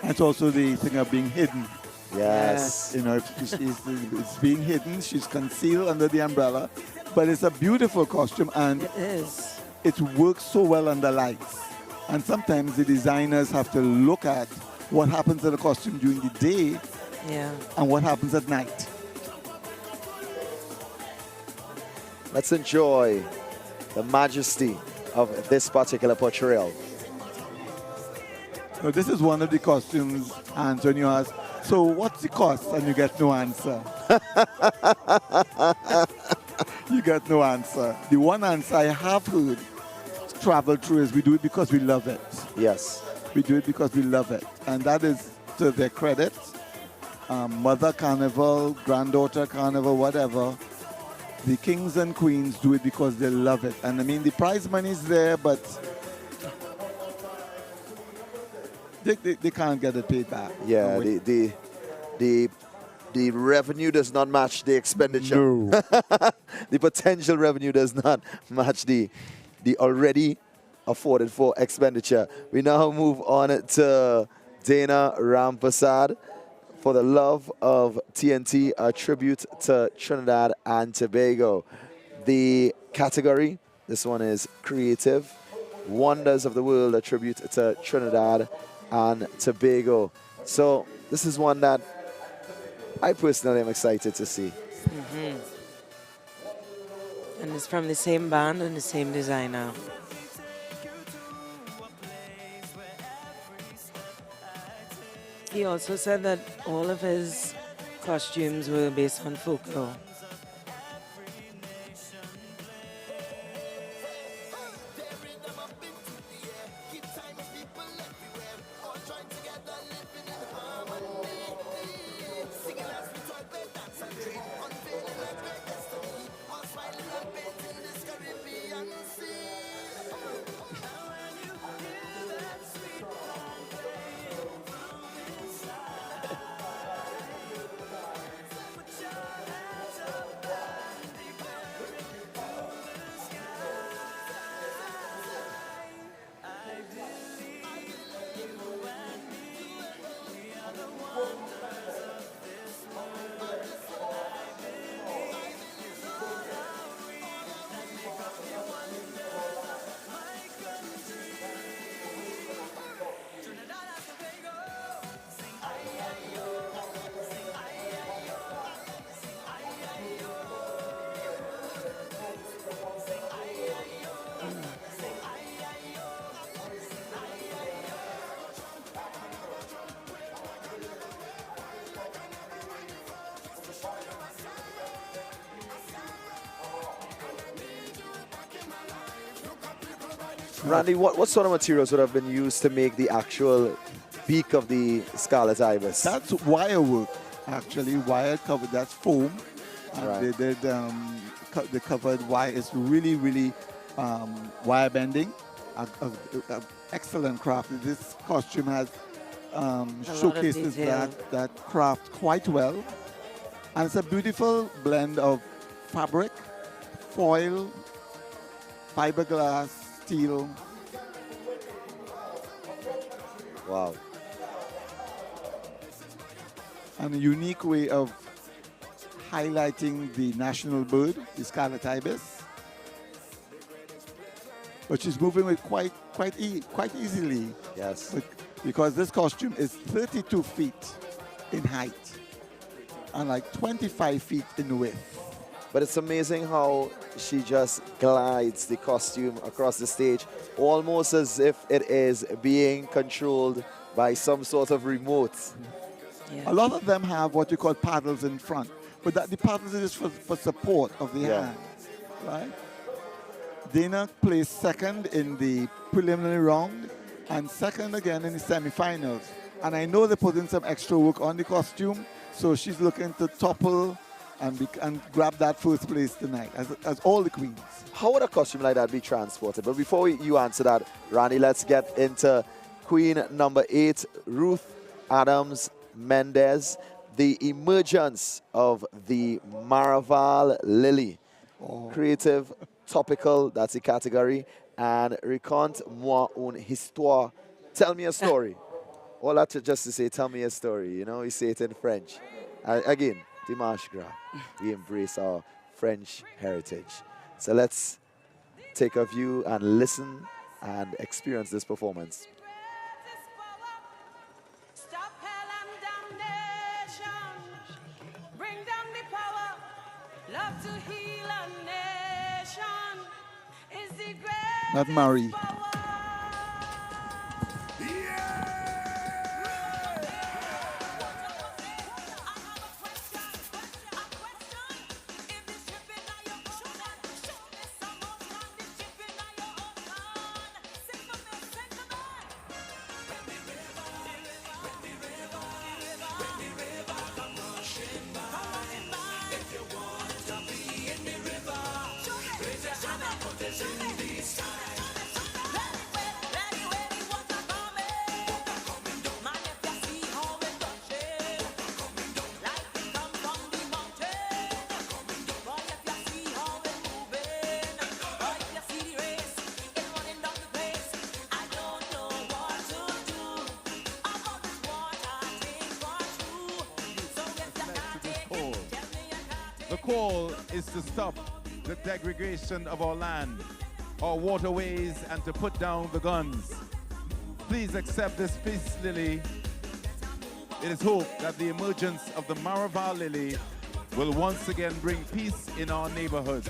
And it's also the thing of being hidden. Yes. It's being hidden. She's concealed under the umbrella. But it's a beautiful costume, and It is. it works so well under lights. And sometimes the designers have to look at what happens to the costume during the day Yeah. and what happens at night. Let's enjoy the majesty of this particular portrayal. So this is one of the costumes, Antonio asked, so what's the cost? And you get no answer. You get no answer. The one answer I have heard travel through is we do it because we love it. Yes. We do it because we love it. And that is to their credit. Mother Carnival, granddaughter Carnival, whatever. The kings and queens do it because they love it. And I mean, the prize money is there, but they can't get it paid back. Yeah, the revenue does not match the expenditure. No. The potential revenue does not match the already afforded for expenditure. We now move on to Dana Rampersad for the love of TNT, a tribute to Trinidad and Tobago. The category, this one is Creative Wonders of the World, a tribute to Trinidad and Tobago. So this is one that I personally am excited to see. Mm-hmm. And it's from the same band and the same designer. He also said that all of his costumes were based on folklore. Randy, what sort of materials would have been used to make the actual beak of the scarlet ibis? That's wire work, actually. Wire covered, that's foam. And Right. they did, the covered wire is really, really wire bending. Excellent craft. This costume has showcases detail. that craft quite well. And it's a beautiful blend of fabric, foil, fiberglass, steel. Wow. And a unique way of highlighting the national bird, the scarlet ibis. But she's moving with quite easily. Yes. Because this costume is 32 feet in height and like 25 feet in width. But it's amazing how she just glides the costume across the stage, almost as if it is being controlled by some sort of remote. A lot of them have what you call paddles in front, but the paddles is for support of the hands, right? Dana placed second in the preliminary round and second again in the semifinals. And I know they put in some extra work on the costume, so she's looking to topple and grab that first place tonight, as all the queens. How would a costume like that be transported? But before you answer that, Randy, let's get into queen number 8, Ruth Adams Mendez, the emergence of the Maraval Lily. Creative, topical, that's the category. And raconte-moi une histoire. Tell me a story. All that just to say, tell me a story. You know, you say it in French. Again, Dimanche Gras. We embrace our French heritage. So let's take a view and listen and experience this performance. Bring down the power, love to heal a nation is the great. Not Marie. The call is to stop the degradation of our land, our waterways, and to put down the guns. Please accept this peace lily. It is hoped that the emergence of the Maraval lily will once again bring peace in our neighborhoods.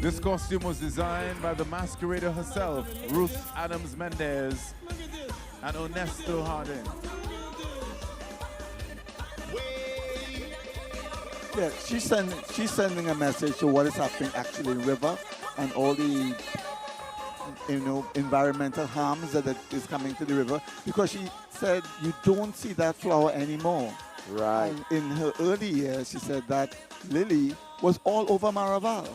This costume was designed by the masquerader herself, Ruth Adams Mendez, and Ernesto Harding. Yeah, she's sending a message to what is happening actually in river and all the environmental harms that is coming to the river, because she said you don't see that flower anymore. Right. And in her early years, she said that lily was all over Maraval.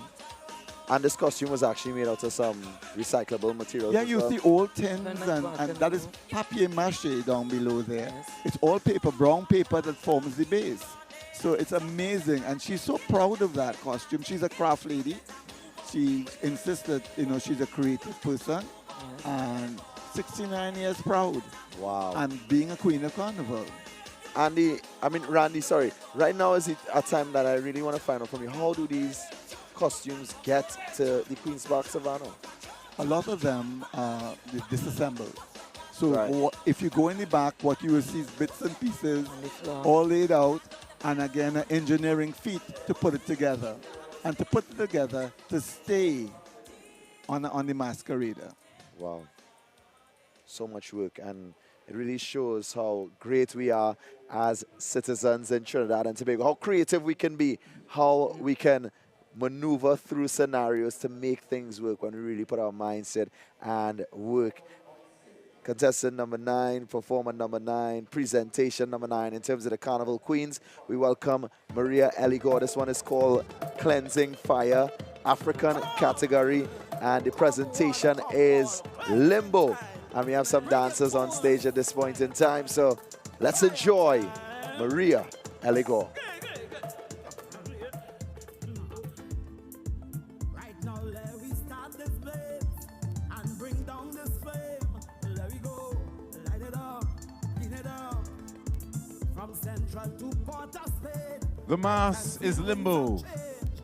And this costume was actually made out of some recyclable materials. Yeah, as you well. see old tins, and that is papier-mâché down below there. Yes. It's all paper, brown paper that forms the base. So it's amazing, and she's so proud of that costume. She's a craft lady. She insisted, she's a creative person, and 69 years proud. Wow. And being a queen of carnival. Randy, sorry. Right now is a time that I really want to find out from you. How do these costumes get to the Queen's Park Savannah? A lot of them are disassembled. So if you go in the back, what you will see is bits and pieces all laid out. and again an engineering feat to put it together, and to put it together to stay on the masquerader. Wow. So much work, and it really shows how great we are as citizens in Trinidad and Tobago, how creative we can be, how we can maneuver through scenarios to make things work when we really put our mindset and work. Contestant number 9, performer number 9, presentation number 9. In terms of the Carnival Queens, we welcome Maria Eligor. This one is called Cleansing Fire, African category, and the presentation is Limbo. And we have some dancers on stage at this point in time, so let's enjoy Maria Eligor. The mask is Limbo,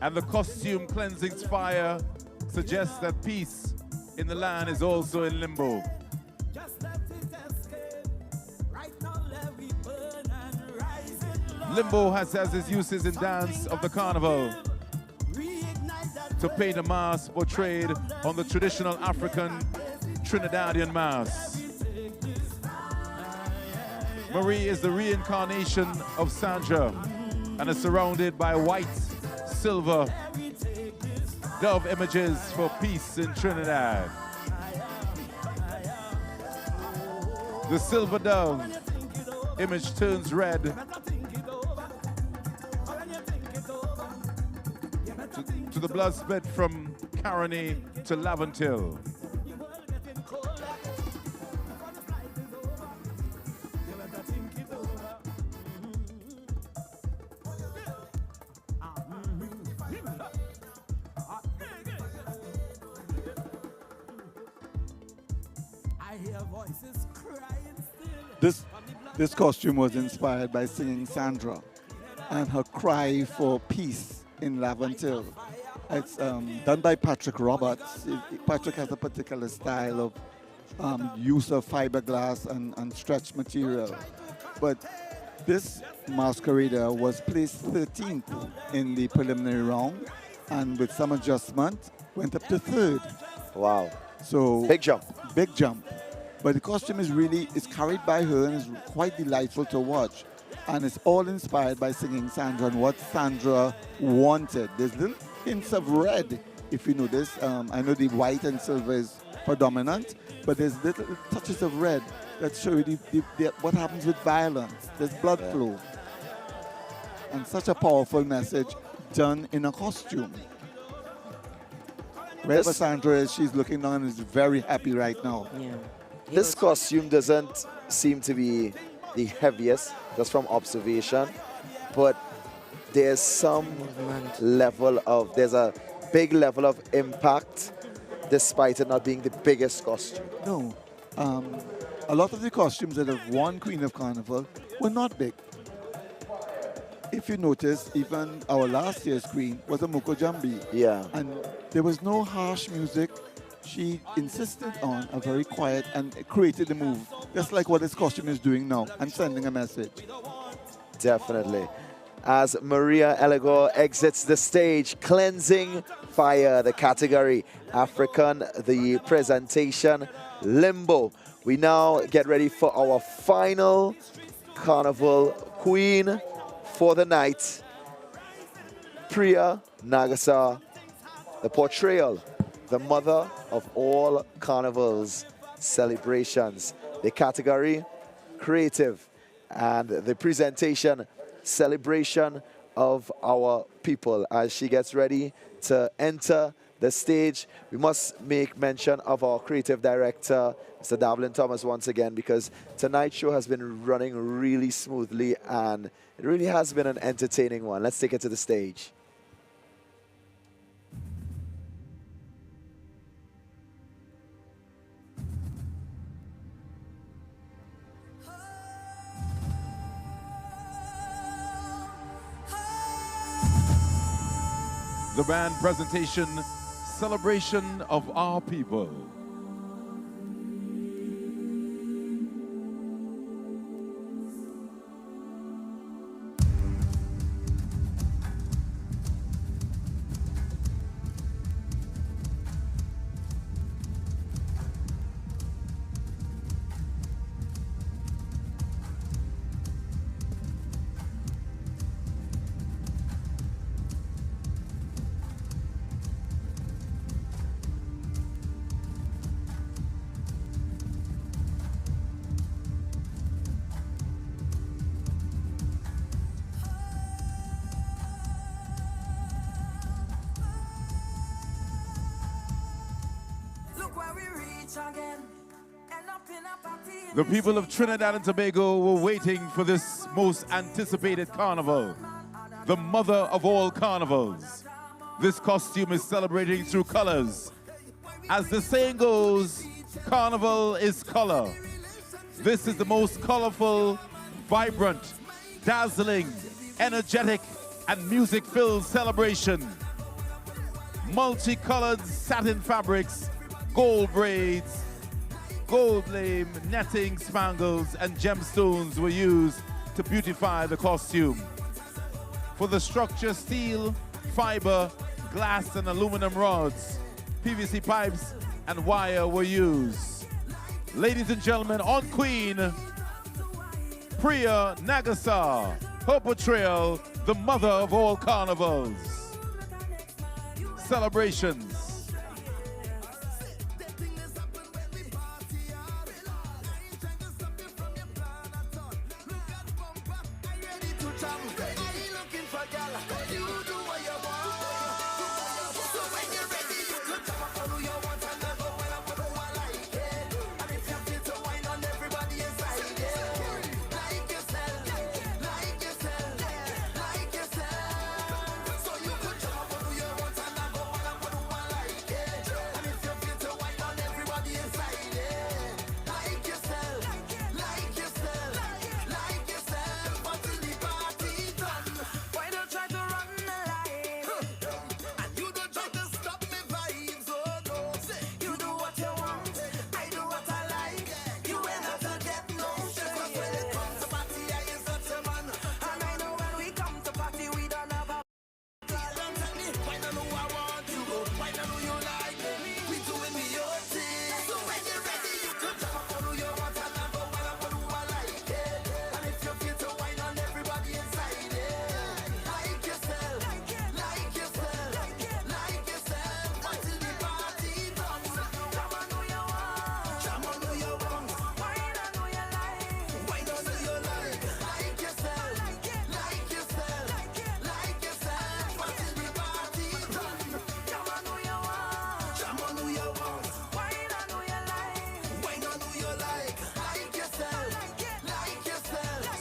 and the costume Cleansing Fire suggests that peace in the land is also in limbo. Limbo has its uses in dance of the carnival to paint a mask portrayed on the traditional African Trinidadian mask. Marie is the reincarnation of Sandra and is surrounded by white, silver, dove images for peace in Trinidad. The silver dove image turns red to the blood split from Caroni to Laventil. This costume was inspired by singing Sandra and her cry for peace in Laventil. It's done by Patrick Roberts. Patrick has a particular style of use of fiberglass and stretch material. But this masquerader was placed 13th in the preliminary round, and with some adjustment, went up to 3rd. Wow. So big jump. Big jump. But the costume is carried by her and is quite delightful to watch. And it's all inspired by singing Sandra and what Sandra wanted. There's little hints of red, if you notice. I know the white and silver is predominant, but there's little touches of red that show you what happens with violence. There's blood flow. And such a powerful message done in a costume. Wherever Sandra is, she's looking down and is very happy right now. Yeah. This costume doesn't seem to be the heaviest, just from observation, but there's some level of, there's a big level of impact despite it not being the biggest costume. No. A lot of the costumes that have won Queen of Carnival were not big. If you notice, even our last year's queen was a Moko Jambi. Yeah. And there was no harsh music. She insisted on a very quiet and created the move, just like what this costume is doing now, and sending a message. Definitely. As Maria Eligor exits the stage, Cleansing Fire, the category, African, the presentation, Limbo. We now get ready for our final Carnival Queen for the night, Priya Nagasa, the portrayal, the mother of all carnivals celebrations. The category, creative, and the presentation, celebration of our people. As she gets ready to enter the stage, we must make mention of our creative director, Mr. Davlin Thomas, once again, because tonight's show has been running really smoothly and it really has been an entertaining one. Let's take it to the stage. The band presentation, Celebration of Our People. The people of Trinidad and Tobago were waiting for this most anticipated carnival, the mother of all carnivals. This costume is celebrating through colors. As the saying goes, carnival is color. This is the most colorful, vibrant, dazzling, energetic, and music-filled celebration. Multicolored satin fabrics, gold braids, gold blame, netting, spangles, and gemstones were used to beautify the costume. For the structure, steel, fiber, glass, and aluminum rods, PVC pipes, and wire were used. Ladies and gentlemen, on Queen, Priya Nagasa, her portrayal, the mother of all carnivals. Celebrations.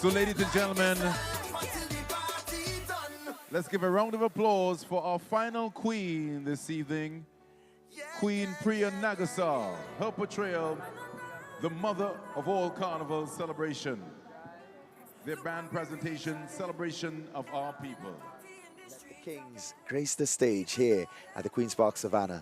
So, ladies and gentlemen, let's give a round of applause for our final queen this evening, Queen Priya Nagasa, her portrayal, the mother of all carnival celebration. Their band presentation, celebration of our people. Let the Kings grace the stage here at the Queen's Park Savannah.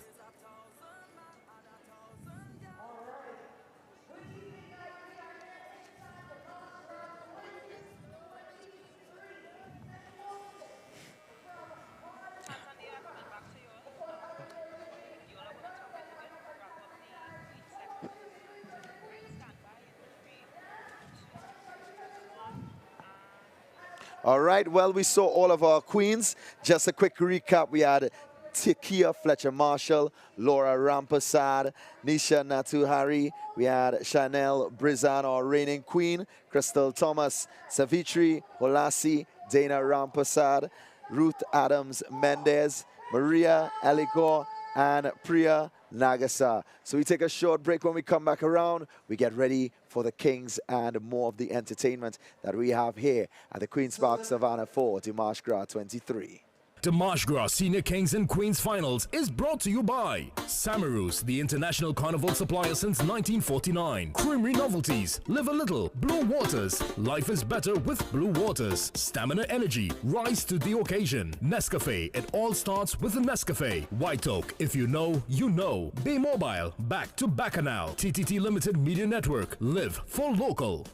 All right, well, we saw all of our queens. Just a quick recap. We had Tikia Fletcher-Marshall, Laura Rampasad, Nisha Natuhari. We had Chanel Brizan, our reigning queen, Crystal Thomas, Savitri Holasi, Dana Rampasad, Ruth Adams Mendez, Maria Eligor, and Priya Nagasa. So we take a short break. When we come back around, we get ready for the Kings and more of the entertainment that we have here at the Queen's Park Savannah for Dimanche Gras 23. Dimanche Gras Senior Kings and Queens Finals is brought to you by Samarus, the international carnival supplier since 1949. Creamery Novelties, Live a Little, Blue Waters, Life is better with Blue Waters. Stamina Energy, rise to the occasion. Nescafe, it all starts with a Nescafe. White Oak, if you know, you know. Bay Mobile, back to Bacchanal. TTT Limited Media Network, live for local.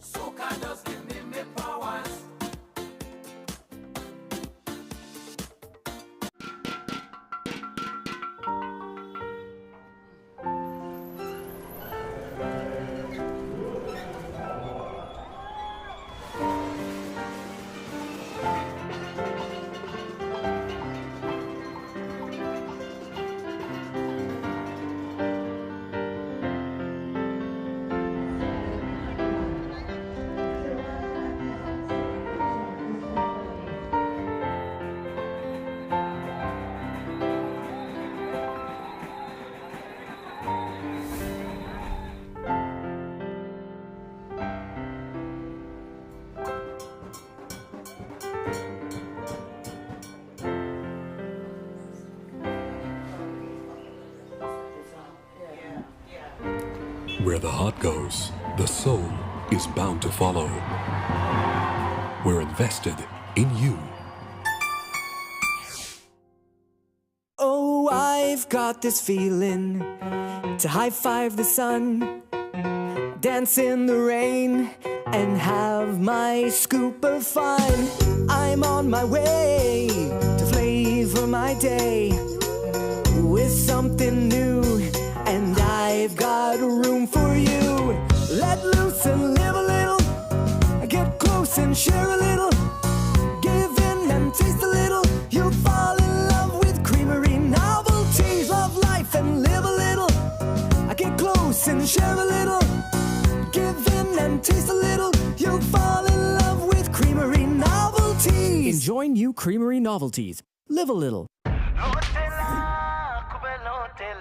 Soca does give me powers. Where the heart goes, the soul is bound to follow. We're invested in you. Oh, I've got this feeling to high-five the sun, dance in the rain, and have my scoop of fun. I'm on my way to flavor my day with something new, and I've got room for you. Let loose and live a little, get close and share a little, give in and taste a little. You'll fall in love with Creamery novelties. Love life and live a little, get close and share a little, give in and taste a little. You'll fall in love with Creamery novelties. Enjoy new Creamery novelties. Live a little.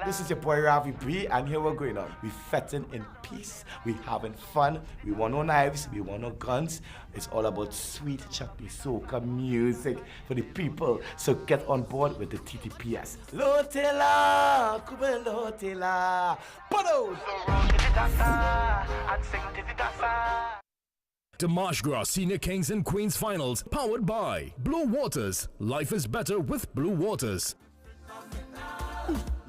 This is your boy Ravi B, and here we're going on. We fetting in peace, we having fun, we want no knives, we want no guns. It's all about sweet chocolate soca music for the people. So get on board with the TTPS. Lotela, Kube Lotela, Podos! Dimash Gras Senior Kings and Queens Finals, powered by Blue Waters. Life is better with Blue Waters.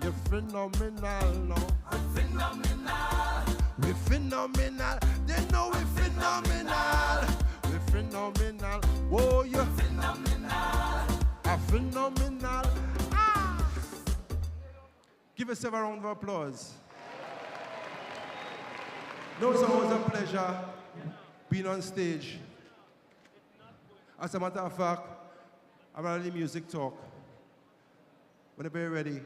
You're phenomenal, no. We're phenomenal. We're phenomenal. They know we're phenomenal. We're phenomenal. Whoa, you're phenomenal. A phenomenal. Ah! Give yourself a round of applause. No, it's always a pleasure being on stage. As a matter of fact, I'm going to do music talk. Whenever you're ready.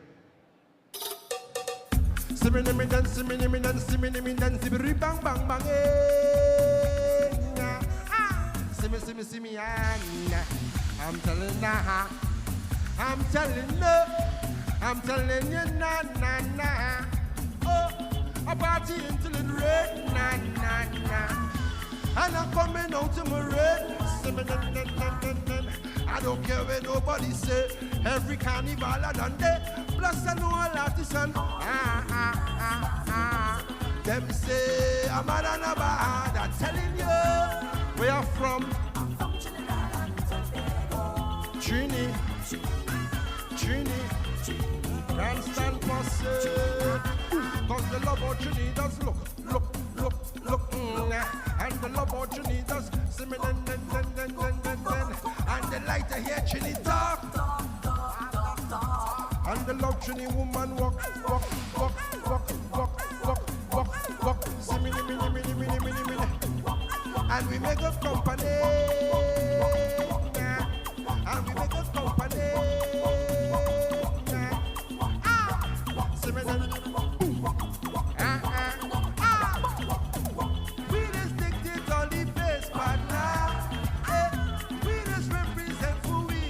Simini dan, simini dan, simini dan, sibiri bang bang bang. Simi Anna. I'm telling ya, I'm telling you, na na na. Oh, a party until it rain, na na na. And I'm coming out to my rain. I don't care what nobody say. Every carnival I done there. Plus I know all artists and them say I'm a bad. I'm telling you where I'm from. Trini, Grandstand Posse. Cause the love of Trini does look. And the love of Trini does and the light I hear Trini talk. And the love Trini woman walk. Mini. And we make a company. We just dictate all the base, but now we just represent who we.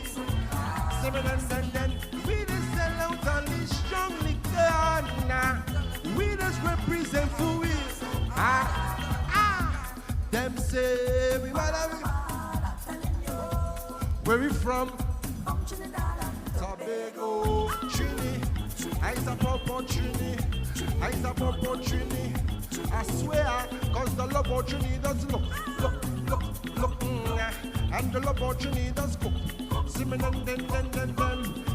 Then we just sell out all the strong liquor. Now we just represent who we. Them say we where we from? Tobago, Trini. I's a pop Trini. I swear, cause the love of Trini does look. And the love of Trini does cook.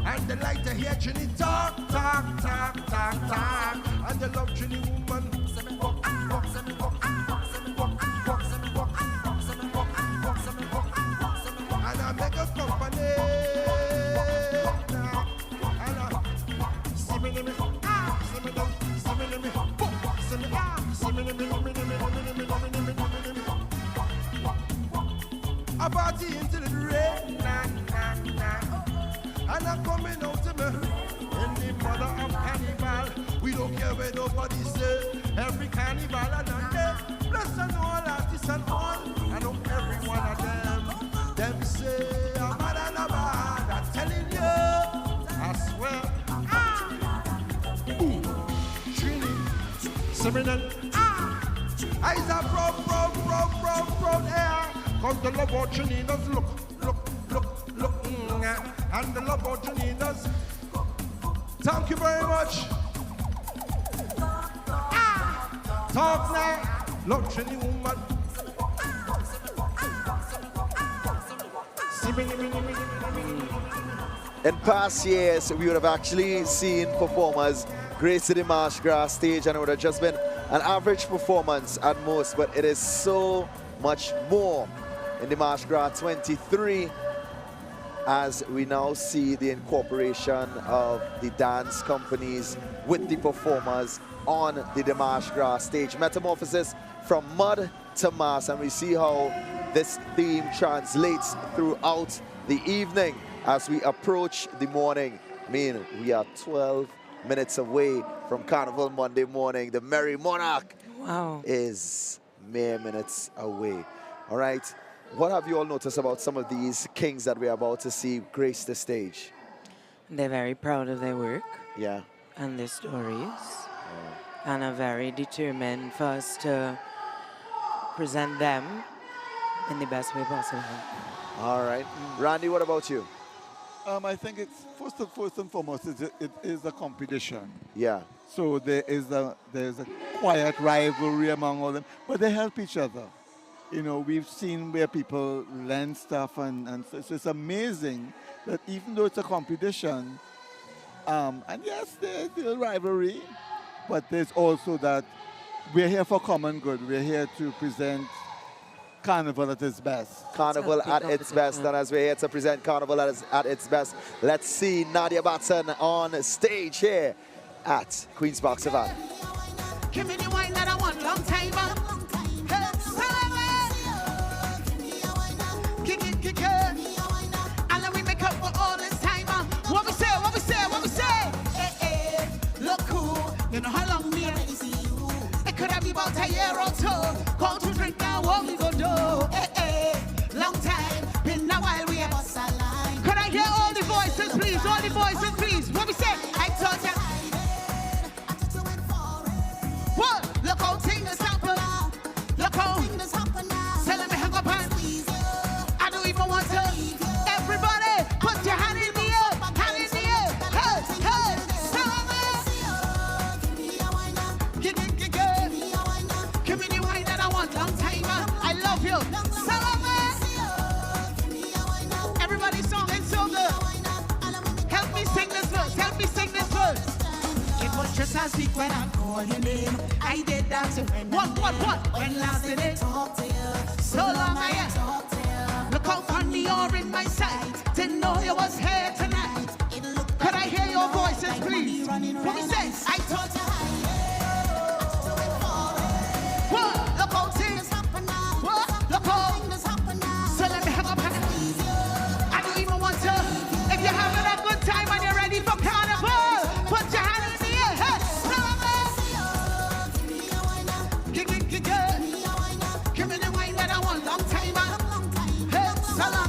And the light to hear Trini talk. And the love Trini woman walk. And I make a company. A party into the rain, and I'm coming out to me in the mother of carnival. We don't care what nobody say. Every carnival I done there. Plus I know all artists and all. I know every one of them. Them say I'm mad and I'm bad. I'm telling you, I swear. Trini, Siminan, I's a proud air. Cause the love of Trini does look. And the love of Trini does. Thank you very much. talk now. Luxury woman. In past years, we would have actually seen performers grace the Marsh Gras stage, and it would have just been an average performance at most, but it is so much more in the Marsh Gras 23 as we now see the incorporation of the dance companies with the performers on the Dimanche Gras stage. Metamorphosis from mud to mass, and we see how this theme translates throughout the evening as we approach the morning. I mean, we are 12 minutes away from Carnival Monday morning. The Merry Monarch is mere minutes away. All right, what have you all noticed about some of these kings that we are about to see grace the stage? They're very proud of their work. Yeah. And their stories. And are very determined for us to present them in the best way possible. All right. Randy, what about you? I think it's first and foremost it is a competition. Yeah. So there's a quiet rivalry among all them, but they help each other. You know, we've seen where people lend stuff, and so it's amazing that even though it's a competition, and yes, there's a rivalry, but there's also that we're here for common good. We're here to present Carnival at its best. Carnival at its best, and as we're here to present Carnival at its best, let's see Nadia Batson on stage here at Queen's Park Savannah. Give me the wine that I want, long time. Kick it, kick it. And then we make up for all this time. What we say, what we say, what we say. Hey, hey, look cool. You know how long me it could have been about a year or two. Call to drink now, what we go do? Hey, hey, long time. Been a while we have us a line. Could I hear all the voices, please? All the voices, please. What we say? I told you. What? Look how things happen. Look how things happen now. So let me hang up on. I don't even want to. Everybody, put your hand in the air. Hand in the air. Hey, hey. Give me the wine that I want. Long time. I love you. Everybody song is so good. Help me sing this verse. Help me sing this verse. It was just a secret when I called your name. I did that to when what? When last did it talk to you? So long I am. Look how funny you're in my sight. Didn't know you was here tonight. Could I hear your voices, please? What we say? I told you. What? Look how things happen now. What? Look how things happen now. So let me hang up. I don't even want to. If you're having a good time and you're ready for Carnival, put your hand in the air. Hey, give me the wine that I want. Long time. Hey, so long.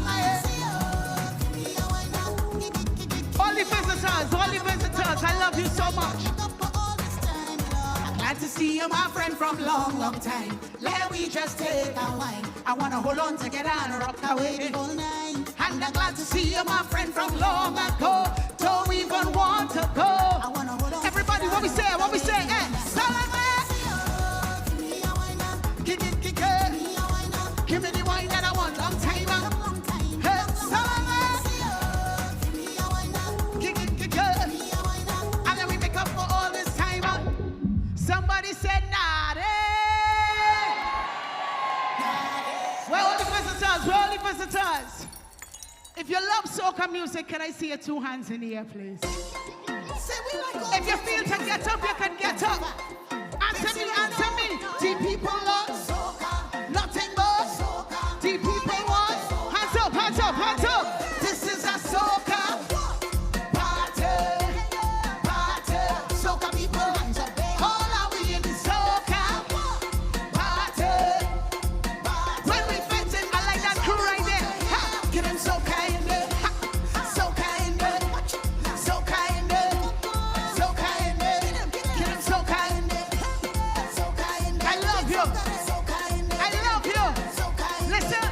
All the visitors, I love you so much. Glad to see you, my friend, from long, long time. Let me just take a wine. I wanna hold on together and rock away the whole night. And I'm glad to see you, my friend, from long ago. Don't even want to go. I wanna hold on. Everybody, what we say? What we say? Eh? Give me the wine that I want. Long time. Hey, and then we make up for all this time. Somebody said Nade. Where are all the visitors? Where are all the visitors? If you love soca music, can I see your two hands in the air, please? If you feel to get up, you can get up. Answer me, answer me. The people love soca, nothing but soca. The people want hands up, hands up, hands up. This is a soca party, party. Soca people, hands up. All are we in the soca party. When we fit in, I like that crew right there. Ha, get them soca in there, ha, soca in there, soca in there, soca in there, get them soca in there. I love you. I love you. Listen.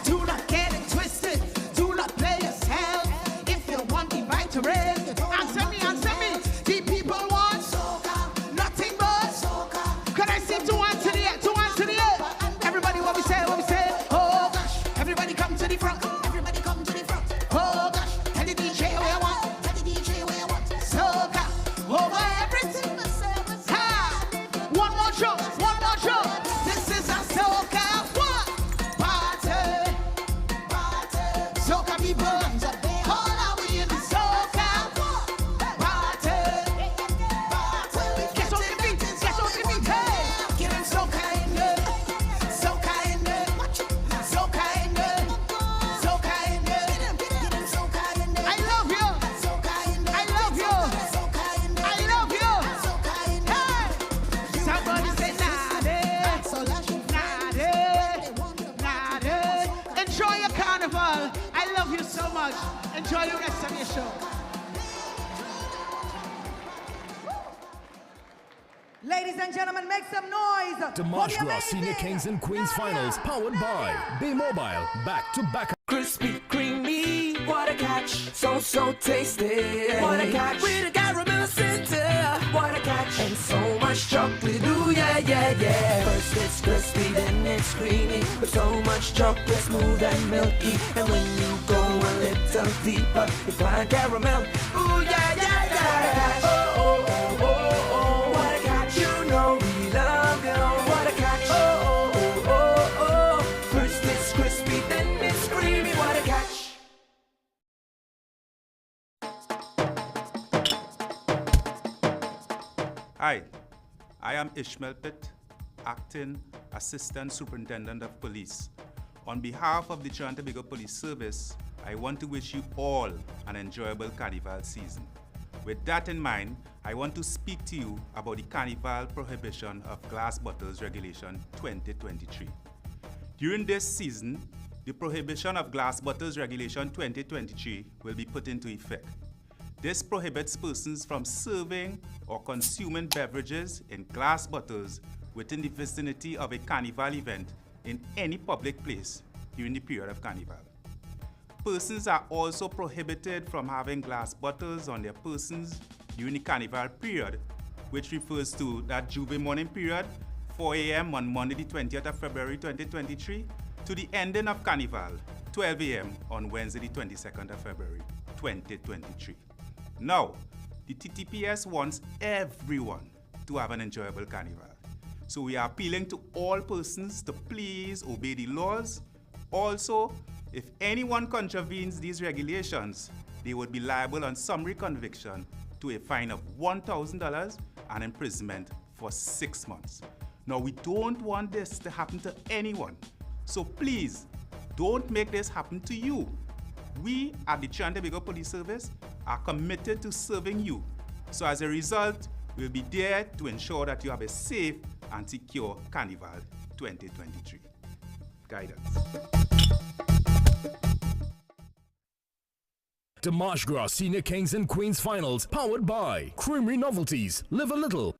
Do not get it twisted. Do not play yourself. If you want the right to ring, answer me, answer me. The people want soca, nothing but soca. Could I see Enjoy the rest of your show. Ladies and gentlemen, make some noise. Damashra Senior Kings and Queens Finals, powered by B-Mobile, back to back. Crispy, creamy, what a catch. So tasty. What a catch. With a caramel center. What a catch. And so much chocolate. Ooh, yeah. First it's crispy, then it's creamy. With so much chocolate, smooth and milky. And when you go a little deeper, you find caramel. Ooh, yeah. Oh, what a catch. You know we love you. What a catch. Oh. First it's crispy, then it's creamy. What a catch. Hi, I am Ishmael Pitt, Acting Assistant Superintendent of Police. On behalf of the Trinidad and Tobago Police Service, I want to wish you all an enjoyable Carnival season. With that in mind, I want to speak to you about the Carnival Prohibition of Glass Bottles Regulation 2023. During this season, the Prohibition of Glass Bottles Regulation 2023 will be put into effect. This prohibits persons from serving or consuming beverages in glass bottles within the vicinity of a carnival event in any public place during the period of carnival. Persons are also prohibited from having glass bottles on their persons during the carnival period, which refers to that Juve morning period, 4 a.m. on Monday the 20th of February 2023, to the ending of carnival, 12 a.m. on Wednesday the 22nd of February 2023. Now, the TTPS wants everyone to have an enjoyable carnival. So we are appealing to all persons to please obey the laws. Also, if anyone contravenes these regulations, they would be liable on summary conviction to a fine of $1,000 and imprisonment for 6 months. Now, we don't want this to happen to anyone. So please, don't make this happen to you. We at the Trinidad and Tobago Police Service are committed to serving you. So as a result, we'll be there to ensure that you have a safe and secure Carnival 2023. Guidance. Damashra Senior Kings and Queens Finals, powered by Creamery Novelties. Live a little.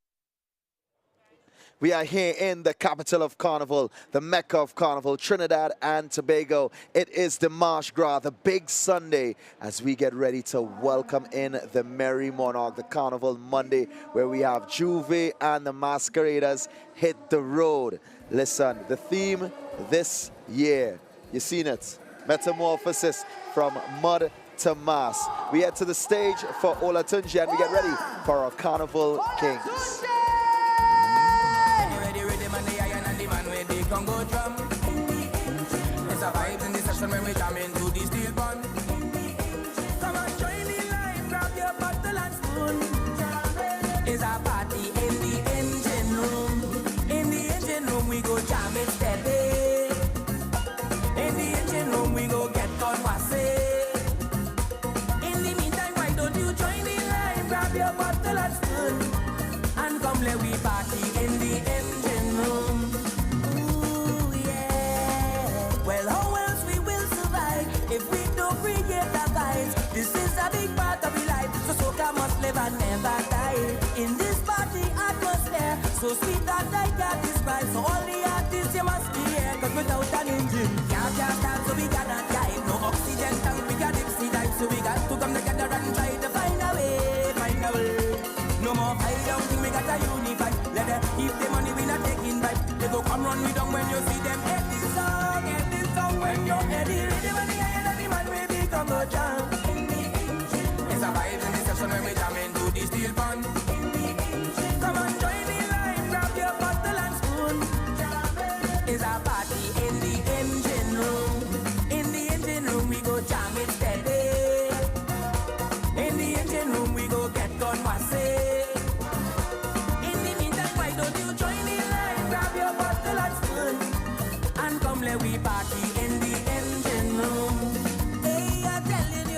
We are here in the capital of Carnival, the Mecca of Carnival, Trinidad and Tobago. It is the Mardi Gras, the big Sunday, as we get ready to welcome in the Merry Monarch, the Carnival Monday, where we have Juve and the Masqueraders hit the road. Listen, the theme this year, you've seen it, metamorphosis from mud to mass. We head to the stage for Olatunji and we get ready for our Carnival Kings. Congo drum. It's a vibe in the session when we jam into the steel bun. Come on, join the line, grab your bottle and spoon. It's a party in the engine room. In the engine room we go jam it steady. In the engine room we go get conversé. In the meantime, why don't you join the line, grab your bottle and spoon, and come let we party in the engine room. This is a big part of your life, so soca must live and never die. In this party atmosphere, so sweet that I can't describe. So all the artists you must be here, cause without an engine, can't stand, so we cannot drive. No oxygen tank, we got dipsy dive, so we got to come together and try to find a way. No more fight down thing, we got to unify. Let them keep the money, we not taking back. They go come run me down when you see them. Hit this song when you're ready. Ready when the iron and the man will become a jam. It's a vibe in the session when we jam into the steel bun. Come on, join the line, grab your bottle and spoon. It's a party in the engine room. In the engine room we go jam it steady. In the engine room we go get conversé. In the meantime, why don't you join the line, grab your bottle and spoon, and come let we party in the engine room. Hey, I'm telling you.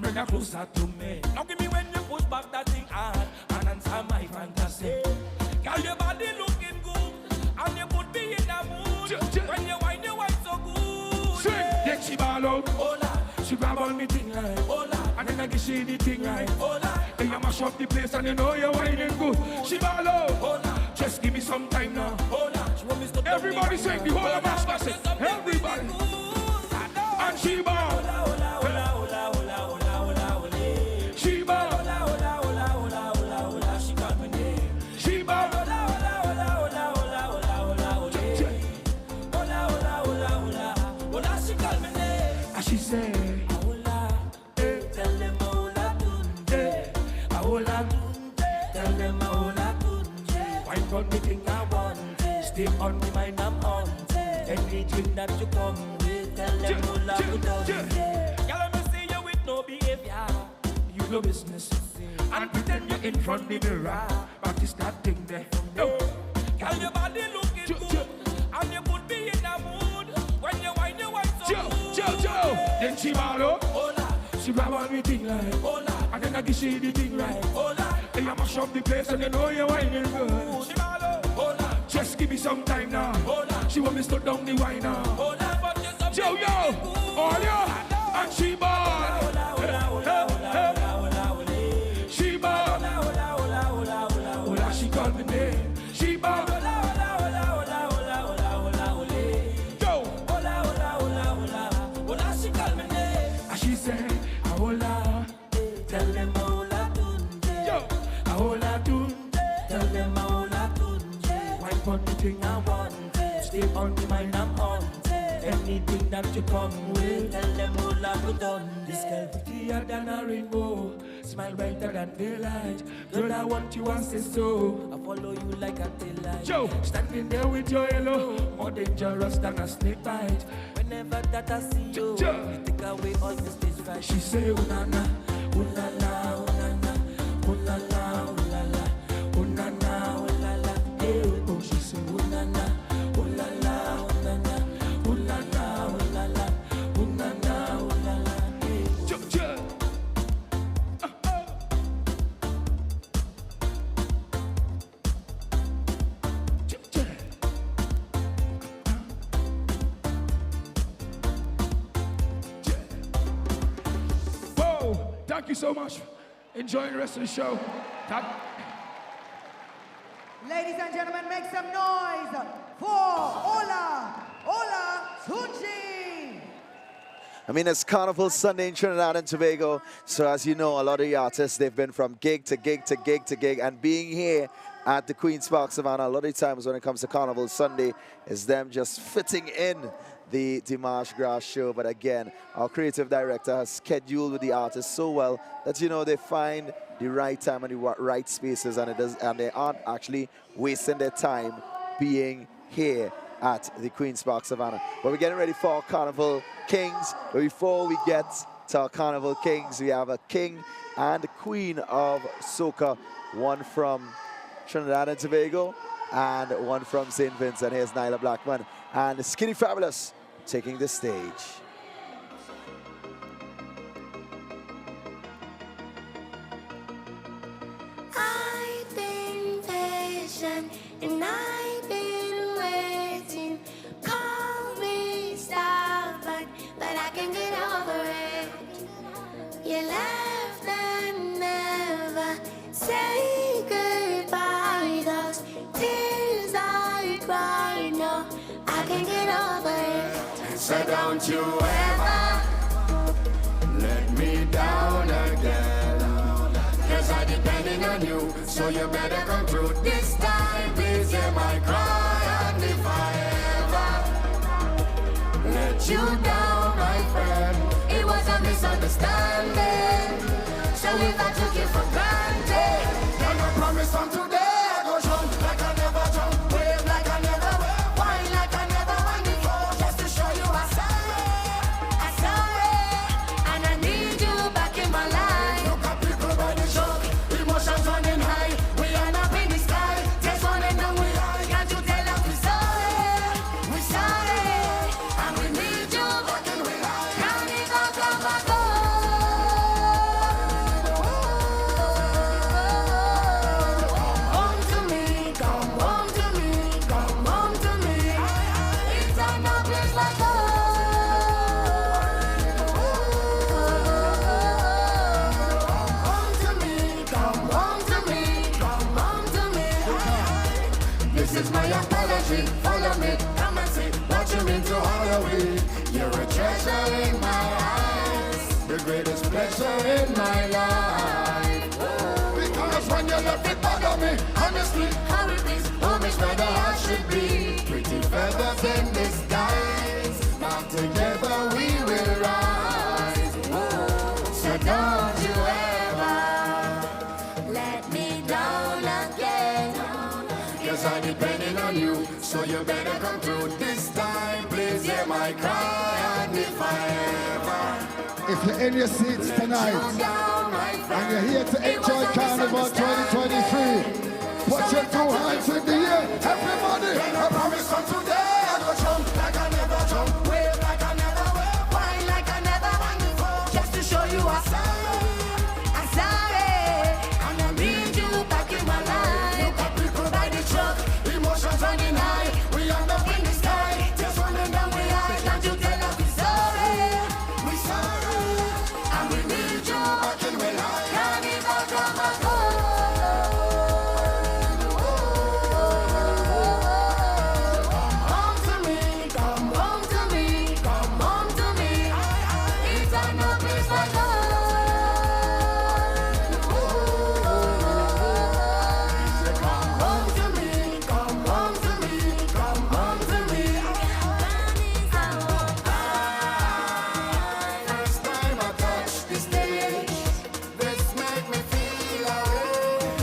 bring her closer to me. Now give me when you push back that thing hard and answer my fantasy. Girl, your body looking good and you could be in a mood. When you wine so good. Swing, then she ball out. Hola, She grab on me thing right. hola, And then I give she the thing right. hola, Then you mash up the place and you know you're whining good. She ball out. hola, Just give me some time now. hola. She want me to Everybody sing the whole of us massive. Everybody. And she ball. Hola, hola, hola, hola, hola, hola, hola, hola. She ball. Hola, hola, hola, hola, hola, hola. She call me name. She ball. Hola, hola, hola, hola, hola, hola, hola, hola. Hola, hola, hola, hola, hola. She call me name. And she say, Hola, tell them hola tunde. Hola tunde, tell them hola tunde. Wine on me thing I want. Stay on me mind I'm on. Anything that you come with, tell them hola tunde. Girl, me see you with no behavior. you no business. And pretend you're in front of the mirror. Practice that thing there. No. Girl, your body looking good, and you could be in a mood when you wine so good. Then she ball up. Hola, She grab on me thing like. hola, And then I give she the thing right. hola, Then you mash up the place and you know you're whining good. hola, Just give me some time now. hola, She want me to down the wine now. hola, but you're so Yo, yo, all yo, and she ball. She ball. Hola, she call me name. She ball. Go. And she say, hola, Tell them hola tunde, yo, hola tune. tell them hola tunde. Wine for the thing I want it. Stay on the mind I'm on it. Anything that you come with, tell them hola tunde. This girl prettier than a rainbow, smile brighter than daylight. Girl, I want you and say so. I follow you like a tail Joe, standing there with your yellow, more dangerous than a snake bite. Whenever that I see you, Joe. you take away all the stage fright. She say, ooh na na, ooh la la, ooh la la, ooh la la, ooh la la, ooh na na, ooh la la. Hey, oh, she say, ooh na na, ooh la la, ooh la la, ooh la la, ooh la la, ooh na na, ooh la la. Hey, Joe, Joe. Whoa, thank you so much. Enjoy the rest of the show. Ladies and gentlemen, make some noise for Ola Tunji. I mean, it's Carnival Sunday in Trinidad and Tobago. So as you know, a lot of the artists, they've been from gig to gig to gig to gig. And being here at the Queen's Park Savannah, a lot of times when it comes to Carnival Sunday, is them just fitting in the Dimash Gras show. But again, our creative director has scheduled with the artists so well that, you know, they find the right time and the right spaces, and they aren't actually wasting their time being here at the Queen's Park Savannah. But we're getting ready for our Carnival Kings. But before we get to our Carnival Kings, we have a king and a queen of soca, one from Trinidad and Tobago and one from St. Vincent. Here's Nyla Blackman and Skinny Fabulous taking the stage. I've been patient and I've been waiting. Call me stubborn, but I can get over it. You left and never say goodbye. Those tears I cry, no, I can get over it. So don't you ever let me down again, 'cause I'm depending on you, so you better come through this time. Please hear my cry, and if I ever let you down, my friend, it was a misunderstanding. So if I took you for granted, then I promise from today I go jump like I never jump, wave like I never wave, wine like I never wine before, just to show you I'm sorry, And I need you back in my life. look at people by the show, emotions running high, we are up in the sky, just running down we high. Can't you tell us we're sorry, and we need you back closer in my life. Because when you left it bother me, honestly, how it is, home is where the heart should be. Pretty feathers in disguise, but together we will rise. So don't you ever Let me down again. Cause I'm depending on you, so you better come through this time. Please hear my cry, and if I ever If you're in your seats tonight and you're here to enjoy Carnival 2023, put your two hands in the air, everybody. I promise from today I go jump like I never jump, wave like I never wave, wine like I never wine before, just to show you I'm sorry, and I need you back in my life. Look at people by the truck, emotions running high, we end up in the sky, just running down the eye. Can't you tell us we're sorry, and we need you back in my life. Carnival, come and go. Home to me, come home to me, come home to me. It's a no place for come home to me, come home to me, come home to me. First time I touch the stage, this make me feel away.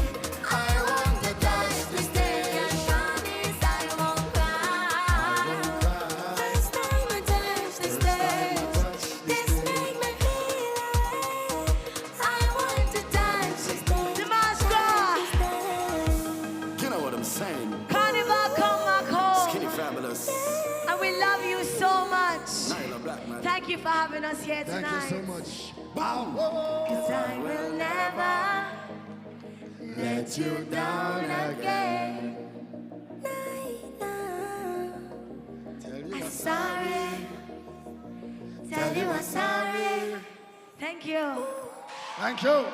I want to touch the stage. First time I touch the stage, this make me feel away. I want to touch the stage. You know what I'm saying? Carnival, come back home. Skinny Fabulous. And we love you so much. Nyla Blackman. Thank you for having us here Thank tonight. you so much. Cause I will never Let you down again. I'm sorry. Tell you I'm sorry. Thank you. Thank you.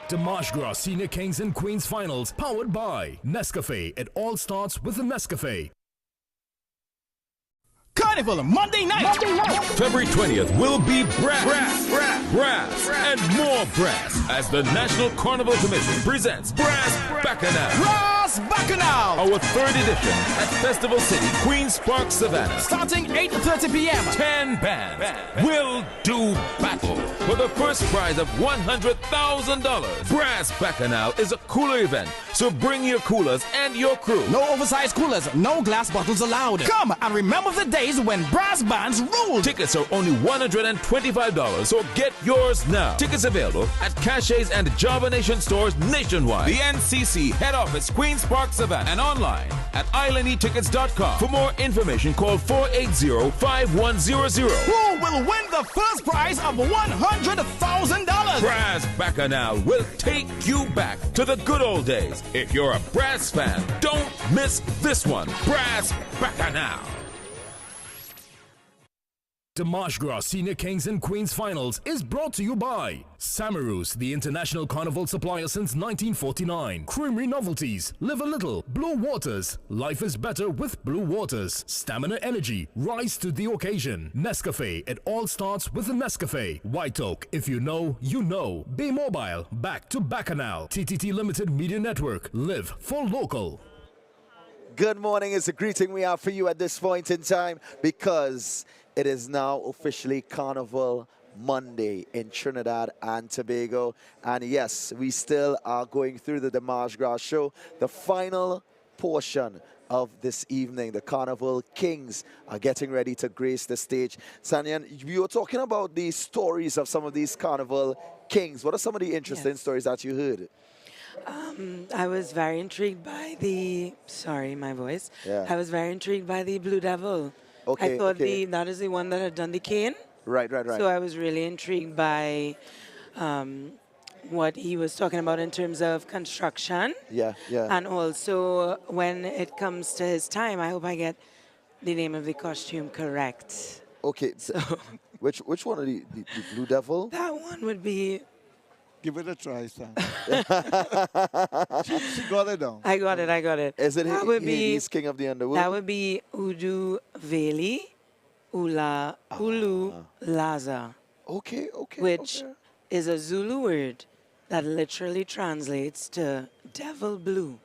Dimash Gras Senior Kings and Queens Finals, powered by Nescafe. It all starts with the Nescafe. Carnival Monday night. February 20th will be brass, and more brass as the National Carnival Commission presents Brass Bacchanal. Brass Bacchanal. Our third edition at Festival City, Queen's Park, Savannah. Starting 8:30 p.m. 10 bands will do battle for the first prize of $100,000. Brass Bacchanal is a cooler event, so bring your coolers and your crew. No oversized coolers, no glass bottles allowed. Come and remember the days when brass bands ruled. Tickets are only $125, so get yours now. Tickets available at Caches and Java Nation stores nationwide. The NCC head office, Queen's Park, Savannah, and online at islandetickets.com. For more information, call 480-5100. Who will win the first prize of $100,000? Brass Bacchanal will take you back to the good old days. If you're a brass fan, don't miss this one. Brass Bacchanal. Dimash Gras Senior Kings and Queens Finals is brought to you by Samarus, the international carnival supplier since 1949. Creamery Novelties, Live a Little, Blue Waters, Life is better with Blue Waters. Stamina Energy, rise to the occasion. Nescafe, it all starts with a Nescafe. White Oak, if you know, you know. Bay Mobile, back to Bacchanal. TTT Limited Media Network, live for local. Good morning is a greeting we have for you at this point in time because it is now officially Carnival Monday in Trinidad and Tobago. And yes, we still are going through the Dimash Gras show. The final portion of this evening, the Carnival Kings are getting ready to grace the stage. Sanyan, you were talking about the stories of some of these Carnival Kings. What are some of the interesting stories that you heard? I was very intrigued by the, sorry, my voice. Yeah. I was very intrigued by the Blue Devil. Okay, I thought okay. that is the one that had done the cane. Right. So I was really intrigued by what he was talking about in terms of construction. Yeah. And also when it comes to his time, I hope I get the name of the costume correct. Okay, so which one of the Blue Devil? That one would be... Give it a try, Sam. she got it down. I got it. Is it that would be Hades, King of the Underworld? That would be Udu Veli. Ulu Laza. Okay. Which is a Zulu word that literally translates to devil blue.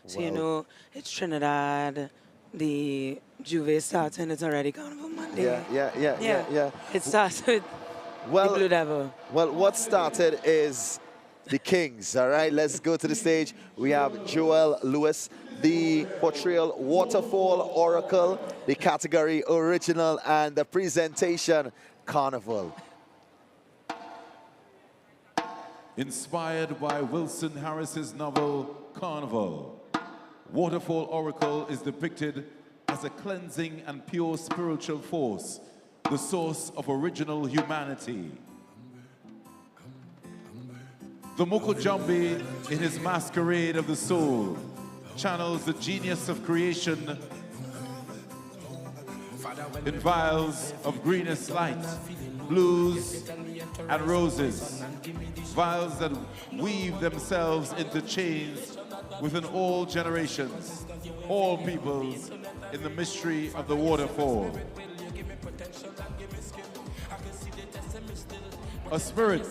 So, you Wow. know, it's Trinidad, the Juve starts and it's already Carnival Monday. Yeah. It starts with the Blue Devil. Well, what started is the Kings, all right? Let's go to the stage. We have Joel Lewis, the portrayal Waterfall Oracle, the category Original, and the presentation Carnival. Inspired by Wilson Harris's novel Carnival, Waterfall Oracle is depicted as a cleansing and pure spiritual force, the source of original humanity. The Mokojambi, in his masquerade of the soul, channels the genius of creation in vials of greenest light, blues and roses, vials that weave themselves into chains within all generations, all peoples, in the mystery of the waterfall. A spirit,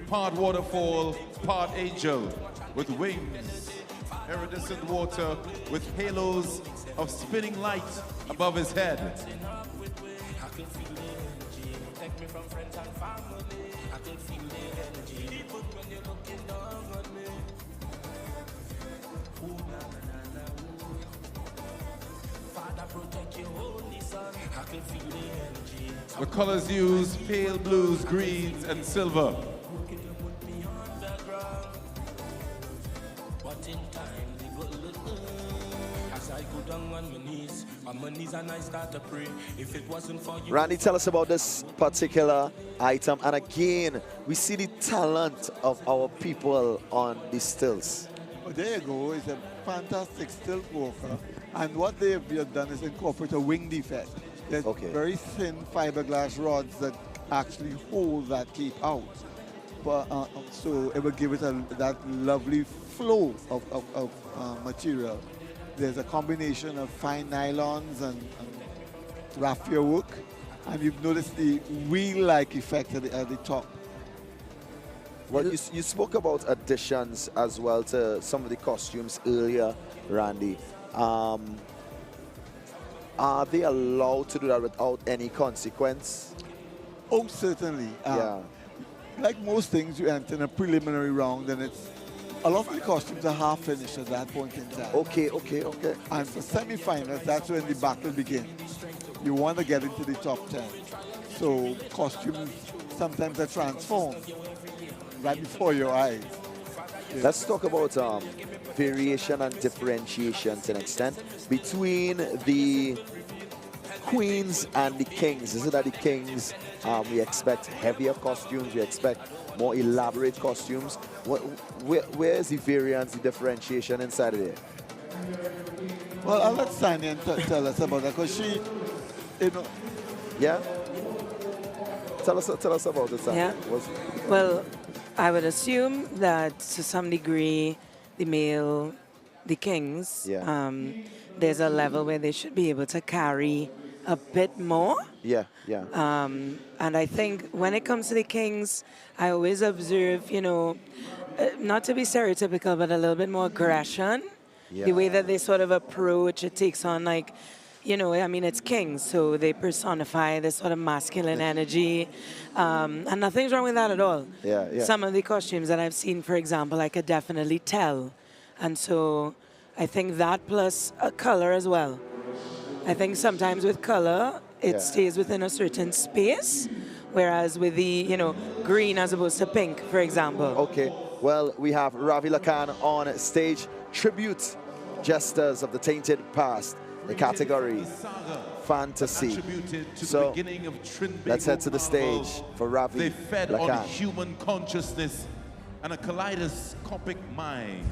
part waterfall, part angel, with wings, iridescent water, with halos of spinning light above his head. The colors used, pale blues, greens, and silver. Randy, tell us about this particular item. And again, we see the talent of our people on the stills. Well, there you go. It's a fantastic still walker. And what they have done is incorporate a wing defect. There's very thin fiberglass rods that actually hold that cape out. But, so it will give it that lovely flow of material. There's a combination of fine nylons and raffia work. And you've noticed the wheel-like effect at the top. Well, you spoke about additions as well to some of the costumes earlier, Randy. Are they allowed to do that without any consequence? Oh, certainly. Like most things, you enter in a preliminary round, and it's a lot of the costumes are half finished at that point in time. Okay. And for semi-finals, that's when the battle begins. You want to get into the top 10. So costumes sometimes are transformed right before your eyes. Let's talk about variation and differentiation to an extent between the queens and the kings. Is it that the kings, we expect heavier costumes, we expect more elaborate costumes? Where is the variance, the differentiation inside of there? Well, I'll let Sanya tell us about that, because she, you know. Yeah? Tell us about it, Sanya. Yeah. Well, I would assume that to some degree, the kings, there's a level where they should be able to carry a bit more. Yeah. And I think when it comes to the kings, I always observe, you know, not to be stereotypical, but a little bit more aggression. Yeah. The way that they sort of approach, it takes on like, you know, I mean, it's kings, so they personify this sort of masculine energy. And nothing's wrong with that at all. Yeah. Some of the costumes that I've seen, for example, I could definitely tell. And so I think that plus a color as well. I think sometimes with color, it stays within a certain space, whereas with the, you know, green as opposed to pink, for example. Okay, well, we have Ravi Lakan on stage. Tribute Jesters of the Tainted Past, the category Fantasy. So let's head to the stage for Ravi They fed Lakan. on human consciousness and a kaleidoscopic minds.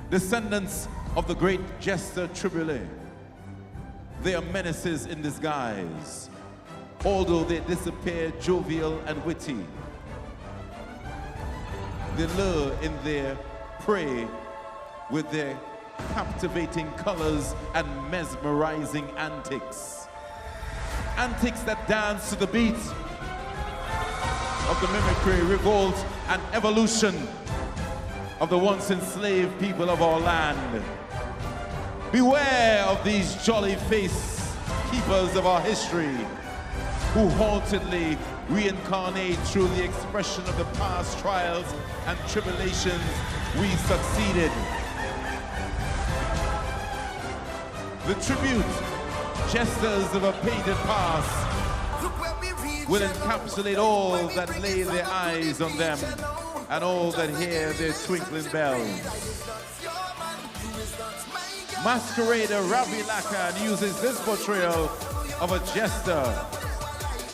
Descendants of the great jester Tribule. They are menaces in disguise, although they disappear jovial and witty. They lure in their prey with their captivating colors and mesmerizing antics. antics that dance to the beat of the mimicry, revolt, and evolution of the once enslaved people of our land. Beware of these jolly-faced keepers of our history who hauntedly reincarnate through the expression of the past trials and tribulations we succeeded. The tribute, jesters of a painted past, will encapsulate all that lay their eyes on them and all that hear their twinkling bells. Masquerader Ravi Lakan uses this portrayal of a jester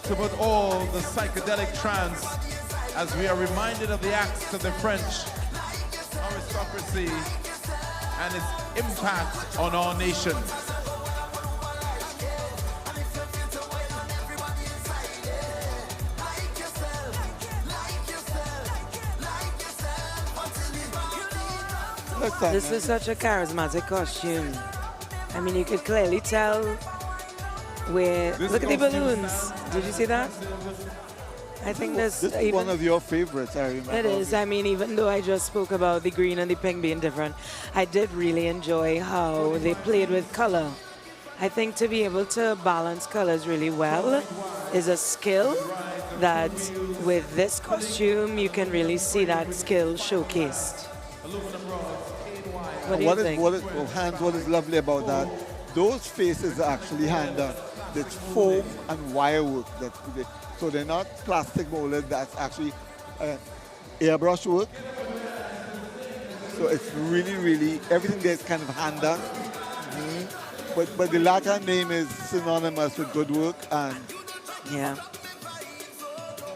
to put all the psychedelic trance as we are reminded of the acts of the French aristocracy and its impact on our nation. This is such a charismatic costume. I mean, you could clearly tell where... Look at the balloons. Did you see that? I think This is one of your favorites, I remember. It is. I mean, even though I just spoke about the green and the pink being different, I did really enjoy how they played with color. I think to be able to balance colors really well is a skill that with this costume, you can really see that skill showcased. What do you think? What is lovely about that, those faces are actually hand-done. It's foam and wire work. So they're not plastic molded, that's actually airbrush work. So it's really, really, everything there is kind of hand-done. But the Lakan name is synonymous with good work and... Yeah.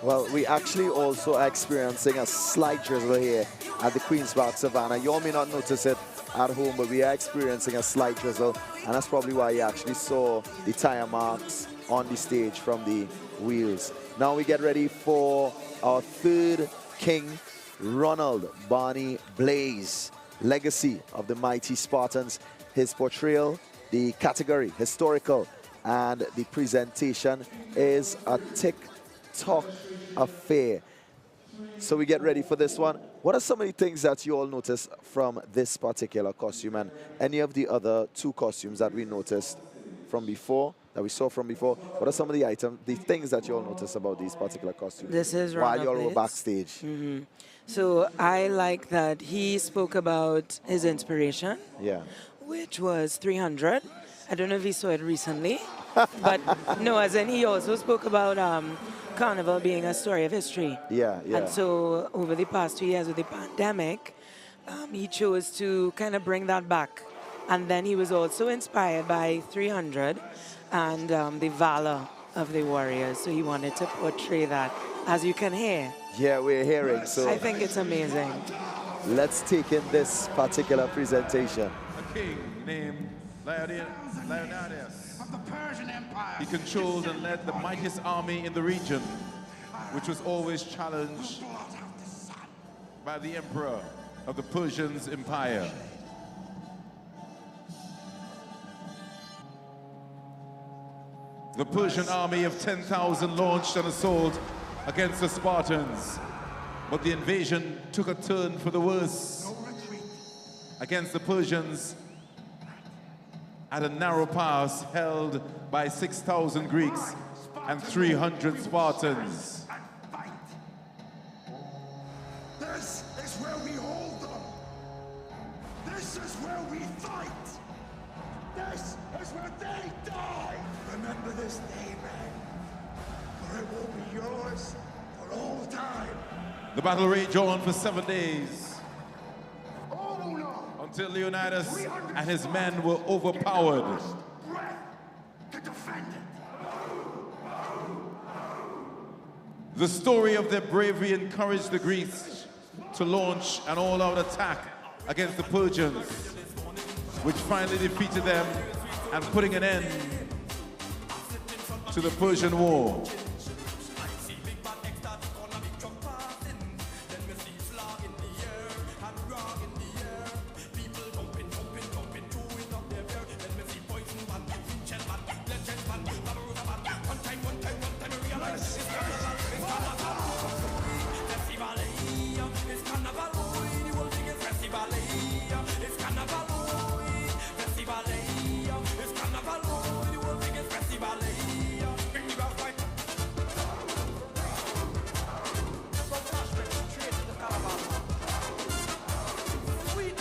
Well, we actually also are experiencing a slight drizzle here at the Queen's Park Savannah. You all may not notice it at home, but we are experiencing a slight drizzle, and that's probably why you actually saw the tire marks on the stage from the wheels. Now we get ready for our third king, Ronald Barney Blaze, legacy of the mighty Spartans. His portrayal, the category, historical, and the presentation is a tick-tock affair. So we get ready for this one. What are some of the things that you all noticed from this particular costume and any of the other two costumes that we noticed from before, that we saw from before? What are some of the items, the things that you all noticed about these particular costumes? This is while Ronald you all were Blaze. backstage. So I like that he spoke about his inspiration, Yeah. which was 300. I don't know if he saw it recently, but no, as in he also spoke about Carnival being a story of history. Yeah. And so over the past 2 years with the pandemic, he chose to kind of bring that back. And then he was also inspired by 300 and the valor of the warriors. So he wanted to portray that, as you can hear. Yeah, we're hearing. So I think it's amazing. let's take in this particular presentation. A king named Leonidas. He controlled and led the mightiest army in the region, which was always challenged by the emperor of the Persian Empire. The Persian army of 10,000 launched an assault against the Spartans, but the invasion took a turn for the worse. Against the Persians at a narrow pass held by 6,000 Greeks and 300 Spartans. This is where we hold them. This is where we fight. This is where they die. Remember this day, man, for it will be yours for all time. The battle raged on for 7 days until Leonidas and his men were overpowered. The story of their bravery encouraged the Greeks to launch an all-out attack against the Persians, which finally defeated them and putting an end to the Persian War.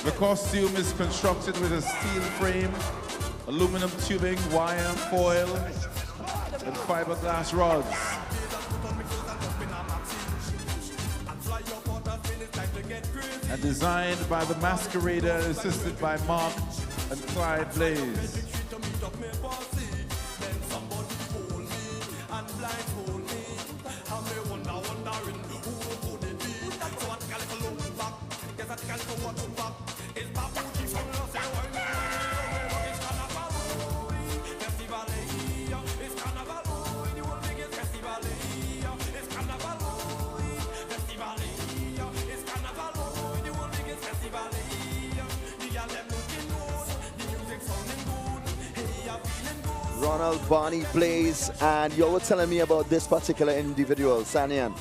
The costume is constructed with a steel frame, aluminum tubing, wire, foil, and fiberglass rods. And designed by the Masquerader, assisted by Mark and Clyde Blaze. Ronald, Barney, Blaze, and you were telling me about this particular individual, Sanian.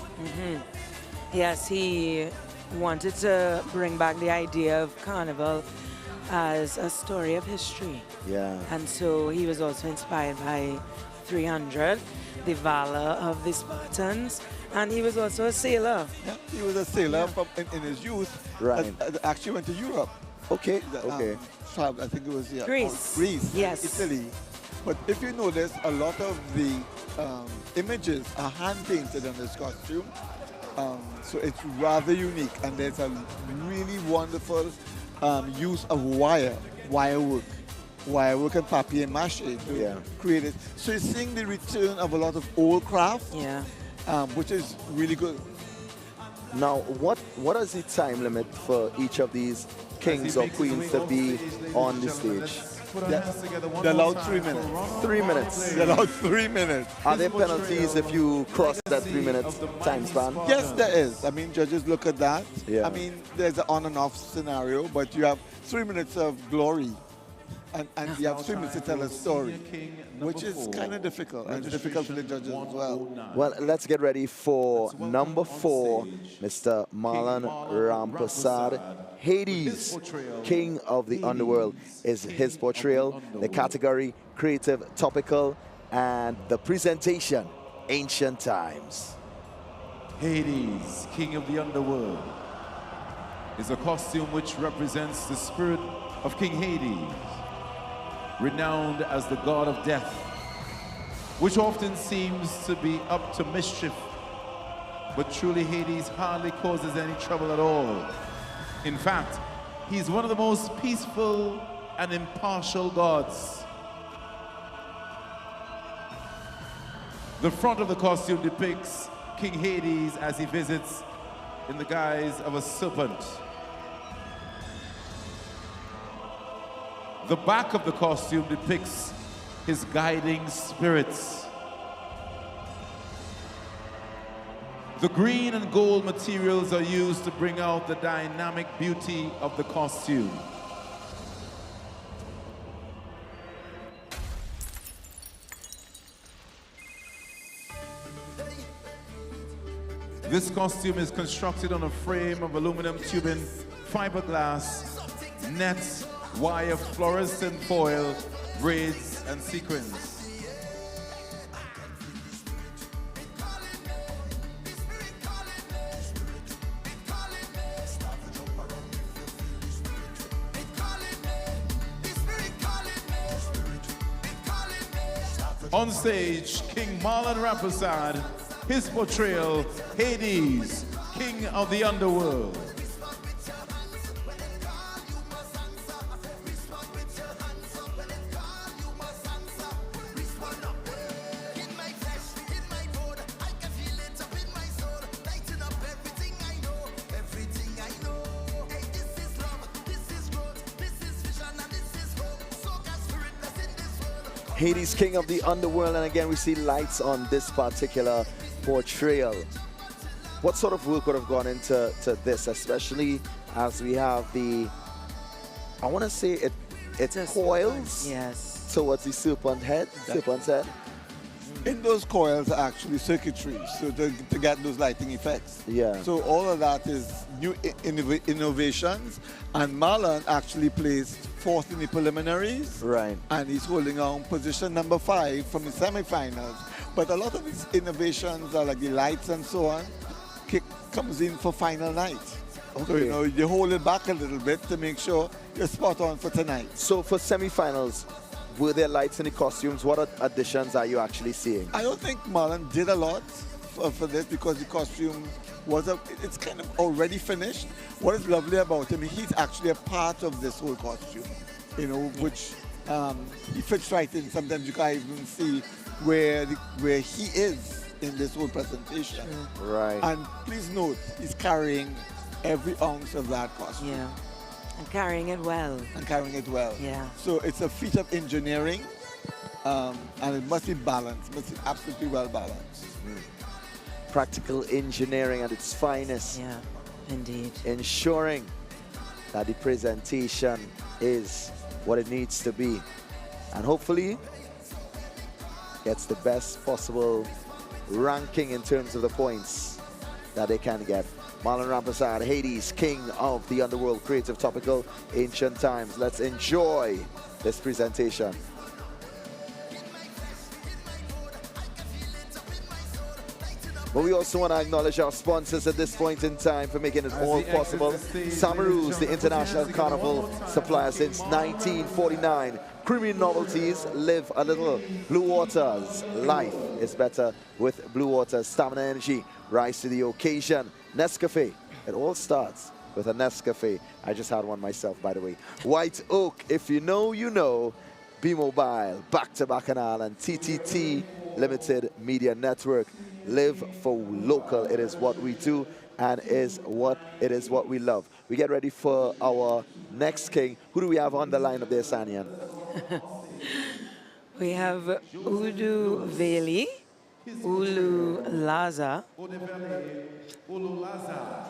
Yes, he wanted to bring back the idea of Carnival as a story of history. Yeah. And so he was also inspired by 300, the valor of the Spartans, and he was also a sailor. Yeah, he was a sailor in his youth. Right. Actually went to Europe. Okay, okay. I think it was Greece. Greece, yes. Italy. But if you notice, a lot of the images are hand-painted on this costume. So it's rather unique, and there's a really wonderful use of wire work and papier-mâché to create it. So you're seeing the return of a lot of old craft, which is really good. Now, what is the time limit for each of these kings or queens to be on the stage? They're allowed 3 minutes. 3 minutes. They're allowed 3 minutes. Are there penalties if you cross that 3 minutes time span? Yes, there is. I mean, judges look at that. Yeah. I mean, there's an on and off scenario, but you have 3 minutes of glory. And you have 3 minutes to tell a story, which is kind of difficult, and it's difficult for the judges as well. Well, let's get ready for number 4, Mr. Marlon Rampersad. Hades, King of the Underworld, is his portrayal. The category, creative, topical, and the presentation, ancient times. Hades, King of the Underworld, is a costume which represents the spirit of King Hades, renowned as the god of death, which often seems to be up to mischief, but truly Hades hardly causes any trouble at all. In fact, he's one of the most peaceful and impartial gods. The front of the costume depicts King Hades as he visits in the guise of a serpent. The back of the costume depicts his guiding spirits. The green and gold materials are used to bring out the dynamic beauty of the costume. This costume is constructed on a frame of aluminum tubing, fiberglass, nets, wire, fluorescent foil, braids, and sequins. On stage, King Marlon Rampersad, his portrayal, Hades, King of the Underworld. Hades, King of the Underworld, and again we see lights on this particular portrayal. What sort of work would have gone into this, especially as we have the, I want to say it coils towards the serpent's head. In those coils are actually circuitry, so to get those lighting effects. Yeah. So all of that is new innovations, and Marlon actually placed fourth in the preliminaries. Right. And he's holding on position number 5 from the semifinals. But a lot of his innovations are like the lights and so on, comes in for final night. So, you know, you hold it back a little bit to make sure you're spot on for tonight. So for semifinals, were there lights in the costumes? What additions are you actually seeing? I don't think Marlon did a lot for this because the costume it's kind of already finished. What is lovely about him, he's actually a part of this whole costume, you know, which he fits right in. Sometimes you can't even see where he is in this whole presentation. Right. And please note, he's carrying every ounce of that costume. Yeah. And carrying it well. Yeah. So it's a feat of engineering, and it must be balanced, must be absolutely well balanced. Practical engineering at its finest. Yeah, indeed. Ensuring that the presentation is what it needs to be. And hopefully gets the best possible ranking in terms of the points that they can get. Marlon Rampersad, Hades, king of the underworld, creative, topical, ancient times. Let's enjoy this presentation. But we also want to acknowledge our sponsors at this point in time for making it all possible. Samaroos, the international carnival supplier since 1949. Creamy novelties, live a little. Blue Waters, life is better with Blue Waters. Stamina Energy, rise to the occasion. Nescafe, it all starts with a Nescafe. I just had one myself, by the way. White Oak, if you know, you know. B-Mobile, Back to Bacchanal, and TTT Limited Media Network. Live for local. It is what we do, and it is what we love. We get ready for our next king. Who do we have on the line up there, Sanian? We have Udu Veli, Ulu Laza.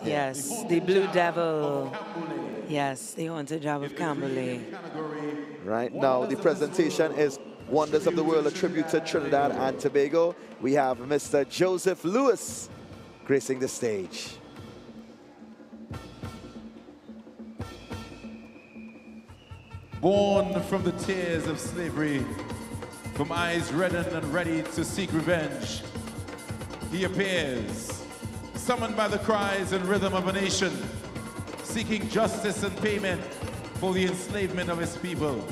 Yes, the Blue Devil. Yes, the haunted job of Camberley. Right now, the presentation is Wonders of the World, a tribute to Trinidad and Tobago. We have Mr. Joseph Lewis gracing the stage. Born from the tears of slavery, from eyes reddened and ready to seek revenge, he appears, summoned by the cries and rhythm of a nation, seeking justice and payment for the enslavement of his people.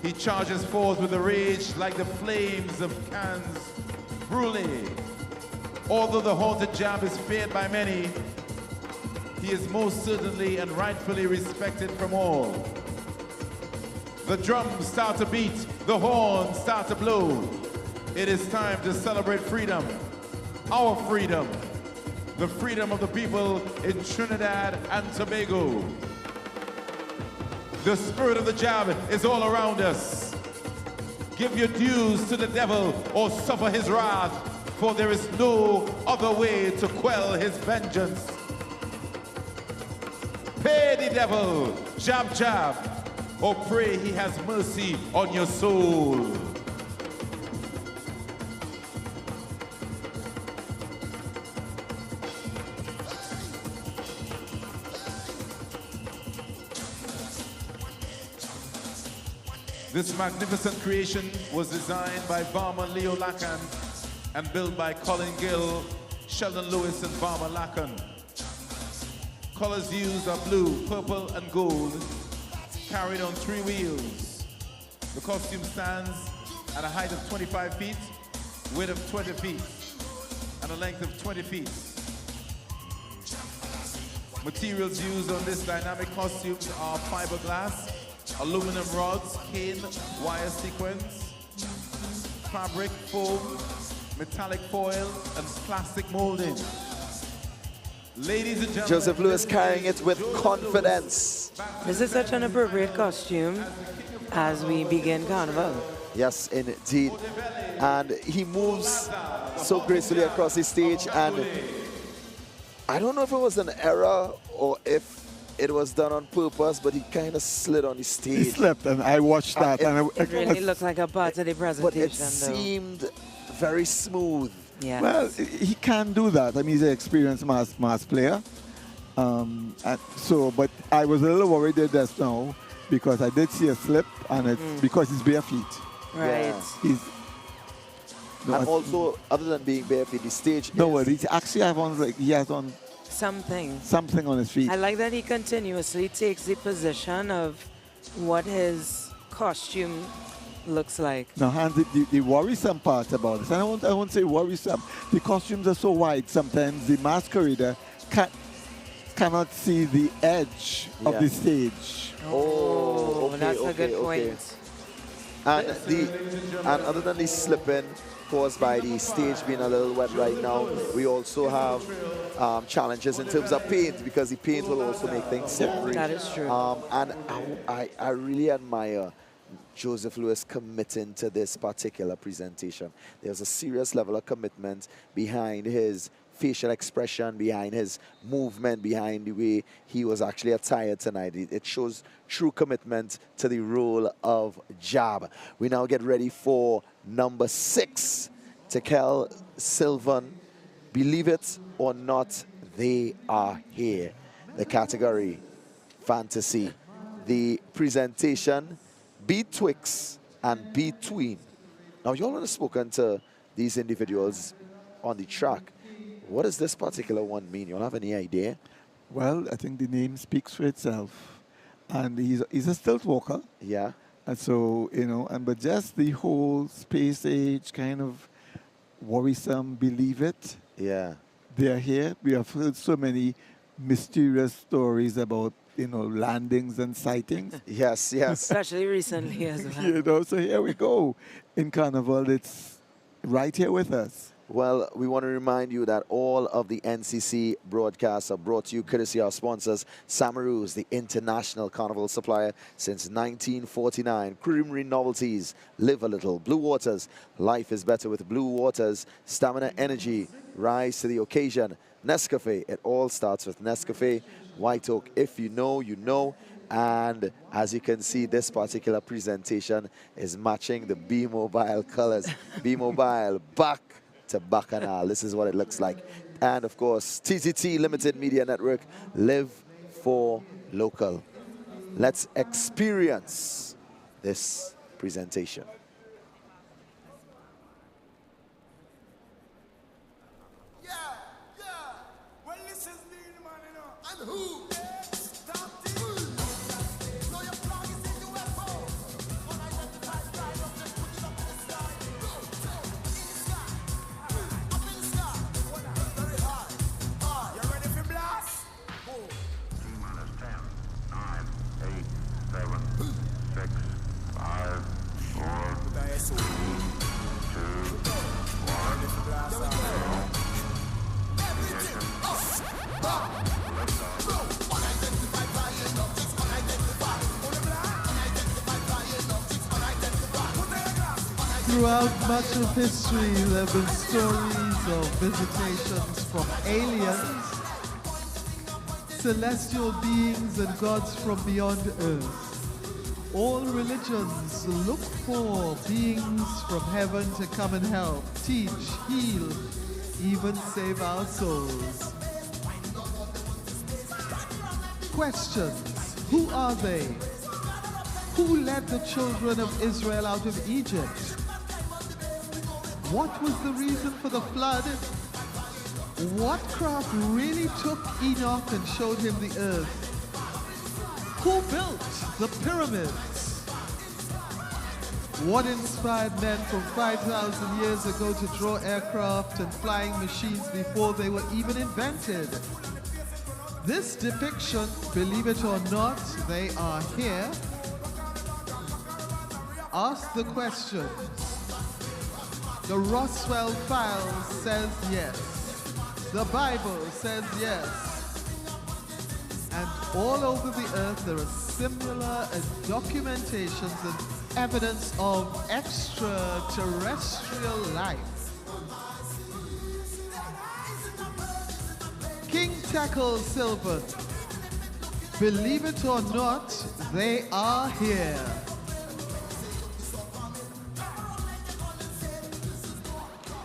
He charges forth with a rage like the flames of Cannes Brûlée. Although the haunted jab is feared by many, he is most certainly and rightfully respected from all. The drums start to beat, the horns start to blow. It is time to celebrate freedom, our freedom, the freedom of the people in Trinidad and Tobago. The spirit of the jab is all around us. Give your dues to the devil or suffer his wrath, for there is no other way to quell his vengeance. Pay the devil, jab jab, or pray he has mercy on your soul. This magnificent creation was designed by Varma Leo Lacan and built by Colin Gill, Sheldon Lewis, and Varma Lacan. Colors used are blue, purple, and gold, carried on 3 wheels. The costume stands at a height of 25 feet, width of 20 feet, and a length of 20 feet. Materials used on this dynamic costume are fiberglass, aluminum rods, cane, wire sequins, fabric, foam, metallic foil, and plastic molding. Ladies and gentlemen, Joseph Lewis carrying it with confidence. This is such an appropriate costume as we begin Carnival. Yes, indeed. And he moves so gracefully across the stage, and I don't know if it was an error or if it was done on purpose, but he kind of slid on the stage. He slipped, and I watched that. It really looked like a part of the presentation, but it seemed very smooth. Yes. Well, he can do that. I mean, he's an experienced mass player. But I was a little worried there just now because I did see a slip, and it's because he's bare feet. Right. Yeah. And also, other than being bare feet, the stage. No, he actually has on he has on something. Something on his feet. I like that he continuously takes the position of what his costume looks like. Now, Hans, the worrisome part about this, and I won't say worrisome, the costumes are so wide sometimes the masquerader cannot see the edge of the stage. Oh, okay, that's a okay, good okay. point. And other than the slipping caused by the stage being a little wet right now, we also have challenges in terms of paint, because the paint will also make things slippery. That is true. And I really admire Joseph Lewis committing to this particular presentation. There's a serious level of commitment behind his facial expression, behind his movement, behind the way he was actually attired tonight. It shows true commitment to the role of Jab. We now get ready for number 6, Tekel Sylvan. Believe it or not, they are here. The category, fantasy. The presentation, betwixt and between. Now, you all have spoken to these individuals on the track. What does this particular one mean? You all have any idea? Well, I think the name speaks for itself. And he's a stilt walker. Yeah. And so, but just the whole space age kind of worrisome, believe it. Yeah. They're here. We have heard so many mysterious stories about, landings and sightings. Yes, yes. Especially recently as well. So here we go. In Carnival, it's right here with us. Well, we want to remind you that all of the NCC broadcasts are brought to you courtesy of our sponsors, Samaroos, the international carnival supplier since 1949. Creamery Novelties, Live a Little. Blue Waters, life is better with Blue Waters. Stamina Energy, rise to the occasion. Nescafe, it all starts with Nescafe. White Oak, if you know, you know. And as you can see, this particular presentation is matching the B-Mobile colors. B-Mobile, back to Bacchanal. This is what it looks like. And of course, TTT Limited Media Network, live for local. Let's experience this presentation. Well, this is the man, and who? Throughout much of history, there have been stories of visitations from aliens, celestial beings, and gods from beyond Earth. All religions look for beings from heaven to come and help, teach, heal, even save our souls. Questions: who are they? Who led the children of Israel out of Egypt? What was the reason for the flood? What craft really took Enoch and showed him the earth? Who built the pyramids? What inspired men from 5,000 years ago to draw aircraft and flying machines before they were even invented? This depiction, believe it or not, they are here. Ask the question. The Roswell Files says yes. The Bible says yes. And all over the earth there are similar documentations and evidence of extraterrestrial life. King Tekel Sylvan, believe it or not, they are here.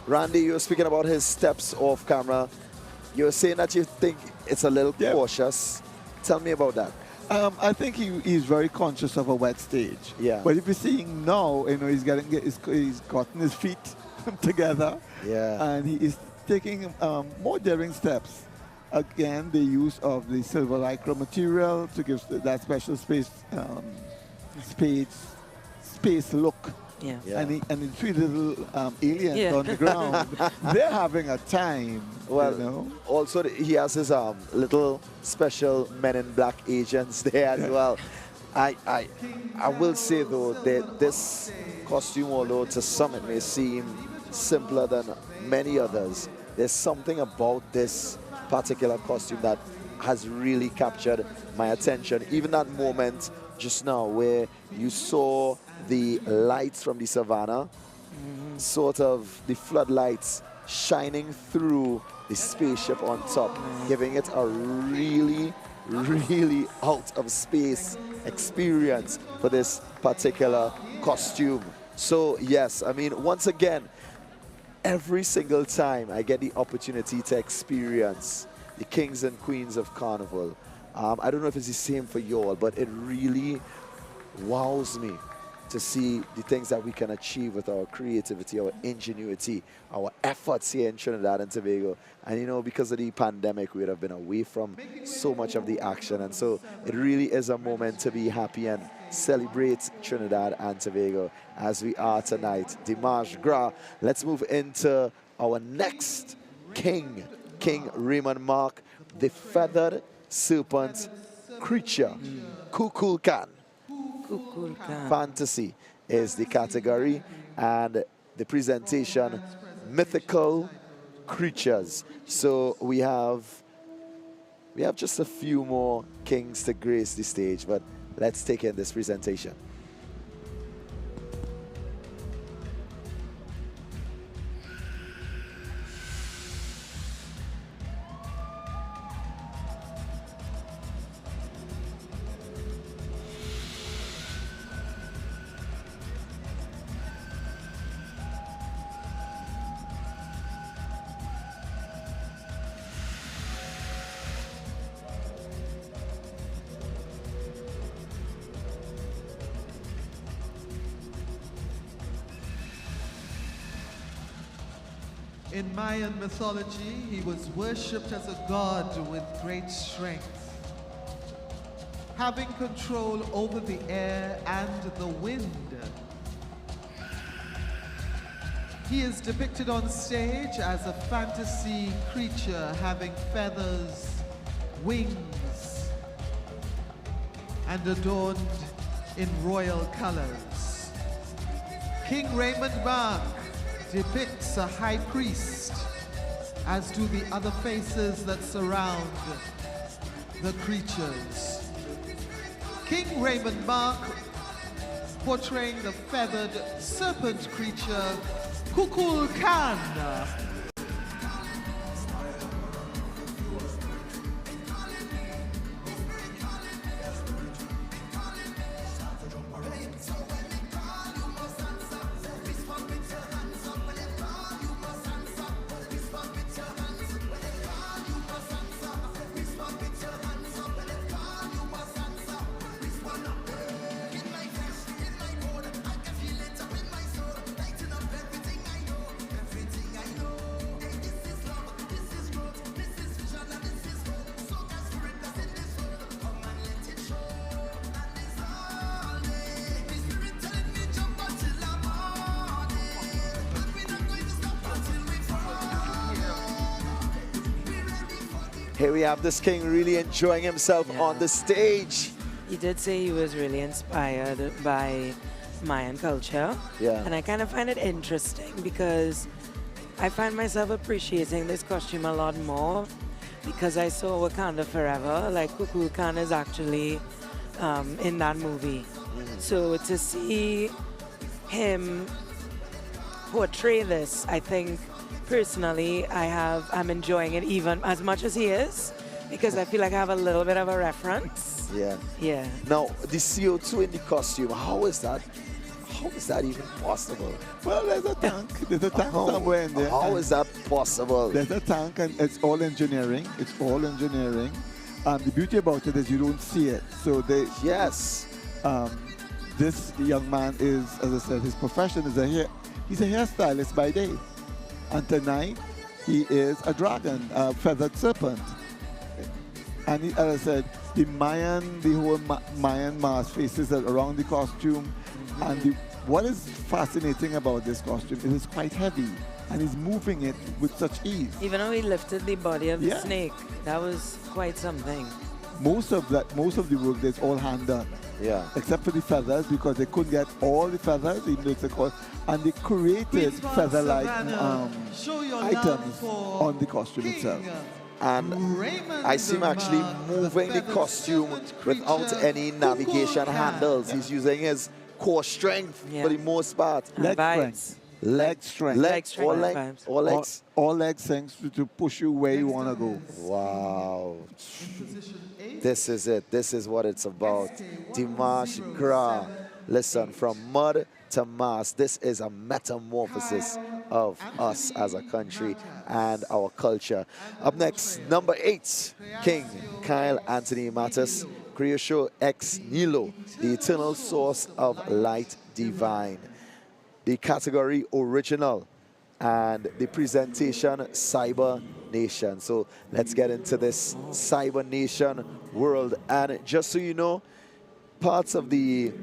Randy, you were speaking about his steps off camera. You were saying that you think it's a little cautious. Tell me about that. I think he's very conscious of a wet stage. Yeah. But if you're seeing now, he's gotten his feet together. Yeah. And he is taking more daring steps. again, the use of the silver lycra material to give that special space look. Yeah. And the three little aliens on the ground, they're having a time. Well, you know? also he has his little special Men in Black agents there as well. I will say though that this costume, although to some it may seem simpler than many others, there's something about this particular costume that has really captured my attention. Even that moment just now where you saw the lights from the savannah, sort of the floodlights shining through the spaceship on top, giving it a really, really out of space experience for this particular costume. So yes, I mean, once again, every single time I get the opportunity to experience the kings and queens of Carnival, I don't know if it's the same for you all, but it really wows me to see the things that we can achieve with our creativity, our ingenuity, our efforts here in Trinidad and Tobago. And you know, because of the pandemic, we would have been away from so much of the action. And so it really is a moment to be happy and celebrate Trinidad and Tobago as we are tonight. Dimanche Gras. Let's move into our next king, King Raymond Mark, the feathered serpent creature, Kukulkan. Fantasy is the category, and the presentation, mythical creatures. So we have just a few more kings to grace the stage, but let's take in this presentation. In Mayan mythology, he was worshipped as a god with great strength, having control over the air and the wind. He is depicted on stage as a fantasy creature having feathers, wings, and adorned in royal colors. King Raymond Mark depicts a high priest, as do the other faces that surround the creatures. King Raymond Mark portraying the feathered serpent creature, Kukulkan. Here we have this king really enjoying himself on the stage. He did say he was really inspired by Mayan culture. Yeah. And I kind of find it interesting because I find myself appreciating this costume a lot more because I saw Wakanda Forever. Like Kukulkan is actually in that movie. So to see him portray this, I think personally I'm enjoying it even as much as he is because I feel like I have a little bit of a reference. Yeah. Yeah. Now, the CO2 in the costume, how is that even possible? Well, there's a tank. There's a tank somewhere in there. How is that possible? There's a tank, and it's all engineering. It's all engineering. The beauty about it is you don't see it. So this young man is, as I said, his profession is he's a hairstylist by day. And tonight, he is a dragon, a feathered serpent. And as I said, the whole Mayan mask faces around the costume. And what is fascinating about this costume, it is quite heavy. And he's moving it with such ease. Even though he lifted the body of the Yeah. snake, that was quite something. Most of the work there's all hand done. Yeah. Except for the feathers, because they couldn't get all the feathers, even though it's a cost. And they created Queen's Park feather-like Savannah, show your love items for on the costume itself. And I see him actually moving the costume without any navigation handles. He's using his core strength for the most part. Leg strength. Leg strength. All legs. All legs. All leg strength to push you where you want to go. Wow. This is it. This is what it's about. Dimash Gra. Listen, from mud to mass, this is a metamorphosis of us as a country and our culture. Up next, number 8, King Kyle Anthony Mattis, Creation ex Nilo, the eternal source of light divine. The category original and the presentation Cyber Nation. So let's get into this Cyber Nation world. And just so you know, parts of the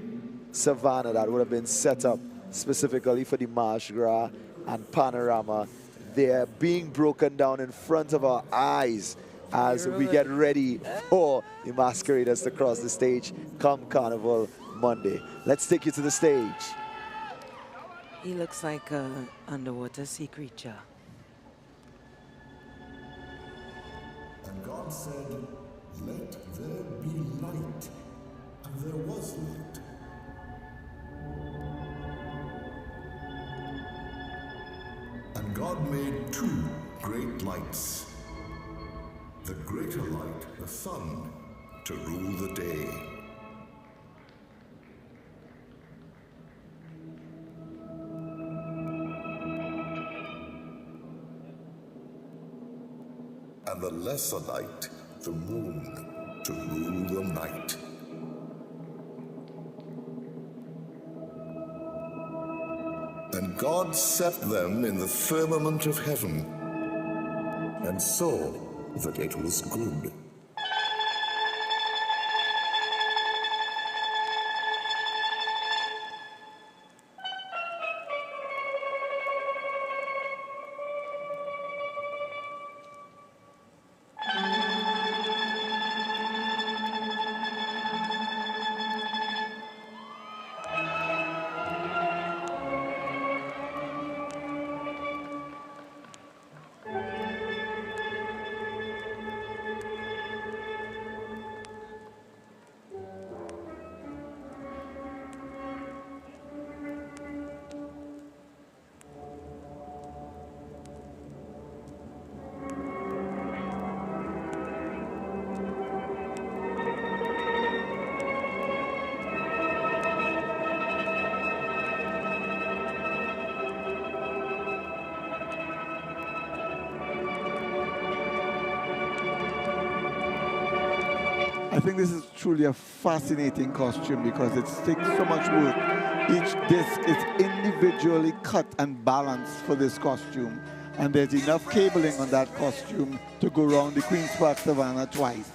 savannah that would have been set up specifically for the Mardi Gras and Panorama, they're being broken down in front of our eyes as we get ready for the masqueraders to cross the stage come Carnival Monday. Let's take you to the stage. He looks like an underwater sea creature. And God said, "Let there be light." And there was light. And God made 2 great lights. The greater light, the sun, to rule the day. And the lesser light, the moon, to rule the night. And God set them in the firmament of heaven, and saw that it was good. I think this is truly a fascinating costume because it takes so much work. Each disc is individually cut and balanced for this costume. And there's enough cabling on that costume to go around the Queen's Park Savannah twice.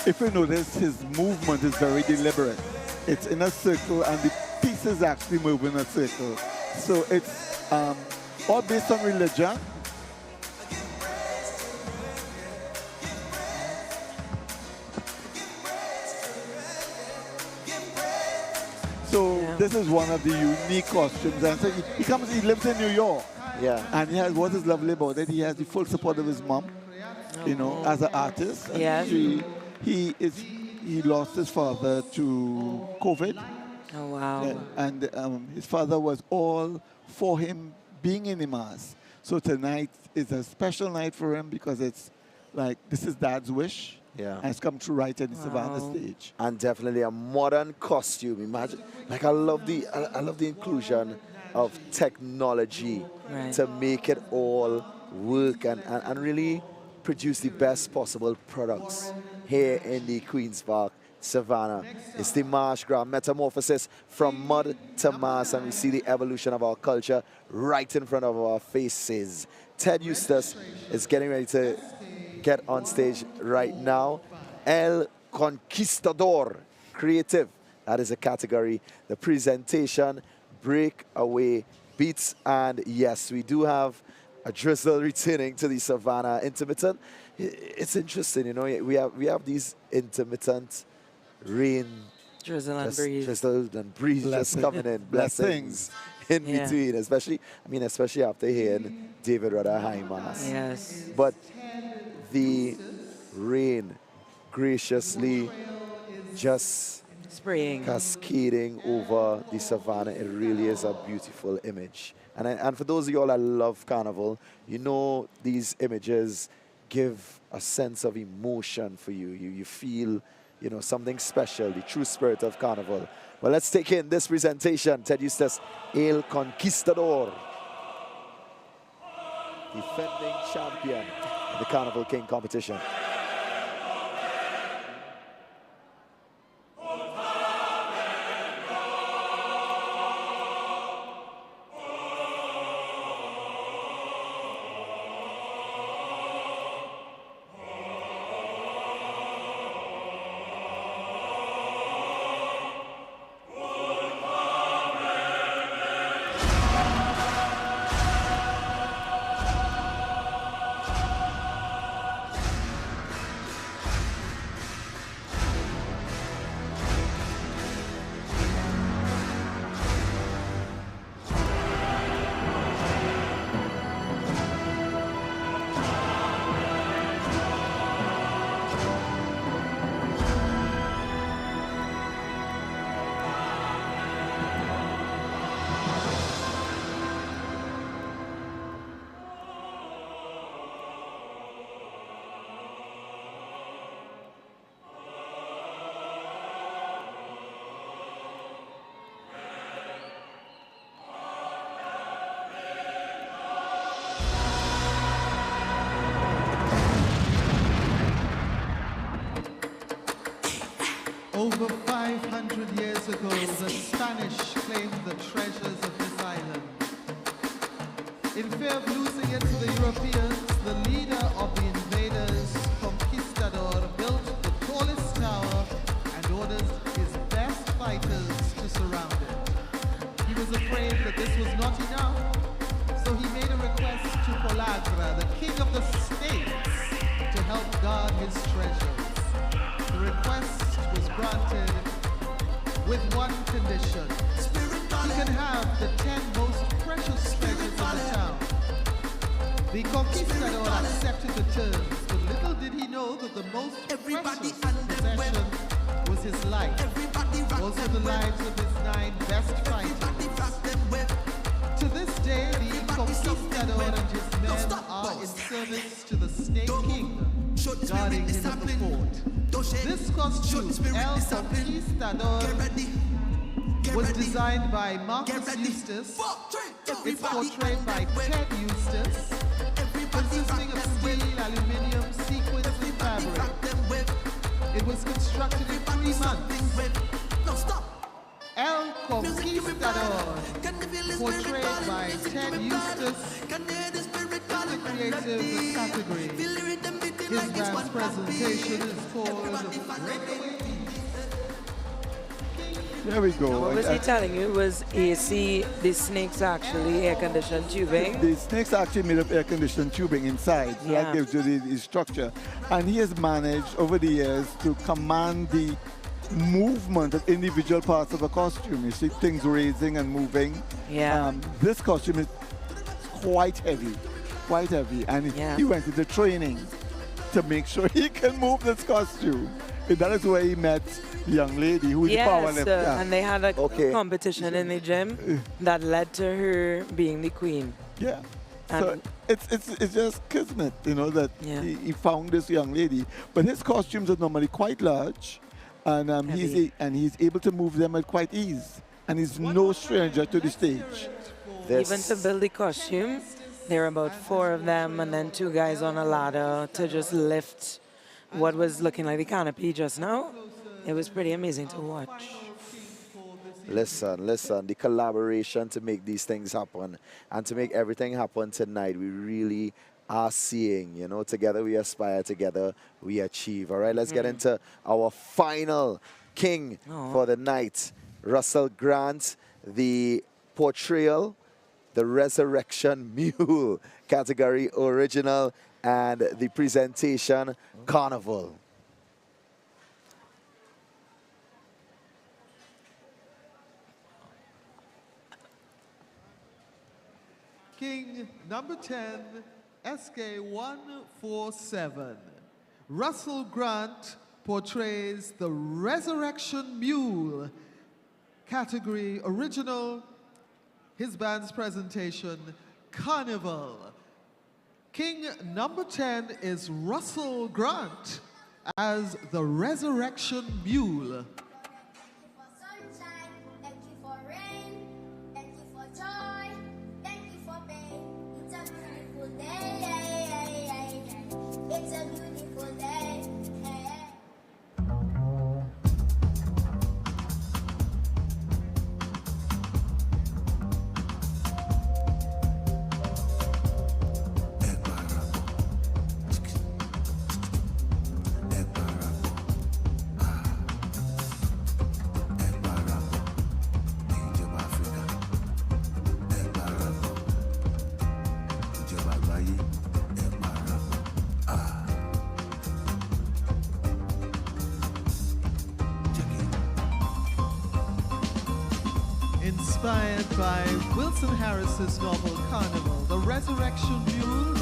If you notice, his movement is very deliberate. It's in a circle and the pieces actually move in a circle. So it's all based on religion. So this is one of the unique costumes. And so he lives in New York. Yeah. And he has, what is lovely about it, he has the full support of his mom, you know, as an artist. And Yes. He lost his father to COVID. Oh, wow. And his father was all for him being in the mass. So tonight is a special night for him because it's like this is Dad's wish. Yeah. And it's come true right at the Savannah stage. And definitely a modern costume. Imagine, like I love the inclusion of technology to make it all work and really produce the best possible products here in the Queen's Park Savannah. It's the Marsh Graham metamorphosis from mud to mass, and we see the evolution of our culture right in front of our faces. Ted Eustace is getting ready to get on stage right now. El Conquistador Creative, that is a category. The presentation, breakaway beats, and yes, we do have a drizzle returning to the Savannah intermittent. It's interesting, you know, we have these intermittent rain, drizzle and breeze, drizzle and breeze just coming in, blessings in between, especially after hearing David Rudder High Mass. Yes. But the rain graciously just spraying, cascading over the Savannah. It really is a beautiful image. And for those of you all that love Carnival, you know these images give a sense of emotion for you. You feel, you know, something special, the true spirit of Carnival. Well, let's take in this presentation. Ted Eustace, El Conquistador, defending champion in the Carnival King competition. Over 500 years ago, the Spanish claimed the treasures of this island. In fear of losing it to the Europeans, the leader of the invaders, Conquistador, built the tallest tower and ordered his best fighters to surround it. He was afraid that this was not enough, so he made a request to Polagra, the king of the snakes, to help guard his treasures. The request was granted with one condition. He can have the 10 most precious treasures of the town. The Conquistador accepted the terms, but little did he know that the most precious possession was his life. Also the lives of his 9 best fighters. To this day, the Conquistador and his men are in service to the Snake King, guarding him at the fort. This costume, El Conquistador, was designed by Marcus Eustace. It's portrayed by Ted Eustace, consisting of steel, aluminium, sequins, and fabric. It was constructed in 3 months. El Conquistador, portrayed by Ted Eustace, is the creative category. His dance presentation is called Breakaway. There we go. What was he telling you? Was AC, the snakes actually air-conditioned tubing? The snakes actually made of air-conditioned tubing inside. So that gives you the structure. And he has managed over the years to command the movement of individual parts of a costume. You see things raising and moving. Yeah. This costume is quite heavy. And he went into training to make sure he can move this costume. And that is where he met the young lady who is the power lifter. And they had a competition in the gym that led to her being the queen. Yeah. And it's just kismet, you know, that Yeah. he found this young lady. But his costumes are normally quite large, and he's able to move them at quite ease. And he's no stranger to the stage. Even to build the costume, there are about 4 of them, and then 2 guys on a ladder to just lift what was looking like the canopy just now. It was pretty amazing to watch. Listen, the collaboration to make these things happen and to make everything happen tonight, we really are seeing, you know, together we aspire, together we achieve. All right, let's get into our final king for the night. Russell Grant, the portrayal, the Resurrection Mule, category original, and the presentation, Carnival. King number 10, SK147. Russell Grant portrays the Resurrection Mule, category original, his band's presentation, Carnival. King number 10 is Russell Grant as the Resurrection Mule. It's a beautiful day. Inspired by Wilson Harris's novel Carnival, the Resurrection Mule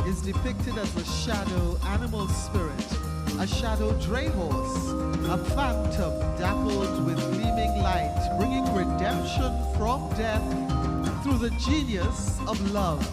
is depicted as a shadow animal spirit, a shadow dray horse, a phantom dappled with gleaming light, bringing redemption from death through the genius of love.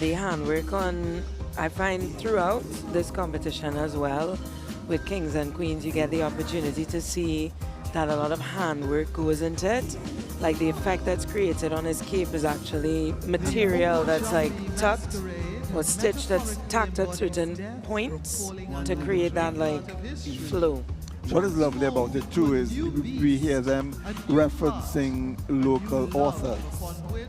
The handwork I find throughout this competition as well, with Kings and Queens, you get the opportunity to see that a lot of handwork goes into it. Like the effect that's created on his cape is actually material that's like tucked or stitched that's tacked at certain points to create that like flow. What is lovely about it too is we hear them referencing local authors.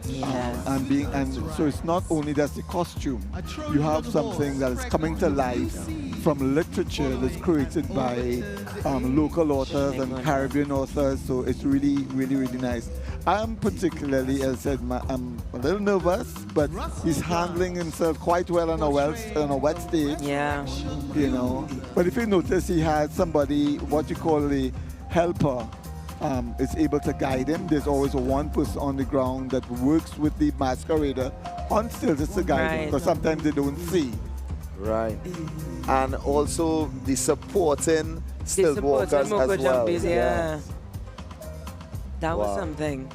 Yes. And so it's not only just the costume. You have something that is coming to life from literature that's created by local authors and Caribbean authors. So it's really, really, really nice. I'm particularly, as I said, I'm a little nervous, but he's handling himself quite well on a wet stage. Yeah. You know. But if you notice, he has somebody, what you call a helper, is able to guide him. There's always one person on the ground that works with the masquerader on stilts to guide him, because sometimes they don't see. Right. And also the supporting stilt walkers as well. Jumpies, yeah. That was something.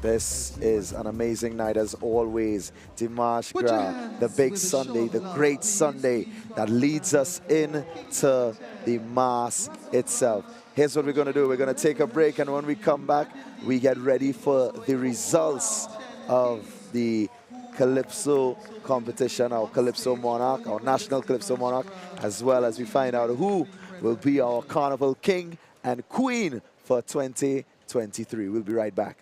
This is an amazing night as always. Dimash Gra, the big Sunday, the great Sunday that leads us into the mass itself. Here's what we're going to do. We're going to take a break, and when we come back, we get ready for the results of the Calypso competition, our Calypso Monarch, our National Calypso Monarch, as well as we find out who will be our Carnival King and Queen for 2023. We'll be right back.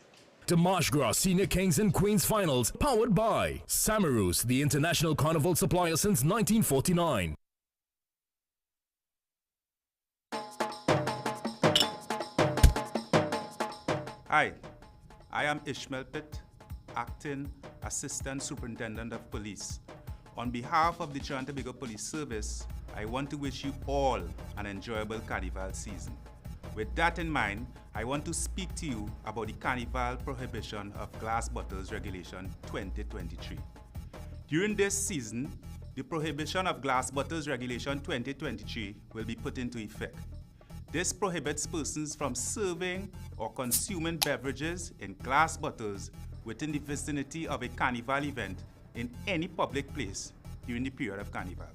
Dimash Gra Senior Kings and Queens Finals, powered by Samarus, the international carnival supplier since 1949. Hi, I am Ishmael Pitt, Acting Assistant Superintendent of Police. On behalf of the Trinidad and Tobago Police Service, I want to wish you all an enjoyable Carnival season. With that in mind, I want to speak to you about the Carnival Prohibition of Glass Bottles Regulation 2023. During this season, the Prohibition of Glass Bottles Regulation 2023 will be put into effect. This prohibits persons from serving or consuming beverages in glass bottles within the vicinity of a Carnival event in any public place during the period of Carnival.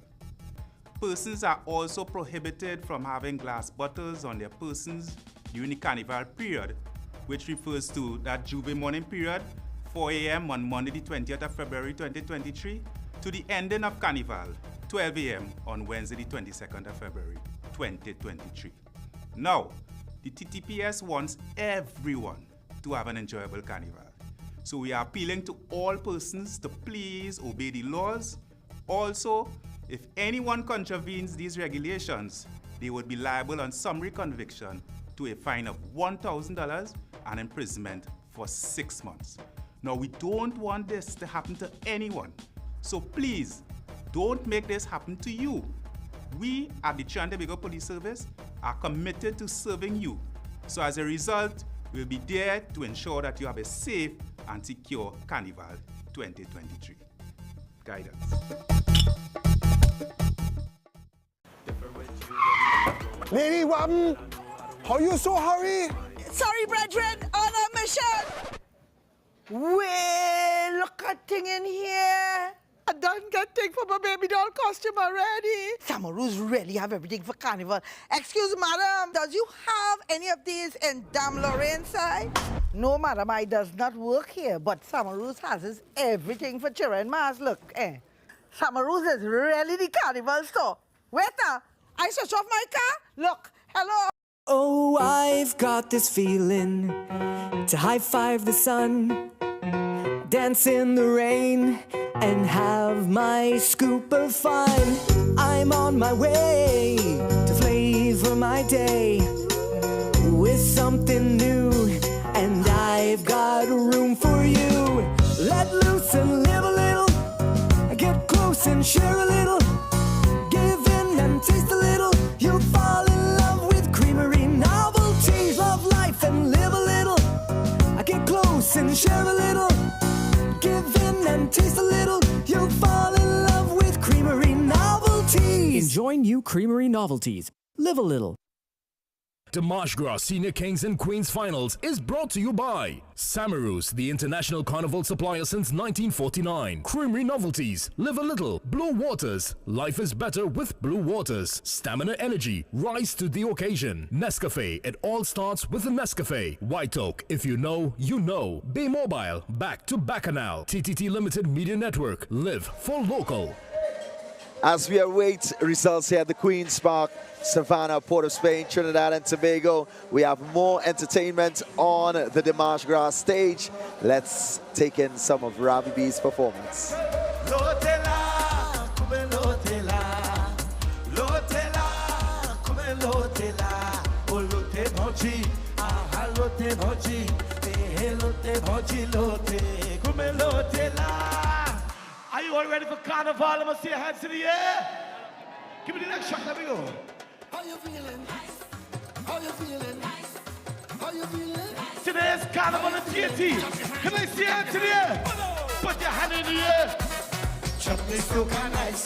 Persons are also prohibited from having glass bottles on their persons during the Carnival period, which refers to that Juve morning period, 4 a.m. on Monday the 20th of February 2023, to the ending of Carnival, 12 a.m. on Wednesday the 22nd of February 2023. Now, the TTPS wants everyone to have an enjoyable Carnival. So we are appealing to all persons to please obey the laws. Also, if anyone contravenes these regulations, they would be liable on summary conviction to a fine of $1,000 and imprisonment for 6 months. Now, we don't want this to happen to anyone. So please, don't make this happen to you. We at the Trinidad and Tobago Police Service are committed to serving you. So as a result, we'll be there to ensure that you have a safe and secure Carnival 2023. Guidance. Lady Wabben, how you so hurry? Sorry, brethren, on a mission. Well, look at thing in here. I done get thing for my baby doll costume already. Samaru's really have everything for Carnival. Excuse me, madam, does you have any of these in Dame Lorraine side? No, madam, I does not work here, but Samaru's has his everything for children. Mas, look, Samaru's is really the Carnival store. Waiter, I switch off my car. Look, hello. Oh, I've got this feeling to high-five the sun, dance in the rain, and have my scoop of fun. I'm on my way to flavor my day with something new, and I've got room for you. Let loose and live a little, get close and share a little, give in and taste a little. You'll fall in love with Creamery Novelties. Love life and live a little, get close and share a little, give in and taste a little. You'll fall in love with Creamery Novelties. Enjoy new Creamery Novelties. Live a little. The March Gras Senior Kings and Queens Finals is brought to you by Samarus, the international carnival supplier since 1949. Creamery Novelties, Live a Little, Blue Waters, Life is better with Blue Waters. Stamina Energy, rise to the occasion. Nescafe, it all starts with a Nescafe. White Oak, if you know, you know. Bay Mobile, back to Bacchanal. TTT Limited Media Network, live for local. As we await results here at the Queen's Park, Savannah, Port of Spain, Trinidad and Tobago, we have more entertainment on the Dimanche Gras stage. Let's take in some of Ravi B's performance. Are you all ready for Carnival? Let me see your hands in the air. Give me the next shot. Let me go. How you feeling? How you feeling? How you feeling? Today's Carnival at TNT. Can I see your hands in the air? Put your hand in the air. Chutney so nice,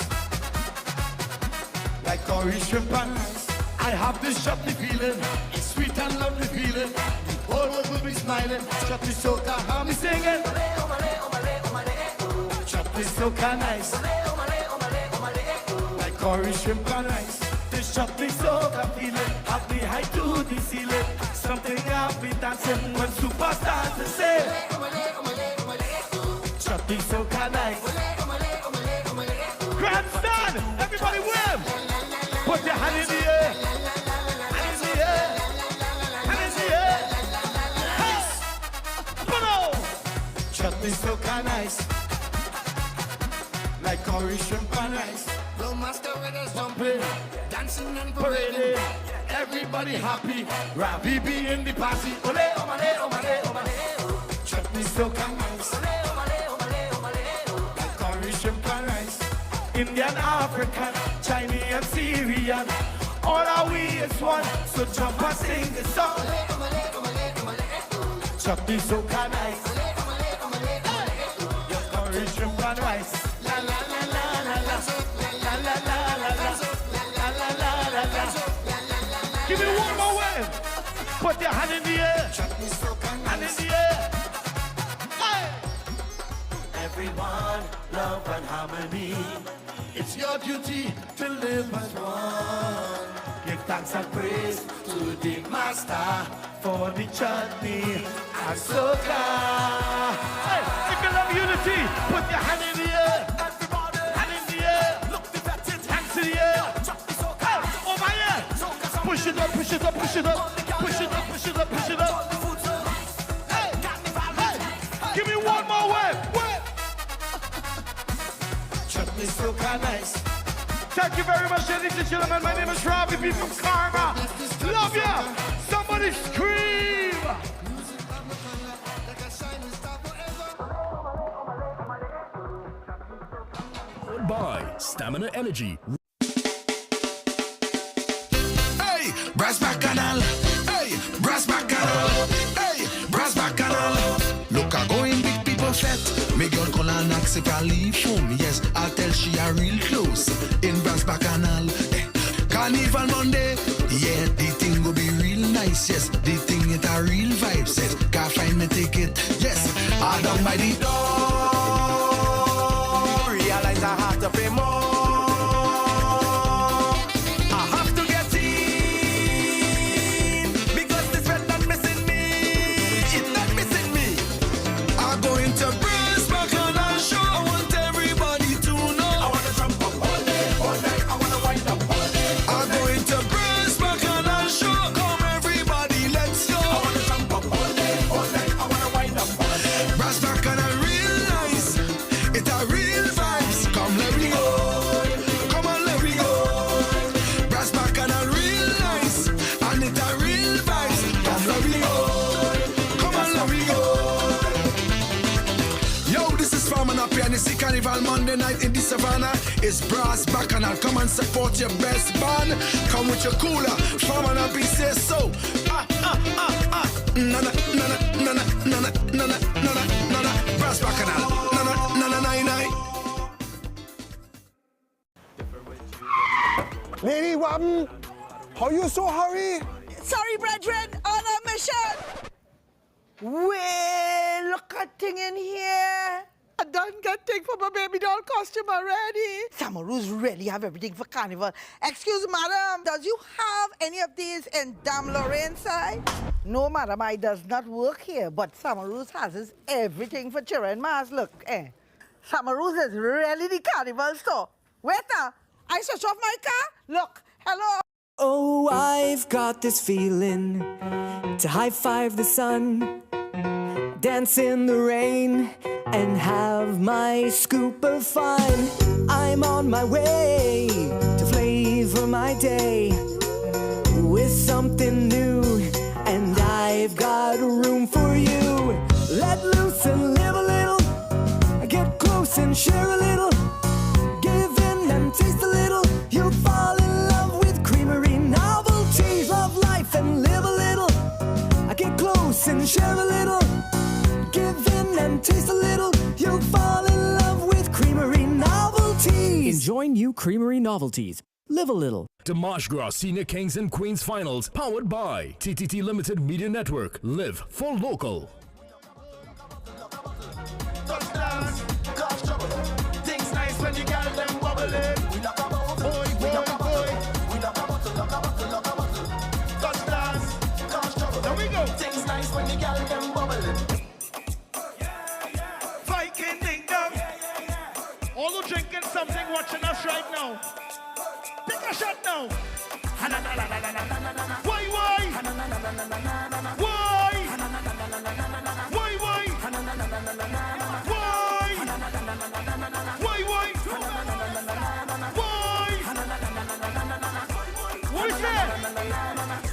like curry shrimp and rice. I have this chutney feeling. It's sweet and lovely feeling. The whole world will be smiling. Chutney so how me singing. Chutney so nice, like curry shrimp and rice. This chutney so feeling, have me high to the ceiling. Something I'll be dancing when superstars they say. Chutney so nice. Grandstand, everybody win. Put your hand in the air. Hand in the air. Hand in the air. Hey, Bono. Chutney so nice, like curry shrimp and rice. The masqueraders jumping, dancing and parading. Everybody happy, Ravi B in the party. Ole, omale, omale, omale. Chutney so nice, like curry shrimp and rice. Indian, African, Chinese and Syrian. All are we is one, so jump and sing the song. Chuck me so nice. Your courage, shrimp and rice. La la la la la la. La la la la la. La la la la la. Give me one more wave. Put your hand in the air. Hand in the air. Hey. Everyone, love and harmony. It's your duty to live as one. Give thanks and praise to the Master for the chutney and soca. Hey, if you love unity, put your hand in the air. Hand in the air. Hands in the air. Hey, over here. Push it up, push it up, push it up. Push it up, push it up, push it up. Hey, hey, give me one more wave. Chutney soca nice. Thank you very much, ladies and gentlemen. My name is Robbie B from Karma. Love ya. Somebody scream. By Stamina Energy. Hey, brass bacchanal. Hey, brass bacchanal. Hey, brass bacchanal. Look, I go in big people fat. Me girl call and ask if I leave home. Yes, I'll tell she are real close. In brass bacchanal. Hey, Carnival Monday. Yeah, the thing will be real nice. Yes, the thing it a real vibe. Says, can't find me ticket. Yes, I down by the door. Realize I have to pay more. Carnival Monday night in the Savannah. It's brass bacchanal. Come and support your best band. Come with your cooler. Farmer and be say so. Nana, nana, nana, nana, nana, nana, nana. Brass bacchanal. Nana, nana, nine, nine. Lady Robin, how you so hurry? Sorry, brethren, on a mission. Well, look at thing in here. I done get thing for my baby doll costume already. Samaroos really have everything for carnival. Excuse, madam, does you have any of these in Dame Lorraine side? No, madam, I does not work here, but Samaroos has everything for children. Mas, look, Samaroos is really the carnival store. Waiter, I switch off my car. Look, hello. Oh, I've got this feeling to high-five the sun, dance in the rain, and have my scoop of fun. I'm on my way to flavor my day with something new, and I've got room for you. Let loose and live a little, get close and share a little, give in and taste a little. You'll fall in love with Creamery novelties. Love life and live a little, get close and share a little, give in and taste a little. You'll fall in love with Creamery novelties. Enjoy new Creamery novelties. Live a little. Mardi Gras Senior Kings and Queens Finals, powered by TTT Limited Media Network. Live for local. Things nice when you got them bubbling. Boy, boy, boy. There we go. Things nice when you got them bubbling. Viking Kingdom. All who drinking something watching us right now. Take a shot now. Why? Why? Why?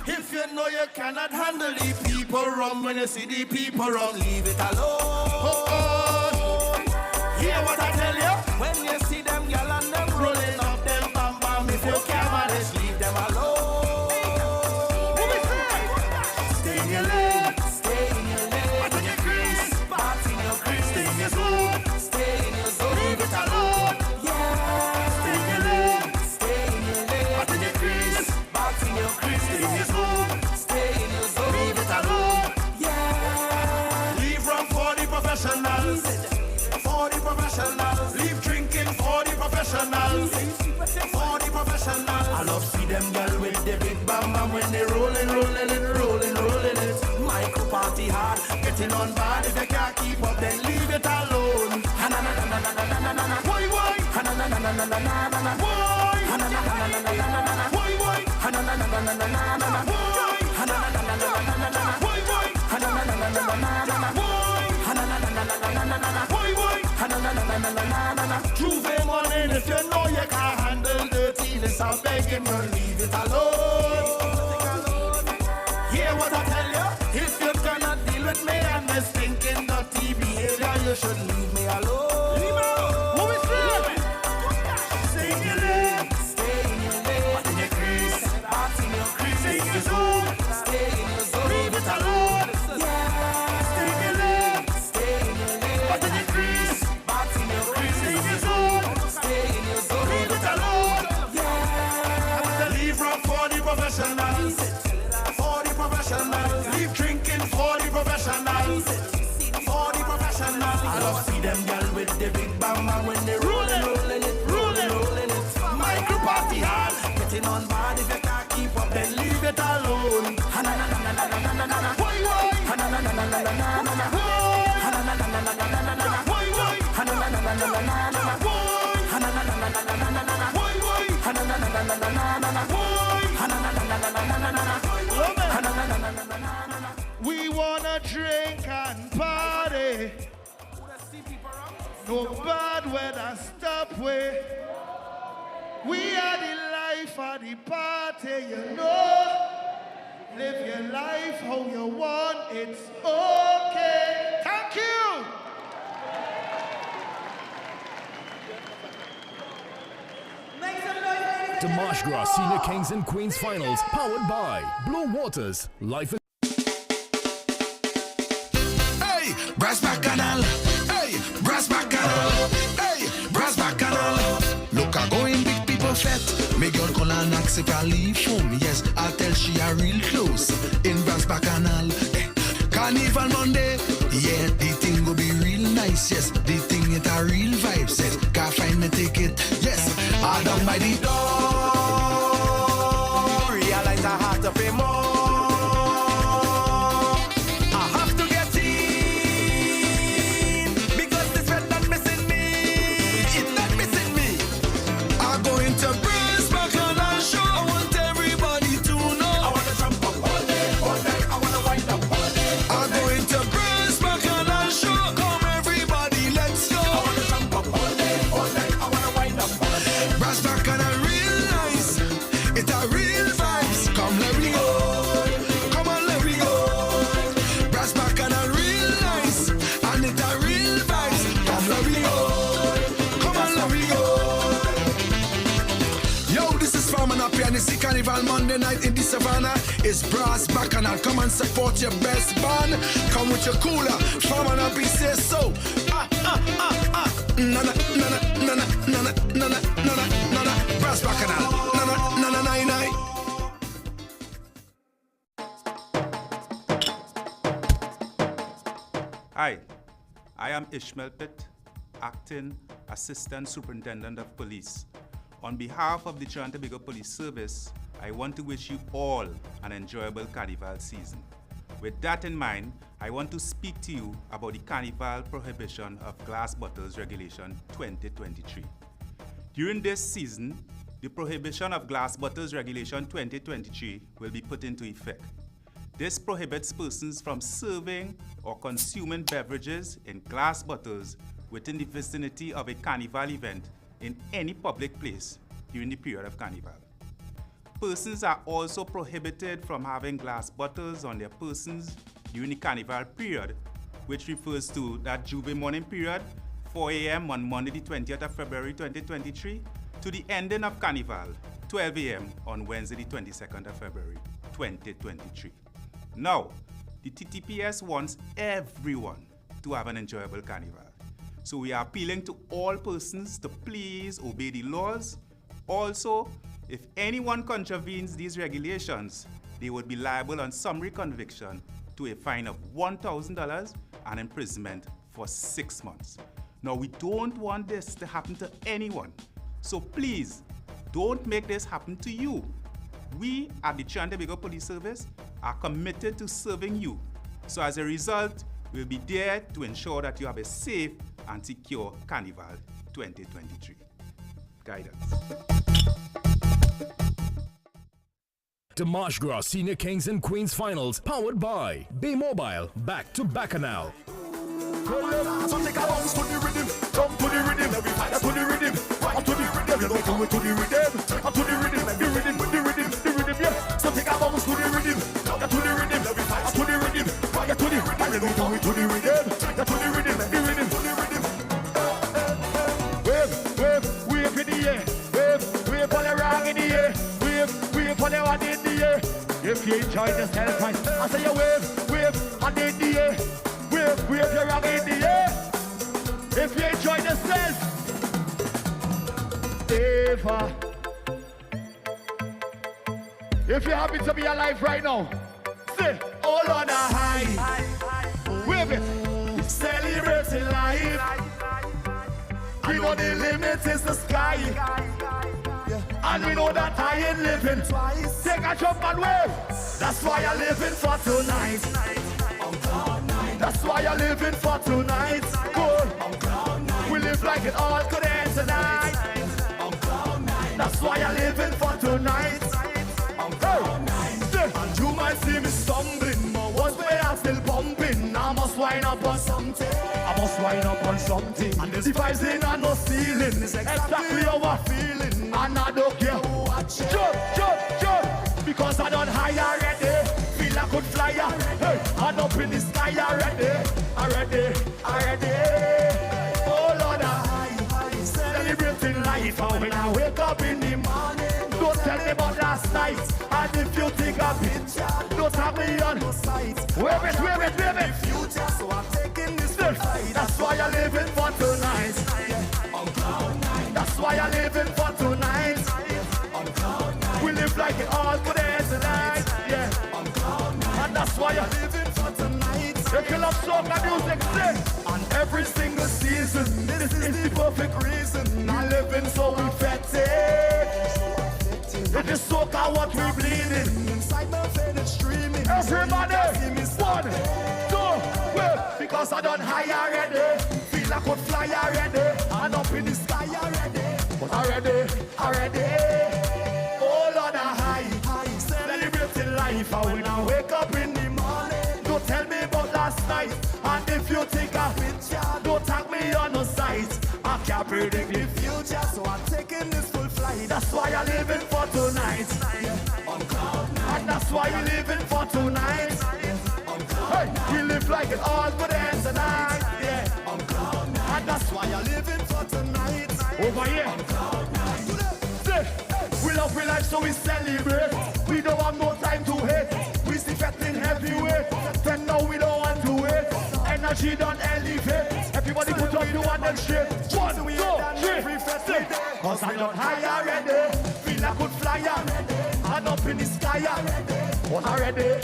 If you know you cannot handle the people rum, when you see the people rum, leave it alone. Hear what I tell you? When you see them gal and them rolling, rolling it, rolling, rolling it. Micro party hard, getting on bad. If you can't keep up, then leave it alone. Ha-na-na-na-na-na-na-na-na. Why, why? Ha-na-na-na-na-na-na-na. Why? Ha-na-na-na-na-na-na-na. Why, why? Ha-na-na-na-na-na-na-na. Why? Ha-na-na-na-na-na-na-na. Why, why? Ha-na-na-na-na-na-na-na. Why? Ha-na-na-na-na-na-na-na. Why, why? Ha-na-na-na-na-na-na-na. Juve morning, if you know you can't handle dirtiness, I beg him to leave it alone. Hear what I tell you? If you cannot deal with me and my stinking dirty behavior, you should leave me alone. Leave me alone. Who is it? Stay in your lane. Stay in your lane. What in your crease? Heart in your crease. Stay in your zone. Stay in your zone. Leave it alone. Yeah. Stay in your lane. Stay in your lane. What in your crease? Heart in your crease. Stay in your zone. Stay in your zone. Leave it alone. Yeah. Leave rock for the professionals. For the professionals. Leave drinking for the professionals. For the professionals. I love see them girl with the big bamba when they rolling, rolling it, rolling, rolling it. Micro party hard, getting on bad. If you can't keep up, then leave it alone. Ha-na-na-na-na-na-na-na-na. Why, why? Ha-na-na-na-na-na-na-na. Why? Ha-na-na-na-na-na-na-na. Why, why? Ha-na-na-na-na-na-na-na. Why? Ha-na-na-na-na-na-na-na. Why, why? Ha-na-na-na-na-na-na-na. Why? Ha-na-na-na-na-na-na-na. We wanna drink and party. No bad weather stop way. We are the life of the party, you know. Live your life how you want, it's okay. Thank you. Dimash Gras Senior Kings and Queens Finals, powered by Blue Waters. Life is... Hey, brass bacchanal. Hey, brass bacchanal. Hey, brass bacchanal. Look, I go in big people fete. Me girl call and ask if I leave home. Yes, I'll tell she are real close. In brass bacchanal. Carnival Monday. Yeah, the thing go be real nice. Yes, the thing it a real vibe. Says, can't find me ticket. Yes, I down by the door. Realize I have to pay more. Carnival Monday night in the Savannah. It's brass bacchanal. Come and support your best band. Come with your cooler. Farm and up, say so. Nana, nana, nana, nana, nana, nana, nana. Brass bacchanal. Nana, nana, nine, nine. Hi, I am Ishmael Pitt, Acting Assistant Superintendent of Police. On behalf of the Trinidad and Tobago Police Service, I want to wish you all an enjoyable Carnival season. With that in mind, I want to speak to you about the Carnival Prohibition of Glass Bottles Regulation 2023. During this season, the Prohibition of Glass Bottles Regulation 2023 will be put into effect. This prohibits persons from serving or consuming beverages in glass bottles within the vicinity of a Carnival event in any public place during the period of Carnival. Persons are also prohibited from having glass bottles on their persons during the Carnival period, which refers to that Juve morning period, 4 a.m. on Monday the 20th of February 2023, to the ending of Carnival, 12 a.m. on Wednesday the 22nd of February 2023. Now, the TTPS wants everyone to have an enjoyable Carnival. So we are appealing to all persons to please obey the laws. Also, if anyone contravenes these regulations, they would be liable on summary conviction to a fine of $1,000 and imprisonment for 6 months. Now, we don't want this to happen to anyone. So please, don't make this happen to you. We at the Trinidad and Tobago Police Service are committed to serving you. So as a result, we'll be there to ensure that you have a safe and secure Carnival 2023. Guidance. The Marsh Gras Senior Kings and Queens Finals, powered by Bay Mobile, back to Bacchanal. So take a bounce to the rhythm, jump to the rhythm, every fire to the rhythm, rock to the rhythm, you know do it to the rhythm, up to the rhythm, every rhythm, with the rhythm, yeah. So take a bounce to the rhythm, jump to the rhythm, every fire to the rhythm, fire to the rhythm, you know do it to the rhythm, to the rhythm, every rhythm, to the rhythm. Wave in the air, wave on the rag in the air, wave on the one in the air. If you enjoy this hellfire, I say you wave on in the air. Wave your rag in the air. If you enjoy yourself, Eva. If you're happy to be alive right now, say, all on a high. Wave it. Celebrating life. We know the limit is the sky. And we know that I ain't living twice. Take a jump and wave. That's why I'm living for tonight. That's why you're living for tonight. Good. We live like it all could end tonight. That's why you're living for tonight. Hey. And you might see me stumbling, but what's where I'm still bumping. I must wind up on something. And the vibes in and no ceiling. Exactly how I'm feeling. And I don't care. Jump. Because I don't hire already. Feel I could fly already. I'm up in the sky already. Oh Lord, I celebrating life. And when I wake up in the morning, don't tell me about last night. And if you take a picture, don't have me on no sight. Wave it. Future, so I'm taking this flight. That's why I'm living for tonight. That's why I'm living for tonight. We live like it all could end tonight. And that's why I'm living for tonight. You can love song and music sing. And every single season, this is the perfect reason. I'm living so effective. It is soca what we bleeding. Inside my vein it's streaming. Everybody, 1, 2, wait. Because I done high already. Feel I could fly already. And up in the sky already. But already. Oh Lord, I high. Celebrating life. And when I wake up in the morning, don't tell me about last night. And if you take a picture, don't tag me on the site. I can't predict the future, so I'm taking this full flight. That's why I'm living for tonight. And that's why we're living for tonight. Hey, we live like it all could end tonight. And that's why I'm living for tonight. Over here. We love real life, so we celebrate. We don't have no time to hate. We see fat in heavyweight. Then now we don't want to wait. Energy don't elevate. Everybody put up your one and straight. 1, 2, 3, 4. Cause I don't high already. Feel I could fly already. And up in the sky already. But already.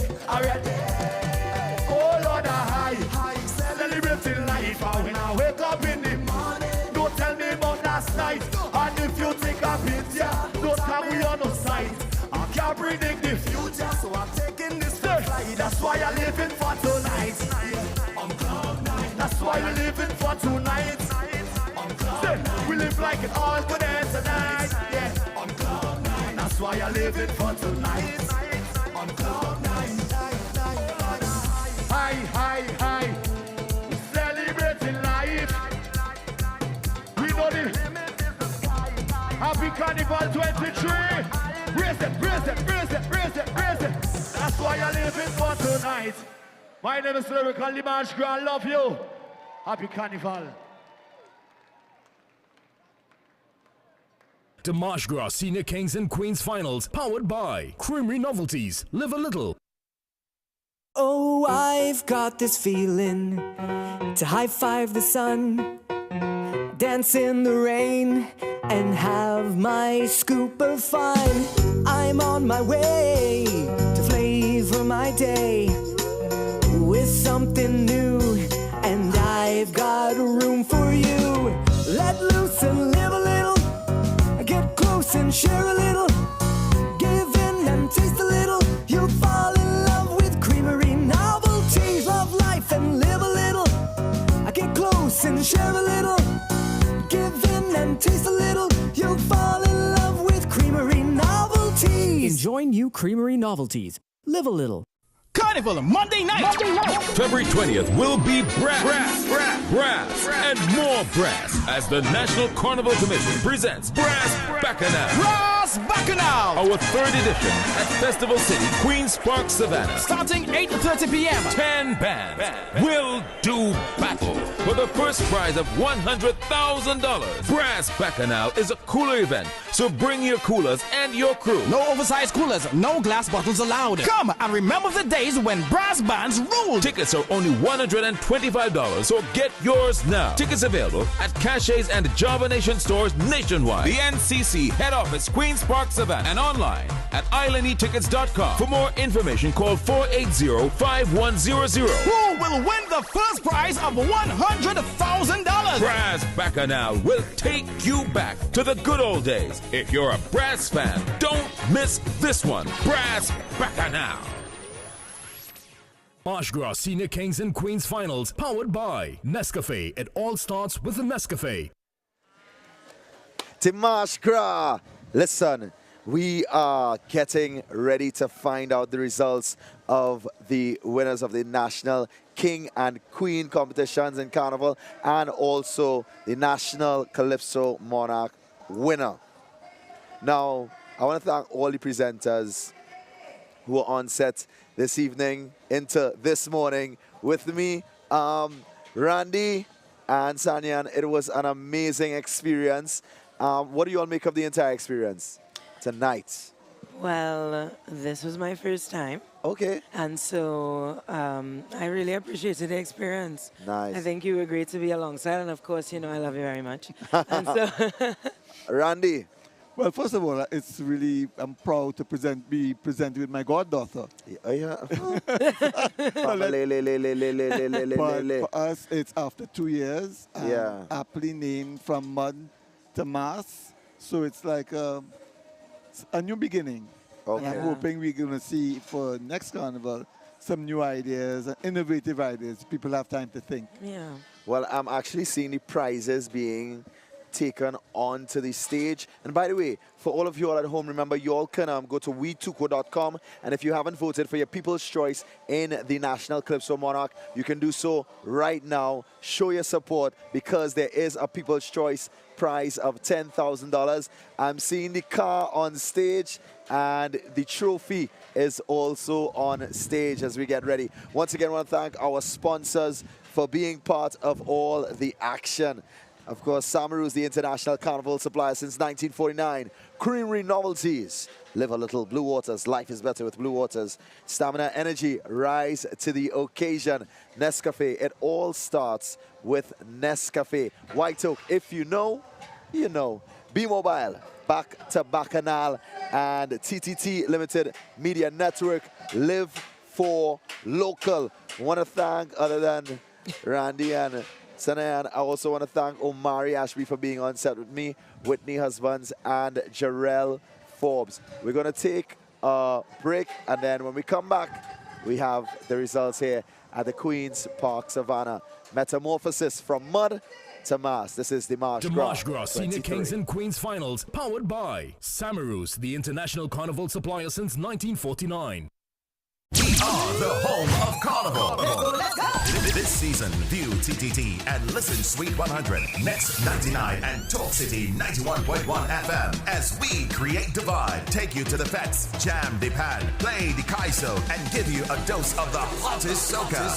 Oh Lord, I high. Celebrating life. And when I wake up in the morning, don't tell me about last night. And if you take a picture, don't tell me on the site. I can't predict the future, so I'm taking this flight. That's why I'm living for tonight. That's why we're living for tonight. We live like it all could end tonight. That's why I'm living for tonight. High. Celebrating life. We know the Happy Carnival 23. Raise it. That's why I'm living for tonight. My name is Lyrical the Marsh Gras. Love you. Happy Carnival. The Marsh Gras Senior Kings and Queens Finals, powered by Creamery Novelties. Live a little. Oh, I've got this feeling to high-five the sun, dance in the rain, and have my scoop of fun. I'm on my way to flavor my day with something new, and I've got room for you. Let loose and live a little, get close and share a little, give in and Taste a little, you'll fall in love with Creamery Novelties. Enjoy new Creamery Novelties. Live a little. Carnival Monday night. February 20th will be brass, and more brass as the National Carnival Commission presents Brass Bacchanal. Brass Bacchanal. Our third edition at Festival City, Queen's Park, Savannah. Starting 8:30 p.m. 10 bands will do battle for the first prize of $100,000. Brass Bacchanal is a cooler event, so bring your coolers and your crew. No oversized coolers, no glass bottles allowed. Come and remember the days when brass bands ruled. Tickets are only $125, so get yours now. Tickets available at Caches and Java Nation stores nationwide. The NCC head office, Queen's Park, Savannah, and online at islandetickets.com. For more information, call 480-5100. Who will win the first prize of $100,000? Brass Bacchanal will take you back to the good old days. If you're a brass fan, don't miss this one. Brass Bacchanal. Marshgras Senior Kings and Queens Finals, powered by Nescafe. It all starts with the Nescafe. Marshgras, listen, we are getting ready to find out the results of the winners of the National King and Queen competitions in Carnival and also the National Calypso Monarch winner. Now, I want to thank all the presenters who are on set this evening into this morning with me. Randy and Sanyan, it was an amazing experience. What do you all make of the entire experience tonight? Well, this was my first time. Okay. And so I really appreciated the experience. Nice. I think you were great to be alongside. And of course, you know, I love you very much. And so Randy. Well, first of all, it's really, I'm proud to be presented with my goddaughter. Oh, yeah. But for us, it's after 2 years. Yeah. Aptly named from mud to mass. So it's like a new beginning. Okay. And I'm hoping we're going to see for next carnival some new ideas, innovative ideas. People have time to think. Yeah. Well, I'm actually seeing the prizes being taken onto the stage. And by the way, for all of you all at home, remember you all can go to wetuco.com, and if you haven't voted for your People's Choice in the National Calypso Monarch, you can do so right now. Show your support because there is a People's Choice prize of $10,000. I'm seeing the car on stage and the trophy is also on stage as we get ready. Once again, I want to thank our sponsors for being part of all the action. Of course, Samaru's the international carnival supplier since 1949. Creamery Novelties. Live a little. Blue Waters. Life is better with Blue Waters. Stamina Energy. Rise to the occasion. Nescafe. It all starts with Nescafe. White Oak. If you know, you know. B-Mobile. Back to Bacchanal. And TTT Limited Media Network. Live for local. I want to thank, other than Randy and Sanayan, I also want to thank Omari Ashby for being on set with me, Whitney Husbands, and Jarrell Forbes. We're going to take a break, and then when we come back, we have the results here at the Queen's Park Savannah. Metamorphosis from mud to mass. This is the Marshgras Senior Kings and Queens Finals, powered by Samaru's, the international carnival supplier since 1949. We are the home of Carnival. This season, view TTT and listen Sweet 100, Next 99, and Talk City 91.1 FM as we create the vibe, take you to the fets, jam the pan, play the kaiso, and give you a dose of the hottest soca.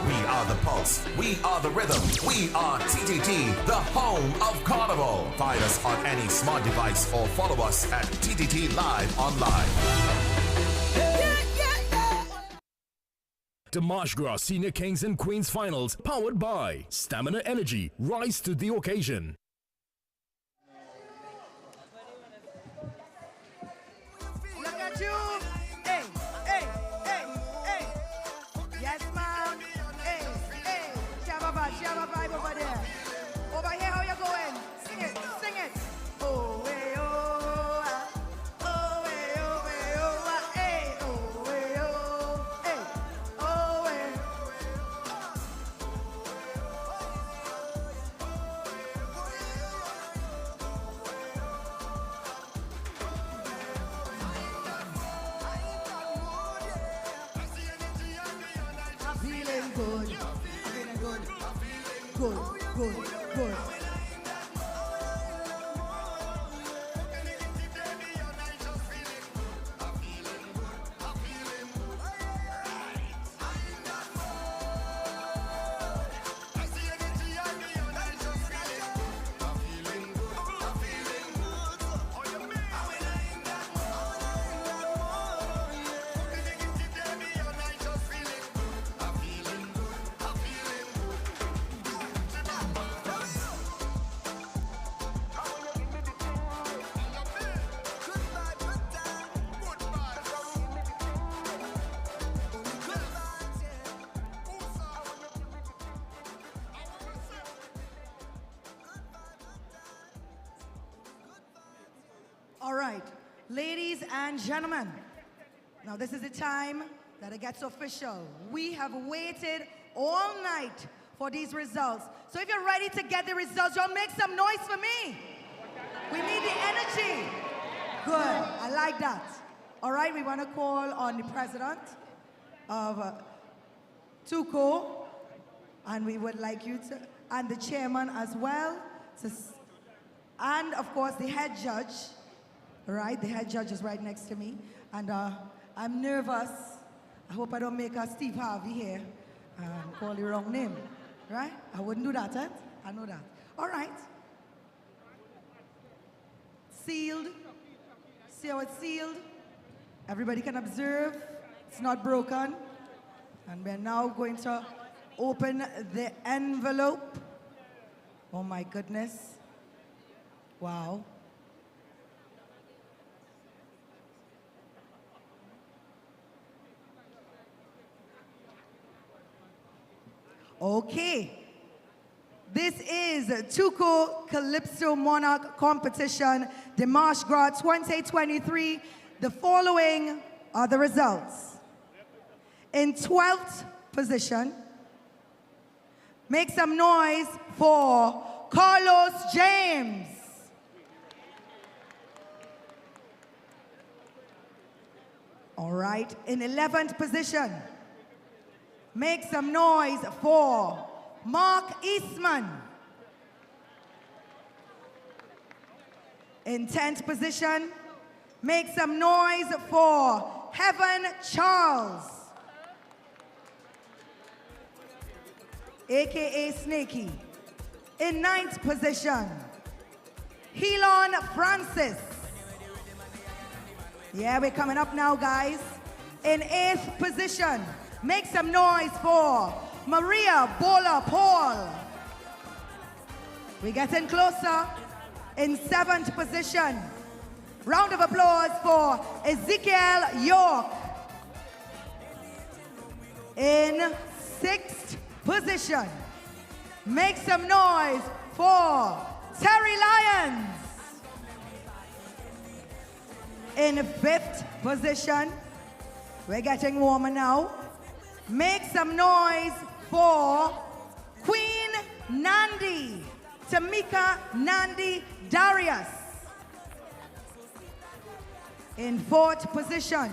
We are the pulse, we are the rhythm, we are TTT, the home of Carnival. Find us on any smart device or follow us at TTT Live online. The Marshgras Senior Kings and Queens Finals, powered by Stamina Energy. Rise to the occasion. Look at you. Hey, hey, hey, hey. Yes, ma'am. Hey, hey. Shabba vibe over there. Over here, how you going? Sing it, sing it. Oh, hey, oh, ah. Oh, hey, oh, hey, oh, ah. Hey, oh, hey, oh, hey. Oh, hey. feeling good. I'm feeling good. Good, good, good. All right, ladies and gentlemen, now this is the time that it gets official. We have waited all night for these results. So if you're ready to get the results, y'all make some noise for me. We need the energy. Good, I like that. All right, we want to call on the president of TUCO, and we would like you to, and the chairman as well, and of course the head judge. All right, the head judge is right next to me, and I'm nervous. I hope I don't make a Steve Harvey here and call the wrong name, right? I wouldn't do that, eh? I know that. All right. Sealed. See how it's sealed? Everybody can observe. It's not broken. And we're now going to open the envelope. Oh my goodness. Wow. Okay. This is TUCO Calypso Monarch Competition, the Marsh Gras 2023. The following are the results. In 12th position, make some noise for Carlos James. All right, in 11th position, make some noise for Mark Eastman. In 10th position, make some noise for Heaven Charles, AKA Snakey. In 9th position, Helon Francis. Yeah, we're coming up now, guys. In 8th position, make some noise for Maria Bola Paul. We're getting closer. In 7th position, round of applause for Ezekiel York. In 6th position, make some noise for Terry Lyons. In 5th position, we're getting warmer now. Make some noise for Queen Nandi, Tamika Nandi Darius. In 4th position,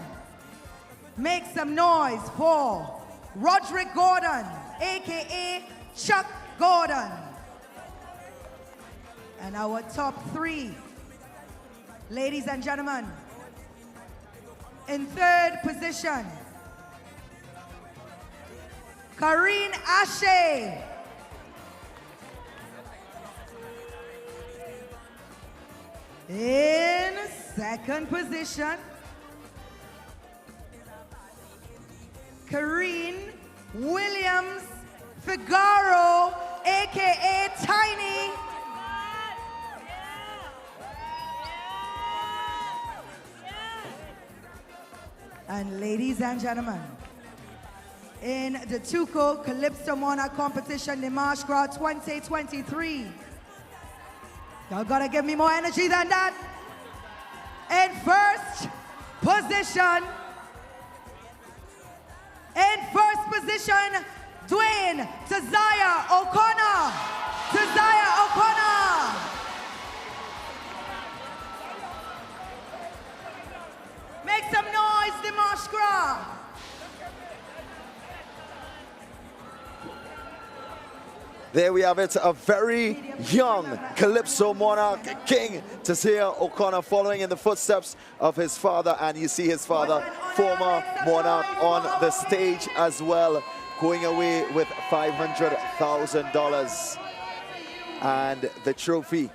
make some noise for Roderick Gordon, AKA Chuck Gordon. And our top 3, ladies and gentlemen. In 3rd position, Karine Ashe. In 2nd position, Karine Williams Figaro, AKA Tiny. And ladies and gentlemen, in the TUCO Calypso Monarch Competition, the Marsh Gras 2023. Y'all gotta give me more energy than that. In 1st position, Dwayne Tazaya O'Connor. Tazaya O'Connor. Make some noise, the Marsh Gras. There we have it, a very young Calypso Monarch King Tasia O'Connor, following in the footsteps of his father, and you see his father, former Monarch, on the stage as well, going away with $500,000 and the trophy.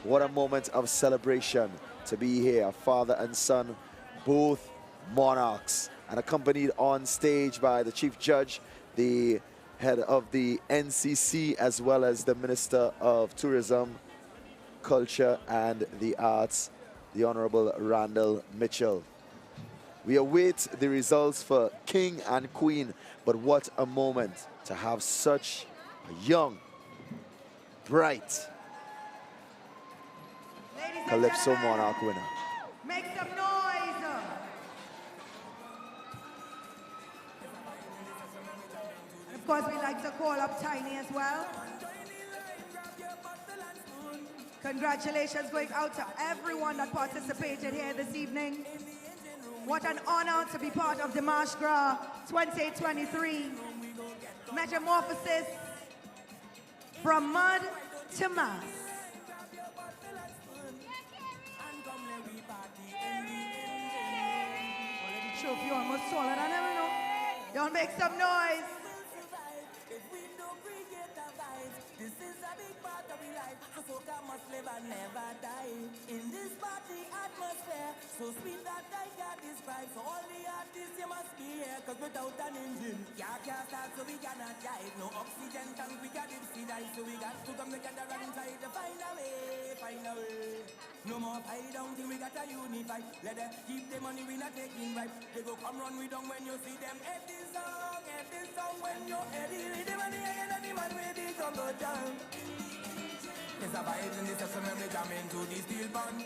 What a moment of celebration to be here, father and son, both monarchs, and accompanied on stage by the chief judge, the head of the NCC, as well as the Minister of Tourism, Culture and the Arts, the Honorable Randall Mitchell. We await the results for King and Queen, but what a moment to have such a young, bright Calypso Monarch winner. Make some noise. Of course, we like to call up Tiny as well. Congratulations going out to everyone that participated here this evening. What an honor to be part of the Mardi Gras 2023. Metamorphosis from mud to mass. Trophy almost taller than ever, no? Y'all make some noise. This is a big part of our life, so soca must live and never die. In this party atmosphere, so sweet that I can't describe. So all the artists, you must be here, cause without an engine, car can't start, so we cannot drive. No oxygen tank, we can't subsidize, so we got to come together and try to find a way, find a way. No more fight down till we got to unify. Let them keep the money, we not taking right. They go come run with them when you see them. Head this song when you're heady with the money, and the man with the drum go down. There's a vibe in this session when we jam into the steel band.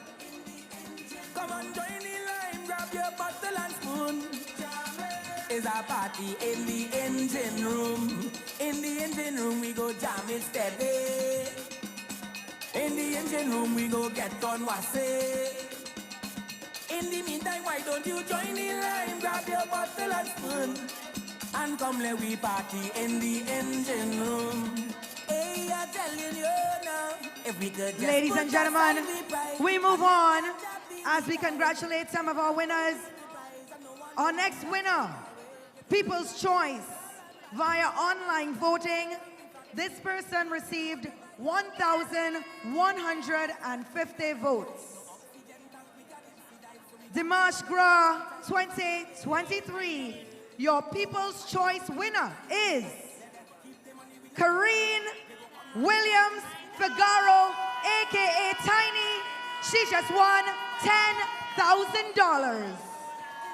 Come on, join the line, grab your bottle and spoon. It's a party in the engine room. In the engine room, we go jam it steady. In the engine room, we go get on wassay. In the meantime, why don't you join the line, grab your bottle and spoon, and come let we party in the engine room. Hey, I'm telling you now, if we could just Ladies put and gentlemen, aside the pride, we move on as we congratulate some of our winners. Our next winner, People's Choice, via online voting. This person received 1,150 votes. The Mardi Gras 2023, your People's Choice winner is Kareen Williams Figaro, aka Tiny. She just won $10,000.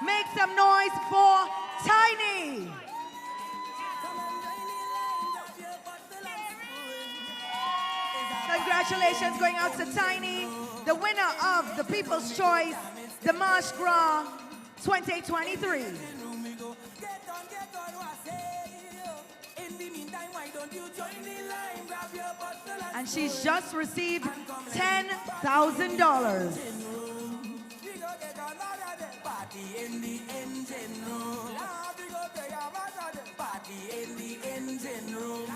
Make some noise for Tiny. Congratulations going out to Tiny, the winner of the People's Choice, the Mardi Gras 2023. And she's just received $10,000. party in the engine room. Party in the engine room.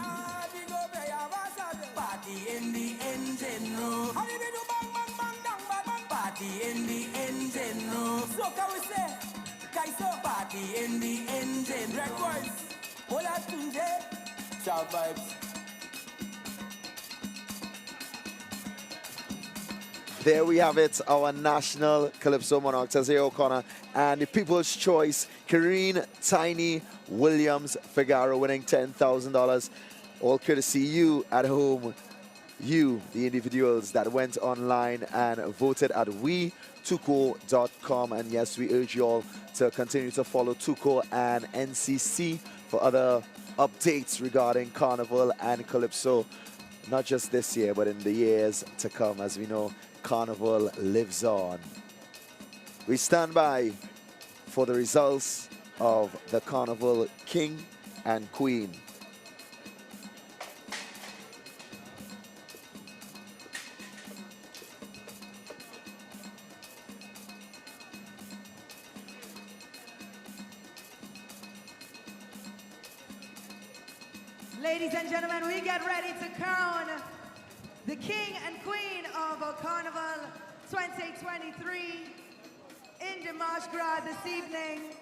Party in the engine room. Party in the engine room. So can we say, guys, so party in the engine. Red voice. Hola Tunje. Shout vibes. There we have it, our national Calypso Monarch, Tasia O'Connor, and the People's Choice, Kareen Tiny Williams Figaro, winning $10,000. All courtesy you at home, you, the individuals that went online and voted at wetuco.com. And yes, we urge you all to continue to follow Tuco and NCC for other updates regarding Carnival and Calypso, not just this year, but in the years to come. As we know, Carnival lives on. We stand by for the results of the Carnival King and Queen. Ladies and gentlemen, we get ready to crown the king and queen of Carnival 2023 in the Marsh Grad this evening.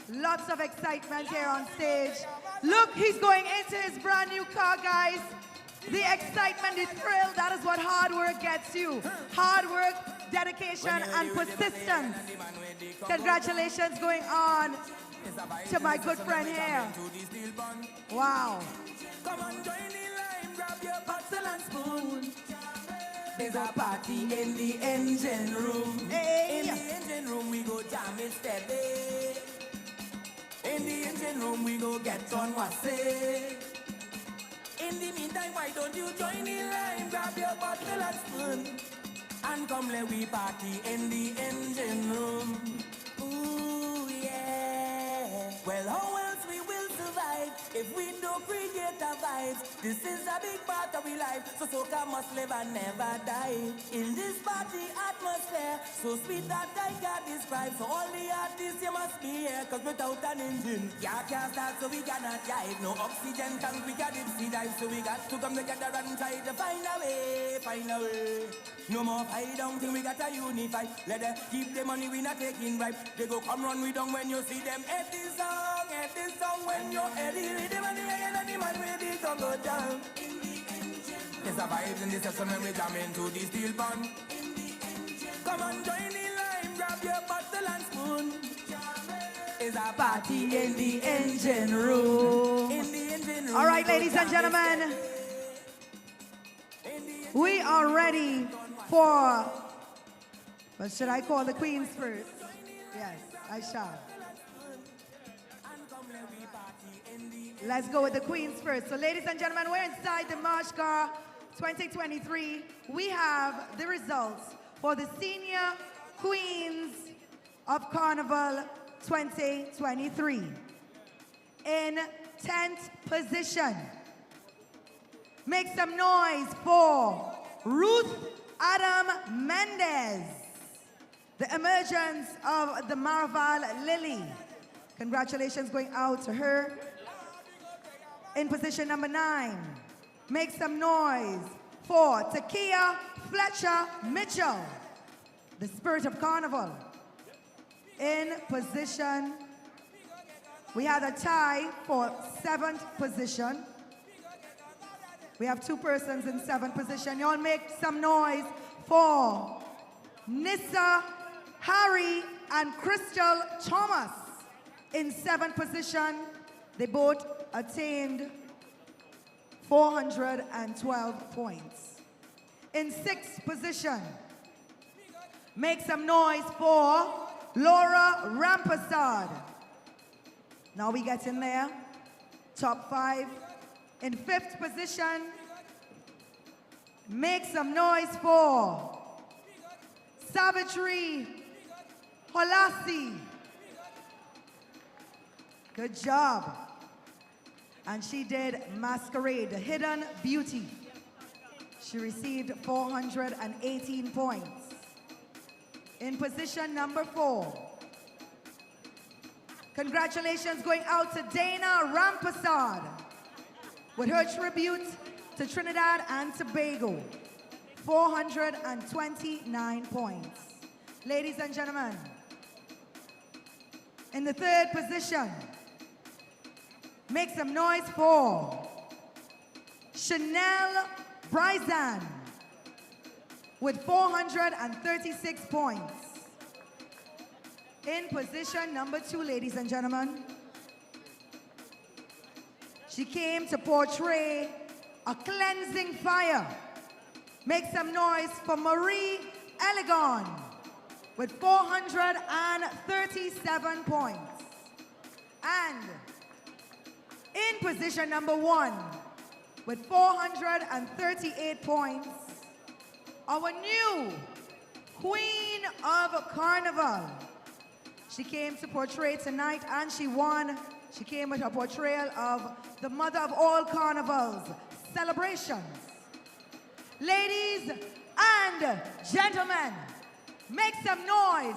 Lots of excitement here on stage. Look, he's going into his brand new car, guys. The excitement, the thrill, that is what hard work gets you. Hard work, dedication, and persistence. Congratulations going on to my good friend here. Wow. Come on, join the line, grab your bottle and spoon. There's a party in the engine room. Hey. In the engine room, we go jam it steady. In the engine room, we go get on what's say. In the meantime, why don't you join the line, grab your bottle and spoon, and come let we party in the engine room. Ooh, yeah. Well, how else we will survive if we don't create a vibe? This is a big part of our life, so soca must live and never die. In this party atmosphere, so sweet that I can't describe. So all the artists, you must be here, cause without an engine, yeah, can't start, so we cannot drive. No oxygen tank, we can't dipsy dive, so we got to come together and try to find a way, find a way. No more fight down till we got to unify. Let them keep the money, we not taking bribe. They go come run we down when you see them. At this song when you're Eddie rhythm and the iron and the man with the song go down. There's a vibe in the session when we jam into the steel pan. Come on, join the line, grab your bottle and spoon. It's a party in the engine room. In the engine room. All right, ladies and gentlemen, we are ready for, what should I call the queens first? Yes, I shall. Let's go with the queens first. So ladies and gentlemen, we're inside the Marsh Car 2023. We have the results for the senior queens of Carnival 2023. In 10th position, make some noise for Ruth Adam Mendez, the emergence of the Marval Lily. Congratulations going out to her. In position number 9, make some noise for Takia Fletcher Mitchell, the spirit of Carnival. In position, we had a tie for 7th position. We have 2 persons in 7th position. Y'all make some noise for Nissa Harry and Crystal Thomas. In 7th position, they both attained 412 points. In 6th position, make some noise for Laura Rampasad. Now we get in there, top 5. In 5th position, make some noise for Savitri Holasi. Good job. And she did Masquerade, the Hidden Beauty. She received 418 points. In position number 4, congratulations going out to Dana Rampasad with her tribute to Trinidad and Tobago, 429 points. Ladies and gentlemen, in the 3rd position, make some noise for Chanel Bryzan with 436 points. In position number 2, ladies and gentlemen, she came to portray a cleansing fire. Make some noise for Marie Elegon with 437 points. And in position number 1 with 438 points, our new Queen of Carnival. She came to portray tonight and she won. She came with her portrayal of the mother of all carnivals, celebrations. Ladies and gentlemen, make some noise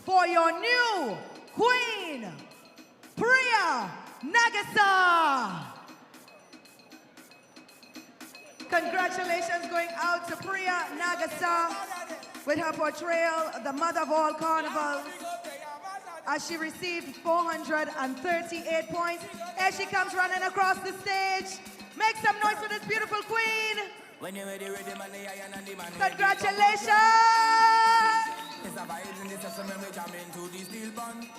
for your new Queen, Priya Nagasa. Congratulations going out to Priya Nagasa with her portrayal, The Mother of All Carnivals, as she received 438 points. Here she comes running across the stage. Make some noise for this beautiful queen. Congratulations!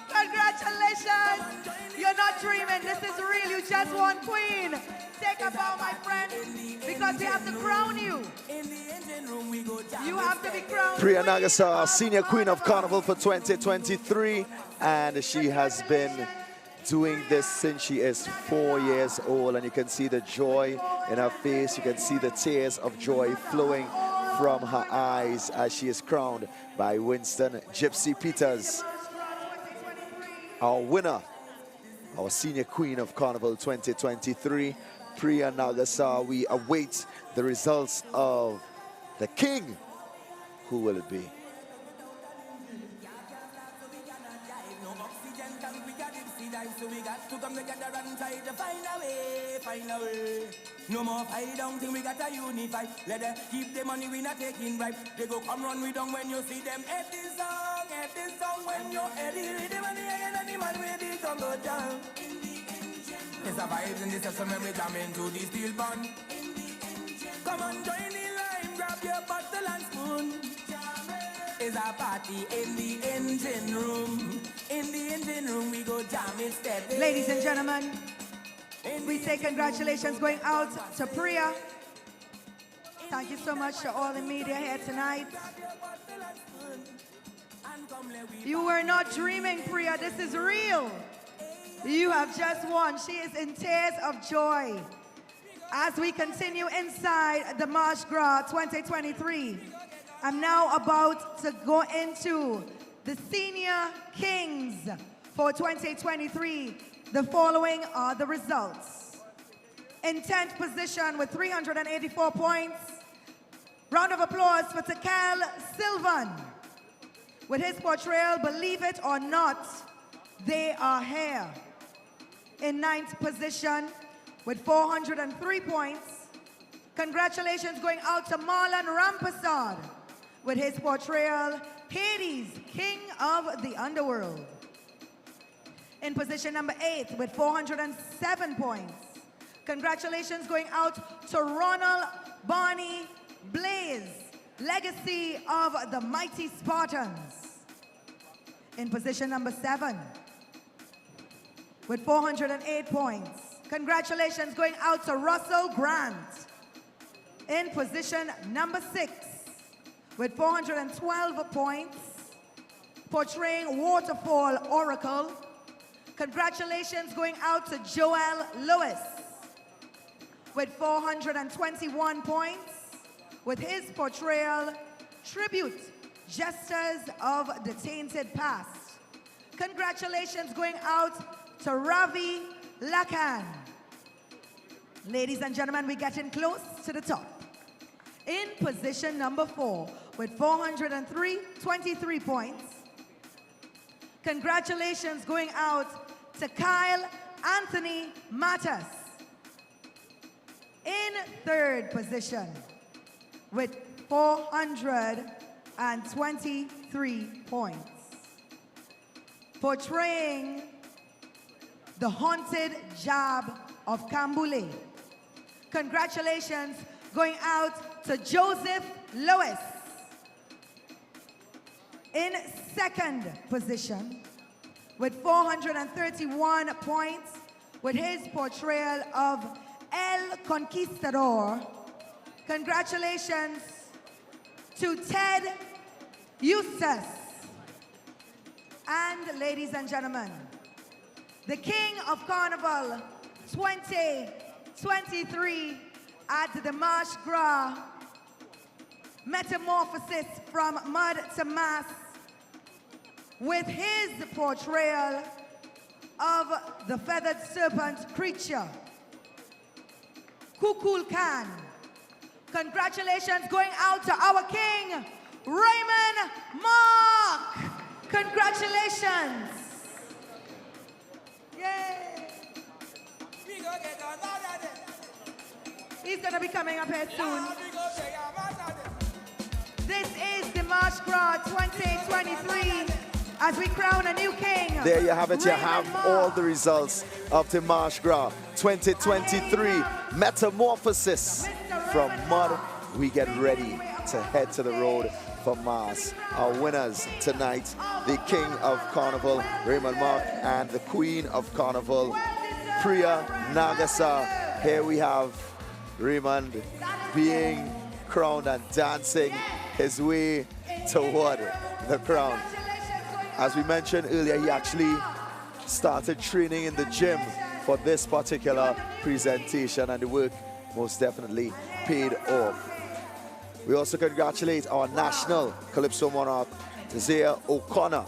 Congratulations! You're not dreaming. This is real. You just won queen. Take a bow, my friend, because we have to crown you. You have to be crowned. Priya Nagasa, Senior Queen of Carnival for 2023, and she has been doing this since she is 4 years old, and you can see the joy in her face. You can see the tears of joy flowing from her eyes as she is crowned by Winston Gypsy Peters, our winner, our Senior Queen of Carnival 2023, Priya Nagasa. We await the results of the King. Who will it be? So we got to come together and try to find a way. No more fight down, think we got to unify. Let them keep the money, we not taking bribe. They go come run we down when you see them at this song. When you're at the money and the man where they come go down. There's a vibes in the system when we jam into the steel band. Come on, join the line, grab your bottle and spoon. Is a party in the engine room. In the engine room, we go jamming steady. Ladies and gentlemen, we say congratulations going out to Priya. Thank you so much to all the media here tonight. You were not dreaming, Priya. This is real. You have just won. She is in tears of joy. As we continue inside the March Gras 2023, I'm now about to go into the Senior Kings for 2023. The following are the results. In 10th position with 384 points, round of applause for Takal Sylvan with his portrayal, Believe It or Not, They Are Here. In 9th position with 403 points, congratulations going out to Marlon Rampasad with his portrayal, Hades, King of the Underworld. In position number 8 with 407 points, congratulations going out to Ronald Barney Blaze, Legacy of the Mighty Spartans. In position number 7 with 408 points, congratulations going out to Russell Grant. In position number 6 with 412 points, portraying Waterfall Oracle, congratulations going out to Joel Lewis with 421 points with his portrayal, Tribute, Jesters of the Tainted Past. Congratulations going out to Ravi Lakan. Ladies and gentlemen, we're getting close to the top. In position number 4 with 423 points, congratulations going out to Kyle Anthony Matas. In 3rd position with 423 points, portraying the Haunted Jab of Kambule. Congratulations going out to Joseph Lewis. In 2nd position with 431 points with his portrayal of El Conquistador. Congratulations to Ted Eustace. And ladies and gentlemen, the King of Carnival 2023 at the March Gras, Metamorphosis from Mud to Mass, with his portrayal of the feathered serpent creature, Kukul Khan. Congratulations going out to our king, Raymond Mark. Congratulations. Yay. He's going to be coming up here soon. This is the March Gras 2023 as we crown a new king. There you have it. You Raymond have Mark. all the results of the March Gras 2023 Metamorphosis. From mud, we get ready to head to the road for Mars. Our winners tonight, the King of Carnival, Raymond Mark, and the Queen of Carnival, Priya Nagasa. Here we have Raymond being crowned and dancing his way toward the crown. As we mentioned earlier, he actually started training in the gym for this particular presentation, and the work most definitely paid off. We also congratulate our national Calypso monarch, Zaya O'Connor.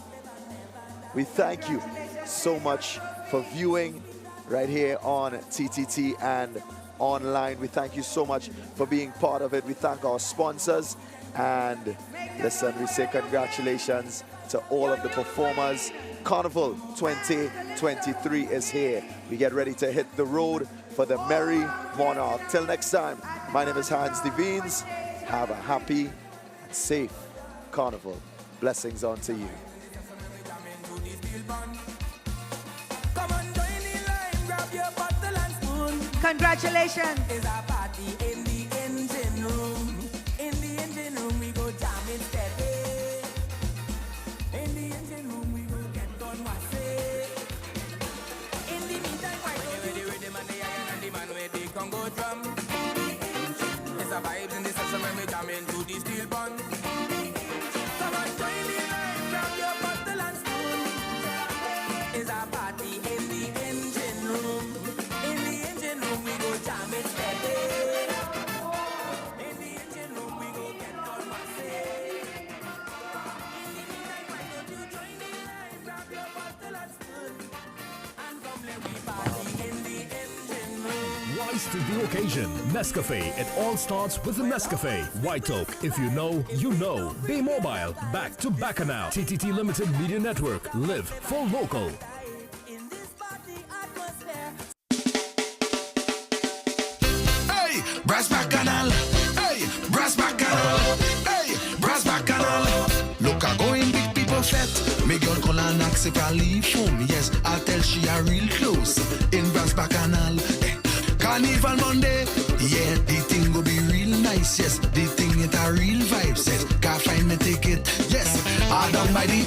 We thank you so much for viewing right here on TTT and online. We thank you so much for being part of it. We thank our sponsors, and listen, we say congratulations to all of the performers. Carnival 2023 is here. We get ready to hit the road for the Merry Monarch. Till next time, my name is Hans Devines. Have a happy and safe Carnival. Blessings unto you. Congratulations. There's a party in the engine room. In the engine room, we go jam it steady. In the engine room, we go get done what's it. In the meantime, why don't you ready rhythm and the iron and the man with the Congo drum? There's a vibes in the session when we jam into the steel bun. Come on, join the line, grab your bottle and spoon. There's a party in the engine room. In the engine room, we go jam it steady. In the engine room, we go get done what's it. In the meantime, why don't you join the line, grab your bottle and spoon, and come let we party in the engine room. Rise to the occasion. Nescafe. It all starts with the Nescafe. White Oak. If you know, you know. Bay Mobile. Back to Bacchanal. TTT Limited Media Network. Live for local. Hey, Brass Bacchanal. Hey, Brass Bacchanal. Hey, Brass Bacchanal. Look, I go in big people fete. Me girl call and ask if I leave home. Yes, I tell she are real close. In Brass Bacchanal. Hey, Carnival Monday. Yeah, the thing go be real nice. Yes, the thing it a real vibe. Yes, can't find me ticket. Yes, I done by the